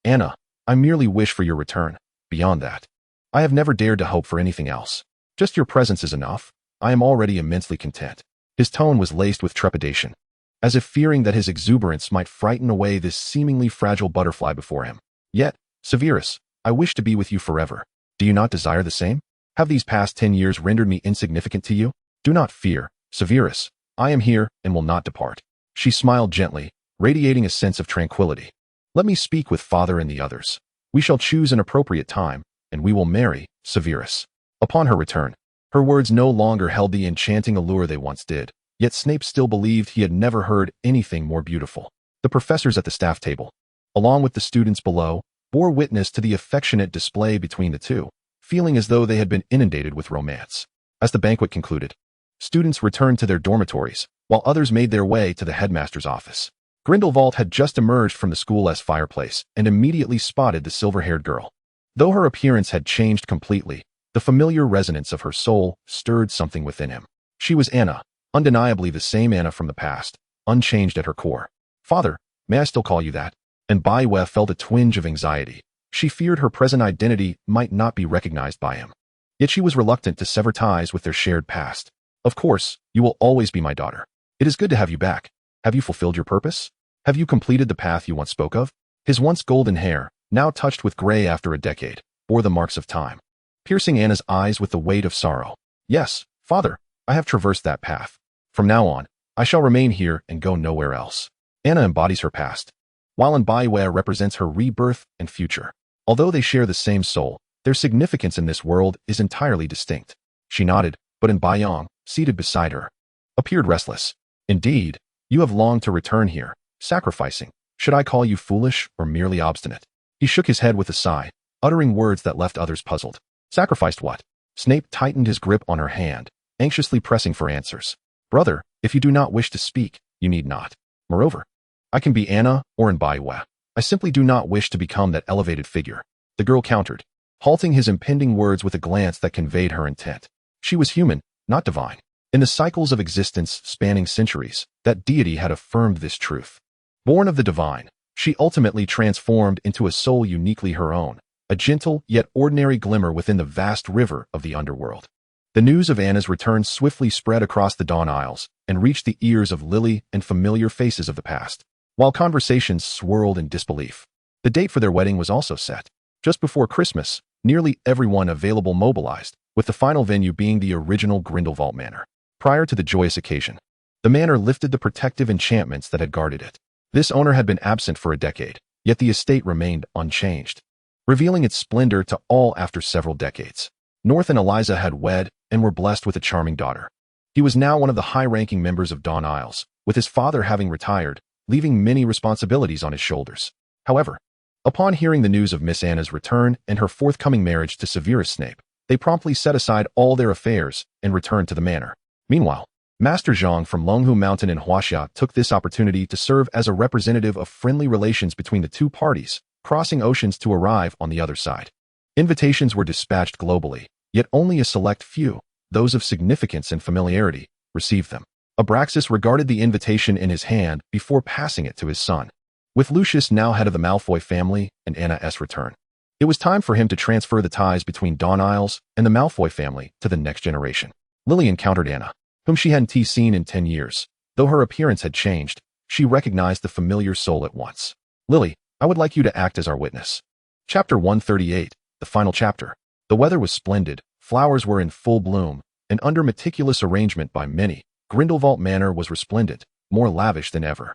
Anna, I merely wish for your return. Beyond that, I have never dared to hope for anything else. Just your presence is enough. I am already immensely content. His tone was laced with trepidation, as if fearing that his exuberance might frighten away this seemingly fragile butterfly before him. Yet, Severus, I wish to be with you forever. Do you not desire the same? Have these past 10 years rendered me insignificant to you? Do not fear, Severus. I am here and will not depart. She smiled gently, radiating a sense of tranquility. Let me speak with Father and the others. We shall choose an appropriate time, and we will marry, Severus. Upon her return, her words no longer held the enchanting allure they once did. Yet Snape still believed he had never heard anything more beautiful. The professors at the staff table, along with the students below, bore witness to the affectionate display between the two, feeling as though they had been inundated with romance. As the banquet concluded, students returned to their dormitories, while others made their way to the headmaster's office. Grindelwald had just emerged from the school's fireplace and immediately spotted the silver-haired girl. Though her appearance had changed completely, the familiar resonance of her soul stirred something within him. She was Anna, undeniably the same Anna from the past, unchanged at her core. Father, may I still call you that? And Baiwe felt a twinge of anxiety. She feared her present identity might not be recognized by him. Yet she was reluctant to sever ties with their shared past. Of course, you will always be my daughter. It is good to have you back. Have you fulfilled your purpose? Have you completed the path you once spoke of? His once golden hair, now touched with gray after a decade, bore the marks of time, piercing Anna's eyes with the weight of sorrow. Yes, Father, I have traversed that path. From now on, I shall remain here and go nowhere else. Anna embodies her past, while Baiwe represents her rebirth and future. Although they share the same soul, their significance in this world is entirely distinct. She nodded, but Baiyang, seated beside her, appeared restless. Indeed, you have longed to return here, sacrificing. Should I call you foolish or merely obstinate? He shook his head with a sigh, uttering words that left others puzzled. Sacrificed what? Snape tightened his grip on her hand, anxiously pressing for answers. Brother, if you do not wish to speak, you need not. Moreover, I can be Anna or Baiwe. I simply do not wish to become that elevated figure. The girl countered, halting his impending words with a glance that conveyed her intent. She was human, not divine. In the cycles of existence spanning centuries, that deity had affirmed this truth. Born of the divine, She ultimately transformed into a soul uniquely her own, a gentle yet ordinary glimmer within the vast river of the underworld. The news of Anna's return swiftly spread across the Dawn Isles and reached the ears of Lily and familiar faces of the past. While conversations swirled in disbelief, the date for their wedding was also set. Just before Christmas, nearly everyone available mobilized, with the final venue being the original Grindelwald Manor. Prior to the joyous occasion, the manor lifted the protective enchantments that had guarded it. This owner had been absent for a decade, yet the estate remained unchanged, revealing its splendor to all after several decades. North and Eliza had wed and were blessed with a charming daughter. He was now one of the high-ranking members of Dawn Isles, with his father having retired, leaving many responsibilities on his shoulders. However, upon hearing the news of Miss Anna's return and her forthcoming marriage to Severus Snape, they promptly set aside all their affairs and returned to the manor. Meanwhile, Master Zhang from Longhu Mountain in Huaxia took this opportunity to serve as a representative of friendly relations between the two parties, crossing oceans to arrive on the other side. Invitations were dispatched globally, yet only a select few, those of significance and familiarity, received them. Abraxas regarded the invitation in his hand before passing it to his son. With Lucius now head of the Malfoy family and Anna's return, it was time for him to transfer the ties between Dawn Isles and the Malfoy family to the next generation. Lily encountered Anna, whom she hadn't seen in 10 years. Though her appearance had changed, she recognized the familiar soul at once. "Lily, I would like you to act as our witness." Chapter 138, the final chapter. The weather was splendid, flowers were in full bloom, and under meticulous arrangement by many, Grindelwald Manor was resplendent, more lavish than ever.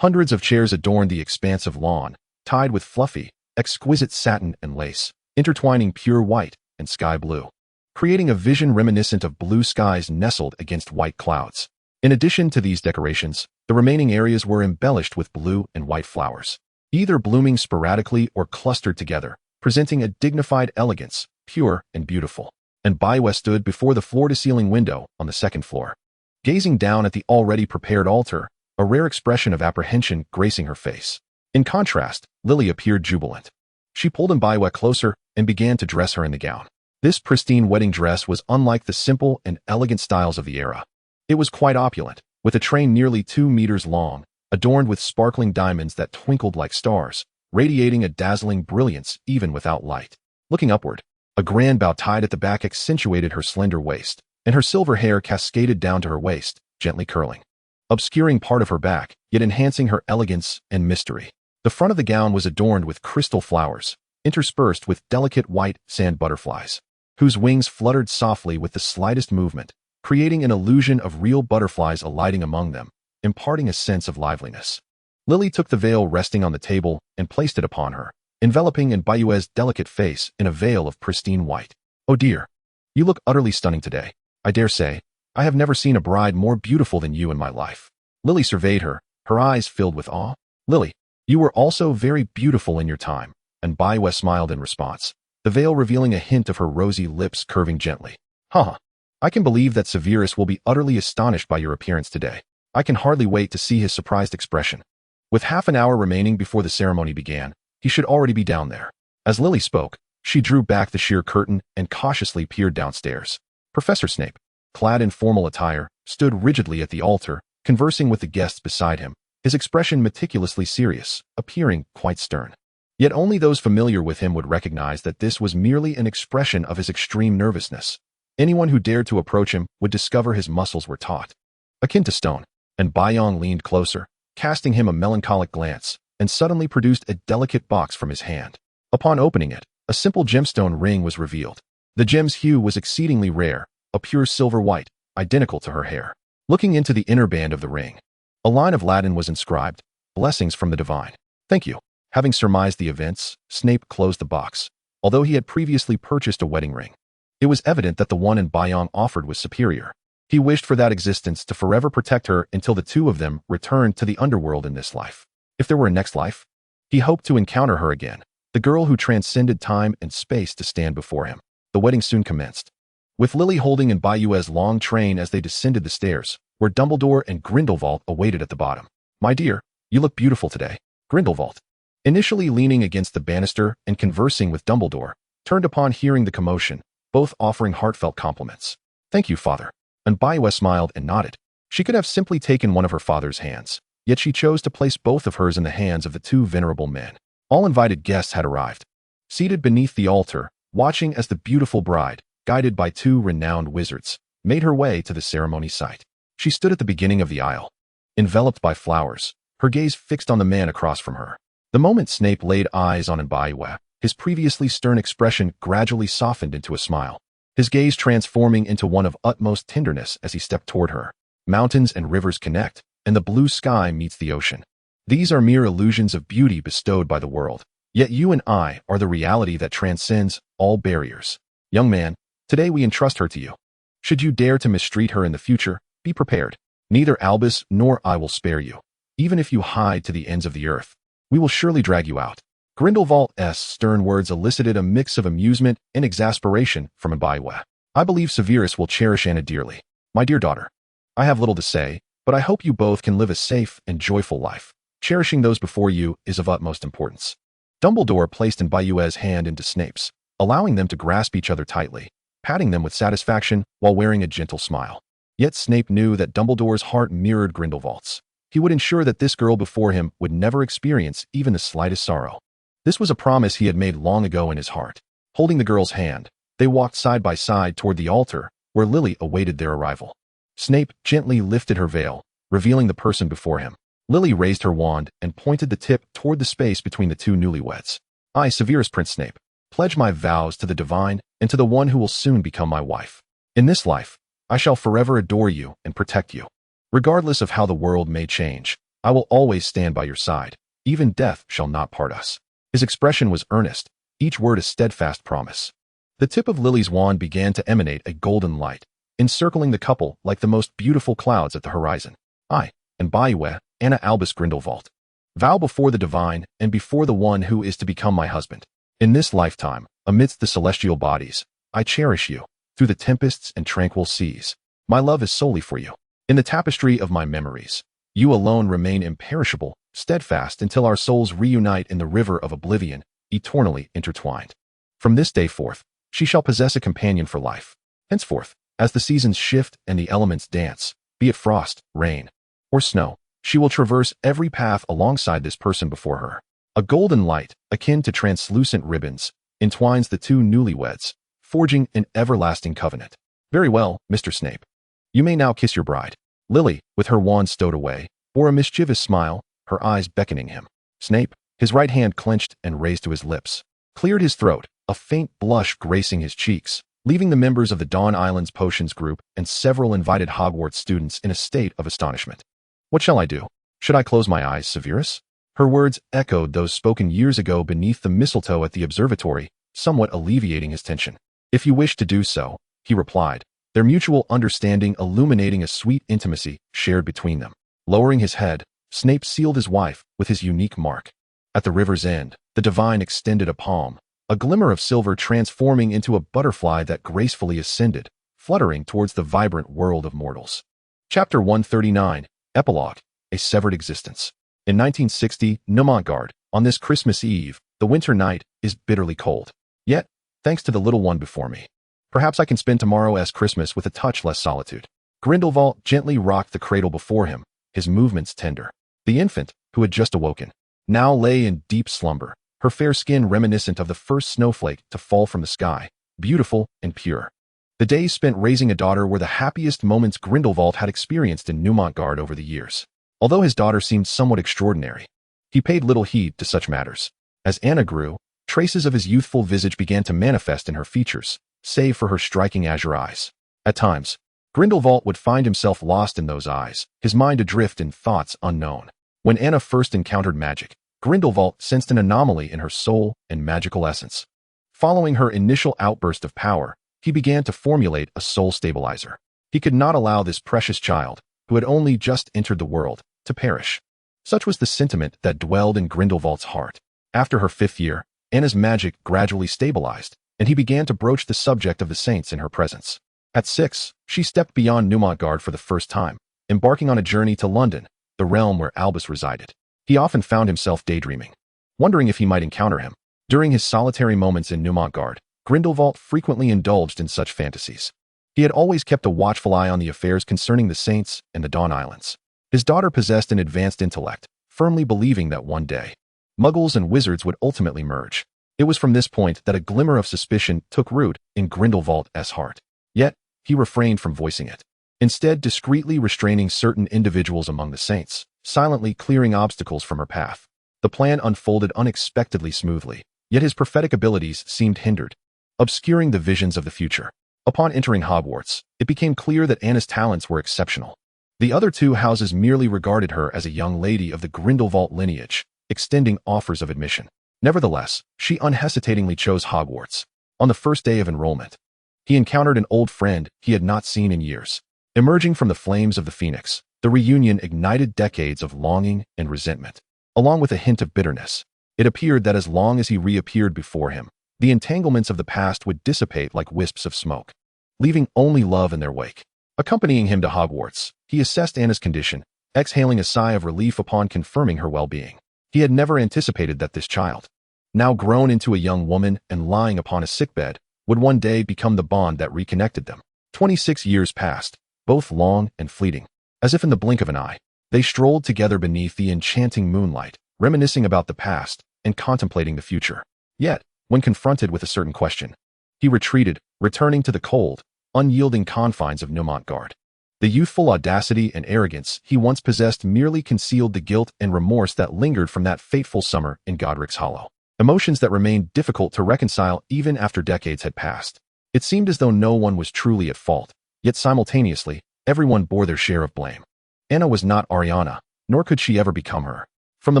Hundreds of chairs adorned the expansive lawn, tied with fluffy, exquisite satin and lace, intertwining pure white and sky blue, creating a vision reminiscent of blue skies nestled against white clouds. In addition to these decorations, the remaining areas were embellished with blue and white flowers, either blooming sporadically or clustered together, presenting a dignified elegance, pure and beautiful. And Baiwa stood before the floor-to-ceiling window on the second floor, gazing down at the already prepared altar, a rare expression of apprehension gracing her face. In contrast, Lily appeared jubilant. She pulled Baiwa closer and began to dress her in the gown. This pristine wedding dress was unlike the simple and elegant styles of the era. It was quite opulent, with a train nearly 2 meters long, adorned with sparkling diamonds that twinkled like stars, radiating a dazzling brilliance even without light. Looking upward, a grand bow tied at the back accentuated her slender waist, and her silver hair cascaded down to her waist, gently curling, obscuring part of her back, yet enhancing her elegance and mystery. The front of the gown was adorned with crystal flowers, interspersed with delicate white sand butterflies, whose wings fluttered softly with the slightest movement, creating an illusion of real butterflies alighting among them, imparting a sense of liveliness. Lily took the veil resting on the table and placed it upon her, enveloping Baiwa's delicate face in a veil of pristine white. "Oh dear, you look utterly stunning today. I dare say, I have never seen a bride more beautiful than you in my life." Lily surveyed her, her eyes filled with awe. "Lily, you were also very beautiful in your time," and Baiwa smiled in response, the veil revealing a hint of her rosy lips curving gently. "Haha, I can believe that Severus will be utterly astonished by your appearance today. I can hardly wait to see his surprised expression." With half an hour remaining before the ceremony began, he should already be down there. As Lily spoke, she drew back the sheer curtain and cautiously peered downstairs. Professor Snape, clad in formal attire, stood rigidly at the altar, conversing with the guests beside him, his expression meticulously serious, appearing quite stern. Yet only those familiar with him would recognize that this was merely an expression of his extreme nervousness. Anyone who dared to approach him would discover his muscles were taut, akin to stone, and Bayong leaned closer, casting him a melancholic glance, and suddenly produced a delicate box from his hand. Upon opening it, a simple gemstone ring was revealed. The gem's hue was exceedingly rare, a pure silver white, identical to her hair. Looking into the inner band of the ring, a line of Latin was inscribed, "Blessings from the divine." "Thank you." Having surmised the events, Snape closed the box. Although he had previously purchased a wedding ring, it was evident that the one Bayong offered was superior. He wished for that existence to forever protect her until the two of them returned to the underworld in this life. If there were a next life, he hoped to encounter her again, the girl who transcended time and space to stand before him. The wedding soon commenced, with Lily holding Baiua's long train as they descended the stairs, where Dumbledore and Grindelwald awaited at the bottom. "My dear, you look beautiful today." Grindelwald, initially leaning against the banister and conversing with Dumbledore, turned upon hearing the commotion, both offering heartfelt compliments. "Thank you, father." And Baiua smiled and nodded. She could have simply taken one of her father's hands, yet she chose to place both of hers in the hands of the two venerable men. All invited guests had arrived. Seated beneath the altar, watching as the beautiful bride, guided by two renowned wizards, made her way to the ceremony site. She stood at the beginning of the aisle, enveloped by flowers, her gaze fixed on the man across from her. The moment Snape laid eyes on Mbayiwe, his previously stern expression gradually softened into a smile, his gaze transforming into one of utmost tenderness as he stepped toward her. Mountains and rivers connect, and the blue sky meets the ocean. These are mere illusions of beauty bestowed by the world, yet you and I are the reality that transcends all barriers. Young man, today we entrust her to you. Should you dare to mistreat her in the future, be prepared. Neither Albus nor I will spare you. Even if you hide to the ends of the earth, we will surely drag you out. Grindelwald's stern words elicited a mix of amusement and exasperation from Mbayiwe. I believe Severus will cherish Anna dearly. My dear daughter, I have little to say, but I hope you both can live a safe and joyful life. Cherishing those before you is of utmost importance. Dumbledore placed Mbayiwe's hand into Snape's, allowing them to grasp each other tightly, patting them with satisfaction while wearing a gentle smile. Yet Snape knew that Dumbledore's heart mirrored Grindelwald's. He would ensure that this girl before him would never experience even the slightest sorrow. This was a promise he had made long ago in his heart. Holding the girl's hand, they walked side by side toward the altar, where Lily awaited their arrival. Snape gently lifted her veil, revealing the person before him. Lily raised her wand and pointed the tip toward the space between the two newlyweds. I, Severus Prince Snape, pledge my vows to the divine and to the one who will soon become my wife. In this life, I shall forever adore you and protect you. Regardless of how the world may change, I will always stand by your side. Even death shall not part us. His expression was earnest, each word a steadfast promise. The tip of Lily's wand began to emanate a golden light, encircling the couple like the most beautiful clouds at the horizon. I, Mbayiwe, Anna Albus Grindelwald, vow before the divine and before the one who is to become my husband. In this lifetime, amidst the celestial bodies, I cherish you. Through the tempests and tranquil seas, my love is solely for you. In the tapestry of my memories, you alone remain imperishable, steadfast until our souls reunite in the river of oblivion, eternally intertwined. From this day forth, she shall possess a companion for life. Henceforth, as the seasons shift and the elements dance, be it frost, rain, or snow, she will traverse every path alongside this person before her. A golden light, akin to translucent ribbons, entwines the two newlyweds, forging an everlasting covenant. Very well, Mr. Snape. You may now kiss your bride. Lily, with her wand stowed away, bore a mischievous smile, her eyes beckoning him. Snape, his right hand clenched and raised to his lips, cleared his throat, a faint blush gracing his cheeks, leaving the members of the Dawn Islands Potions group and several invited Hogwarts students in a state of astonishment. What shall I do? Should I close my eyes, Severus? Her words echoed those spoken years ago beneath the mistletoe at the observatory, somewhat alleviating his tension. If you wish to do so, he replied, their mutual understanding illuminating a sweet intimacy shared between them. Lowering his head, Snape sealed his wife with his unique mark. At the river's end, the divine extended a palm, a glimmer of silver transforming into a butterfly that gracefully ascended, fluttering towards the vibrant world of mortals. Chapter 139, Epilogue, A Severed Existence. In 1960, Unmatched, on this Christmas Eve, the winter night is bitterly cold. Yet, thanks to the little one before me, perhaps I can spend tomorrow as Christmas with a touch less solitude. Grindelwald gently rocked the cradle before him, his movements tender. The infant, who had just awoken, now lay in deep slumber, her fair skin reminiscent of the first snowflake to fall from the sky, beautiful and pure. The days spent raising a daughter were the happiest moments Grindelwald had experienced in Unmatched over the years. Although his daughter seemed somewhat extraordinary, he paid little heed to such matters. As Anna grew, traces of his youthful visage began to manifest in her features, save for her striking azure eyes. At times, Grindelwald would find himself lost in those eyes, his mind adrift in thoughts unknown. When Anna first encountered magic, Grindelwald sensed an anomaly in her soul and magical essence. Following her initial outburst of power, he began to formulate a soul stabilizer. He could not allow this precious child, who had only just entered the world, to perish. Such was the sentiment that dwelled in Grindelwald's heart. After her 5th year, Anna's magic gradually stabilized, and he began to broach the subject of the saints in her presence. At 6, she stepped beyond Unmatched for the first time, embarking on a journey to London, the realm where Albus resided. He often found himself daydreaming, wondering if he might encounter him. During his solitary moments in Unmatched, Grindelwald frequently indulged in such fantasies. He had always kept a watchful eye on the affairs concerning the saints and the Dawn Islands. His daughter possessed an advanced intellect, firmly believing that one day, Muggles and wizards would ultimately merge. It was from this point that a glimmer of suspicion took root in Grindelwald's heart. Yet, he refrained from voicing it, instead discreetly restraining certain individuals among the saints, silently clearing obstacles from her path. The plan unfolded unexpectedly smoothly, yet his prophetic abilities seemed hindered, obscuring the visions of the future. Upon entering Hogwarts, it became clear that Anna's talents were exceptional. The other two houses merely regarded her as a young lady of the Grindelwald lineage, extending offers of admission. Nevertheless, she unhesitatingly chose Hogwarts. On the first day of enrollment, he encountered an old friend he had not seen in years. Emerging from the flames of the Phoenix, the reunion ignited decades of longing and resentment, along with a hint of bitterness. It appeared that as long as he reappeared before him, the entanglements of the past would dissipate like wisps of smoke, leaving only love in their wake. Accompanying him to Hogwarts, he assessed Anna's condition, exhaling a sigh of relief upon confirming her well-being. He had never anticipated that this child, now grown into a young woman and lying upon a sickbed, would one day become the bond that reconnected them. 26 years passed, both long and fleeting. As if in the blink of an eye, they strolled together beneath the enchanting moonlight, reminiscing about the past and contemplating the future. Yet, when confronted with a certain question, he retreated, returning to the cold, unyielding confines of Nomontgard. The youthful audacity and arrogance he once possessed merely concealed the guilt and remorse that lingered from that fateful summer in Godric's Hollow. Emotions that remained difficult to reconcile even after decades had passed. It seemed as though no one was truly at fault, yet simultaneously, everyone bore their share of blame. Anna was not Ariana, nor could she ever become her. From the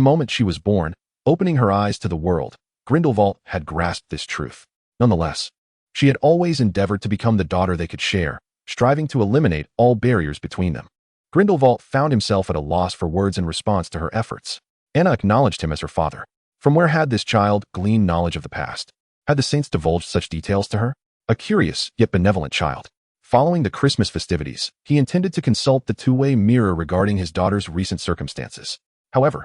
moment she was born, opening her eyes to the world, Grindelwald had grasped this truth. Nonetheless, she had always endeavored to become the daughter they could share, striving to eliminate all barriers between them. Grindelwald found himself at a loss for words in response to her efforts. Anna acknowledged him as her father. From where had this child gleaned knowledge of the past? Had the saints divulged such details to her? A curious, yet benevolent child. Following the Christmas festivities, he intended to consult the two-way mirror regarding his daughter's recent circumstances. However,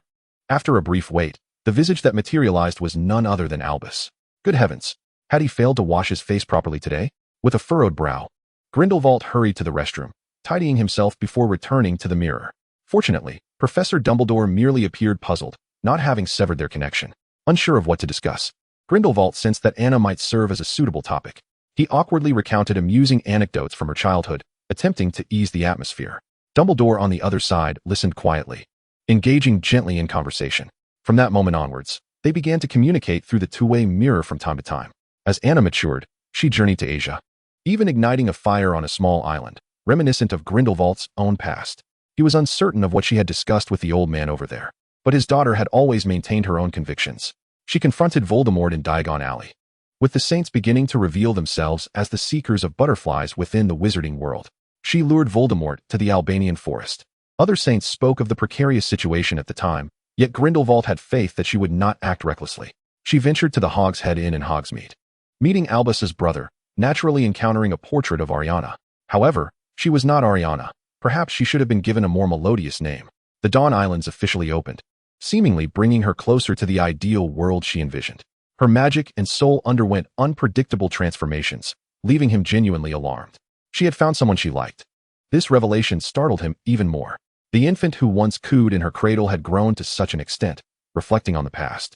after a brief wait, the visage that materialized was none other than Albus. Good heavens! Had he failed to wash his face properly today? With a furrowed brow, Grindelwald hurried to the restroom, tidying himself before returning to the mirror. Fortunately, Professor Dumbledore merely appeared puzzled, not having severed their connection. Unsure of what to discuss, Grindelwald sensed that Anna might serve as a suitable topic. He awkwardly recounted amusing anecdotes from her childhood, attempting to ease the atmosphere. Dumbledore on the other side listened quietly, engaging gently in conversation. From that moment onwards, they began to communicate through the two-way mirror from time to time. As Anna matured, she journeyed to Asia, even igniting a fire on a small island, reminiscent of Grindelwald's own past. He was uncertain of what she had discussed with the old man over there, but his daughter had always maintained her own convictions. She confronted Voldemort in Diagon Alley, with the saints beginning to reveal themselves as the seekers of butterflies within the wizarding world. She lured Voldemort to the Albanian forest. Other saints spoke of the precarious situation at the time, yet Grindelwald had faith that she would not act recklessly. She ventured to the Hog's Head Inn in Hogsmeade, meeting Albus's brother, naturally encountering a portrait of Ariana. However, she was not Ariana. Perhaps she should have been given a more melodious name. The Dawn Islands officially opened, seemingly bringing her closer to the ideal world she envisioned. Her magic and soul underwent unpredictable transformations, leaving him genuinely alarmed. She had found someone she liked. This revelation startled him even more. The infant who once cooed in her cradle had grown to such an extent, reflecting on the past.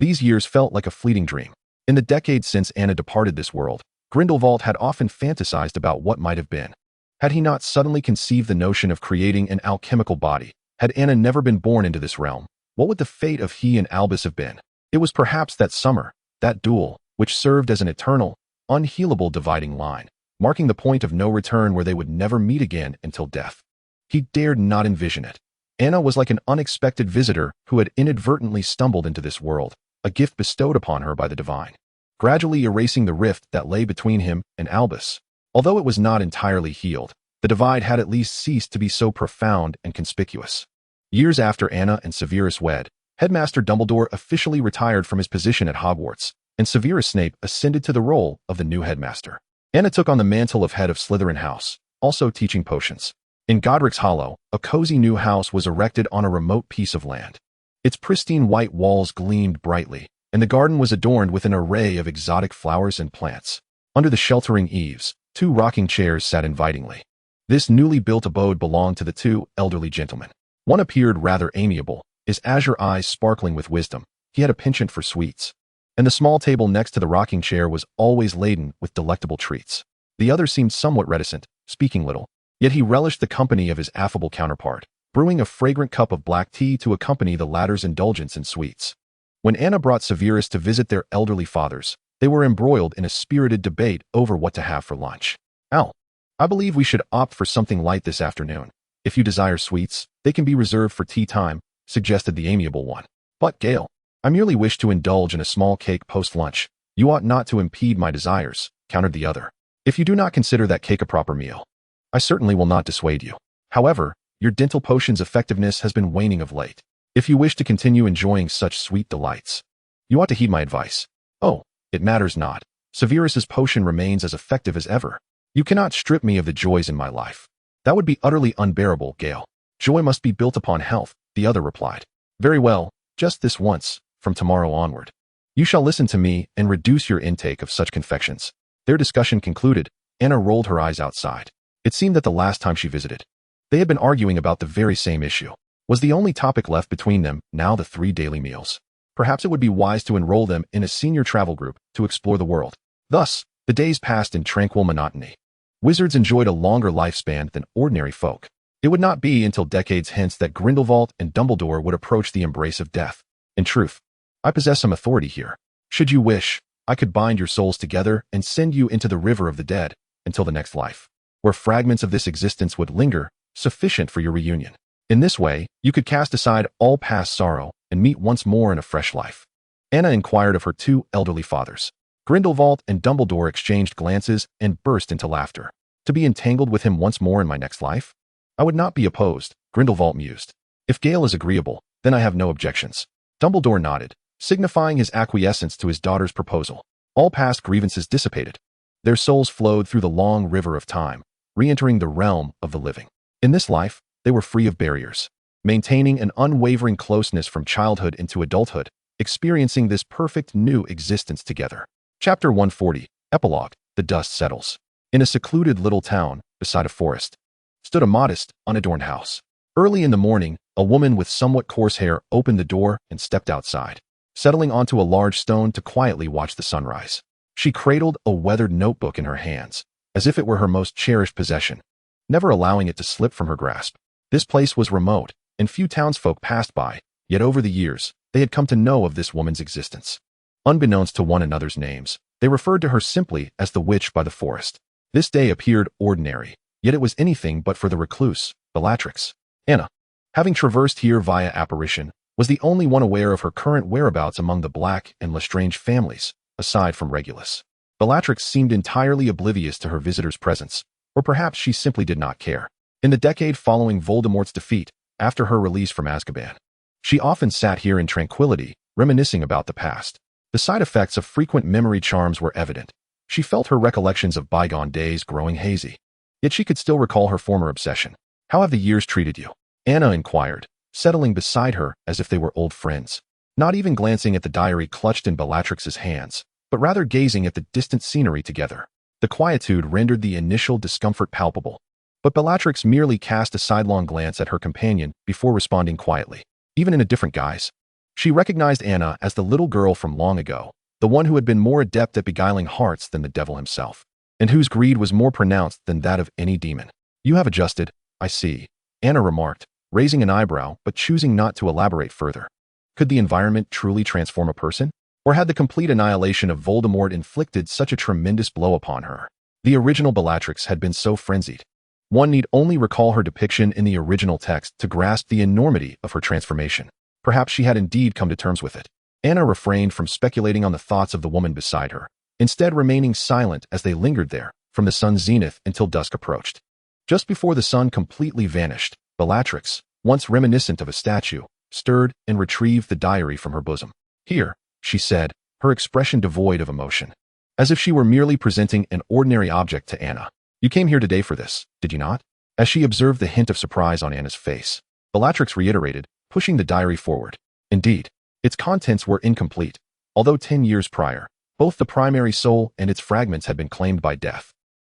These years felt like a fleeting dream. In the decades since Anna departed this world, Grindelwald had often fantasized about what might have been. Had he not suddenly conceived the notion of creating an alchemical body? Had Anna never been born into this realm? What would the fate of he and Albus have been? It was perhaps that summer, that duel, which served as an eternal, unhealable dividing line, marking the point of no return where they would never meet again until death. He dared not envision it. Anna was like an unexpected visitor who had inadvertently stumbled into this world, a gift bestowed upon her by the divine, gradually erasing the rift that lay between him and Albus. Although it was not entirely healed, the divide had at least ceased to be so profound and conspicuous. Years after Anna and Severus wed, Headmaster Dumbledore officially retired from his position at Hogwarts, and Severus Snape ascended to the role of the new headmaster. Anna took on the mantle of head of Slytherin House, also teaching potions. In Godric's Hollow, a cozy new house was erected on a remote piece of land. Its pristine white walls gleamed brightly, and the garden was adorned with an array of exotic flowers and plants. Under the sheltering eaves, 2 rocking chairs sat invitingly. This newly built abode belonged to the 2 elderly gentlemen. One appeared rather amiable, his azure eyes sparkling with wisdom. He had a penchant for sweets. And the small table next to the rocking chair was always laden with delectable treats. The other seemed somewhat reticent, speaking little. Yet he relished the company of his affable counterpart, brewing a fragrant cup of black tea to accompany the latter's indulgence in sweets. When Anna brought Severus to visit their elderly fathers, they were embroiled in a spirited debate over what to have for lunch. "Al, I believe we should opt for something light this afternoon. If you desire sweets, they can be reserved for tea time," suggested the amiable one. "But, Gale, I merely wish to indulge in a small cake post-lunch. You ought not to impede my desires," countered the other. "If you do not consider that cake a proper meal, I certainly will not dissuade you. However, your dental potion's effectiveness has been waning of late. If you wish to continue enjoying such sweet delights, you ought to heed my advice." "Oh, it matters not. Severus's potion remains as effective as ever. You cannot strip me of the joys in my life. That would be utterly unbearable, Gale. Joy must be built upon health," the other replied. "Very well, just this once. From tomorrow onward, you shall listen to me and reduce your intake of such confections." Their discussion concluded, Anna rolled her eyes outside. It seemed that the last time she visited, they had been arguing about the very same issue. Was the only topic left between them now the 3 daily meals? Perhaps it would be wise to enroll them in a senior travel group to explore the world. Thus, the days passed in tranquil monotony. Wizards enjoyed a longer lifespan than ordinary folk. It would not be until decades hence that Grindelwald and Dumbledore would approach the embrace of death. "In truth, I possess some authority here. Should you wish, I could bind your souls together and send you into the river of the dead until the next life, where fragments of this existence would linger, sufficient for your reunion. In this way, you could cast aside all past sorrow and meet once more in a fresh life." Anna inquired of her 2 elderly fathers. Grindelwald and Dumbledore exchanged glances and burst into laughter. "To be entangled with him once more in my next life? I would not be opposed," Grindelwald mused. "If Gale is agreeable, then I have no objections." Dumbledore nodded, signifying his acquiescence to his daughter's proposal. All past grievances dissipated. Their souls flowed through the long river of time, re-entering the realm of the living. In this life, they were free of barriers, maintaining an unwavering closeness from childhood into adulthood, experiencing this perfect new existence together. Chapter 140, Epilogue, The Dust Settles. In a secluded little town, beside a forest, stood a modest, unadorned house. Early in the morning, a woman with somewhat coarse hair opened the door and stepped outside, settling onto a large stone to quietly watch the sunrise. She cradled a weathered notebook in her hands, as if it were her most cherished possession, never allowing it to slip from her grasp. This place was remote, and few townsfolk passed by, yet over the years, they had come to know of this woman's existence. Unbeknownst to one another's names, they referred to her simply as the witch by the forest. This day appeared ordinary, yet it was anything but for the recluse, Bellatrix. Anna, having traversed here via apparition, was the only one aware of her current whereabouts among the Black and Lestrange families, aside from Regulus. Bellatrix seemed entirely oblivious to her visitor's presence, or perhaps she simply did not care. In the decade following Voldemort's defeat, after her release from Azkaban, she often sat here in tranquility, reminiscing about the past. The side effects of frequent memory charms were evident. She felt her recollections of bygone days growing hazy. Yet she could still recall her former obsession. "How have the years treated you?" Anna inquired, settling beside her as if they were old friends, not even glancing at the diary clutched in Bellatrix's hands, but rather gazing at the distant scenery together. The quietude rendered the initial discomfort palpable, but Bellatrix merely cast a sidelong glance at her companion before responding quietly, even in a different guise. She recognized Anna as the little girl from long ago, the one who had been more adept at beguiling hearts than the devil himself, and whose greed was more pronounced than that of any demon. "You have adjusted, I see," Anna remarked, raising an eyebrow but choosing not to elaborate further. Could the environment truly transform a person? Or had the complete annihilation of Voldemort inflicted such a tremendous blow upon her? The original Bellatrix had been so frenzied. One need only recall her depiction in the original text to grasp the enormity of her transformation. Perhaps she had indeed come to terms with it. Anna refrained from speculating on the thoughts of the woman beside her, instead remaining silent as they lingered there, from the sun's zenith until dusk approached. Just before the sun completely vanished, Bellatrix, once reminiscent of a statue, stirred and retrieved the diary from her bosom. "Here," she said, her expression devoid of emotion, as if she were merely presenting an ordinary object to Anna. "You came here today for this, did you not?" As she observed the hint of surprise on Anna's face, Bellatrix reiterated, pushing the diary forward. Indeed, its contents were incomplete, although 10 years prior, both the primary soul and its fragments had been claimed by death.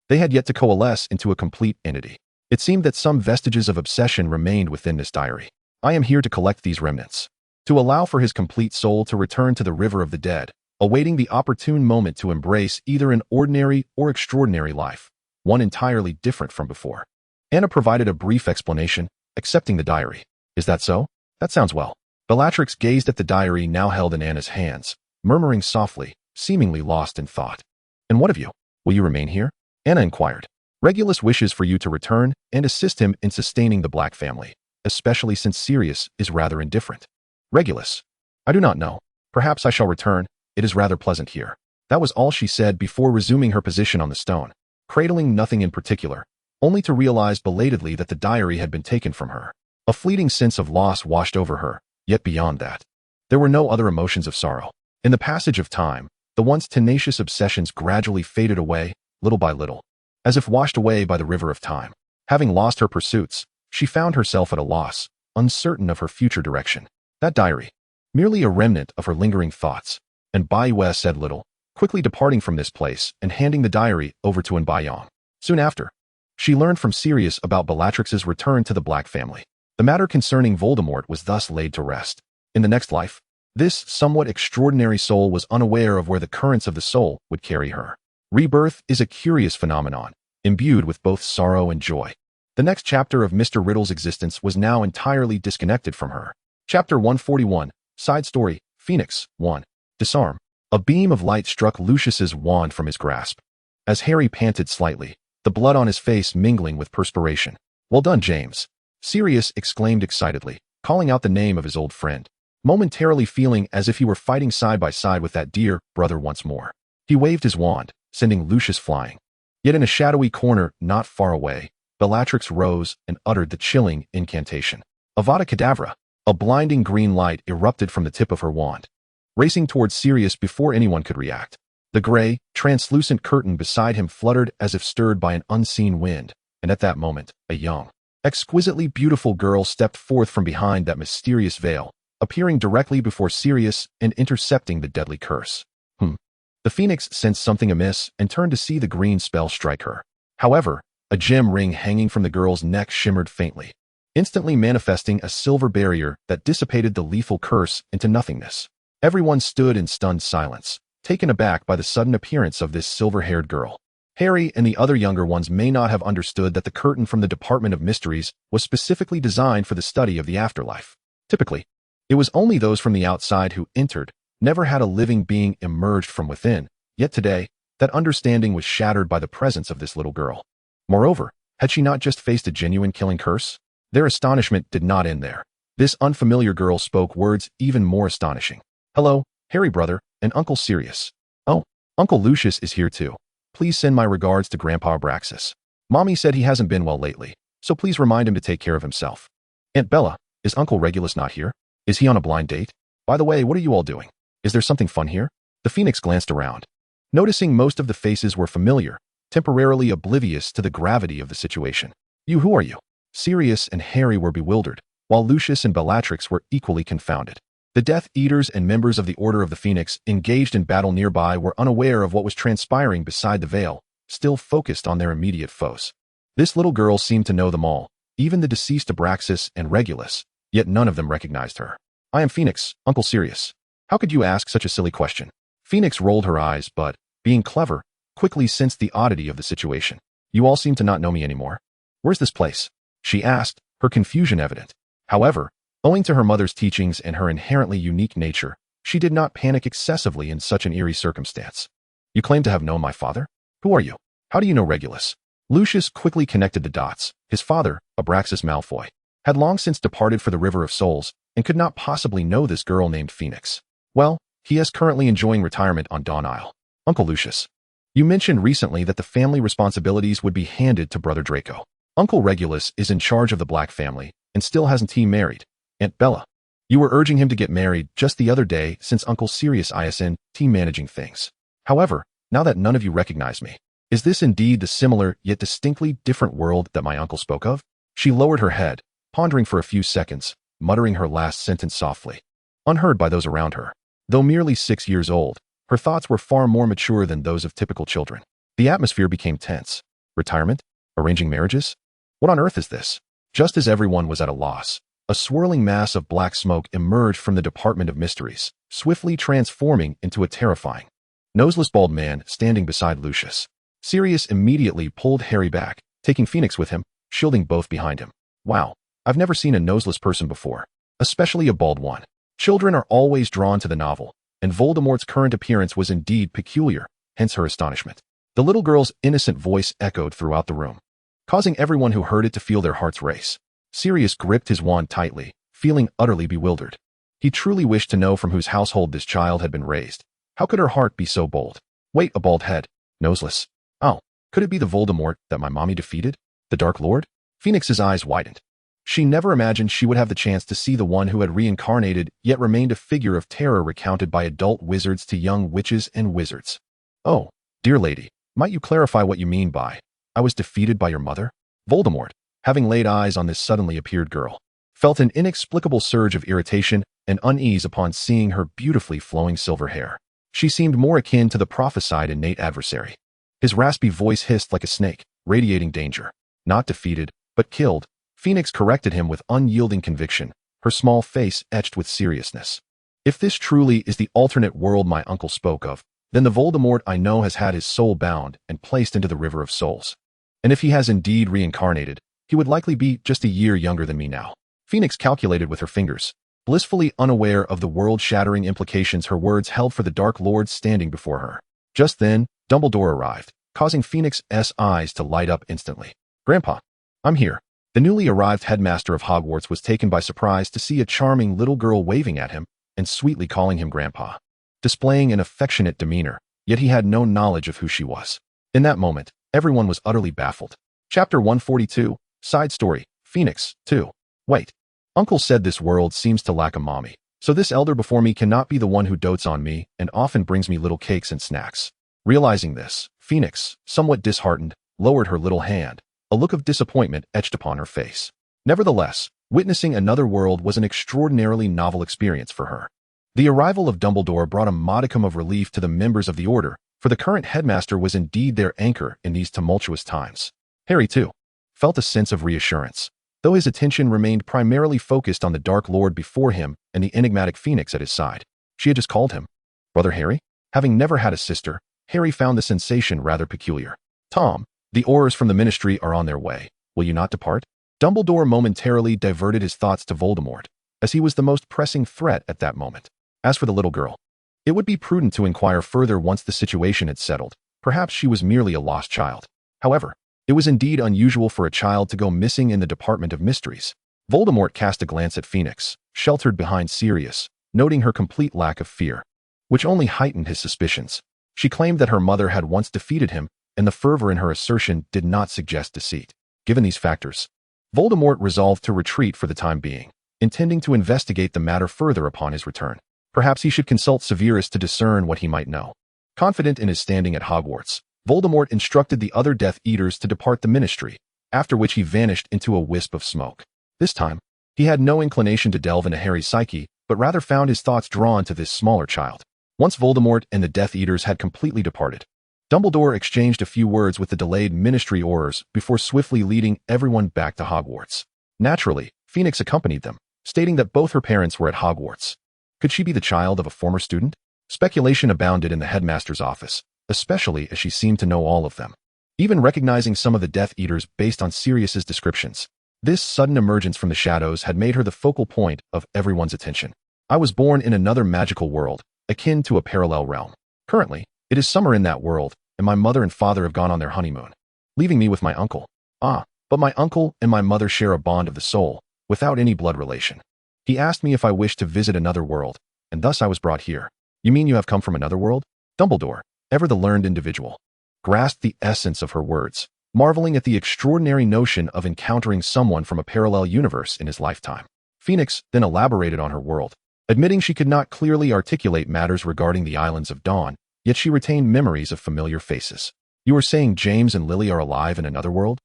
They had yet to coalesce into a complete entity. It seemed that some vestiges of obsession remained within this diary. I am here to collect these remnants, to allow for his complete soul to return to the river of the dead, awaiting the opportune moment to embrace either an ordinary or extraordinary life, one entirely different from before. Anna provided a brief explanation, accepting the diary. Is that so? That sounds well. Bellatrix gazed at the diary now held in Anna's hands, murmuring softly, seemingly lost in thought. And what of you? Will you remain here? Anna inquired. Regulus wishes for you to return and assist him in sustaining the Black family, especially since Sirius is rather indifferent. Regulus. I do not know. Perhaps I shall return. It is rather pleasant here. That was all she said before resuming her position on the stone, cradling nothing in particular, only to realize belatedly that the diary had been taken from her. A fleeting sense of loss washed over her, yet beyond that, there were no other emotions of sorrow. In the passage of time, the once tenacious obsessions gradually faded away, little by little, as if washed away by the river of time. Having lost her pursuits, she found herself at a loss, uncertain of her future direction. That diary, merely a remnant of her lingering thoughts, and Bayue said little, quickly departing from this place and handing the diary over to Bayong. Soon after, she learned from Sirius about Bellatrix's return to the Black family. The matter concerning Voldemort was thus laid to rest. In the next life, this somewhat extraordinary soul was unaware of where the currents of the soul would carry her. Rebirth is a curious phenomenon, imbued with both sorrow and joy. The next chapter of Mr. Riddle's existence was now entirely disconnected from her. Chapter 141, Side Story, Phoenix, 1. Disarm. A beam of light struck Lucius's wand from his grasp. As Harry panted slightly, the blood on his face mingling with perspiration. Well done, James. Sirius exclaimed excitedly, calling out the name of his old friend, momentarily feeling as if he were fighting side by side with that dear brother once more. He waved his wand, sending Lucius flying. Yet in a shadowy corner not far away, Bellatrix rose and uttered the chilling incantation. Avada Kedavra! A blinding green light erupted from the tip of her wand, racing towards Sirius before anyone could react. The gray, translucent curtain beside him fluttered as if stirred by an unseen wind, and at that moment, a young, exquisitely beautiful girl stepped forth from behind that mysterious veil, appearing directly before Sirius and intercepting the deadly curse. The Phoenix sensed something amiss and turned to see the green spell strike her. However, a gem ring hanging from the girl's neck shimmered faintly, instantly manifesting a silver barrier that dissipated the lethal curse into nothingness. Everyone stood in stunned silence, taken aback by the sudden appearance of this silver-haired girl. Harry and the other younger ones may not have understood that the curtain from the Department of Mysteries was specifically designed for the study of the afterlife. Typically, it was only those from the outside who entered, never had a living being emerged from within, yet today, that understanding was shattered by the presence of this little girl. Moreover, had she not just faced a genuine killing curse? Their astonishment did not end there. This unfamiliar girl spoke words even more astonishing. Hello, Harry brother, and Uncle Sirius. Oh, Uncle Lucius is here too. Please send my regards to Grandpa Abraxas. Mommy said he hasn't been well lately, so please remind him to take care of himself. Aunt Bella, is Uncle Regulus not here? Is he on a blind date? By the way, what are you all doing? Is there something fun here? The Phoenix glanced around, noticing most of the faces were familiar, temporarily oblivious to the gravity of the situation. Who are you? Sirius and Harry were bewildered, while Lucius and Bellatrix were equally confounded. The Death Eaters and members of the Order of the Phoenix engaged in battle nearby were unaware of what was transpiring beside the veil, still focused on their immediate foes. This little girl seemed to know them all, even the deceased Abraxas and Regulus, yet none of them recognized her. I am Phoenix, Uncle Sirius. How could you ask such a silly question? Phoenix rolled her eyes, but, being clever, quickly sensed the oddity of the situation. You all seem to not know me anymore. Where's this place? She asked, her confusion evident. However, owing to her mother's teachings and her inherently unique nature, she did not panic excessively in such an eerie circumstance. You claim to have known my father? Who are you? How do you know Regulus? Lucius quickly connected the dots. His father, Abraxas Malfoy, had long since departed for the River of Souls and could not possibly know this girl named Phoenix. Well, he is currently enjoying retirement on Dawn Isle. Uncle Lucius, you mentioned recently that the family responsibilities would be handed to Brother Draco. Uncle Regulus is in charge of the Black family and still hasn't he married. Aunt Bella, you were urging him to get married just the other day since Uncle Sirius ISN team managing things. However, now that none of you recognize me, is this indeed the similar yet distinctly different world that my uncle spoke of? She lowered her head, pondering for a few seconds, muttering her last sentence softly, unheard by those around her. Though merely 6 years old, her thoughts were far more mature than those of typical children. The atmosphere became tense. Retirement? Arranging marriages? What on earth is this? Just as everyone was at a loss, A swirling mass of black smoke emerged from the Department of Mysteries, swiftly transforming into a terrifying, noseless bald man standing beside Lucius. Sirius immediately pulled Harry back, taking Phoenix with him, shielding both behind him. Wow, I've never seen a noseless person before, especially a bald one. Children are always drawn to the novel, and Voldemort's current appearance was indeed peculiar, hence her astonishment. The little girl's innocent voice echoed throughout the room, causing everyone who heard it to feel their hearts race. Sirius gripped his wand tightly, feeling utterly bewildered. He truly wished to know from whose household this child had been raised. How could her heart be so bold? Wait, a bald head, noseless. Oh, could it be the Voldemort that my mommy defeated? The Dark Lord? Phoenix's eyes widened. She never imagined she would have the chance to see the one who had reincarnated yet remained a figure of terror recounted by adult wizards to young witches and wizards. Oh, dear lady, might you clarify what you mean by, I was defeated by your mother? Voldemort, having laid eyes on this suddenly appeared girl, felt an inexplicable surge of irritation and unease upon seeing her beautifully flowing silver hair. She seemed more akin to the prophesied innate adversary. His raspy voice hissed like a snake, radiating danger. Not defeated, but killed. Phoenix corrected him with unyielding conviction, her small face etched with seriousness. If this truly is the alternate world my uncle spoke of, then the Voldemort I know has had his soul bound and placed into the River of Souls. And if he has indeed reincarnated, he would likely be just a year younger than me now. Phoenix calculated with her fingers, blissfully unaware of the world-shattering implications her words held for the Dark Lord standing before her. Just then, Dumbledore arrived, causing Phoenix's eyes to light up instantly. Grandpa, I'm here. The newly arrived headmaster of Hogwarts was taken by surprise to see a charming little girl waving at him and sweetly calling him Grandpa, displaying an affectionate demeanor, yet he had no knowledge of who she was. In that moment, everyone was utterly baffled. Chapter 142, Side Story, Phoenix, 2. Wait. Uncle said this world seems to lack a mommy, so this elder before me cannot be the one who dotes on me and often brings me little cakes and snacks. Realizing this, Phoenix, somewhat disheartened, lowered her little hand, a look of disappointment etched upon her face. Nevertheless, witnessing another world was an extraordinarily novel experience for her. The arrival of Dumbledore brought a modicum of relief to the members of the Order, for the current headmaster was indeed their anchor in these tumultuous times. Harry, too, felt a sense of reassurance, though his attention remained primarily focused on the Dark Lord before him and the enigmatic Phoenix at his side. She had just called him Brother Harry? Having never had a sister, Harry found the sensation rather peculiar. Tom, the Aurors from the Ministry are on their way. Will you not depart? Dumbledore momentarily diverted his thoughts to Voldemort, as he was the most pressing threat at that moment. As for the little girl, it would be prudent to inquire further once the situation had settled. Perhaps she was merely a lost child. However, it was indeed unusual for a child to go missing in the Department of Mysteries. Voldemort cast a glance at Phoenix, sheltered behind Sirius, noting her complete lack of fear, which only heightened his suspicions. She claimed that her mother had once defeated him, and the fervor in her assertion did not suggest deceit. Given these factors, Voldemort resolved to retreat for the time being, intending to investigate the matter further upon his return. Perhaps he should consult Severus to discern what he might know. Confident in his standing at Hogwarts, Voldemort instructed the other Death Eaters to depart the Ministry, after which he vanished into a wisp of smoke. This time, he had no inclination to delve into Harry's psyche, but rather found his thoughts drawn to this smaller child. Once Voldemort and the Death Eaters had completely departed, Dumbledore exchanged a few words with the delayed Ministry Aurors before swiftly leading everyone back to Hogwarts. Naturally, Phoenix accompanied them, stating that both her parents were at Hogwarts. Could she be the child of a former student? Speculation abounded in the headmaster's office, especially as she seemed to know all of them, even recognizing some of the Death Eaters based on Sirius's descriptions. This sudden emergence from the shadows had made her the focal point of everyone's attention. I was born in another magical world, akin to a parallel realm. Currently, it is summer in that world, and my mother and father have gone on their honeymoon, leaving me with my uncle. But my uncle and my mother share a bond of the soul, without any blood relation. He asked me if I wished to visit another world, and thus I was brought here. You mean you have come from another world? Dumbledore, ever the learned individual, grasped the essence of her words, marveling at the extraordinary notion of encountering someone from a parallel universe in his lifetime. Phoenix then elaborated on her world, admitting she could not clearly articulate matters regarding the Islands of Dawn, yet she retained memories of familiar faces. You are saying James and Lily are alive in another world?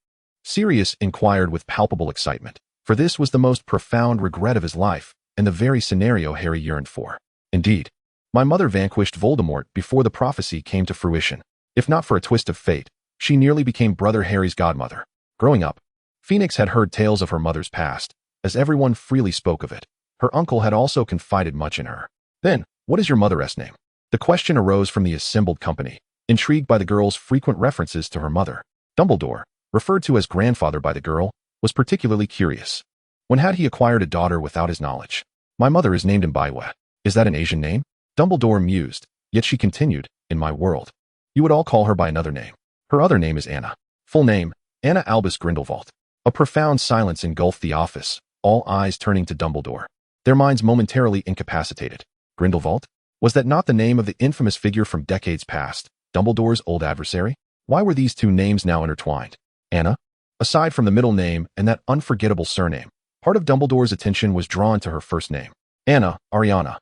Sirius inquired with palpable excitement, for this was the most profound regret of his life, and the very scenario Harry yearned for. Indeed, my mother vanquished Voldemort before the prophecy came to fruition. If not for a twist of fate, she nearly became Brother Harry's godmother. Growing up, Phoenix had heard tales of her mother's past, as everyone freely spoke of it. Her uncle had also confided much in her. Then, what is your mother's name? The question arose from the assembled company, intrigued by the girl's frequent references to her mother. Dumbledore, referred to as grandfather by the girl, was particularly curious. When had he acquired a daughter without his knowledge? My mother is named Imbiwe. Is that an Asian name? Dumbledore mused, yet she continued, in my world. You would all call her by another name. Her other name is Anna. Full name, Anna Albus Grindelwald. A profound silence engulfed the office, all eyes turning to Dumbledore, their minds momentarily incapacitated. Grindelwald? Was that not the name of the infamous figure from decades past, Dumbledore's old adversary? Why were these two names now intertwined? Anna? Aside from the middle name and that unforgettable surname, part of Dumbledore's attention was drawn to her first name, Anna Ariana.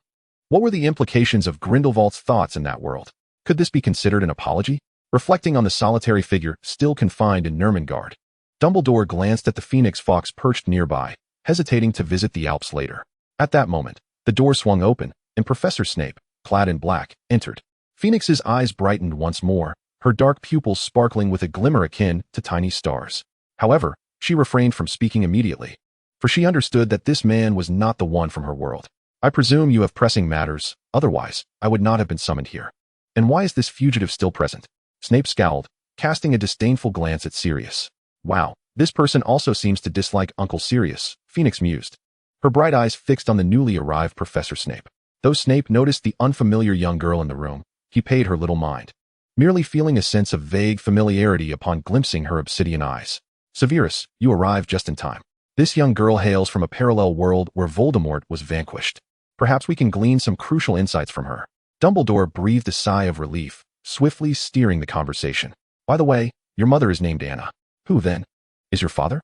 What were the implications of Grindelwald's thoughts in that world? Could this be considered an apology? Reflecting on the solitary figure still confined in Nurmengard, Dumbledore glanced at the phoenix fox perched nearby, hesitating to visit the Alps later. At that moment, the door swung open, and Professor Snape, clad in black, entered. Phoenix's eyes brightened once more, her dark pupils sparkling with a glimmer akin to tiny stars. However, she refrained from speaking immediately, for she understood that this man was not the one from her world. I presume you have pressing matters, otherwise, I would not have been summoned here. And why is this fugitive still present? Snape scowled, casting a disdainful glance at Sirius. Wow, this person also seems to dislike Uncle Sirius, Phoenix mused, her bright eyes fixed on the newly arrived Professor Snape. Though Snape noticed the unfamiliar young girl in the room, he paid her little mind, merely feeling a sense of vague familiarity upon glimpsing her obsidian eyes. Severus, you arrived just in time. This young girl hails from a parallel world where Voldemort was vanquished. Perhaps we can glean some crucial insights from her. Dumbledore breathed a sigh of relief, swiftly steering the conversation. By the way, your mother is named Anna. Who, then? Is your father?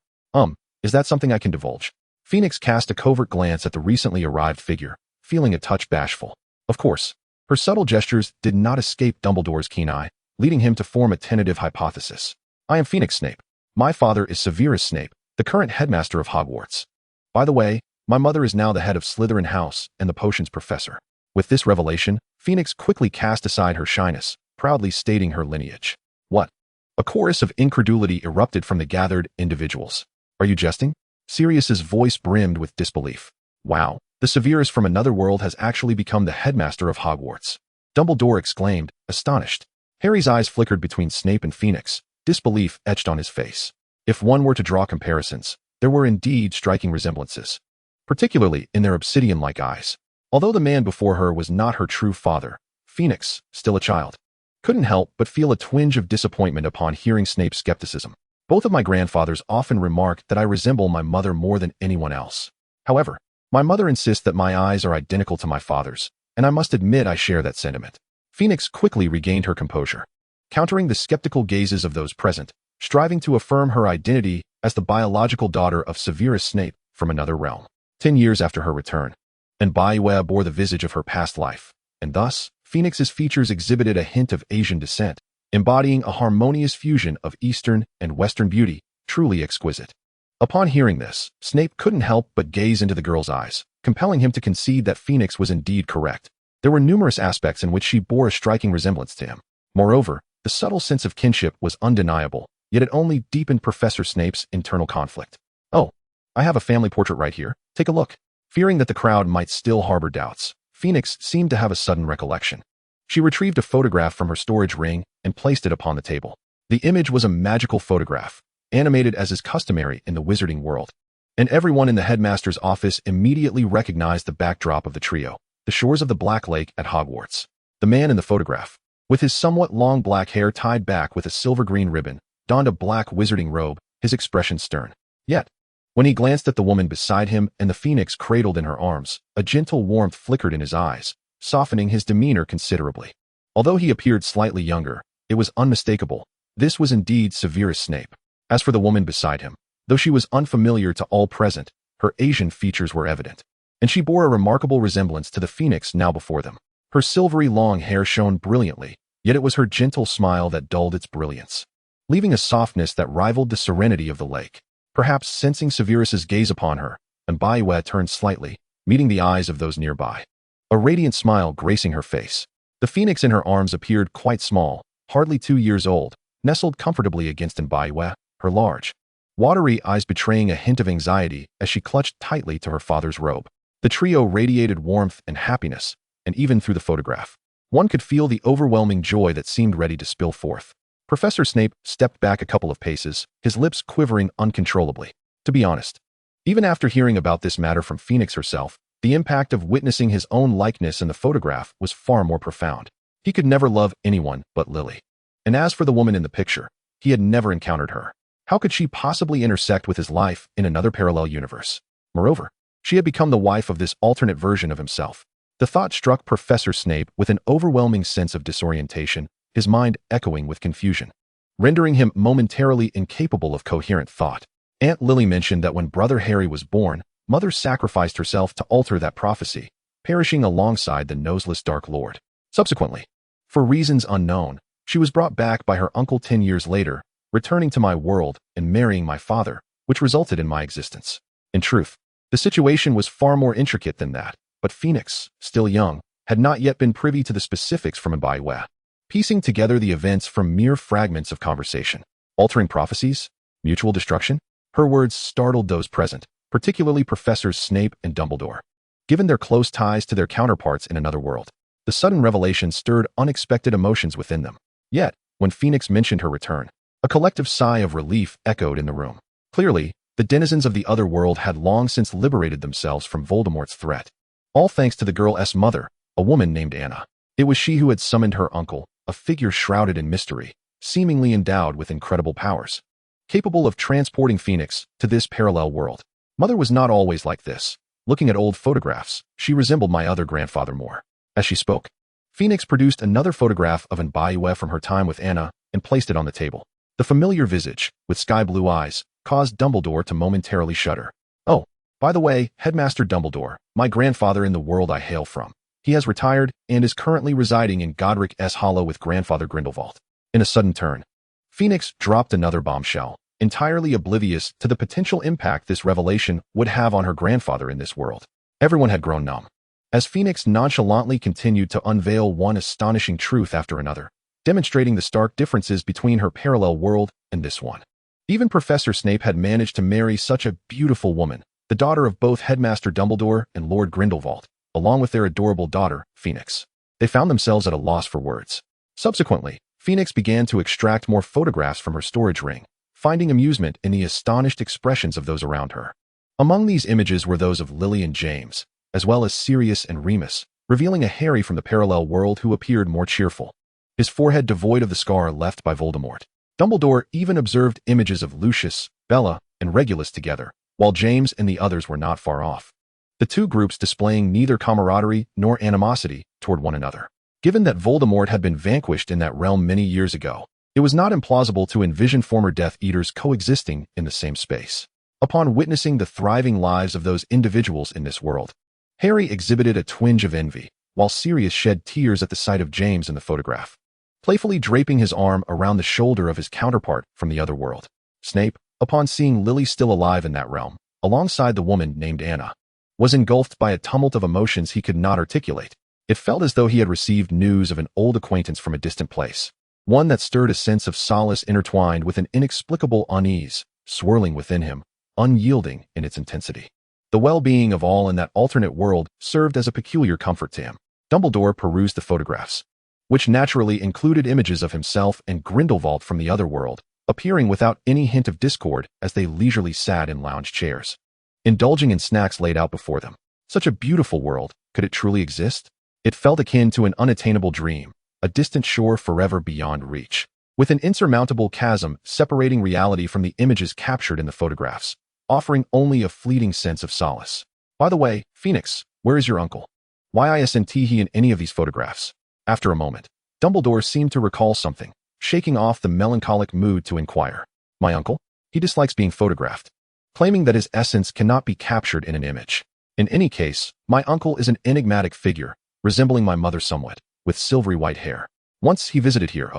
Is that something I can divulge? Phoenix cast a covert glance at the recently arrived figure, feeling a touch bashful. Of course, her subtle gestures did not escape Dumbledore's keen eye, leading him to form a tentative hypothesis. I am Phoenix Snape. My father is Severus Snape, the current headmaster of Hogwarts. By the way, my mother is now the head of Slytherin House and the potions professor. With this revelation, Phoenix quickly cast aside her shyness, proudly stating her lineage. What? A chorus of incredulity erupted from the gathered individuals. Are you jesting? Sirius's voice brimmed with disbelief. Wow, the Severus from another world has actually become the headmaster of Hogwarts. Dumbledore exclaimed, astonished. Harry's eyes flickered between Snape and Phoenix, disbelief etched on his face. If one were to draw comparisons, there were indeed striking resemblances, particularly in their obsidian-like eyes. Although the man before her was not her true father, Phoenix, still a child, couldn't help but feel a twinge of disappointment upon hearing Snape's skepticism. Both of my grandfathers often remark that I resemble my mother more than anyone else. However, my mother insists that my eyes are identical to my father's, and I must admit I share that sentiment. Phoenix quickly regained her composure, countering the skeptical gazes of those present, striving to affirm her identity as the biological daughter of Severus Snape from another realm. 10 years after her return, Imbiwe bore the visage of her past life, and thus, Phoenix's features exhibited a hint of Asian descent, embodying a harmonious fusion of Eastern and Western beauty, truly exquisite. Upon hearing this, Snape couldn't help but gaze into the girl's eyes, compelling him to concede that Phoenix was indeed correct. There were numerous aspects in which she bore a striking resemblance to him. Moreover, the subtle sense of kinship was undeniable, yet it only deepened Professor Snape's internal conflict. Oh, I have a family portrait right here. Take a look. Fearing that the crowd might still harbor doubts, Phoenix seemed to have a sudden recollection. She retrieved a photograph from her storage ring and placed it upon the table. The image was a magical photograph, animated as is customary in the wizarding world, and everyone in the headmaster's office immediately recognized the backdrop of the trio, the shores of the Black Lake at Hogwarts. The man in the photograph, with his somewhat long black hair tied back with a silver-green ribbon, donned a black wizarding robe, his expression stern. Yet, when he glanced at the woman beside him and the phoenix cradled in her arms, a gentle warmth flickered in his eyes, softening his demeanor considerably. Although he appeared slightly younger, it was unmistakable. This was indeed Severus Snape. As for the woman beside him, though she was unfamiliar to all present, her Asian features were evident, and she bore a remarkable resemblance to the phoenix now before them. Her silvery long hair shone brilliantly, yet it was her gentle smile that dulled its brilliance, leaving a softness that rivaled the serenity of the lake. Perhaps sensing Severus's gaze upon her, Imbiwe turned slightly, meeting the eyes of those nearby, a radiant smile gracing her face. The phoenix in her arms appeared quite small, hardly 2 years old, nestled comfortably against Imbiwe, her large, watery eyes betraying a hint of anxiety as she clutched tightly to her father's robe. The trio radiated warmth and happiness, and even through the photograph, one could feel the overwhelming joy that seemed ready to spill forth. Professor Snape stepped back a couple of paces, his lips quivering uncontrollably. To be honest, even after hearing about this matter from Phoenix herself, the impact of witnessing his own likeness in the photograph was far more profound. He could never love anyone but Lily. And as for the woman in the picture, he had never encountered her. How could she possibly intersect with his life in another parallel universe? Moreover, she had become the wife of this alternate version of himself. The thought struck Professor Snape with an overwhelming sense of disorientation, his mind echoing with confusion, rendering him momentarily incapable of coherent thought. Aunt Lily mentioned that when brother Harry was born, Mother sacrificed herself to alter that prophecy, perishing alongside the noseless Dark Lord. Subsequently, for reasons unknown, she was brought back by her uncle 10 years later, returning to my world and marrying my father, which resulted in my existence. In truth, the situation was far more intricate than that, but Phoenix, still young, had not yet been privy to the specifics from Mbaye, piecing together the events from mere fragments of conversation. Altering prophecies? Mutual destruction? Her words startled those present, particularly Professors Snape and Dumbledore. Given their close ties to their counterparts in another world, the sudden revelation stirred unexpected emotions within them. Yet, when Phoenix mentioned her return, a collective sigh of relief echoed in the room. Clearly, the denizens of the other world had long since liberated themselves from Voldemort's threat. All thanks to the girl's mother, a woman named Anna. It was she who had summoned her uncle, a figure shrouded in mystery, seemingly endowed with incredible powers, capable of transporting Phoenix to this parallel world. Mother was not always like this. Looking at old photographs, she resembled my other grandfather more. As she spoke, Phoenix produced another photograph of Mbaye from her time with Anna and placed it on the table. The familiar visage, with sky-blue eyes, caused Dumbledore to momentarily shudder. Oh, by the way, Headmaster Dumbledore, my grandfather in the world I hail from. He has retired and is currently residing in Godric's Hollow with Grandfather Grindelwald. In a sudden turn, Phoenix dropped another bombshell, entirely oblivious to the potential impact this revelation would have on her grandfather in this world. Everyone had grown numb, as Phoenix nonchalantly continued to unveil one astonishing truth after another, demonstrating the stark differences between her parallel world and this one. Even Professor Snape had managed to marry such a beautiful woman, the daughter of both Headmaster Dumbledore and Lord Grindelwald, along with their adorable daughter, Phoenix. They found themselves at a loss for words. Subsequently, Phoenix began to extract more photographs from her storage ring, finding amusement in the astonished expressions of those around her. Among these images were those of Lily and James, as well as Sirius and Remus, revealing a Harry from the parallel world who appeared more cheerful, his forehead devoid of the scar left by Voldemort. Dumbledore even observed images of Lucius, Bella, and Regulus together, while James and the others were not far off. The two groups displaying neither camaraderie nor animosity toward one another. Given that Voldemort had been vanquished in that realm many years ago, it was not implausible to envision former Death Eaters coexisting in the same space. Upon witnessing the thriving lives of those individuals in this world, Harry exhibited a twinge of envy, while Sirius shed tears at the sight of James in the photograph, playfully draping his arm around the shoulder of his counterpart from the other world. Snape, upon seeing Lily still alive in that realm, alongside the woman named Anna, was engulfed by a tumult of emotions he could not articulate. It felt as though he had received news of an old acquaintance from a distant place, one that stirred a sense of solace intertwined with an inexplicable unease, swirling within him, unyielding in its intensity. The well-being of all in that alternate world served as a peculiar comfort to him. Dumbledore perused the photographs, which naturally included images of himself and Grindelwald from the other world, appearing without any hint of discord as they leisurely sat in lounge chairs, indulging in snacks laid out before them. Such a beautiful world, could it truly exist? It felt akin to an unattainable dream, a distant shore forever beyond reach, with an insurmountable chasm separating reality from the images captured in the photographs, offering only a fleeting sense of solace. By the way, Phoenix, where is your uncle? Why isn't he in any of these photographs? After a moment, Dumbledore seemed to recall something, shaking off the melancholic mood to inquire. My uncle? He dislikes being photographed, claiming that his essence cannot be captured in an image. In any case, my uncle is an enigmatic figure, resembling my mother somewhat, with silvery white hair. Once he visited here,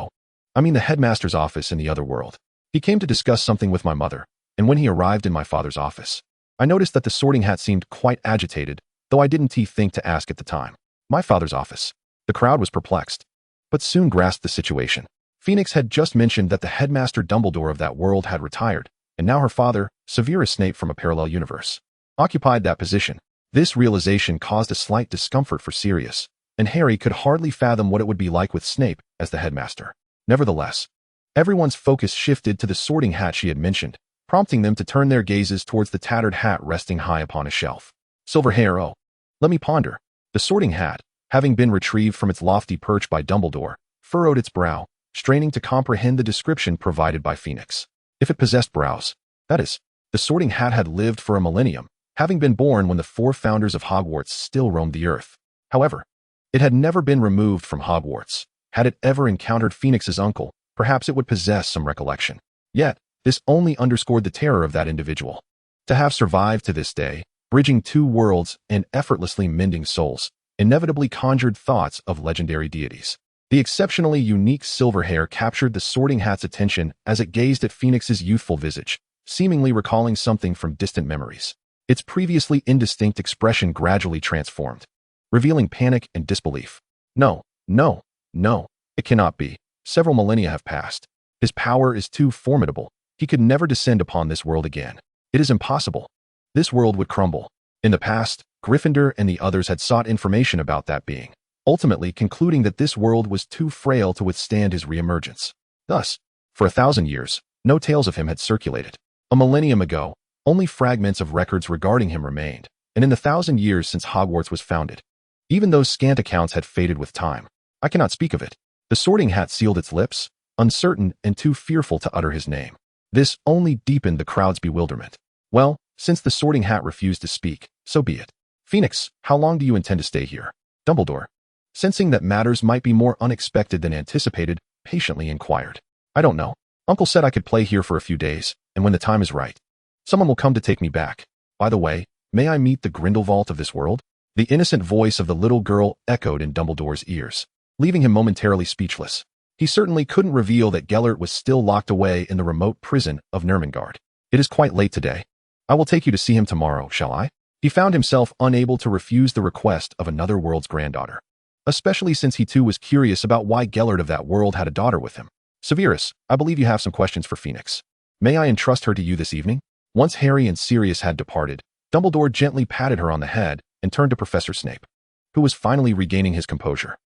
the headmaster's office in the other world. He came to discuss something with my mother, and when he arrived in my father's office, I noticed that the sorting hat seemed quite agitated, though I didn't think to ask at the time. My father's office. The crowd was perplexed, but soon grasped the situation. Phoenix had just mentioned that the headmaster Dumbledore of that world had retired, and now her father, Severus Snape from a parallel universe, occupied that position. This realization caused a slight discomfort for Sirius, and Harry could hardly fathom what it would be like with Snape as the headmaster. Nevertheless, everyone's focus shifted to the sorting hat she had mentioned, prompting them to turn their gazes towards the tattered hat resting high upon a shelf. Silver hair, oh. Let me ponder. The sorting hat, having been retrieved from its lofty perch by Dumbledore, furrowed its brow, straining to comprehend the description provided by Phoenix. If it possessed brows, that is, the sorting hat had lived for a millennium, having been born when the 4 founders of Hogwarts still roamed the earth. However, it had never been removed from Hogwarts. Had it ever encountered Phoenix's uncle, perhaps it would possess some recollection. Yet, this only underscored the terror of that individual. To have survived to this day, bridging 2 worlds and effortlessly mending souls, inevitably conjured thoughts of legendary deities. The exceptionally unique silver hair captured the sorting hat's attention as it gazed at Phoenix's youthful visage, seemingly recalling something from distant memories. Its previously indistinct expression gradually transformed, revealing panic and disbelief. No, no, no, it cannot be. Several millennia have passed. His power is too formidable. He could never descend upon this world again. It is impossible. This world would crumble. In the past, Gryffindor and the others had sought information about that being, ultimately concluding that this world was too frail to withstand his reemergence. Thus, for 1,000 years, no tales of him had circulated. A millennium ago, only fragments of records regarding him remained, and in the 1,000 years since Hogwarts was founded, even those scant accounts had faded with time. I cannot speak of it. The sorting hat sealed its lips, uncertain and too fearful to utter his name. This only deepened the crowd's bewilderment. Well, since the sorting hat refused to speak, so be it. Phoenix, how long do you intend to stay here? Dumbledore, sensing that matters might be more unexpected than anticipated, patiently inquired. I don't know. Uncle said I could play here for a few days, and when the time is right, someone will come to take me back. By the way, may I meet the Grindelwald of this world? The innocent voice of the little girl echoed in Dumbledore's ears, leaving him momentarily speechless. He certainly couldn't reveal that Gellert was still locked away in the remote prison of Nurmengard. It is quite late today. I will take you to see him tomorrow, shall I? He found himself unable to refuse the request of another world's granddaughter, especially since he too was curious about why Gellert of that world had a daughter with him. Severus, I believe you have some questions for Phoenix. May I entrust her to you this evening? Once Harry and Sirius had departed, Dumbledore gently patted her on the head and turned to Professor Snape, who was finally regaining his composure.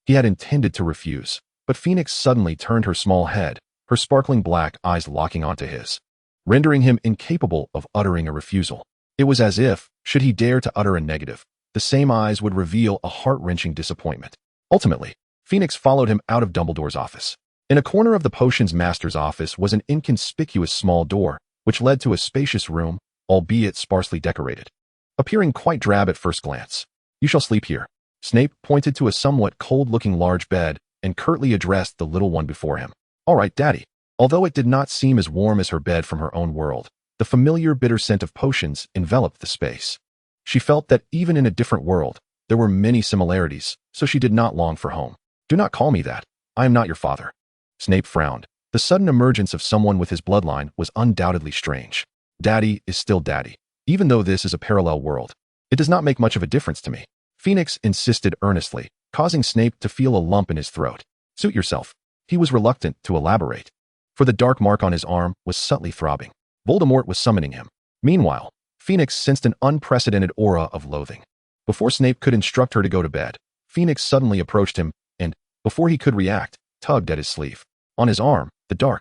He had intended to refuse, but Phoenix suddenly turned her small head, her sparkling black eyes locking onto his, rendering him incapable of uttering a refusal. It was as if, should he dare to utter a negative, the same eyes would reveal a heart-wrenching disappointment. Ultimately, Phoenix followed him out of Dumbledore's office. In a corner of the potions master's office was an inconspicuous small door, which led to a spacious room, albeit sparsely decorated, appearing quite drab at first glance. You shall sleep here. Snape pointed to a somewhat cold-looking large bed and curtly addressed the little one before him. All right, Daddy. Although it did not seem as warm as her bed from her own world, the familiar bitter scent of potions enveloped the space. She felt that even in a different world, there were many similarities, so she did not long for home. Do not call me that. I am not your father. Snape frowned. The sudden emergence of someone with his bloodline was undoubtedly strange. Daddy is still Daddy. Even though this is a parallel world, it does not make much of a difference to me. Phoenix insisted earnestly, causing Snape to feel a lump in his throat. Suit yourself. He was reluctant to elaborate, for the dark mark on his arm was subtly throbbing. Voldemort was summoning him. Meanwhile, Phoenix sensed an unprecedented aura of loathing. Before Snape could instruct her to go to bed, Phoenix suddenly approached him and, before he could react, tugged at his sleeve. On his arm, the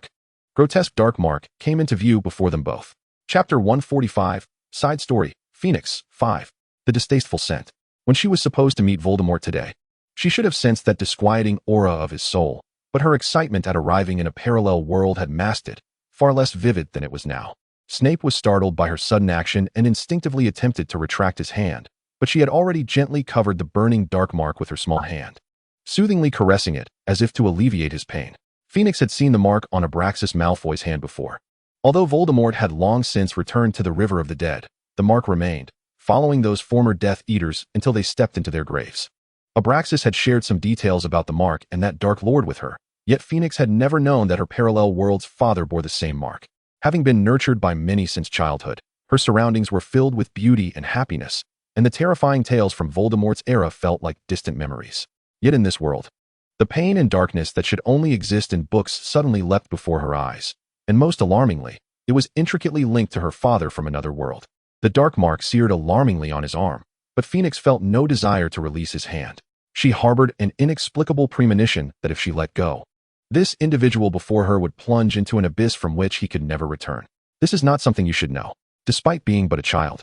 grotesque dark mark came into view before them both. Chapter 145, Side Story, Phoenix, 5. The distasteful scent. When she was supposed to meet Voldemort today, she should have sensed that disquieting aura of his soul, but her excitement at arriving in a parallel world had masked it, far less vivid than it was now. Snape was startled by her sudden action and instinctively attempted to retract his hand, but she had already gently covered the burning dark mark with her small hand, soothingly caressing it as if to alleviate his pain. Phoenix had seen the mark on Abraxas Malfoy's hand before. Although Voldemort had long since returned to the River of the Dead, the mark remained, following those former Death Eaters until they stepped into their graves. Abraxas had shared some details about the mark and that Dark Lord with her, yet Phoenix had never known that her parallel world's father bore the same mark. Having been nurtured by many since childhood, her surroundings were filled with beauty and happiness, and the terrifying tales from Voldemort's era felt like distant memories. Yet in this world, the pain and darkness that should only exist in books suddenly leapt before her eyes, and most alarmingly, It was intricately linked to her father from another world. The dark mark seared alarmingly on his arm, but Phoenix felt no desire to release his hand. She harbored an inexplicable premonition that if she let go, this individual before her would plunge into an abyss from which he could never return. This is not something you should know. Despite being but a child,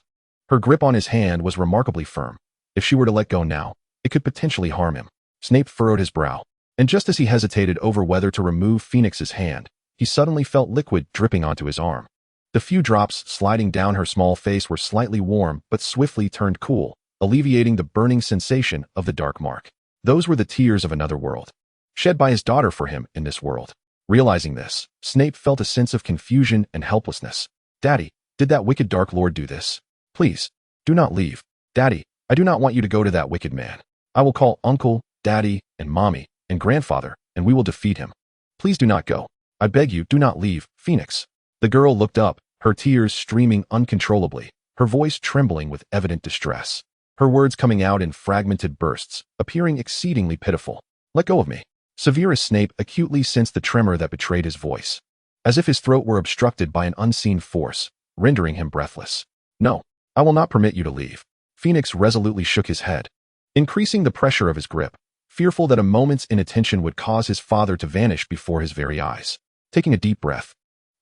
her grip on his hand was remarkably firm. If she were to let go now, it could potentially harm him. Snape furrowed his brow, and just as he hesitated over whether to remove Phoenix's hand, he suddenly felt liquid dripping onto his arm. The few drops sliding down her small face were slightly warm but swiftly turned cool, alleviating the burning sensation of the dark mark. Those were the tears of another world, shed by his daughter for him in this world. Realizing this, Snape felt a sense of confusion and helplessness. Daddy, did that wicked Dark Lord do this? Please, do not leave. Daddy, I do not want you to go to that wicked man. I will call Uncle, Daddy, and Mommy, and Grandfather, and we will defeat him. Please do not go. I beg you, do not leave, Phoenix. The girl looked up, her tears streaming uncontrollably, her voice trembling with evident distress. Her words coming out in fragmented bursts, appearing exceedingly pitiful. Let go of me. Severus Snape acutely sensed the tremor that betrayed his voice, as if his throat were obstructed by an unseen force, rendering him breathless. No, I will not permit you to leave. Phoenix resolutely shook his head, increasing the pressure of his grip, fearful that a moment's inattention would cause his father to vanish before his very eyes. Taking a deep breath,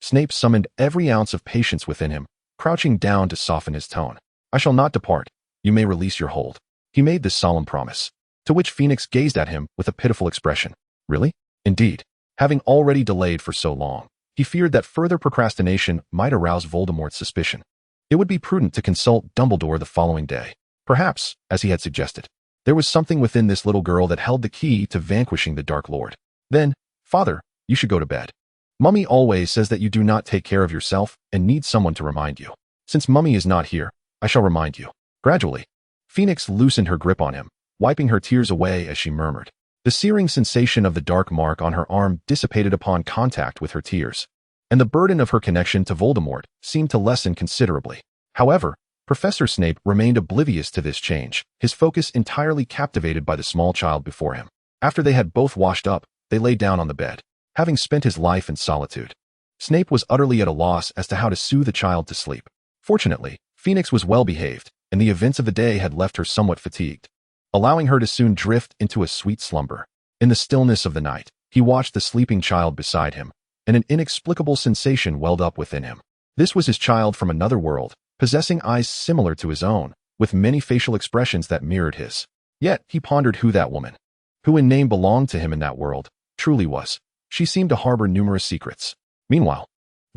Snape summoned every ounce of patience within him, crouching down to soften his tone. I shall not depart. You may release your hold. He made this solemn promise, to which Phoenix gazed at him with a pitiful expression. Really? Indeed. Having already delayed for so long, he feared that further procrastination might arouse Voldemort's suspicion. It would be prudent to consult Dumbledore the following day. Perhaps, as he had suggested, there was something within this little girl that held the key to vanquishing the Dark Lord. Then, Father, you should go to bed. Mummy always says that you do not take care of yourself and need someone to remind you. Since Mummy is not here, I shall remind you. Gradually, Phoenix loosened her grip on him, wiping her tears away as she murmured. The searing sensation of the dark mark on her arm dissipated upon contact with her tears, and the burden of her connection to Voldemort seemed to lessen considerably. However, Professor Snape remained oblivious to this change, his focus entirely captivated by the small child before him. After they had both washed up, they lay down on the bed, having spent his life in solitude. Snape was utterly at a loss as to how to soothe the child to sleep. Fortunately, Phoenix was well behaved, and the events of the day had left her somewhat fatigued, allowing her to soon drift into a sweet slumber. In the stillness of the night, he watched the sleeping child beside him, and an inexplicable sensation welled up within him. This was his child from another world, possessing eyes similar to his own, with many facial expressions that mirrored his. Yet, he pondered who that woman, who in name belonged to him in that world, truly was. She seemed to harbor numerous secrets. Meanwhile,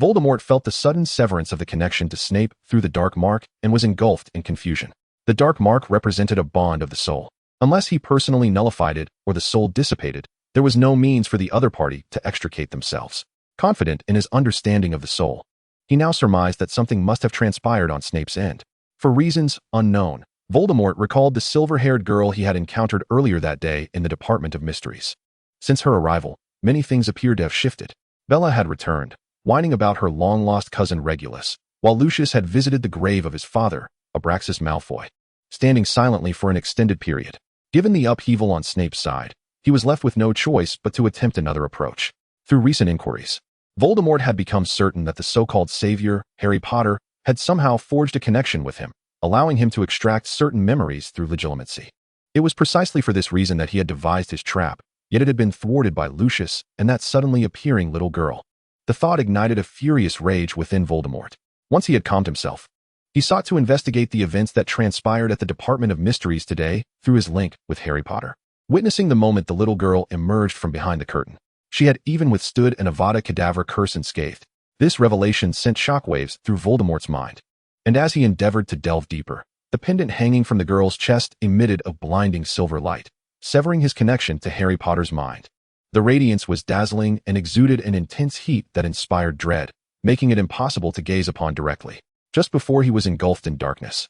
Voldemort felt the sudden severance of the connection to Snape through the dark mark and was engulfed in confusion. The dark mark represented a bond of the soul. Unless he personally nullified it or the soul dissipated, there was no means for the other party to extricate themselves. Confident in his understanding of the soul, he now surmised that something must have transpired on Snape's end. For reasons unknown, Voldemort recalled the silver-haired girl he had encountered earlier that day in the Department of Mysteries. Since her arrival, many things appeared to have shifted. Bella had returned, whining about her long-lost cousin Regulus, while Lucius had visited the grave of his father, Abraxas Malfoy, standing silently for an extended period. Given the upheaval on Snape's side, he was left with no choice but to attempt another approach. Through recent inquiries, Voldemort had become certain that the so-called savior, Harry Potter, had somehow forged a connection with him, allowing him to extract certain memories through legilimency. It was precisely for this reason that he had devised his trap, yet it had been thwarted by Lucius and that suddenly appearing little girl. The thought ignited a furious rage within Voldemort. Once he had calmed himself, he sought to investigate the events that transpired at the Department of Mysteries today through his link with Harry Potter. Witnessing the moment the little girl emerged from behind the curtain, she had even withstood an Avada Kedavra curse unscathed. This revelation sent shockwaves through Voldemort's mind, and as he endeavored to delve deeper, the pendant hanging from the girl's chest emitted a blinding silver light, severing his connection to Harry Potter's mind. The radiance was dazzling and exuded an intense heat that inspired dread, making it impossible to gaze upon directly. Just before he was engulfed in darkness,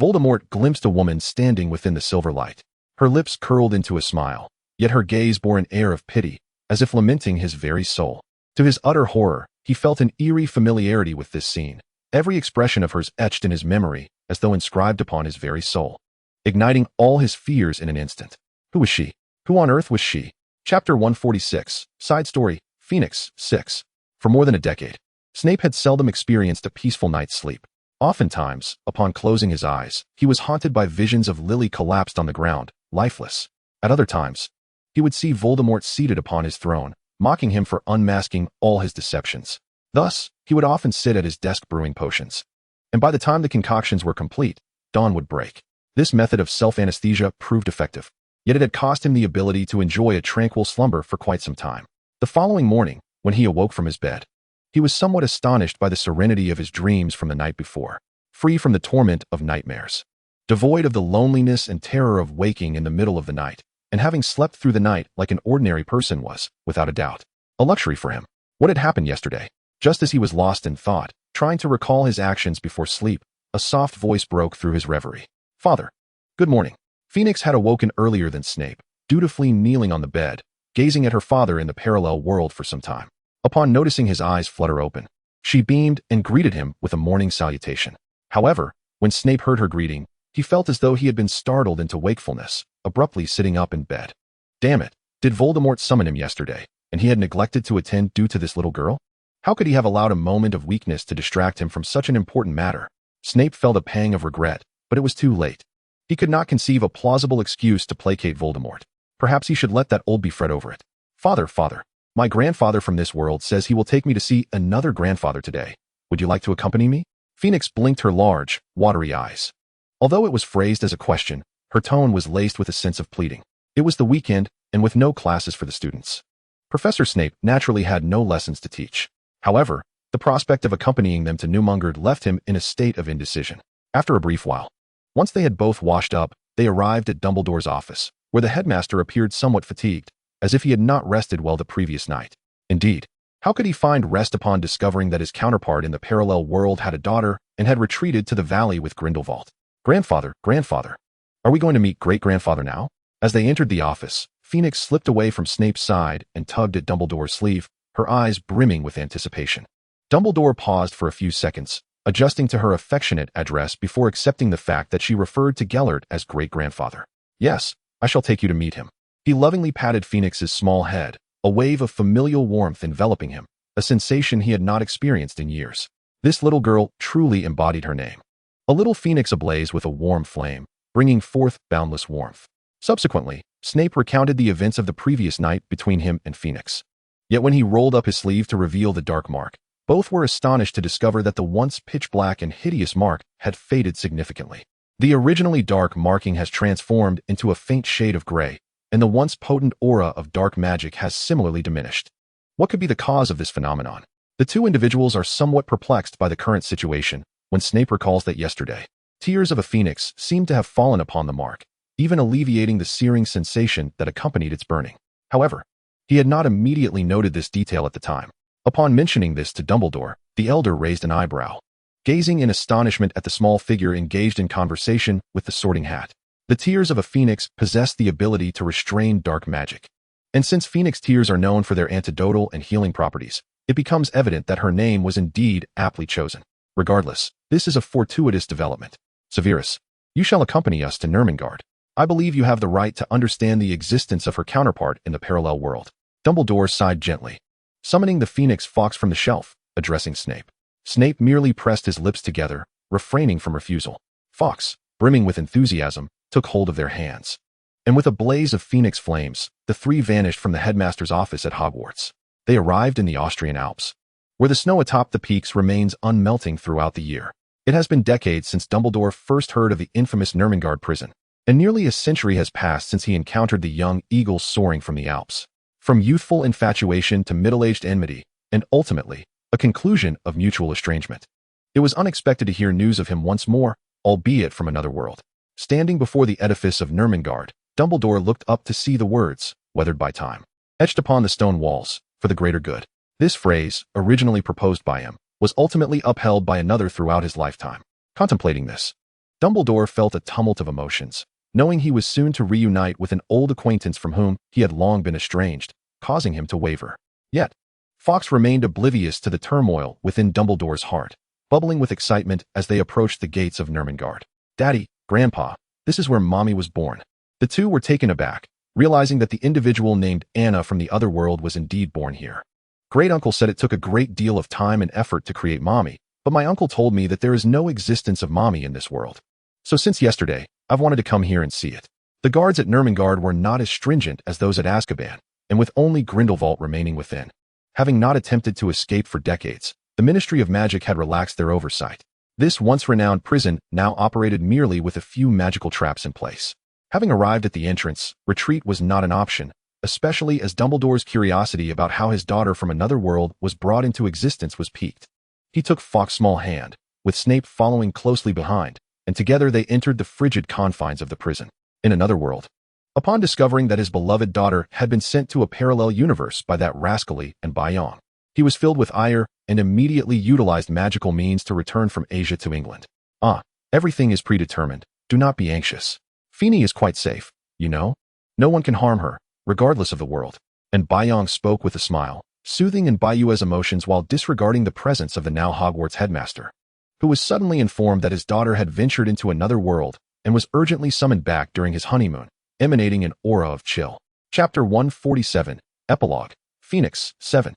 Voldemort glimpsed a woman standing within the silver light. Her lips curled into a smile, yet her gaze bore an air of pity, as if lamenting his very soul. To his utter horror, he felt an eerie familiarity with this scene, every expression of hers etched in his memory as though inscribed upon his very soul, igniting all his fears in an instant. Who was she? Who on earth was she? Chapter 146, Side Story, Phoenix, 6. For more than a decade, Snape had seldom experienced a peaceful night's sleep. Oftentimes, upon closing his eyes, he was haunted by visions of Lily collapsed on the ground, lifeless. At other times, he would see Voldemort seated upon his throne, mocking him for unmasking all his deceptions. Thus, he would often sit at his desk brewing potions. And by the time the concoctions were complete, dawn would break. This method of self-anesthesia proved effective, yet it had cost him the ability to enjoy a tranquil slumber for quite some time. The following morning, when he awoke from his bed, he was somewhat astonished by the serenity of his dreams from the night before, free from the torment of nightmares, devoid of the loneliness and terror of waking in the middle of the night, and having slept through the night like an ordinary person was, without a doubt, a luxury for him. What had happened yesterday? Just as he was lost in thought, trying to recall his actions before sleep, a soft voice broke through his reverie. "Father." "Good morning." Phoenix had awoken earlier than Snape, dutifully kneeling on the bed, gazing at her father in the parallel world for some time. Upon noticing his eyes flutter open, she beamed and greeted him with a morning salutation. However, when Snape heard her greeting, he felt as though he had been startled into wakefulness, abruptly sitting up in bed. Damn it, did Voldemort summon him yesterday, and he had neglected to attend due to this little girl? How could he have allowed a moment of weakness to distract him from such an important matter? Snape felt a pang of regret, but it was too late. He could not conceive a plausible excuse to placate Voldemort. Perhaps he should let that old be fret over it. Father, my grandfather from this world says he will take me to see another grandfather today. Would you like to accompany me?" Phoenix blinked her large, watery eyes. Although it was phrased as a question, her tone was laced with a sense of pleading. It was the weekend, and with no classes for the students. Professor Snape naturally had no lessons to teach. However, the prospect of accompanying them to Newmungard left him in a state of indecision. After a brief while, once they had both washed up, they arrived at Dumbledore's office, where the headmaster appeared somewhat fatigued, as if he had not rested well the previous night. Indeed, how could he find rest upon discovering that his counterpart in the parallel world had a daughter and had retreated to the valley with Grindelwald? Grandfather, are we going to meet great-grandfather now?" As they entered the office, Phoenix slipped away from Snape's side and tugged at Dumbledore's sleeve, her eyes brimming with anticipation. Dumbledore paused for a few seconds, adjusting to her affectionate address before accepting the fact that she referred to Gellert as great-grandfather. "Yes, I shall take you to meet him." He lovingly patted Phoenix's small head, a wave of familial warmth enveloping him, a sensation he had not experienced in years. This little girl truly embodied her name. A little phoenix ablaze with a warm flame, bringing forth boundless warmth. Subsequently, Snape recounted the events of the previous night between him and Phoenix. Yet when he rolled up his sleeve to reveal the dark mark, both were astonished to discover that the once pitch-black and hideous mark had faded significantly. The originally dark marking has transformed into a faint shade of gray, and the once potent aura of dark magic has similarly diminished. What could be the cause of this phenomenon? The two individuals are somewhat perplexed by the current situation when Snape recalls that yesterday, tears of a phoenix seemed to have fallen upon the mark, even alleviating the searing sensation that accompanied its burning. However, he had not immediately noted this detail at the time. Upon mentioning this to Dumbledore, the elder raised an eyebrow, gazing in astonishment at the small figure engaged in conversation with the Sorting Hat. The tears of a phoenix possess the ability to restrain dark magic. And since phoenix tears are known for their antidotal and healing properties, it becomes evident that her name was indeed aptly chosen. Regardless, this is a fortuitous development. "Severus, you shall accompany us to Nurmengard. I believe you have the right to understand the existence of her counterpart in the parallel world." Dumbledore sighed gently, summoning the phoenix fox from the shelf, addressing Snape. Snape merely pressed his lips together, refraining from refusal. Fawkes, brimming with enthusiasm, took hold of their hands. And with a blaze of phoenix flames, the three vanished from the headmaster's office at Hogwarts. They arrived in the Austrian Alps, where the snow atop the peaks remains unmelting throughout the year. It has been decades since Dumbledore first heard of the infamous Nurmengard prison, and nearly a century has passed since he encountered the young eagles soaring from the Alps. From youthful infatuation to middle-aged enmity, and ultimately, a conclusion of mutual estrangement. It was unexpected to hear news of him once more, albeit from another world. Standing before the edifice of Nurmengard, Dumbledore looked up to see the words, "weathered by time," etched upon the stone walls, "for the greater good." This phrase, originally proposed by him, was ultimately upheld by another throughout his lifetime. Contemplating this, Dumbledore felt a tumult of emotions, knowing he was soon to reunite with an old acquaintance from whom he had long been estranged, causing him to waver. Yet, Fawkes remained oblivious to the turmoil within Dumbledore's heart, bubbling with excitement as they approached the gates of Nurmengard. "Daddy, Grandpa, this is where Mommy was born." The two were taken aback, realizing that the individual named Anna from the other world was indeed born here. Great uncle said it took a great deal of time and effort to create mommy, but my uncle told me that there is no existence of mommy in this world. So since yesterday, I've wanted to come here and see it. The guards at Nurmengard were not as stringent as those at Azkaban, and with only Grindelwald remaining within. Having not attempted to escape for decades, the Ministry of Magic had relaxed their oversight. This once renowned prison now operated merely with a few magical traps in place. Having arrived at the entrance, retreat was not an option, especially as Dumbledore's curiosity about how his daughter from another world was brought into existence was piqued. He took Fawkes' small hand, with Snape following closely behind, and together they entered the frigid confines of the prison. In another world. Upon discovering that his beloved daughter had been sent to a parallel universe by that rascally and Bayong, he was filled with ire and immediately utilized magical means to return from Asia to England. Everything is predetermined. Do not be anxious. Feeny is quite safe, you know. No one can harm her, regardless of the world. And Bayong spoke with a smile, soothing and Bayua's emotions while disregarding the presence of the now Hogwarts headmaster, who was suddenly informed that his daughter had ventured into another world and was urgently summoned back during his honeymoon, emanating an aura of chill. Chapter 147, Epilogue, Phoenix, 7.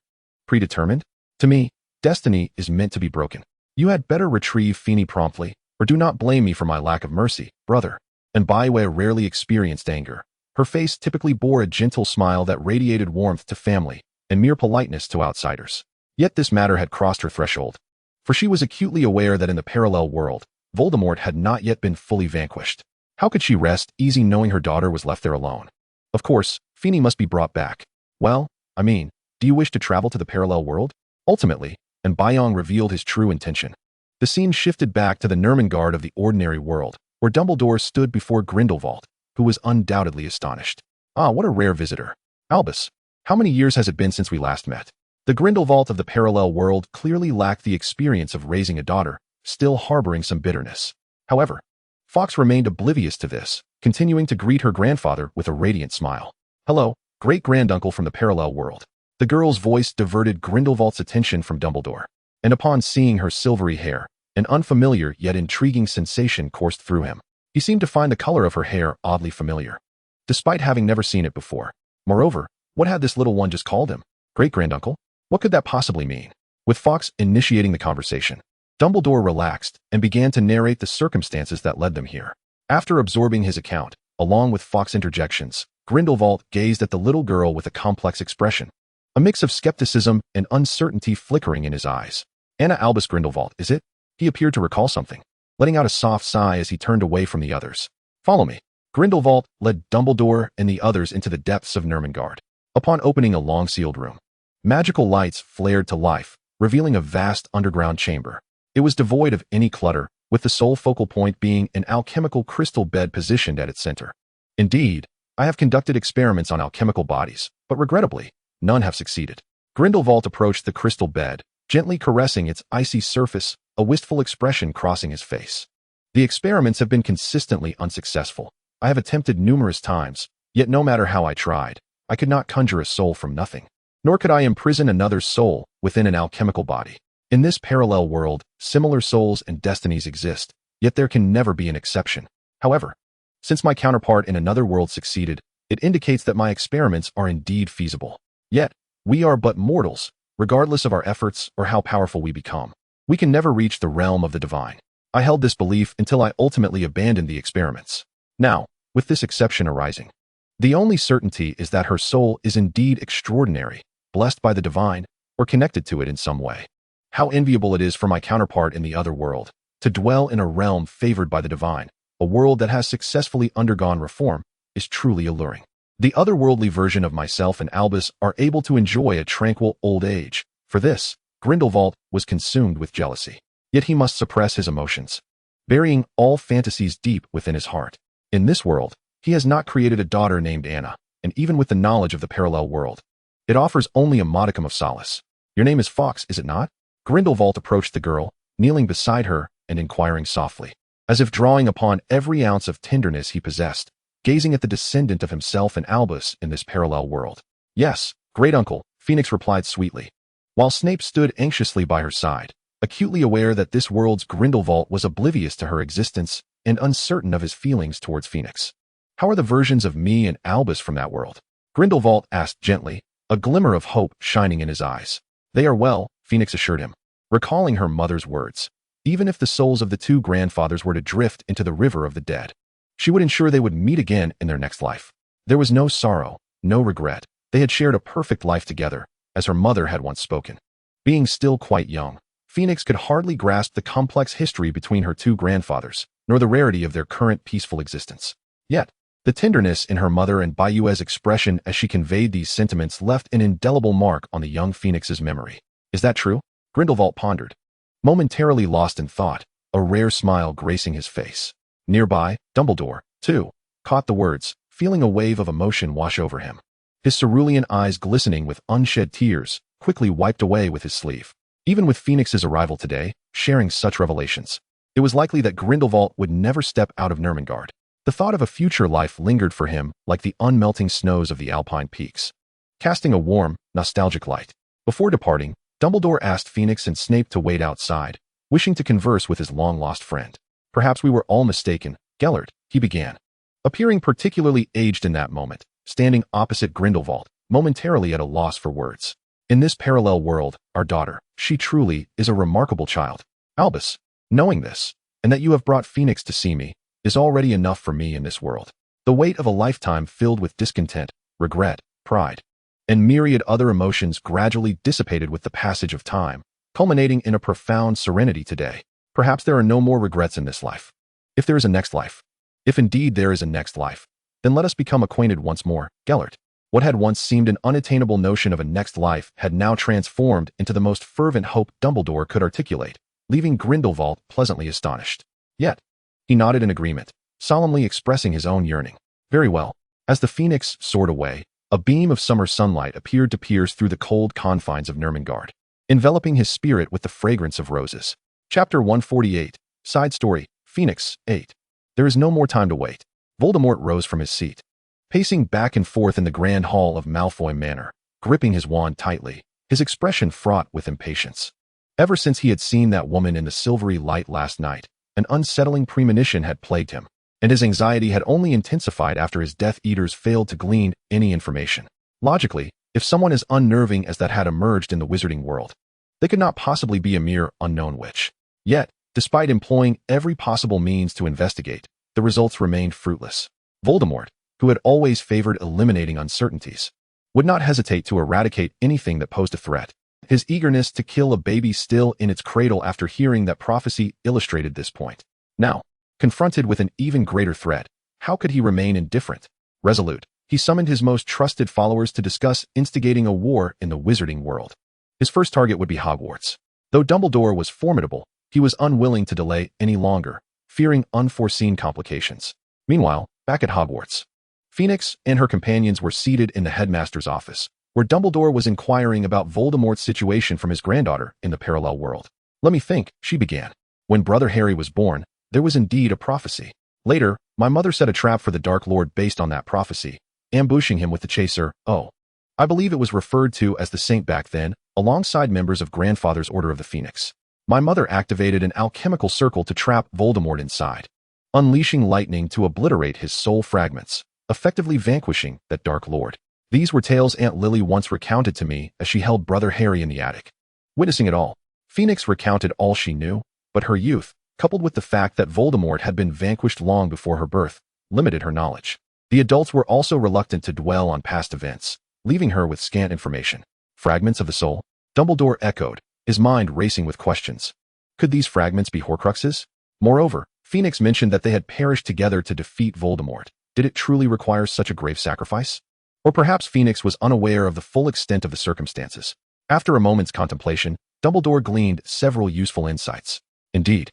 Predetermined? To me, destiny is meant to be broken. You had better retrieve Feeny promptly, or do not blame me for my lack of mercy, brother. And Bayua rarely experienced anger. Her face typically bore a gentle smile that radiated warmth to family and mere politeness to outsiders. Yet this matter had crossed her threshold, for she was acutely aware that in the parallel world, Voldemort had not yet been fully vanquished. How could she rest easy knowing her daughter was left there alone? Of course, Feeny must be brought back. Well, do you wish to travel to the parallel world? Ultimately, and Bayong revealed his true intention. The scene shifted back to the Nurmengard of the ordinary world, where Dumbledore stood before Grindelwald, who was undoubtedly astonished. What a rare visitor. Albus, how many years has it been since we last met? The Grindelwald of the parallel world clearly lacked the experience of raising a daughter, still harboring some bitterness. However, Fawkes remained oblivious to this, continuing to greet her grandfather with a radiant smile. Hello, great-granduncle from the parallel world. The girl's voice diverted Grindelwald's attention from Dumbledore, and upon seeing her silvery hair, an unfamiliar yet intriguing sensation coursed through him. He seemed to find the color of her hair oddly familiar, despite having never seen it before. Moreover, what had this little one just called him? Great-granduncle? What could that possibly mean? With Fawkes initiating the conversation, Dumbledore relaxed and began to narrate the circumstances that led them here. After absorbing his account, along with Fawkes' interjections, Grindelwald gazed at the little girl with a complex expression, a mix of skepticism and uncertainty flickering in his eyes. Anna Albus Grindelwald, is it? He appeared to recall something, letting out a soft sigh as he turned away from the others. Follow me. Grindelwald led Dumbledore and the others into the depths of Nurmengard. Upon opening a long-sealed room, magical lights flared to life, revealing a vast underground chamber. It was devoid of any clutter, with the sole focal point being an alchemical crystal bed positioned at its center. Indeed, I have conducted experiments on alchemical bodies, but regrettably, none have succeeded. Grindelwald approached the crystal bed, gently caressing its icy surface, a wistful expression crossing his face. The experiments have been consistently unsuccessful. I have attempted numerous times, yet no matter how I tried, I could not conjure a soul from nothing. Nor could I imprison another's soul within an alchemical body. In this parallel world, similar souls and destinies exist, yet there can never be an exception. However, since my counterpart in another world succeeded, it indicates that my experiments are indeed feasible. Yet, we are but mortals, regardless of our efforts or how powerful we become. We can never reach the realm of the divine. I held this belief until I ultimately abandoned the experiments. Now, with this exception arising, the only certainty is that her soul is indeed extraordinary, blessed by the divine, or connected to it in some way. How enviable it is for my counterpart in the other world, to dwell in a realm favored by the divine. A world that has successfully undergone reform is truly alluring. The otherworldly version of myself and Albus are able to enjoy a tranquil old age. For this, Grindelwald was consumed with jealousy. Yet he must suppress his emotions, burying all fantasies deep within his heart. In this world, he has not created a daughter named Anna, and even with the knowledge of the parallel world, it offers only a modicum of solace. Your name is Fawkes, is it not? Grindelwald approached the girl, kneeling beside her and inquiring softly, as if drawing upon every ounce of tenderness he possessed, gazing at the descendant of himself and Albus in this parallel world. Yes, great uncle, Phoenix replied sweetly, while Snape stood anxiously by her side, acutely aware that this world's Grindelwald was oblivious to her existence and uncertain of his feelings towards Phoenix. How are the versions of me and Albus from that world? Grindelwald asked gently, a glimmer of hope shining in his eyes. "They are well," Phoenix assured him, recalling her mother's words. Even if the souls of the two grandfathers were to drift into the river of the dead, she would ensure they would meet again in their next life. There was no sorrow, no regret. They had shared a perfect life together, as her mother had once spoken. Being still quite young, Phoenix could hardly grasp the complex history between her two grandfathers, nor the rarity of their current peaceful existence. Yet, the tenderness in her mother and Bayue's expression as she conveyed these sentiments left an indelible mark on the young Phoenix's memory. "Is that true?" Grindelwald pondered, momentarily lost in thought, a rare smile gracing his face. Nearby, Dumbledore, too, caught the words, feeling a wave of emotion wash over him. His cerulean eyes glistening with unshed tears, quickly wiped away with his sleeve. Even with Phoenix's arrival today, sharing such revelations, it was likely that Grindelwald would never step out of Nurmengard. The thought of a future life lingered for him like the unmelting snows of the Alpine peaks, casting a warm, nostalgic light. Before departing, Dumbledore asked Phoenix and Snape to wait outside, wishing to converse with his long-lost friend. "Perhaps we were all mistaken, Gellert," he began, appearing particularly aged in that moment, standing opposite Grindelwald, momentarily at a loss for words. "In this parallel world, our daughter, she truly is a remarkable child. Albus, knowing this, and that you have brought Phoenix to see me, is already enough for me in this world. The weight of a lifetime filled with discontent, regret, pride, and myriad other emotions gradually dissipated with the passage of time, culminating in a profound serenity today. Perhaps there are no more regrets in this life. If there is a next life, if indeed there is a next life, then let us become acquainted once more, Gellert." What had once seemed an unattainable notion of a next life had now transformed into the most fervent hope Dumbledore could articulate, leaving Grindelwald pleasantly astonished. Yet, he nodded in agreement, solemnly expressing his own yearning. "Very well." As the Phoenix soared away, a beam of summer sunlight appeared to pierce through the cold confines of Nurmengard, enveloping his spirit with the fragrance of roses. Chapter 148, Side Story, Phoenix, 8. There is no more time to wait. Voldemort rose from his seat, pacing back and forth in the grand hall of Malfoy Manor, gripping his wand tightly, his expression fraught with impatience. Ever since he had seen that woman in the silvery light last night, an unsettling premonition had plagued him, and his anxiety had only intensified after his Death Eaters failed to glean any information. Logically, if someone as unnerving as that had emerged in the wizarding world, they could not possibly be a mere unknown witch. Yet, despite employing every possible means to investigate, the results remained fruitless. Voldemort, who had always favored eliminating uncertainties, would not hesitate to eradicate anything that posed a threat. His eagerness to kill a baby still in its cradle after hearing that prophecy illustrated this point. Now, confronted with an even greater threat, how could he remain indifferent? Resolute, he summoned his most trusted followers to discuss instigating a war in the wizarding world. His first target would be Hogwarts. Though Dumbledore was formidable, he was unwilling to delay any longer, fearing unforeseen complications. Meanwhile, back at Hogwarts, Phoenix and her companions were seated in the headmaster's office, where Dumbledore was inquiring about Voldemort's situation from his granddaughter in the parallel world. "Let me think," she began. "When Brother Harry was born, there was indeed a prophecy. Later, my mother set a trap for the Dark Lord based on that prophecy, ambushing him with the chaser. Oh, I believe it was referred to as the Saint back then, alongside members of Grandfather's Order of the Phoenix. My mother activated an alchemical circle to trap Voldemort inside, unleashing lightning to obliterate his soul fragments, effectively vanquishing that Dark Lord. These were tales Aunt Lily once recounted to me as she held Brother Harry in the attic." Witnessing it all, Phoenix recounted all she knew, but her youth, coupled with the fact that Voldemort had been vanquished long before her birth, limited her knowledge. The adults were also reluctant to dwell on past events, leaving her with scant information. "Fragments of the soul?" Dumbledore echoed, his mind racing with questions. Could these fragments be Horcruxes? Moreover, Phoenix mentioned that they had perished together to defeat Voldemort. Did it truly require such a grave sacrifice? Or perhaps Phoenix was unaware of the full extent of the circumstances. After a moment's contemplation, Dumbledore gleaned several useful insights. Indeed,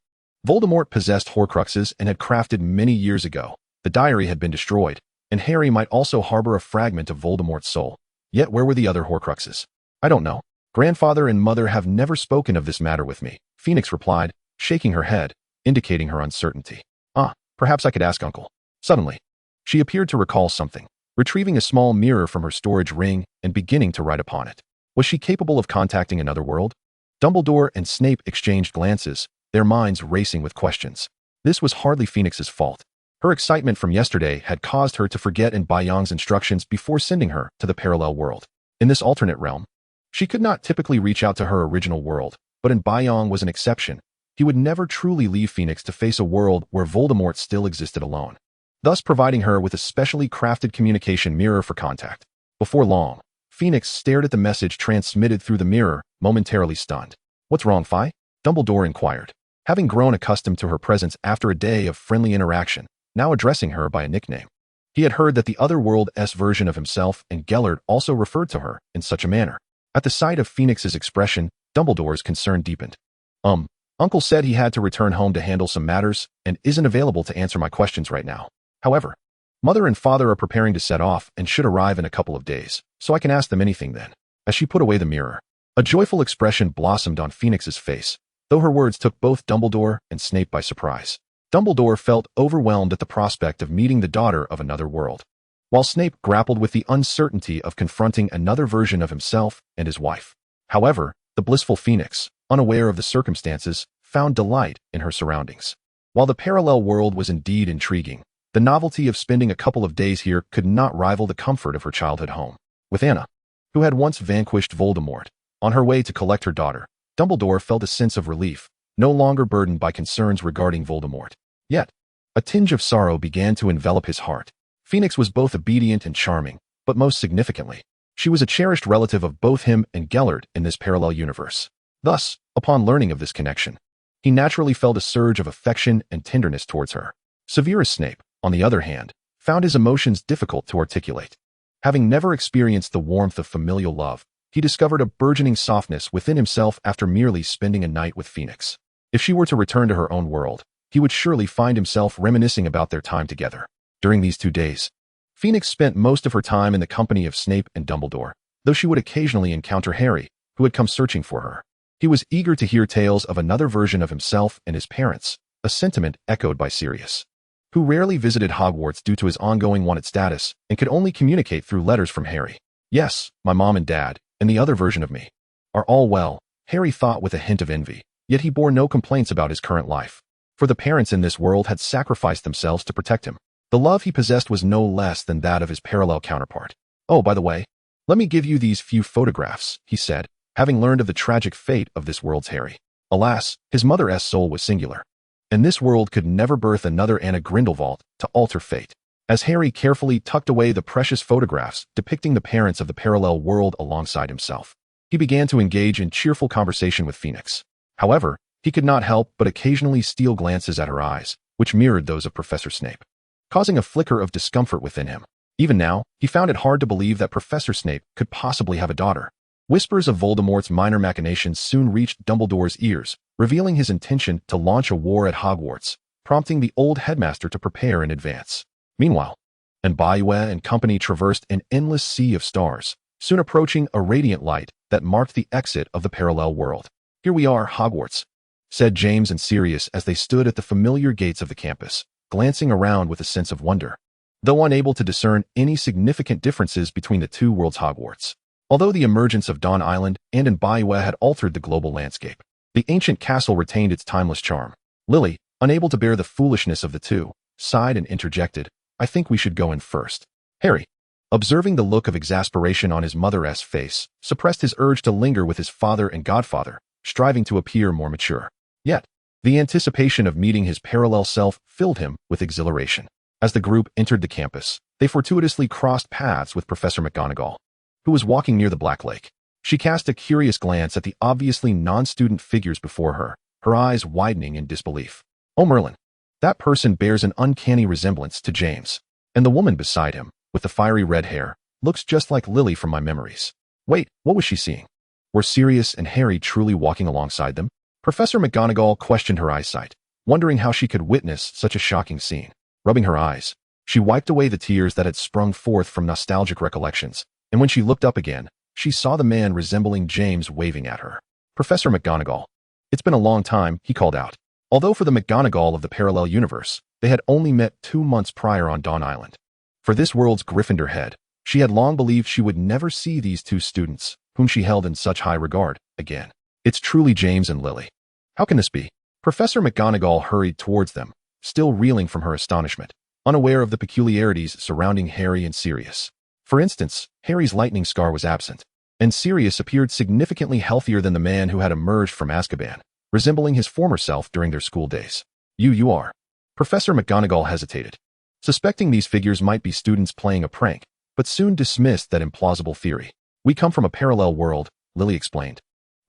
Voldemort possessed Horcruxes and had crafted many years ago. The diary had been destroyed, and Harry might also harbor a fragment of Voldemort's soul. Yet where were the other Horcruxes? "I don't know. Grandfather and mother have never spoken of this matter with me," Phoenix replied, shaking her head, indicating her uncertainty. Perhaps I could ask Uncle." Suddenly, she appeared to recall something, retrieving a small mirror from her storage ring and beginning to write upon it. Was she capable of contacting another world? Dumbledore and Snape exchanged glances, their minds racing with questions. This was hardly Phoenix's fault. Her excitement from yesterday had caused her to forget in Bayang's instructions before sending her to the parallel world. In this alternate realm, she could not typically reach out to her original world, but in Bayong was an exception. He would never truly leave Phoenix to face a world where Voldemort still existed alone, thus providing her with a specially crafted communication mirror for contact. Before long, Phoenix stared at the message transmitted through the mirror, momentarily stunned. "What's wrong, Phi?" Dumbledore inquired, having grown accustomed to her presence after a day of friendly interaction, now addressing her by a nickname. He had heard that the other world's version of himself and Gellert also referred to her in such a manner. At the sight of Phoenix's expression, Dumbledore's concern deepened. Uncle said he had to return home to handle some matters and isn't available to answer my questions right now. However, Mother and Father are preparing to set off and should arrive in a couple of days, so I can ask them anything then." As she put away the mirror, a joyful expression blossomed on Phoenix's face, though her words took both Dumbledore and Snape by surprise. Dumbledore felt overwhelmed at the prospect of meeting the daughter of another world, while Snape grappled with the uncertainty of confronting another version of himself and his wife. However, the blissful Phoenix, unaware of the circumstances, found delight in her surroundings. While the parallel world was indeed intriguing, the novelty of spending a couple of days here could not rival the comfort of her childhood home. With Anna, who had once vanquished Voldemort, on her way to collect her daughter, Dumbledore felt a sense of relief, no longer burdened by concerns regarding Voldemort. Yet, a tinge of sorrow began to envelop his heart. Phoenix was both obedient and charming, but most significantly, she was a cherished relative of both him and Gellert in this parallel universe. Thus, upon learning of this connection, he naturally felt a surge of affection and tenderness towards her. Severus Snape, on the other hand, found his emotions difficult to articulate. Having never experienced the warmth of familial love, he discovered a burgeoning softness within himself after merely spending a night with Phoenix. If she were to return to her own world, he would surely find himself reminiscing about their time together. During these 2 days, Phoenix spent most of her time in the company of Snape and Dumbledore, though she would occasionally encounter Harry, who had come searching for her. He was eager to hear tales of another version of himself and his parents, a sentiment echoed by Sirius, who rarely visited Hogwarts due to his ongoing wanted status and could only communicate through letters from Harry. "Yes, my mom and dad, and the other version of me, are all well," Harry thought with a hint of envy, yet he bore no complaints about his current life, for the parents in this world had sacrificed themselves to protect him. The love he possessed was no less than that of his parallel counterpart. "Oh, by the way, let me give you these few photographs," he said, having learned of the tragic fate of this world's Harry. Alas, his mother's soul was singular, and this world could never birth another Anna Grindelwald to alter fate. As Harry carefully tucked away the precious photographs depicting the parents of the parallel world alongside himself, he began to engage in cheerful conversation with Phoenix. However, he could not help but occasionally steal glances at her eyes, which mirrored those of Professor Snape, causing a flicker of discomfort within him. Even now, he found it hard to believe that Professor Snape could possibly have a daughter. Whispers of Voldemort's minor machinations soon reached Dumbledore's ears, revealing his intention to launch a war at Hogwarts, prompting the old headmaster to prepare in advance. Meanwhile, Mbaye and company traversed an endless sea of stars, soon approaching a radiant light that marked the exit of the parallel world. "Here we are, Hogwarts," said James and Sirius as they stood at the familiar gates of the campus, glancing around with a sense of wonder, though unable to discern any significant differences between the two worlds' Hogwarts. Although the emergence of Dawn Island and Mbaye had altered the global landscape, the ancient castle retained its timeless charm. Lily, unable to bear the foolishness of the two, sighed and interjected, "I think we should go in first." Harry, observing the look of exasperation on his mother's face, suppressed his urge to linger with his father and godfather, striving to appear more mature. Yet, the anticipation of meeting his parallel self filled him with exhilaration. As the group entered the campus, they fortuitously crossed paths with Professor McGonagall, who was walking near the Black Lake. She cast a curious glance at the obviously non-student figures before her, her eyes widening in disbelief. "Oh, Merlin, that person bears an uncanny resemblance to James, and the woman beside him, with the fiery red hair, looks just like Lily from my memories." Wait, what was she seeing? Were Sirius and Harry truly walking alongside them? Professor McGonagall questioned her eyesight, wondering how she could witness such a shocking scene. Rubbing her eyes, she wiped away the tears that had sprung forth from nostalgic recollections, and when she looked up again, she saw the man resembling James waving at her. "Professor McGonagall, it's been a long time," he called out. Although for the McGonagall of the parallel universe, they had only met 2 months prior on Dawn Island. For this world's Gryffindor head, she had long believed she would never see these two students, whom she held in such high regard, again. "It's truly James and Lily. How can this be?" Professor McGonagall hurried towards them, still reeling from her astonishment, unaware of the peculiarities surrounding Harry and Sirius. For instance, Harry's lightning scar was absent, and Sirius appeared significantly healthier than the man who had emerged from Azkaban, resembling his former self during their school days. You are. Professor McGonagall hesitated, suspecting these figures might be students playing a prank, but soon dismissed that implausible theory. We come from a parallel world, Lily explained.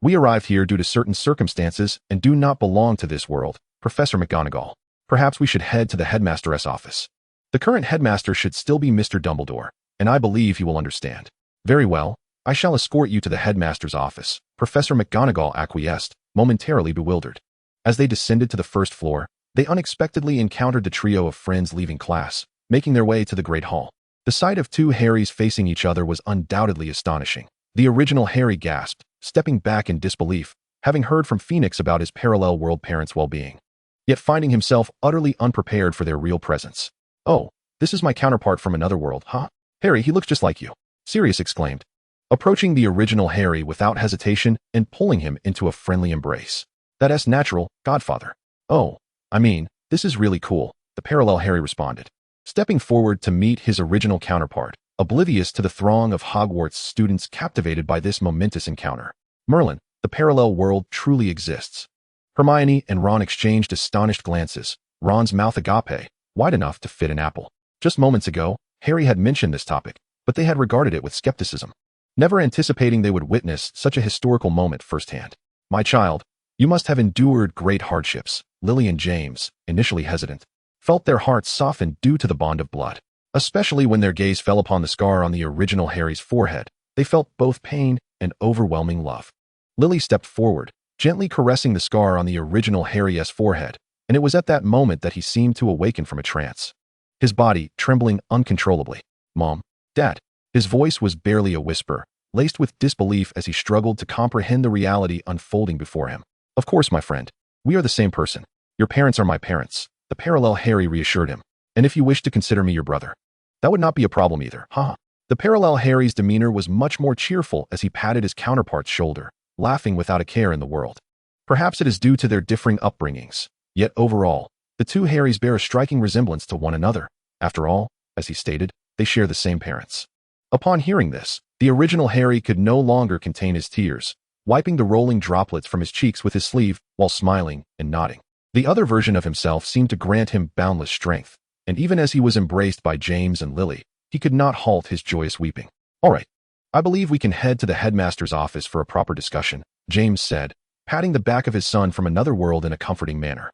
We arrived here due to certain circumstances and do not belong to this world, Professor McGonagall. Perhaps we should head to the headmaster's office. The current headmaster should still be Mr. Dumbledore, and I believe he will understand. Very well, I shall escort you to the headmaster's office, Professor McGonagall acquiesced, momentarily bewildered. As they descended to the first floor, they unexpectedly encountered the trio of friends leaving class, making their way to the Great Hall. The sight of two Harrys facing each other was undoubtedly astonishing. The original Harry gasped, stepping back in disbelief, having heard from Phoenix about his parallel world parents' well-being, yet finding himself utterly unprepared for their real presence. Oh, this is my counterpart from another world, huh? Harry, he looks just like you, Sirius exclaimed, approaching the original Harry without hesitation and pulling him into a friendly embrace. That's natural, Godfather. Oh, I mean, this is really cool, the parallel Harry responded, stepping forward to meet his original counterpart, oblivious to the throng of Hogwarts students captivated by this momentous encounter. Merlin, the parallel world truly exists. Hermione and Ron exchanged astonished glances, Ron's mouth agape, wide enough to fit an apple. Just moments ago, Harry had mentioned this topic, but they had regarded it with skepticism, never anticipating they would witness such a historical moment firsthand. My child, you must have endured great hardships, Lily and James, initially hesitant, felt their hearts soften due to the bond of blood. Especially when their gaze fell upon the scar on the original Harry's forehead, they felt both pain and overwhelming love. Lily stepped forward, gently caressing the scar on the original Harry's forehead, and it was at that moment that he seemed to awaken from a trance, his body trembling uncontrollably. Mom, Dad. His voice was barely a whisper, laced with disbelief as he struggled to comprehend the reality unfolding before him. Of course, my friend. We are the same person. Your parents are my parents, the parallel Harry reassured him. And if you wish to consider me your brother, that would not be a problem either, haha. The parallel Harry's demeanor was much more cheerful as he patted his counterpart's shoulder, laughing without a care in the world. Perhaps it is due to their differing upbringings, yet overall, the two Harrys bear a striking resemblance to one another. After all, as he stated, they share the same parents. Upon hearing this, the original Harry could no longer contain his tears, wiping the rolling droplets from his cheeks with his sleeve while smiling and nodding. The other version of himself seemed to grant him boundless strength, and even as he was embraced by James and Lily, he could not halt his joyous weeping. All right, I believe we can head to the headmaster's office for a proper discussion, James said, patting the back of his son from another world in a comforting manner.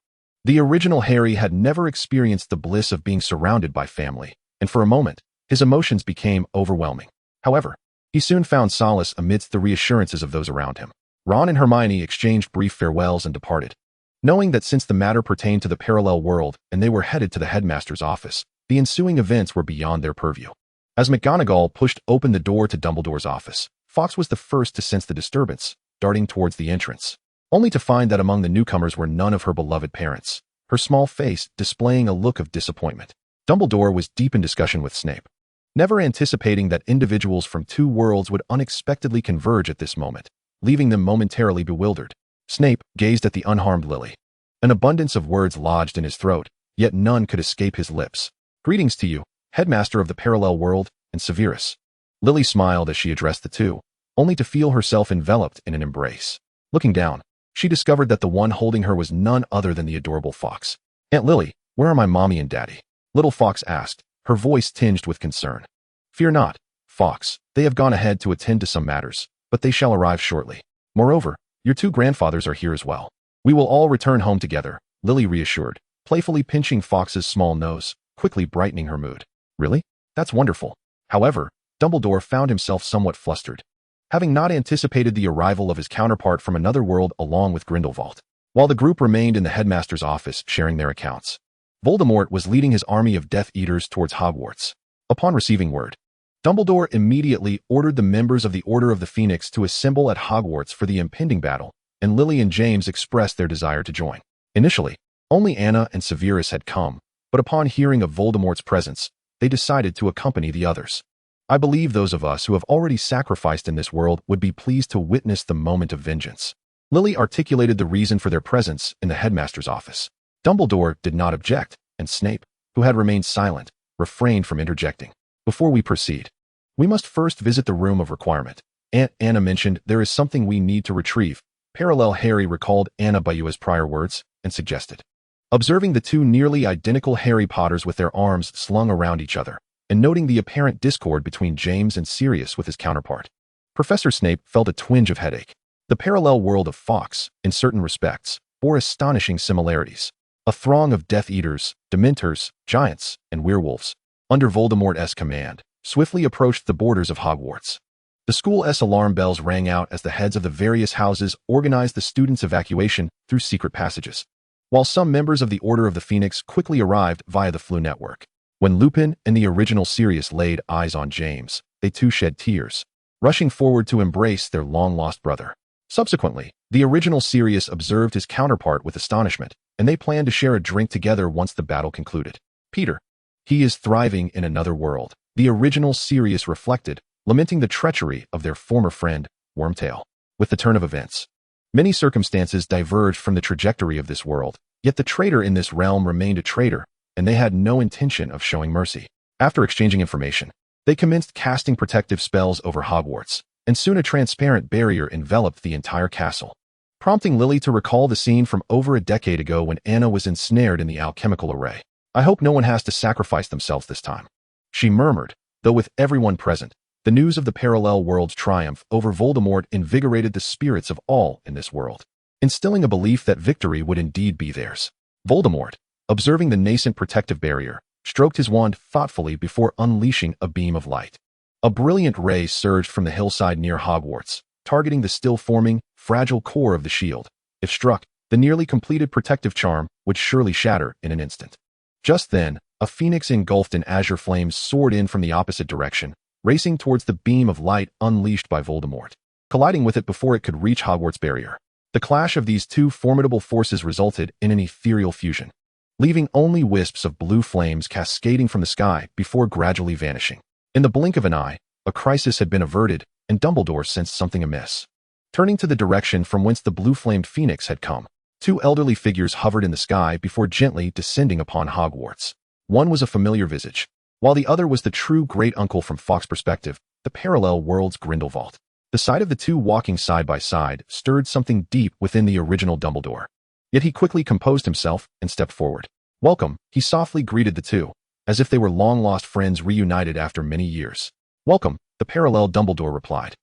The original Harry had never experienced the bliss of being surrounded by family, and for a moment, his emotions became overwhelming. However, he soon found solace amidst the reassurances of those around him. Ron and Hermione exchanged brief farewells and departed, knowing that since the matter pertained to the parallel world and they were headed to the headmaster's office, the ensuing events were beyond their purview. As McGonagall pushed open the door to Dumbledore's office, Fawkes was the first to sense the disturbance, darting towards the entrance, only to find that among the newcomers were none of her beloved parents, her small face displaying a look of disappointment. Dumbledore was deep in discussion with Snape, never anticipating that individuals from two worlds would unexpectedly converge at this moment, leaving them momentarily bewildered. Snape gazed at the unharmed Lily. An abundance of words lodged in his throat, yet none could escape his lips. Greetings to you, headmaster of the parallel world, and Severus. Lily smiled as she addressed the two, only to feel herself enveloped in an embrace. Looking down, she discovered that the one holding her was none other than the adorable Fawkes. Aunt Lily, where are my mommy and daddy? Little Fawkes asked, her voice tinged with concern. Fear not, Fawkes, they have gone ahead to attend to some matters, but they shall arrive shortly. Moreover, your two grandfathers are here as well. We will all return home together, Lily reassured, playfully pinching Fawkes's small nose, quickly brightening her mood. Really? That's wonderful. However, Dumbledore found himself somewhat flustered, having not anticipated the arrival of his counterpart from another world along with Grindelwald. While the group remained in the headmaster's office sharing their accounts, Voldemort was leading his army of Death Eaters towards Hogwarts. Upon receiving word, Dumbledore immediately ordered the members of the Order of the Phoenix to assemble at Hogwarts for the impending battle, and Lily and James expressed their desire to join. Initially, only Anna and Severus had come, but upon hearing of Voldemort's presence, they decided to accompany the others. I believe those of us who have already sacrificed in this world would be pleased to witness the moment of vengeance. Lily articulated the reason for their presence in the headmaster's office. Dumbledore did not object, and Snape, who had remained silent, refrained from interjecting. Before we proceed, We must first visit the room of requirement. Aunt Anna mentioned there is something we need to retrieve. Parallel Harry recalled Anna Bayua's prior words and suggested. Observing the two nearly identical Harry Potters with their arms slung around each other, and noting the apparent discord between James and Sirius with his counterpart, Professor Snape felt a twinge of headache. The parallel world of Fawkes, in certain respects, bore astonishing similarities. A throng of Death Eaters, Dementors, Giants, and Werewolves, under Voldemort's command, swiftly approached the borders of Hogwarts. The school's alarm bells rang out as the heads of the various houses organized the students' evacuation through secret passages, while some members of the Order of the Phoenix quickly arrived via the Floo network. When Lupin and the original Sirius laid eyes on James, they too shed tears, rushing forward to embrace their long-lost brother. Subsequently, the original Sirius observed his counterpart with astonishment, and they planned to share a drink together once the battle concluded. Peter. He is thriving in another world, the original Sirius reflected, lamenting the treachery of their former friend, Wormtail. With the turn of events, many circumstances diverged from the trajectory of this world, yet the traitor in this realm remained a traitor, and they had no intention of showing mercy. After exchanging information, they commenced casting protective spells over Hogwarts, and soon a transparent barrier enveloped the entire castle, prompting Lily to recall the scene from over a decade ago when Anna was ensnared in the alchemical array. I hope no one has to sacrifice themselves this time, she murmured, though with everyone present, the news of the parallel world's triumph over Voldemort invigorated the spirits of all in this world, instilling a belief that victory would indeed be theirs. Voldemort, observing the nascent protective barrier, stroked his wand thoughtfully before unleashing a beam of light. A brilliant ray surged from the hillside near Hogwarts, targeting the still-forming, fragile core of the shield. If struck, the nearly completed protective charm would surely shatter in an instant. Just then, a phoenix engulfed in azure flames soared in from the opposite direction, racing towards the beam of light unleashed by Voldemort, colliding with it before it could reach Hogwarts' barrier. The clash of these two formidable forces resulted in an ethereal fusion, leaving only wisps of blue flames cascading from the sky before gradually vanishing. In the blink of an eye, a crisis had been averted, and Dumbledore sensed something amiss. Turning to the direction from whence the blue-flamed phoenix had come, two elderly figures hovered in the sky before gently descending upon Hogwarts. One was a familiar visage, while the other was the true great-uncle from Fawkes' perspective, the parallel world's Grindelwald. The sight of the two walking side by side stirred something deep within the original Dumbledore. Yet he quickly composed himself and stepped forward. "Welcome," he softly greeted the two, as if they were long-lost friends reunited after many years. "Welcome," the parallel Dumbledore replied.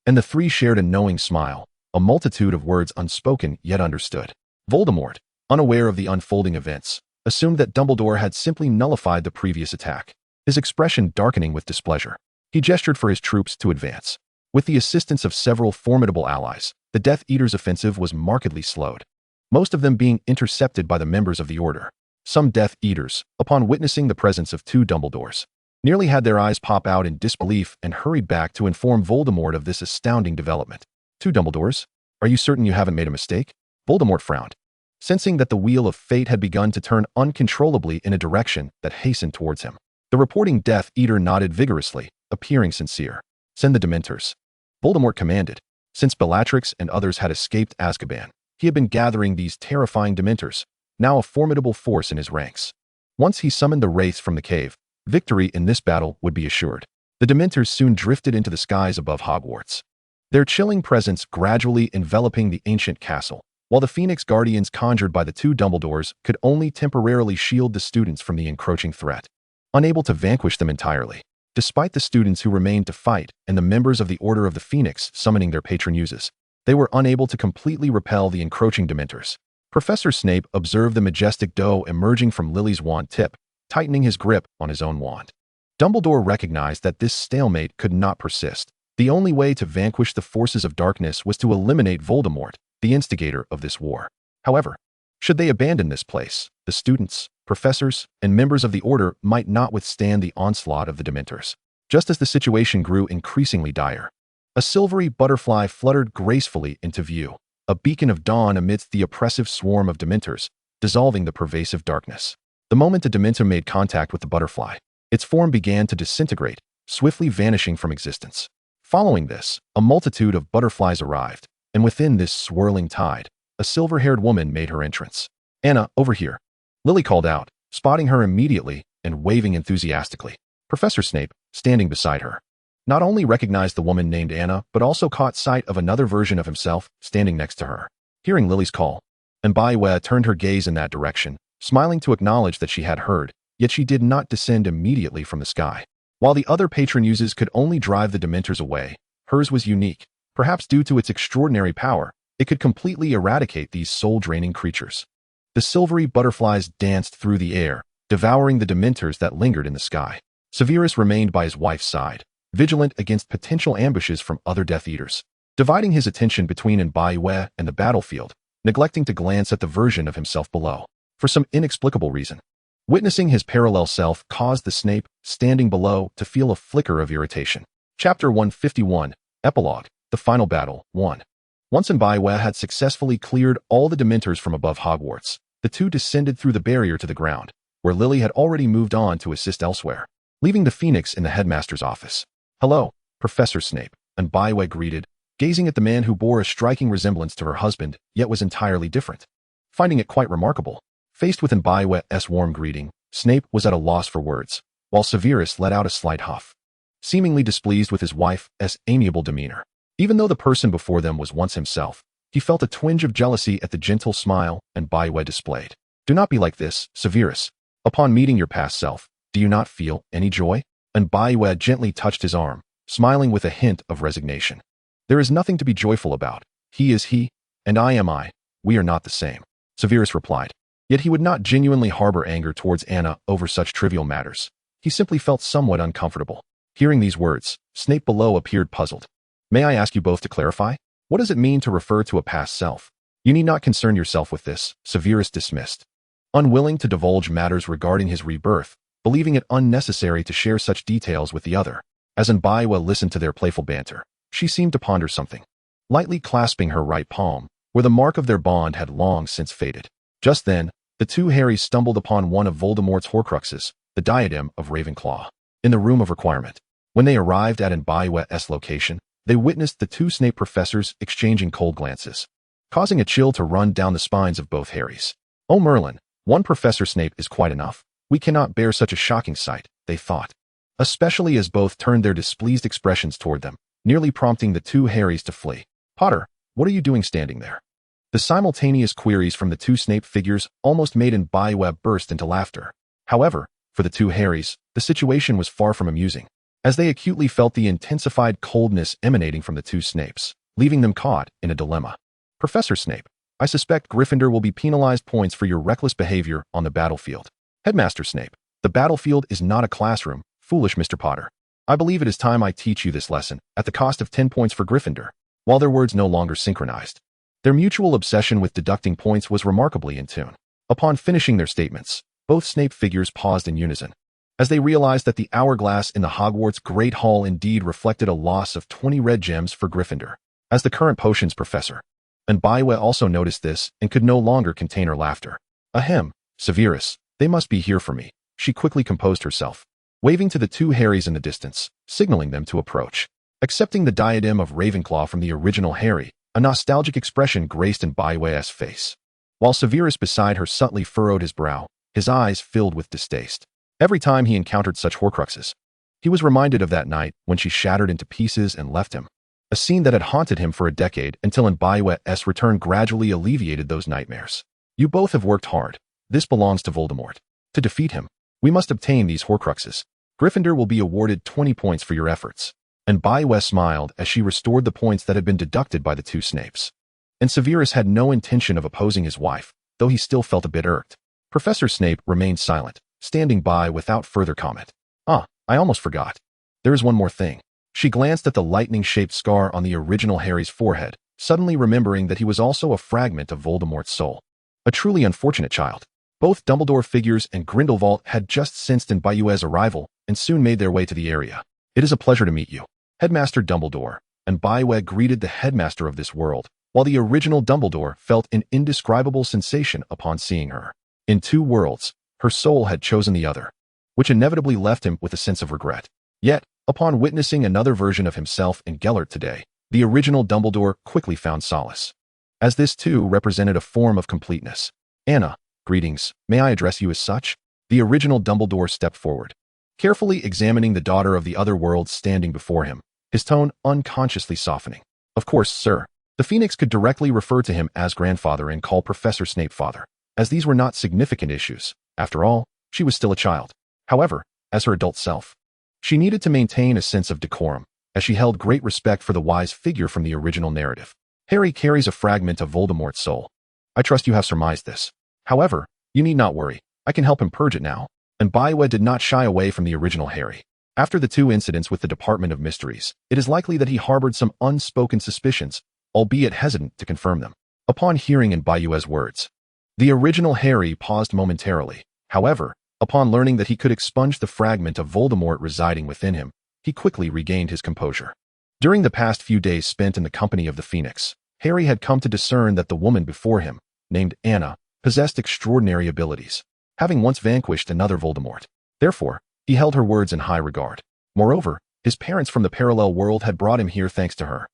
And the three shared a knowing smile, a multitude of words unspoken yet understood. Voldemort, unaware of the unfolding events, assumed that Dumbledore had simply nullified the previous attack, his expression darkening with displeasure. He gestured for his troops to advance. With the assistance of several formidable allies, the Death Eaters' offensive was markedly slowed, most of them being intercepted by the members of the Order. Some Death Eaters, upon witnessing the presence of two Dumbledores, nearly had their eyes pop out in disbelief and hurried back to inform Voldemort of this astounding development. "Two Dumbledores? Are you certain you haven't made a mistake?" Voldemort frowned, sensing that the wheel of fate had begun to turn uncontrollably in a direction that hastened towards him. The reporting Death Eater nodded vigorously, appearing sincere. "Send the Dementors," Voldemort commanded. Since Bellatrix and others had escaped Azkaban, he had been gathering these terrifying Dementors, now a formidable force in his ranks. Once he summoned the Wraiths from the cave, victory in this battle would be assured. The Dementors soon drifted into the skies above Hogwarts, their chilling presence gradually enveloping the ancient castle, while the Phoenix Guardians conjured by the two Dumbledores could only temporarily shield the students from the encroaching threat, unable to vanquish them entirely. Despite the students who remained to fight and the members of the Order of the Phoenix summoning their patron muses, they were unable to completely repel the encroaching Dementors. Professor Snape observed the majestic doe emerging from Lily's wand tip, tightening his grip on his own wand. Dumbledore recognized that this stalemate could not persist. The only way to vanquish the forces of darkness was to eliminate Voldemort, the instigator of this war. However, should they abandon this place, the students, professors, and members of the Order might not withstand the onslaught of the Dementors. Just as the situation grew increasingly dire, a silvery butterfly fluttered gracefully into view, a beacon of dawn amidst the oppressive swarm of Dementors, dissolving the pervasive darkness. The moment a Dementor made contact with the butterfly, its form began to disintegrate, swiftly vanishing from existence. Following this, a multitude of butterflies arrived, and within this swirling tide, a silver-haired woman made her entrance. "Anna, over here," Lily called out, spotting her immediately and waving enthusiastically. Professor Snape, standing beside her, not only recognized the woman named Anna, but also caught sight of another version of himself standing next to her. Hearing Lily's call, Mbaye turned her gaze in that direction, smiling to acknowledge that she had heard, yet she did not descend immediately from the sky. While the other patron uses could only drive the Dementors away, hers was unique. Perhaps due to its extraordinary power, it could completely eradicate these soul-draining creatures. The silvery butterflies danced through the air, devouring the Dementors that lingered in the sky. Severus remained by his wife's side, vigilant against potential ambushes from other Death Eaters, dividing his attention between Mbaye and the battlefield, neglecting to glance at the version of himself below. For some inexplicable reason, witnessing his parallel self caused the Snape standing below to feel a flicker of irritation. Chapter 151, Epilogue, The Final Battle, 1. Once Mbaye had successfully cleared all the Dementors from above Hogwarts, the two descended through the barrier to the ground, where Lily had already moved on to assist elsewhere, leaving the Phoenix in the headmaster's office. "Hello, Professor Snape," Mbaye greeted, gazing at the man who bore a striking resemblance to her husband, yet was entirely different. Finding it quite remarkable, faced with Mbaye's warm greeting, Snape was at a loss for words, while Severus let out a slight huff, seemingly displeased with his wife's amiable demeanor. Even though the person before them was once himself, he felt a twinge of jealousy at the gentle smile Mbaye displayed. "Do not be like this, Severus. Upon meeting your past self, do you not feel any joy?" Mbaye gently touched his arm, smiling with a hint of resignation. "There is nothing to be joyful about. He is he, and I am I. We are not the same," Severus replied. Yet he would not genuinely harbor anger towards Anna over such trivial matters. He simply felt somewhat uncomfortable. Hearing these words, Snape below appeared puzzled. "May I ask you both to clarify? What does it mean to refer to a past self?" "You need not concern yourself with this," Severus dismissed, unwilling to divulge matters regarding his rebirth, believing it unnecessary to share such details with the other. As Mbaye listened to their playful banter, she seemed to ponder something, lightly clasping her right palm, where the mark of their bond had long since faded. Just then, the two Harrys stumbled upon one of Voldemort's Horcruxes, the diadem of Ravenclaw, in the Room of Requirement. When they arrived at Mbaye's location, they witnessed the two Snape professors exchanging cold glances, causing a chill to run down the spines of both Harrys. "Oh Merlin, one Professor Snape is quite enough. We cannot bear such a shocking sight," they thought, especially as both turned their displeased expressions toward them, nearly prompting the two Harrys to flee. "Potter, what are you doing standing there?" The simultaneous queries from the two Snape figures almost made Mbaye burst into laughter. However, for the two Harrys, the situation was far from amusing, as they acutely felt the intensified coldness emanating from the two Snapes, leaving them caught in a dilemma. "Professor Snape, I suspect Gryffindor will be penalized points for your reckless behavior on the battlefield." "Headmaster Snape, the battlefield is not a classroom, foolish Mr. Potter. I believe it is time I teach you this lesson, at the cost of 10 points for Gryffindor." While their words no longer synchronized, their mutual obsession with deducting points was remarkably in tune. Upon finishing their statements, both Snape figures paused in unison, as they realized that the hourglass in the Hogwarts Great Hall indeed reflected a loss of 20 red gems for Gryffindor, as the current potions professor. Mbaye also noticed this and could no longer contain her laughter. "Ahem, Severus, they must be here for me." She quickly composed herself, waving to the two Harrys in the distance, signaling them to approach. Accepting the diadem of Ravenclaw from the original Harry, a nostalgic expression graced Mbaye's face, while Severus beside her subtly furrowed his brow, his eyes filled with distaste. Every time he encountered such Horcruxes, he was reminded of that night when she shattered into pieces and left him, a scene that had haunted him for a decade until Mbaye's return gradually alleviated those nightmares. "You both have worked hard. This belongs to Voldemort. To defeat him, we must obtain these Horcruxes. Gryffindor will be awarded 20 points for your efforts." Mbaye smiled as she restored the points that had been deducted by the two Snapes. And Severus had no intention of opposing his wife, though he still felt a bit irked. Professor Snape remained silent, standing by without further comment. I almost forgot. There is one more thing." She glanced at the lightning-shaped scar on the original Harry's forehead, suddenly remembering that he was also a fragment of Voldemort's soul. A truly unfortunate child. Both Dumbledore figures and Grindelwald had just sensed Mbaye's arrival and soon made their way to the area. "It is a pleasure to meet you, Headmaster Dumbledore." Mbaye greeted the headmaster of this world, while the original Dumbledore felt an indescribable sensation upon seeing her. In two worlds, her soul had chosen the other, which inevitably left him with a sense of regret. Yet, upon witnessing another version of himself in Gellert today, the original Dumbledore quickly found solace, as this too represented a form of completeness. "Anna, greetings. May I address you as such?" The original Dumbledore stepped forward, carefully examining the daughter of the other world standing before him, his tone unconsciously softening. Of course, sir. The Phoenix could directly refer to him as grandfather and call Professor Snape father, as these were not significant issues. After all, she was still a child. However, as her adult self, she needed to maintain a sense of decorum, as she held great respect for the wise figure from the original narrative. Harry carries a fragment of Voldemort's soul. I trust you have surmised this. However, you need not worry. I can help him purge it now. And Biowed did not shy away from the original Harry. After the 2 incidents with the Department of Mysteries, it is likely that he harbored some unspoken suspicions, albeit hesitant to confirm them. Upon hearing in Biowed's words, the original Harry paused momentarily. However, upon learning that he could expunge the fragment of Voldemort residing within him, he quickly regained his composure. During the past few days spent in the company of the Phoenix, Harry had come to discern that the woman before him, named Anna, possessed extraordinary abilities, having once vanquished another Voldemort. Therefore, he held her words in high regard. Moreover, his parents from the parallel world had brought him here thanks to her,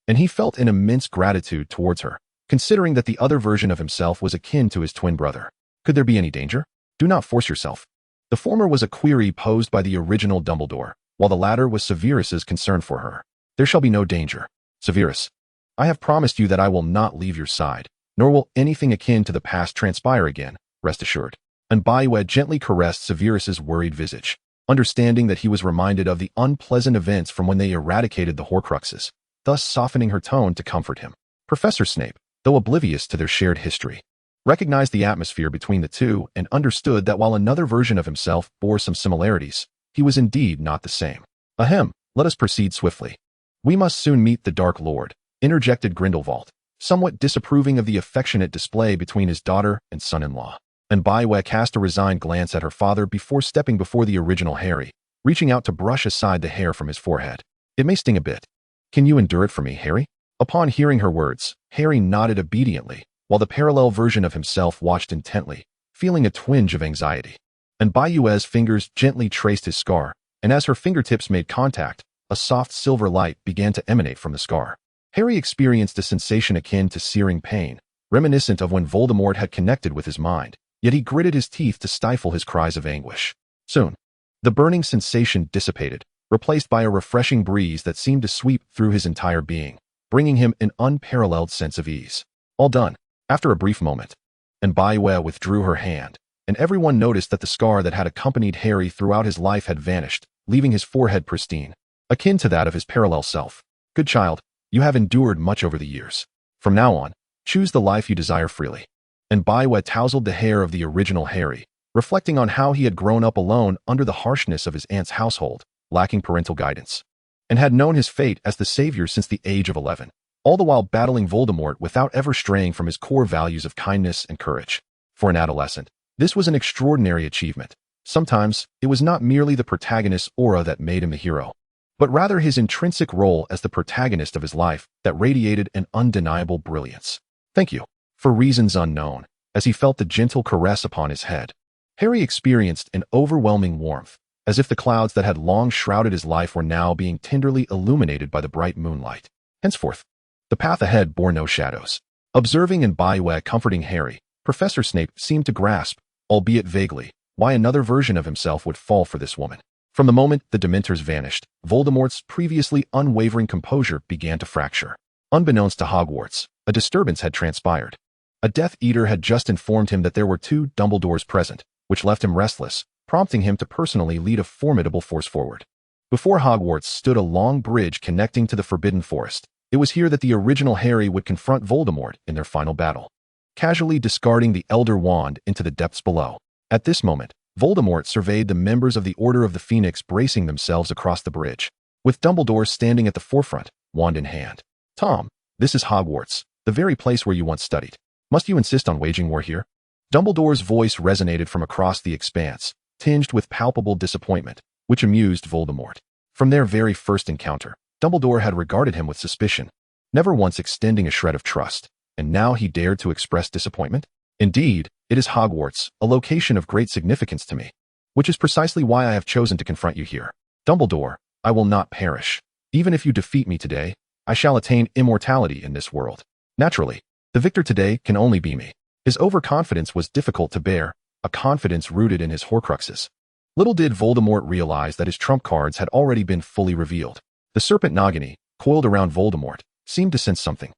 and he felt an immense gratitude towards her, considering that the other version of himself was akin to his twin brother. Could there be any danger? Do not force yourself. The former was a query posed by the original Dumbledore, while the latter was Severus's concern for her. There shall be no danger. Severus, I have promised you that I will not leave your side, nor will anything akin to the past transpire again, rest assured. And Biowed gently caressed Severus's worried visage, understanding that he was reminded of the unpleasant events from when they eradicated the Horcruxes, thus softening her tone to comfort him. Professor Snape, though oblivious to their shared history, recognized the atmosphere between the two and understood that while another version of himself bore some similarities, he was indeed not the same. Ahem, let us proceed swiftly. We must soon meet the Dark Lord, interjected Grindelwald, somewhat disapproving of the affectionate display between his daughter and son-in-law. And Biowed cast a resigned glance at her father before stepping before the original Harry, reaching out to brush aside the hair from his forehead. It may sting a bit. Can you endure it for me, Harry? Upon hearing her words, Harry nodded obediently, while the parallel version of himself watched intently, feeling a twinge of anxiety. And Biowed's fingers gently traced his scar, and as her fingertips made contact, a soft silver light began to emanate from the scar. Harry experienced a sensation akin to searing pain, reminiscent of when Voldemort had connected with his mind. Yet he gritted his teeth to stifle his cries of anguish. Soon, the burning sensation dissipated, replaced by a refreshing breeze that seemed to sweep through his entire being, bringing him an unparalleled sense of ease. All done. After a brief moment, and Biowed withdrew her hand, and everyone noticed that the scar that had accompanied Harry throughout his life had vanished, leaving his forehead pristine, akin to that of his parallel self. Good child, you have endured much over the years. From now on, choose the life you desire freely. And Biowed tousled the hair of the original Harry, reflecting on how he had grown up alone under the harshness of his aunt's household, lacking parental guidance, and had known his fate as the savior since the age of 11, all the while battling Voldemort without ever straying from his core values of kindness and courage. For an adolescent, this was an extraordinary achievement. Sometimes, it was not merely the protagonist's aura that made him the hero, but rather his intrinsic role as the protagonist of his life that radiated an undeniable brilliance. Thank you. For reasons unknown, as he felt the gentle caress upon his head, Harry experienced an overwhelming warmth, as if the clouds that had long shrouded his life were now being tenderly illuminated by the bright moonlight. Henceforth, the path ahead bore no shadows. Observing and Biowed comforting Harry, Professor Snape seemed to grasp, albeit vaguely, why another version of himself would fall for this woman. From the moment the Dementors vanished, Voldemort's previously unwavering composure began to fracture. Unbeknownst to Hogwarts, a disturbance had transpired. A Death Eater had just informed him that there were 2 Dumbledores present, which left him restless, prompting him to personally lead a formidable force forward. Before Hogwarts stood a long bridge connecting to the Forbidden Forest. It was here that the original Harry would confront Voldemort in their final battle, casually discarding the Elder Wand into the depths below. At this moment, Voldemort surveyed the members of the Order of the Phoenix bracing themselves across the bridge, with Dumbledore standing at the forefront, wand in hand. Tom, this is Hogwarts, the very place where you once studied. Must you insist on waging war here? Dumbledore's voice resonated from across the expanse, tinged with palpable disappointment, which amused Voldemort. From their very first encounter, Dumbledore had regarded him with suspicion, never once extending a shred of trust, and now he dared to express disappointment? Indeed, it is Hogwarts, a location of great significance to me, which is precisely why I have chosen to confront you here. Dumbledore, I will not perish. Even if you defeat me today, I shall attain immortality in this world. Naturally, the victor today can only be me. His overconfidence was difficult to bear, a confidence rooted in his Horcruxes. Little did Voldemort realize that his trump cards had already been fully revealed. The serpent Nagini, coiled around Voldemort, seemed to sense something.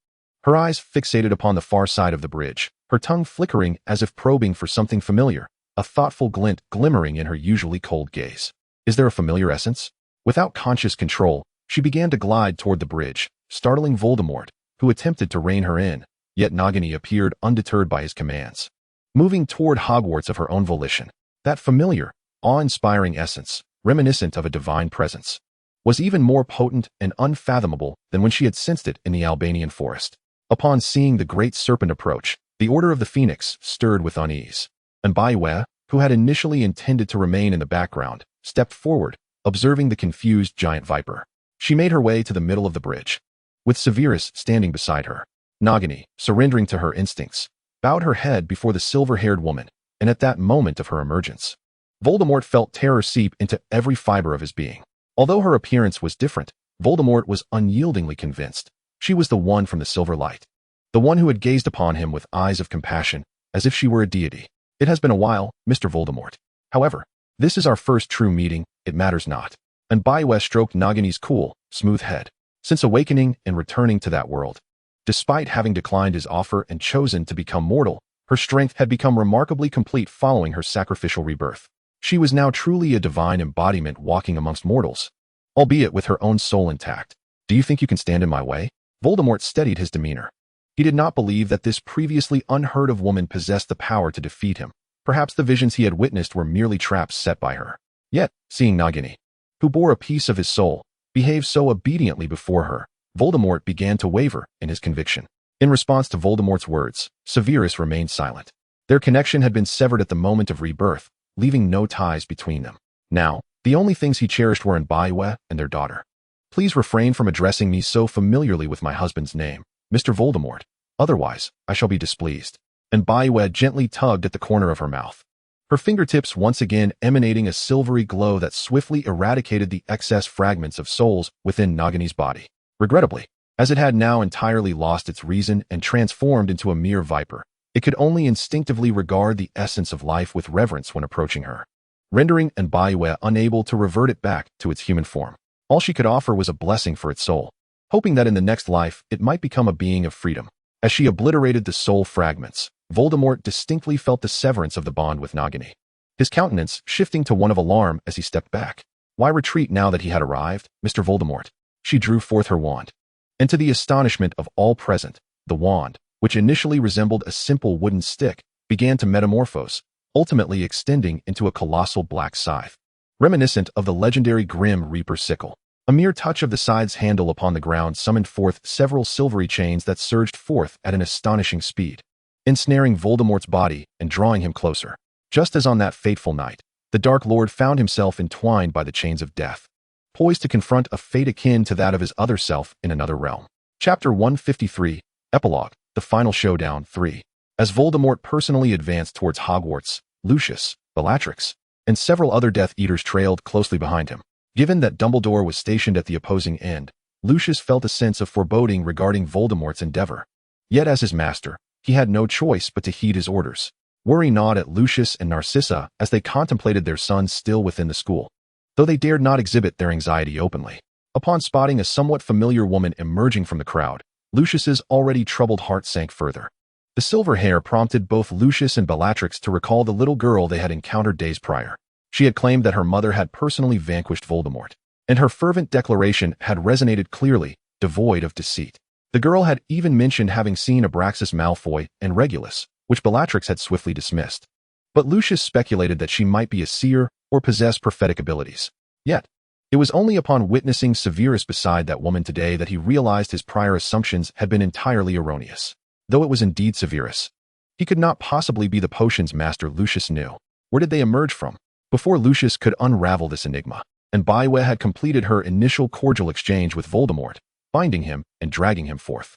Her eyes fixated upon the far side of the bridge, her tongue flickering as if probing for something familiar, a thoughtful glint glimmering in her usually cold gaze. Is there a familiar essence? Without conscious control, she began to glide toward the bridge, startling Voldemort, who attempted to rein her in, yet Nagini appeared undeterred by his commands. Moving toward Hogwarts of her own volition, that familiar, awe-inspiring essence, reminiscent of a divine presence, was even more potent and unfathomable than when she had sensed it in the Albanian forest. Upon seeing the great serpent approach, the Order of the Phoenix stirred with unease. And Baiwe, who had initially intended to remain in the background, stepped forward, observing the confused giant viper. She made her way to the middle of the bridge, with Severus standing beside her. Nagini, surrendering to her instincts, bowed her head before the silver-haired woman, and at that moment of her emergence, Voldemort felt terror seep into every fiber of his being. Although her appearance was different, Voldemort was unyieldingly convinced she was the one from the silver light, the one who had gazed upon him with eyes of compassion, as if she were a deity. It has been a while, Mr. Voldemort. However, this is our first true meeting, it matters not. And Baiwe stroked Nagini's cool, smooth head. Since awakening and returning to that world, despite having declined his offer and chosen to become mortal, her strength had become remarkably complete following her sacrificial rebirth. She was now truly a divine embodiment walking amongst mortals, albeit with her own soul intact. Do you think you can stand in my way? Voldemort steadied his demeanor. He did not believe that this previously unheard-of woman possessed the power to defeat him. Perhaps the visions he had witnessed were merely traps set by her. Yet, seeing Nagini, who bore a piece of his soul, behave so obediently before her, Voldemort began to waver in his conviction. In response to Voldemort's words, Severus remained silent. Their connection had been severed at the moment of rebirth, leaving no ties between them. Now, the only things he cherished were Baiwe and their daughter. Please refrain from addressing me so familiarly with my husband's name, Mr. Voldemort. Otherwise, I shall be displeased. And Baiwe gently tugged at the corner of her mouth, her fingertips once again emanating a silvery glow that swiftly eradicated the excess fragments of souls within Nagini's body. Regrettably, as it had now entirely lost its reason and transformed into a mere viper, it could only instinctively regard the essence of life with reverence when approaching her, rendering Baiwe unable to revert it back to its human form. All she could offer was a blessing for its soul, hoping that in the next life it might become a being of freedom. As she obliterated the soul fragments, Voldemort distinctly felt the severance of the bond with Nagini, his countenance shifting to one of alarm as he stepped back. Why retreat now that he had arrived, Mr. Voldemort? She drew forth her wand, and to the astonishment of all present, the wand, which initially resembled a simple wooden stick, began to metamorphose, ultimately extending into a colossal black scythe, reminiscent of the legendary Grim Reaper sickle. A mere touch of the scythe's handle upon the ground summoned forth several silvery chains that surged forth at an astonishing speed, ensnaring Voldemort's body and drawing him closer. Just as on that fateful night, the Dark Lord found himself entwined by the chains of death, poised to confront a fate akin to that of his other self in another realm. Chapter 153, Epilogue, The Final Showdown 3. As Voldemort personally advanced towards Hogwarts, Lucius, Bellatrix, and several other Death Eaters trailed closely behind him. Given that Dumbledore was stationed at the opposing end, Lucius felt a sense of foreboding regarding Voldemort's endeavor. Yet as his master, he had no choice but to heed his orders. Worry gnawed at Lucius and Narcissa as they contemplated their son still within the school, though they dared not exhibit their anxiety openly. Upon spotting a somewhat familiar woman emerging from the crowd, Lucius's already troubled heart sank further. The silver hair prompted both Lucius and Bellatrix to recall the little girl they had encountered days prior. She had claimed that her mother had personally vanquished Voldemort, and her fervent declaration had resonated clearly, devoid of deceit. The girl had even mentioned having seen Abraxas Malfoy and Regulus, which Bellatrix had swiftly dismissed. But Lucius speculated that she might be a seer or possess prophetic abilities. Yet, it was only upon witnessing Severus beside that woman today that he realized his prior assumptions had been entirely erroneous. Though it was indeed Severus, he could not possibly be the potions master Lucius knew. Where did they emerge from? Before Lucius could unravel this enigma, Baiwe had completed her initial cordial exchange with Voldemort, binding him and dragging him forth.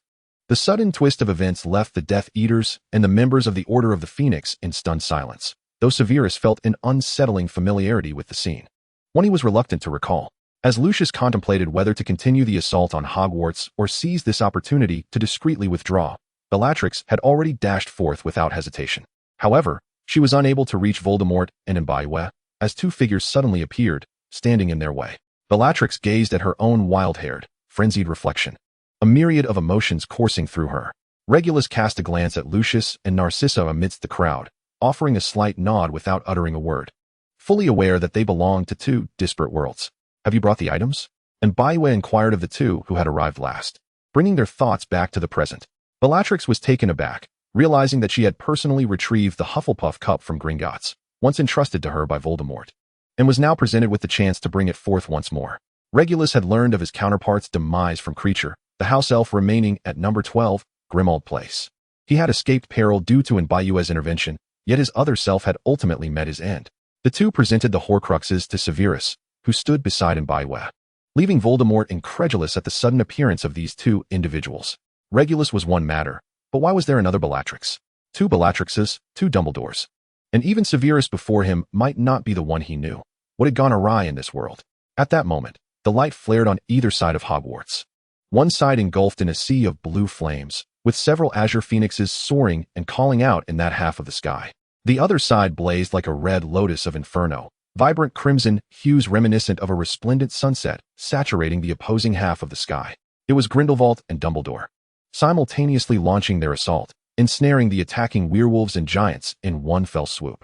The sudden twist of events left the Death Eaters and the members of the Order of the Phoenix in stunned silence, though Severus felt an unsettling familiarity with the scene, one he was reluctant to recall. As Lucius contemplated whether to continue the assault on Hogwarts or seize this opportunity to discreetly withdraw, Bellatrix had already dashed forth without hesitation. However, she was unable to reach Voldemort and Baiwe, as two figures suddenly appeared, standing in their way. Bellatrix gazed at her own wild-haired, frenzied reflection, a myriad of emotions coursing through her. Regulus cast a glance at Lucius and Narcissa amidst the crowd, offering a slight nod without uttering a word, fully aware that they belonged to two disparate worlds. "Have you brought the items?" And Baiwe inquired of the two who had arrived last, bringing their thoughts back to the present. Bellatrix was taken aback, realizing that she had personally retrieved the Hufflepuff cup from Gringotts, once entrusted to her by Voldemort, and was now presented with the chance to bring it forth once more. Regulus had learned of his counterpart's demise from Kreacher, the house elf remaining at number 12, Grimmauld Place. He had escaped peril due to Baiwe's intervention, yet his other self had ultimately met his end. The two presented the Horcruxes to Severus, who stood beside Baiwe, leaving Voldemort incredulous at the sudden appearance of these two individuals. Regulus was one matter, but why was there another Bellatrix? Two Bellatrixes, two Dumbledores. And even Severus before him might not be the one he knew. What had gone awry in this world? At that moment, the light flared on either side of Hogwarts. One side engulfed in a sea of blue flames, with several azure phoenixes soaring and calling out in that half of the sky. The other side blazed like a red lotus of inferno, vibrant crimson hues reminiscent of a resplendent sunset, saturating the opposing half of the sky. It was Grindelwald and Dumbledore, simultaneously launching their assault, ensnaring the attacking werewolves and giants in one fell swoop.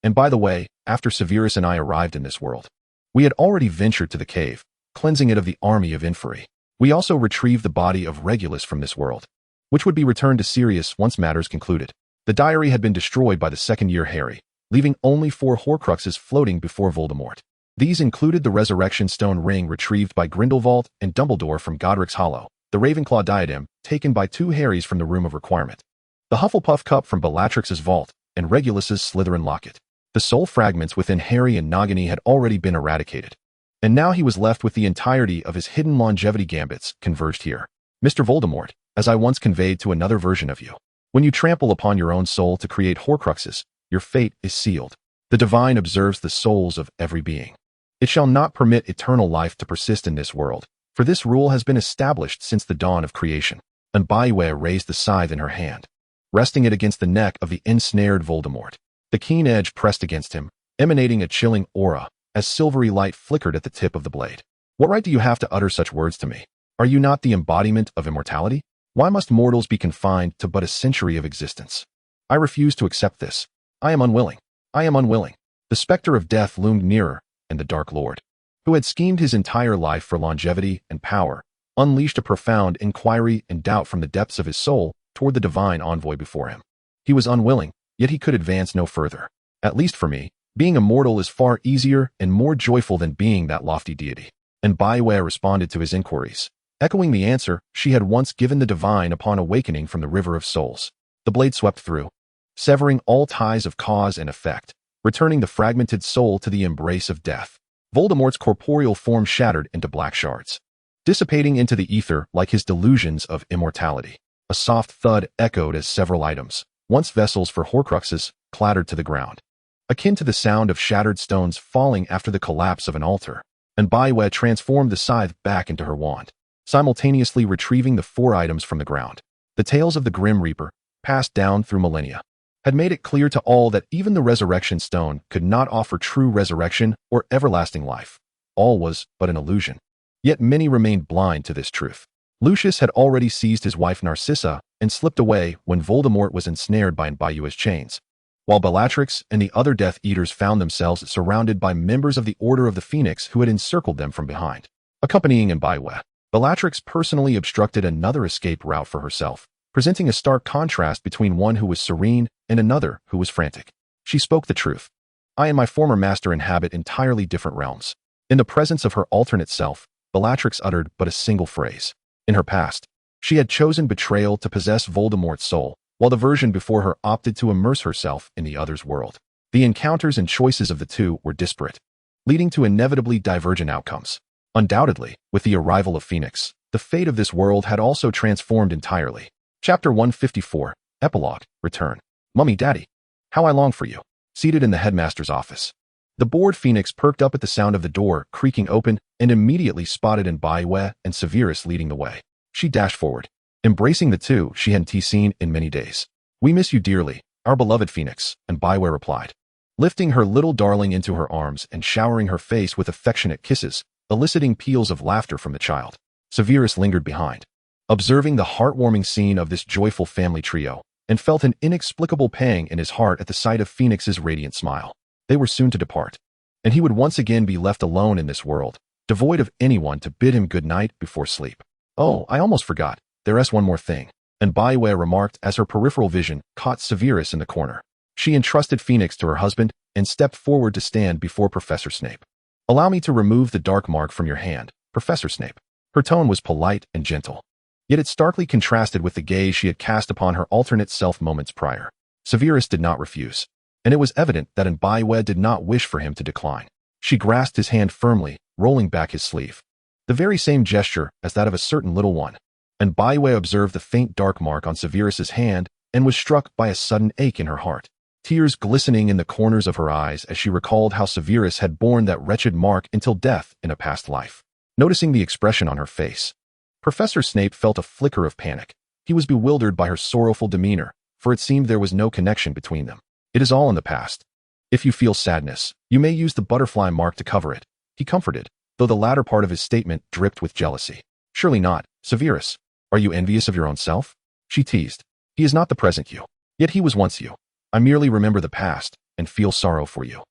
And by the way, after Severus and I arrived in this world, we had already ventured to the cave, cleansing it of the army of Inferi. We also retrieved the body of Regulus from this world, which would be returned to Sirius once matters concluded. The diary had been destroyed by the second-year Harry, leaving only 4 Horcruxes floating before Voldemort. These included the Resurrection Stone ring retrieved by Grindelwald and Dumbledore from Godric's Hollow, the Ravenclaw diadem taken by 2 Harrys from the Room of Requirement, the Hufflepuff cup from Bellatrix's vault, and Regulus's Slytherin locket. The soul fragments within Harry and Nagini had already been eradicated, and now he was left with the entirety of his hidden longevity gambits converged here. Mr. Voldemort, as I once conveyed to another version of you, when you trample upon your own soul to create Horcruxes, your fate is sealed. The divine observes the souls of every being. It shall not permit eternal life to persist in this world, for this rule has been established since the dawn of creation. And Baiwe raised the scythe in her hand, resting it against the neck of the ensnared Voldemort. The keen edge pressed against him, emanating a chilling aura, as silvery light flickered at the tip of the blade. What right do you have to utter such words to me? Are you not the embodiment of immortality? Why must mortals be confined to but a century of existence? I refuse to accept this. I am unwilling. I am unwilling. The specter of death loomed nearer, and the Dark Lord, who had schemed his entire life for longevity and power, unleashed a profound inquiry and doubt from the depths of his soul toward the divine envoy before him. He was unwilling, yet he could advance no further. At least for me, being immortal is far easier and more joyful than being that lofty deity. And Baiwe responded to his inquiries, echoing the answer she had once given the divine upon awakening from the River of Souls. The blade swept through, severing all ties of cause and effect, returning the fragmented soul to the embrace of death. Voldemort's corporeal form shattered into black shards, dissipating into the ether like his delusions of immortality. A soft thud echoed as several items, once vessels for Horcruxes, clattered to the ground, akin to the sound of shattered stones falling after the collapse of an altar. And Baiwe transformed the scythe back into her wand, simultaneously retrieving the 4 items from the ground. The tales of the Grim Reaper, passed down through millennia, had made it clear to all that even the Resurrection Stone could not offer true resurrection or everlasting life. All was but an illusion. Yet many remained blind to this truth. Lucius had already seized his wife Narcissa and slipped away when Voldemort was ensnared by Baiwe's chains, while Bellatrix and the other Death Eaters found themselves surrounded by members of the Order of the Phoenix who had encircled them from behind. Accompanying Baiwe, Bellatrix personally obstructed another escape route for herself, presenting a stark contrast between one who was serene and another who was frantic. She spoke the truth. I and my former master inhabit entirely different realms. In the presence of her alternate self, Bellatrix uttered but a single phrase. In her past, she had chosen betrayal to possess Voldemort's soul, while the version before her opted to immerse herself in the other's world. The encounters and choices of the two were disparate, leading to inevitably divergent outcomes. Undoubtedly, with the arrival of Phoenix, the fate of this world had also transformed entirely. Chapter 154, Epilogue, Return. Mummy, Daddy, how I long for you. Seated in the headmaster's office, the bored Phoenix perked up at the sound of the door creaking open and immediately spotted Baiwe and Severus leading the way. She dashed forward, embracing the two she hadn't seen in many days. We miss you dearly, our beloved Phoenix, and Baiwe replied, lifting her little darling into her arms and showering her face with affectionate kisses, eliciting peals of laughter from the child. Severus lingered behind, observing the heartwarming scene of this joyful family trio, and felt an inexplicable pang in his heart at the sight of Phoenix's radiant smile. They were soon to depart, and he would once again be left alone in this world, devoid of anyone to bid him good night before sleep. "Oh, I almost forgot. There's one more thing," and Baiwei remarked as her peripheral vision caught Severus in the corner. She entrusted Phoenix to her husband and stepped forward to stand before Professor Snape. "Allow me to remove the dark mark from your hand, Professor Snape." Her tone was polite and gentle, yet it starkly contrasted with the gaze she had cast upon her alternate self moments prior. Severus did not refuse, and it was evident that Baiwei did not wish for him to decline. She grasped his hand firmly, rolling back his sleeve. The very same gesture as that of a certain little one. And Baiwei observed the faint dark mark on Severus's hand and was struck by a sudden ache in her heart, tears glistening in the corners of her eyes as she recalled how Severus had borne that wretched mark until death in a past life. Noticing the expression on her face, Professor Snape felt a flicker of panic. He was bewildered by her sorrowful demeanor, for it seemed there was no connection between them. "It is all in the past. If you feel sadness, you may use the butterfly mark to cover it," he comforted, though the latter part of his statement dripped with jealousy. "Surely not, Severus. Are you envious of your own self?" she teased. "He is not the present you, yet he was once you. I merely remember the past and feel sorrow for you."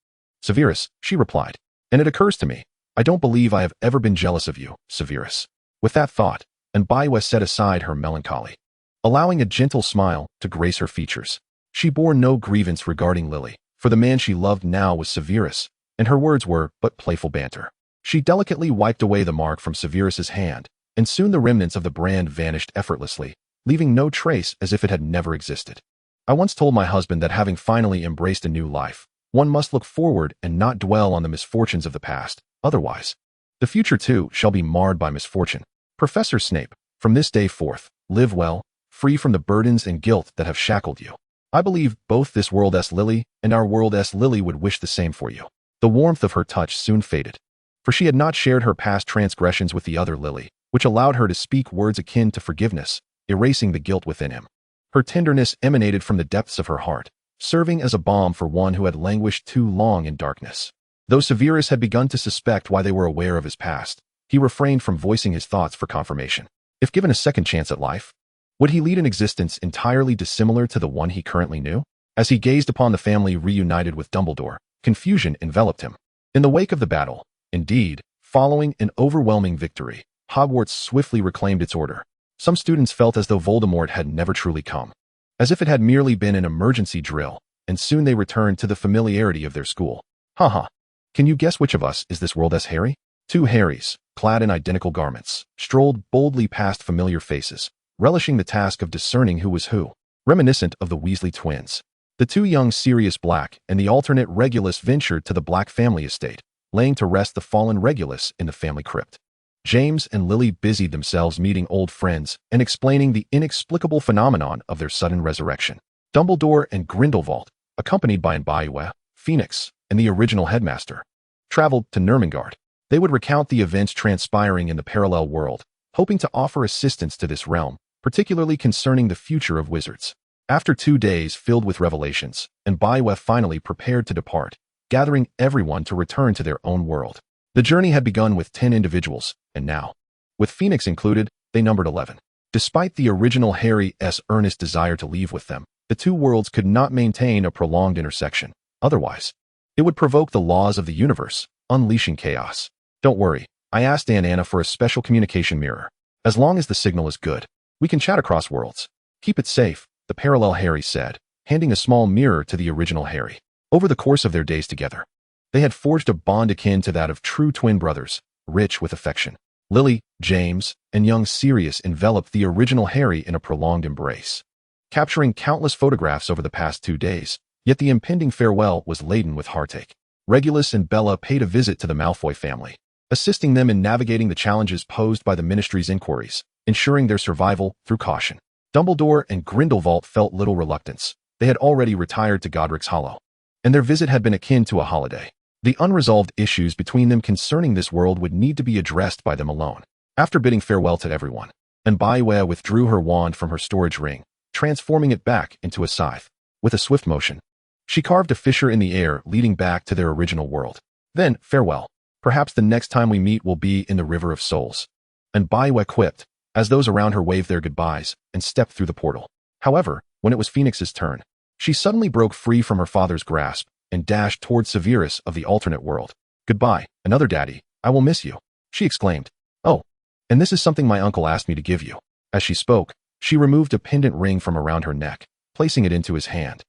"Severus," she replied, "and it occurs to me, I don't believe I have ever been jealous of you, Severus." With that thought, Baiwei set aside her melancholy, allowing a gentle smile to grace her features. She bore no grievance regarding Lily, for the man she loved now was Severus, and her words were but playful banter. She delicately wiped away the mark from Severus's hand, and soon the remnants of the brand vanished effortlessly, leaving no trace as if it had never existed. "I once told my husband that having finally embraced a new life, one must look forward and not dwell on the misfortunes of the past, otherwise, the future too shall be marred by misfortune. Professor Snape, from this day forth, live well, free from the burdens and guilt that have shackled you. I believe both this world's Lily and our world's Lily would wish the same for you." The warmth of her touch soon faded, for she had not shared her past transgressions with the other Lily, which allowed her to speak words akin to forgiveness, erasing the guilt within him. Her tenderness emanated from the depths of her heart, serving as a balm for one who had languished too long in darkness. Though Severus had begun to suspect why they were aware of his past, he refrained from voicing his thoughts for confirmation. If given a second chance at life, would he lead an existence entirely dissimilar to the one he currently knew? As he gazed upon the family reunited with Dumbledore, confusion enveloped him. In the wake of the battle, indeed, following an overwhelming victory, Hogwarts swiftly reclaimed its order. Some students felt as though Voldemort had never truly come, as if it had merely been an emergency drill, and soon they returned to the familiarity of their school. "Haha. Can you guess which of us is this world's Harry?" Two Harrys, clad in identical garments, strolled boldly past familiar faces, relishing the task of discerning who was who, reminiscent of the Weasley twins. The two young Sirius Black and the alternate Regulus ventured to the Black family estate, laying to rest the fallen Regulus in the family crypt. James and Lily busied themselves meeting old friends and explaining the inexplicable phenomenon of their sudden resurrection. Dumbledore and Grindelwald, accompanied by Baiwei, Phoenix, and the original headmaster, traveled to Nurmengard. They would recount the events transpiring in the parallel world, hoping to offer assistance to this realm, particularly concerning the future of wizards. After 2 days filled with revelations, Baiwei finally prepared to depart, gathering everyone to return to their own world. The journey had begun with 10 individuals, and now, with Phoenix included, they numbered 11. Despite the original Harry's earnest desire to leave with them, the two worlds could not maintain a prolonged intersection. Otherwise, it would provoke the laws of the universe, unleashing chaos. "Don't worry, I asked Aunt Anna for a special communication mirror. As long as the signal is good, we can chat across worlds. Keep it safe," the parallel Harry said, handing a small mirror to the original Harry. Over the course of their days together, they had forged a bond akin to that of true twin brothers, rich with affection. Lily, James, and young Sirius enveloped the original Harry in a prolonged embrace, capturing countless photographs over the past 2 days, yet the impending farewell was laden with heartache. Regulus and Bella paid a visit to the Malfoy family, assisting them in navigating the challenges posed by the Ministry's inquiries, ensuring their survival through caution. Dumbledore and Grindelwald felt little reluctance. They had already retired to Godric's Hollow, and their visit had been akin to a holiday. The unresolved issues between them concerning this world would need to be addressed by them alone. After bidding farewell to everyone, Baiwei withdrew her wand from her storage ring, transforming it back into a scythe. With a swift motion, She carved a fissure in the air leading back to their original world. Then, farewell. Perhaps the next time we meet will be in the River of Souls. And Baiwe quipped, as those around her waved their goodbyes and stepped through the portal. However, when it was Phoenix's turn, she suddenly broke free from her father's grasp and dashed towards Severus of the alternate world. Goodbye, another daddy, I will miss you, she exclaimed. Oh, and this is something my uncle asked me to give you. As she spoke, she removed a pendant ring from around her neck, placing it into his hand,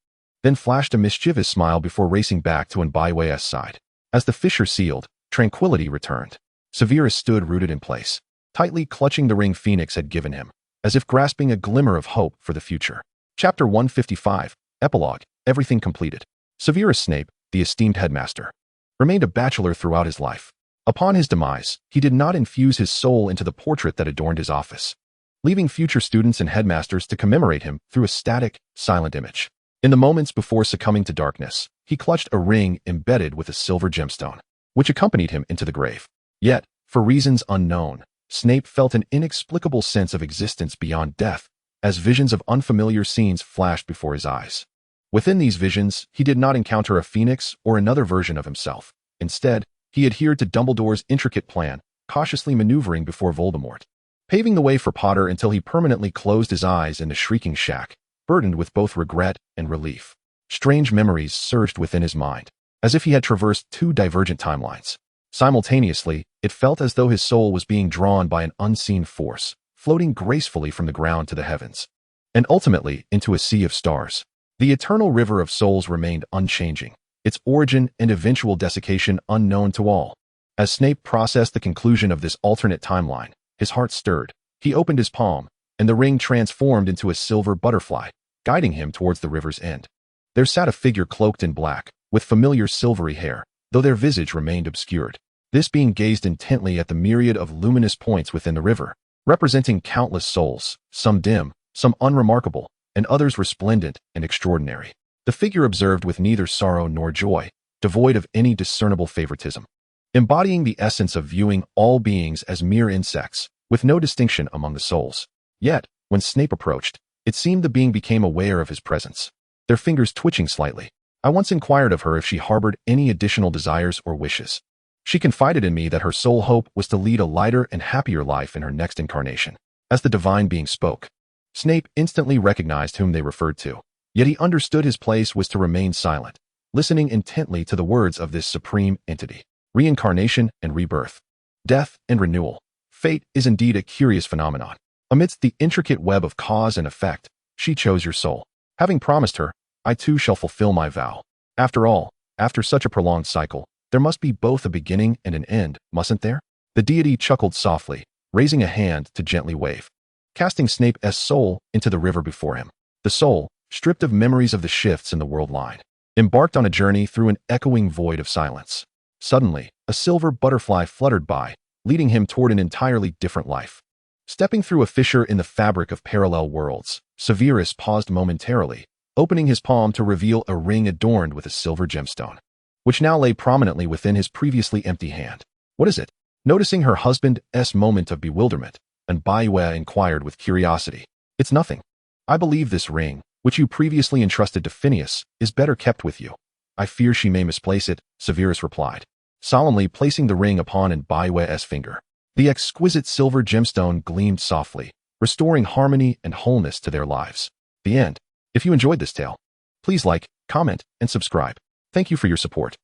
then flashed a mischievous smile before racing back to Baiwe's side. As the fissure sealed, tranquility returned. Severus stood rooted in place, tightly clutching the ring Phoenix had given him, as if grasping a glimmer of hope for the future. Chapter 155, Epilogue, Everything Completed. Severus Snape, the esteemed headmaster, remained a bachelor throughout his life. Upon his demise, he did not infuse his soul into the portrait that adorned his office, leaving future students and headmasters to commemorate him through a static, silent image. In the moments before succumbing to darkness, he clutched a ring embedded with a silver gemstone, which accompanied him into the grave. Yet, for reasons unknown, Snape felt an inexplicable sense of existence beyond death, as visions of unfamiliar scenes flashed before his eyes. Within these visions, he did not encounter a phoenix or another version of himself. Instead, he adhered to Dumbledore's intricate plan, cautiously maneuvering before Voldemort, paving the way for Potter until he permanently closed his eyes in the shrieking shack, burdened with both regret and relief. Strange memories surged within his mind, as if he had traversed two divergent timelines. Simultaneously, it felt as though his soul was being drawn by an unseen force, floating gracefully from the ground to the heavens, and ultimately into a sea of stars. The eternal River of Souls remained unchanging, its origin and eventual desiccation unknown to all. As Snape processed the conclusion of this alternate timeline, his heart stirred. He opened his palm, and the ring transformed into a silver butterfly, guiding him towards the river's end. There sat a figure cloaked in black, with familiar silvery hair, though their visage remained obscured. This being gazed intently at the myriad of luminous points within the river, representing countless souls, some dim, some unremarkable, and others resplendent and extraordinary. The figure observed with neither sorrow nor joy, devoid of any discernible favoritism, embodying the essence of viewing all beings as mere insects, with no distinction among the souls. Yet, when Snape approached, it seemed the being became aware of his presence, their fingers twitching slightly. I once inquired of her if she harbored any additional desires or wishes. She confided in me that her sole hope was to lead a lighter and happier life in her next incarnation. As the divine being spoke, Snape instantly recognized whom they referred to. Yet he understood his place was to remain silent, listening intently to the words of this supreme entity. Reincarnation and rebirth. Death and renewal. Fate is indeed a curious phenomenon. Amidst the intricate web of cause and effect, she chose your soul. Having promised her, I too shall fulfill my vow. After all, after such a prolonged cycle, there must be both a beginning and an end, mustn't there? The deity chuckled softly, raising a hand to gently wave, casting Snape's soul into the river before him. The soul, stripped of memories of the shifts in the world line, embarked on a journey through an echoing void of silence. Suddenly, a silver butterfly fluttered by, leading him toward an entirely different life. Stepping through a fissure in the fabric of parallel worlds, Severus paused momentarily, opening his palm to reveal a ring adorned with a silver gemstone, which now lay prominently within his previously empty hand. What is it? Noticing her husband's moment of bewilderment, Baiwe inquired with curiosity. It's nothing. I believe this ring, which you previously entrusted to Phineas, is better kept with you. I fear she may misplace it, Severus replied, solemnly placing the ring upon Baiwe's finger. The exquisite silver gemstone gleamed softly, restoring harmony and wholeness to their lives. The end. If you enjoyed this tale, please like, comment, and subscribe. Thank you for your support.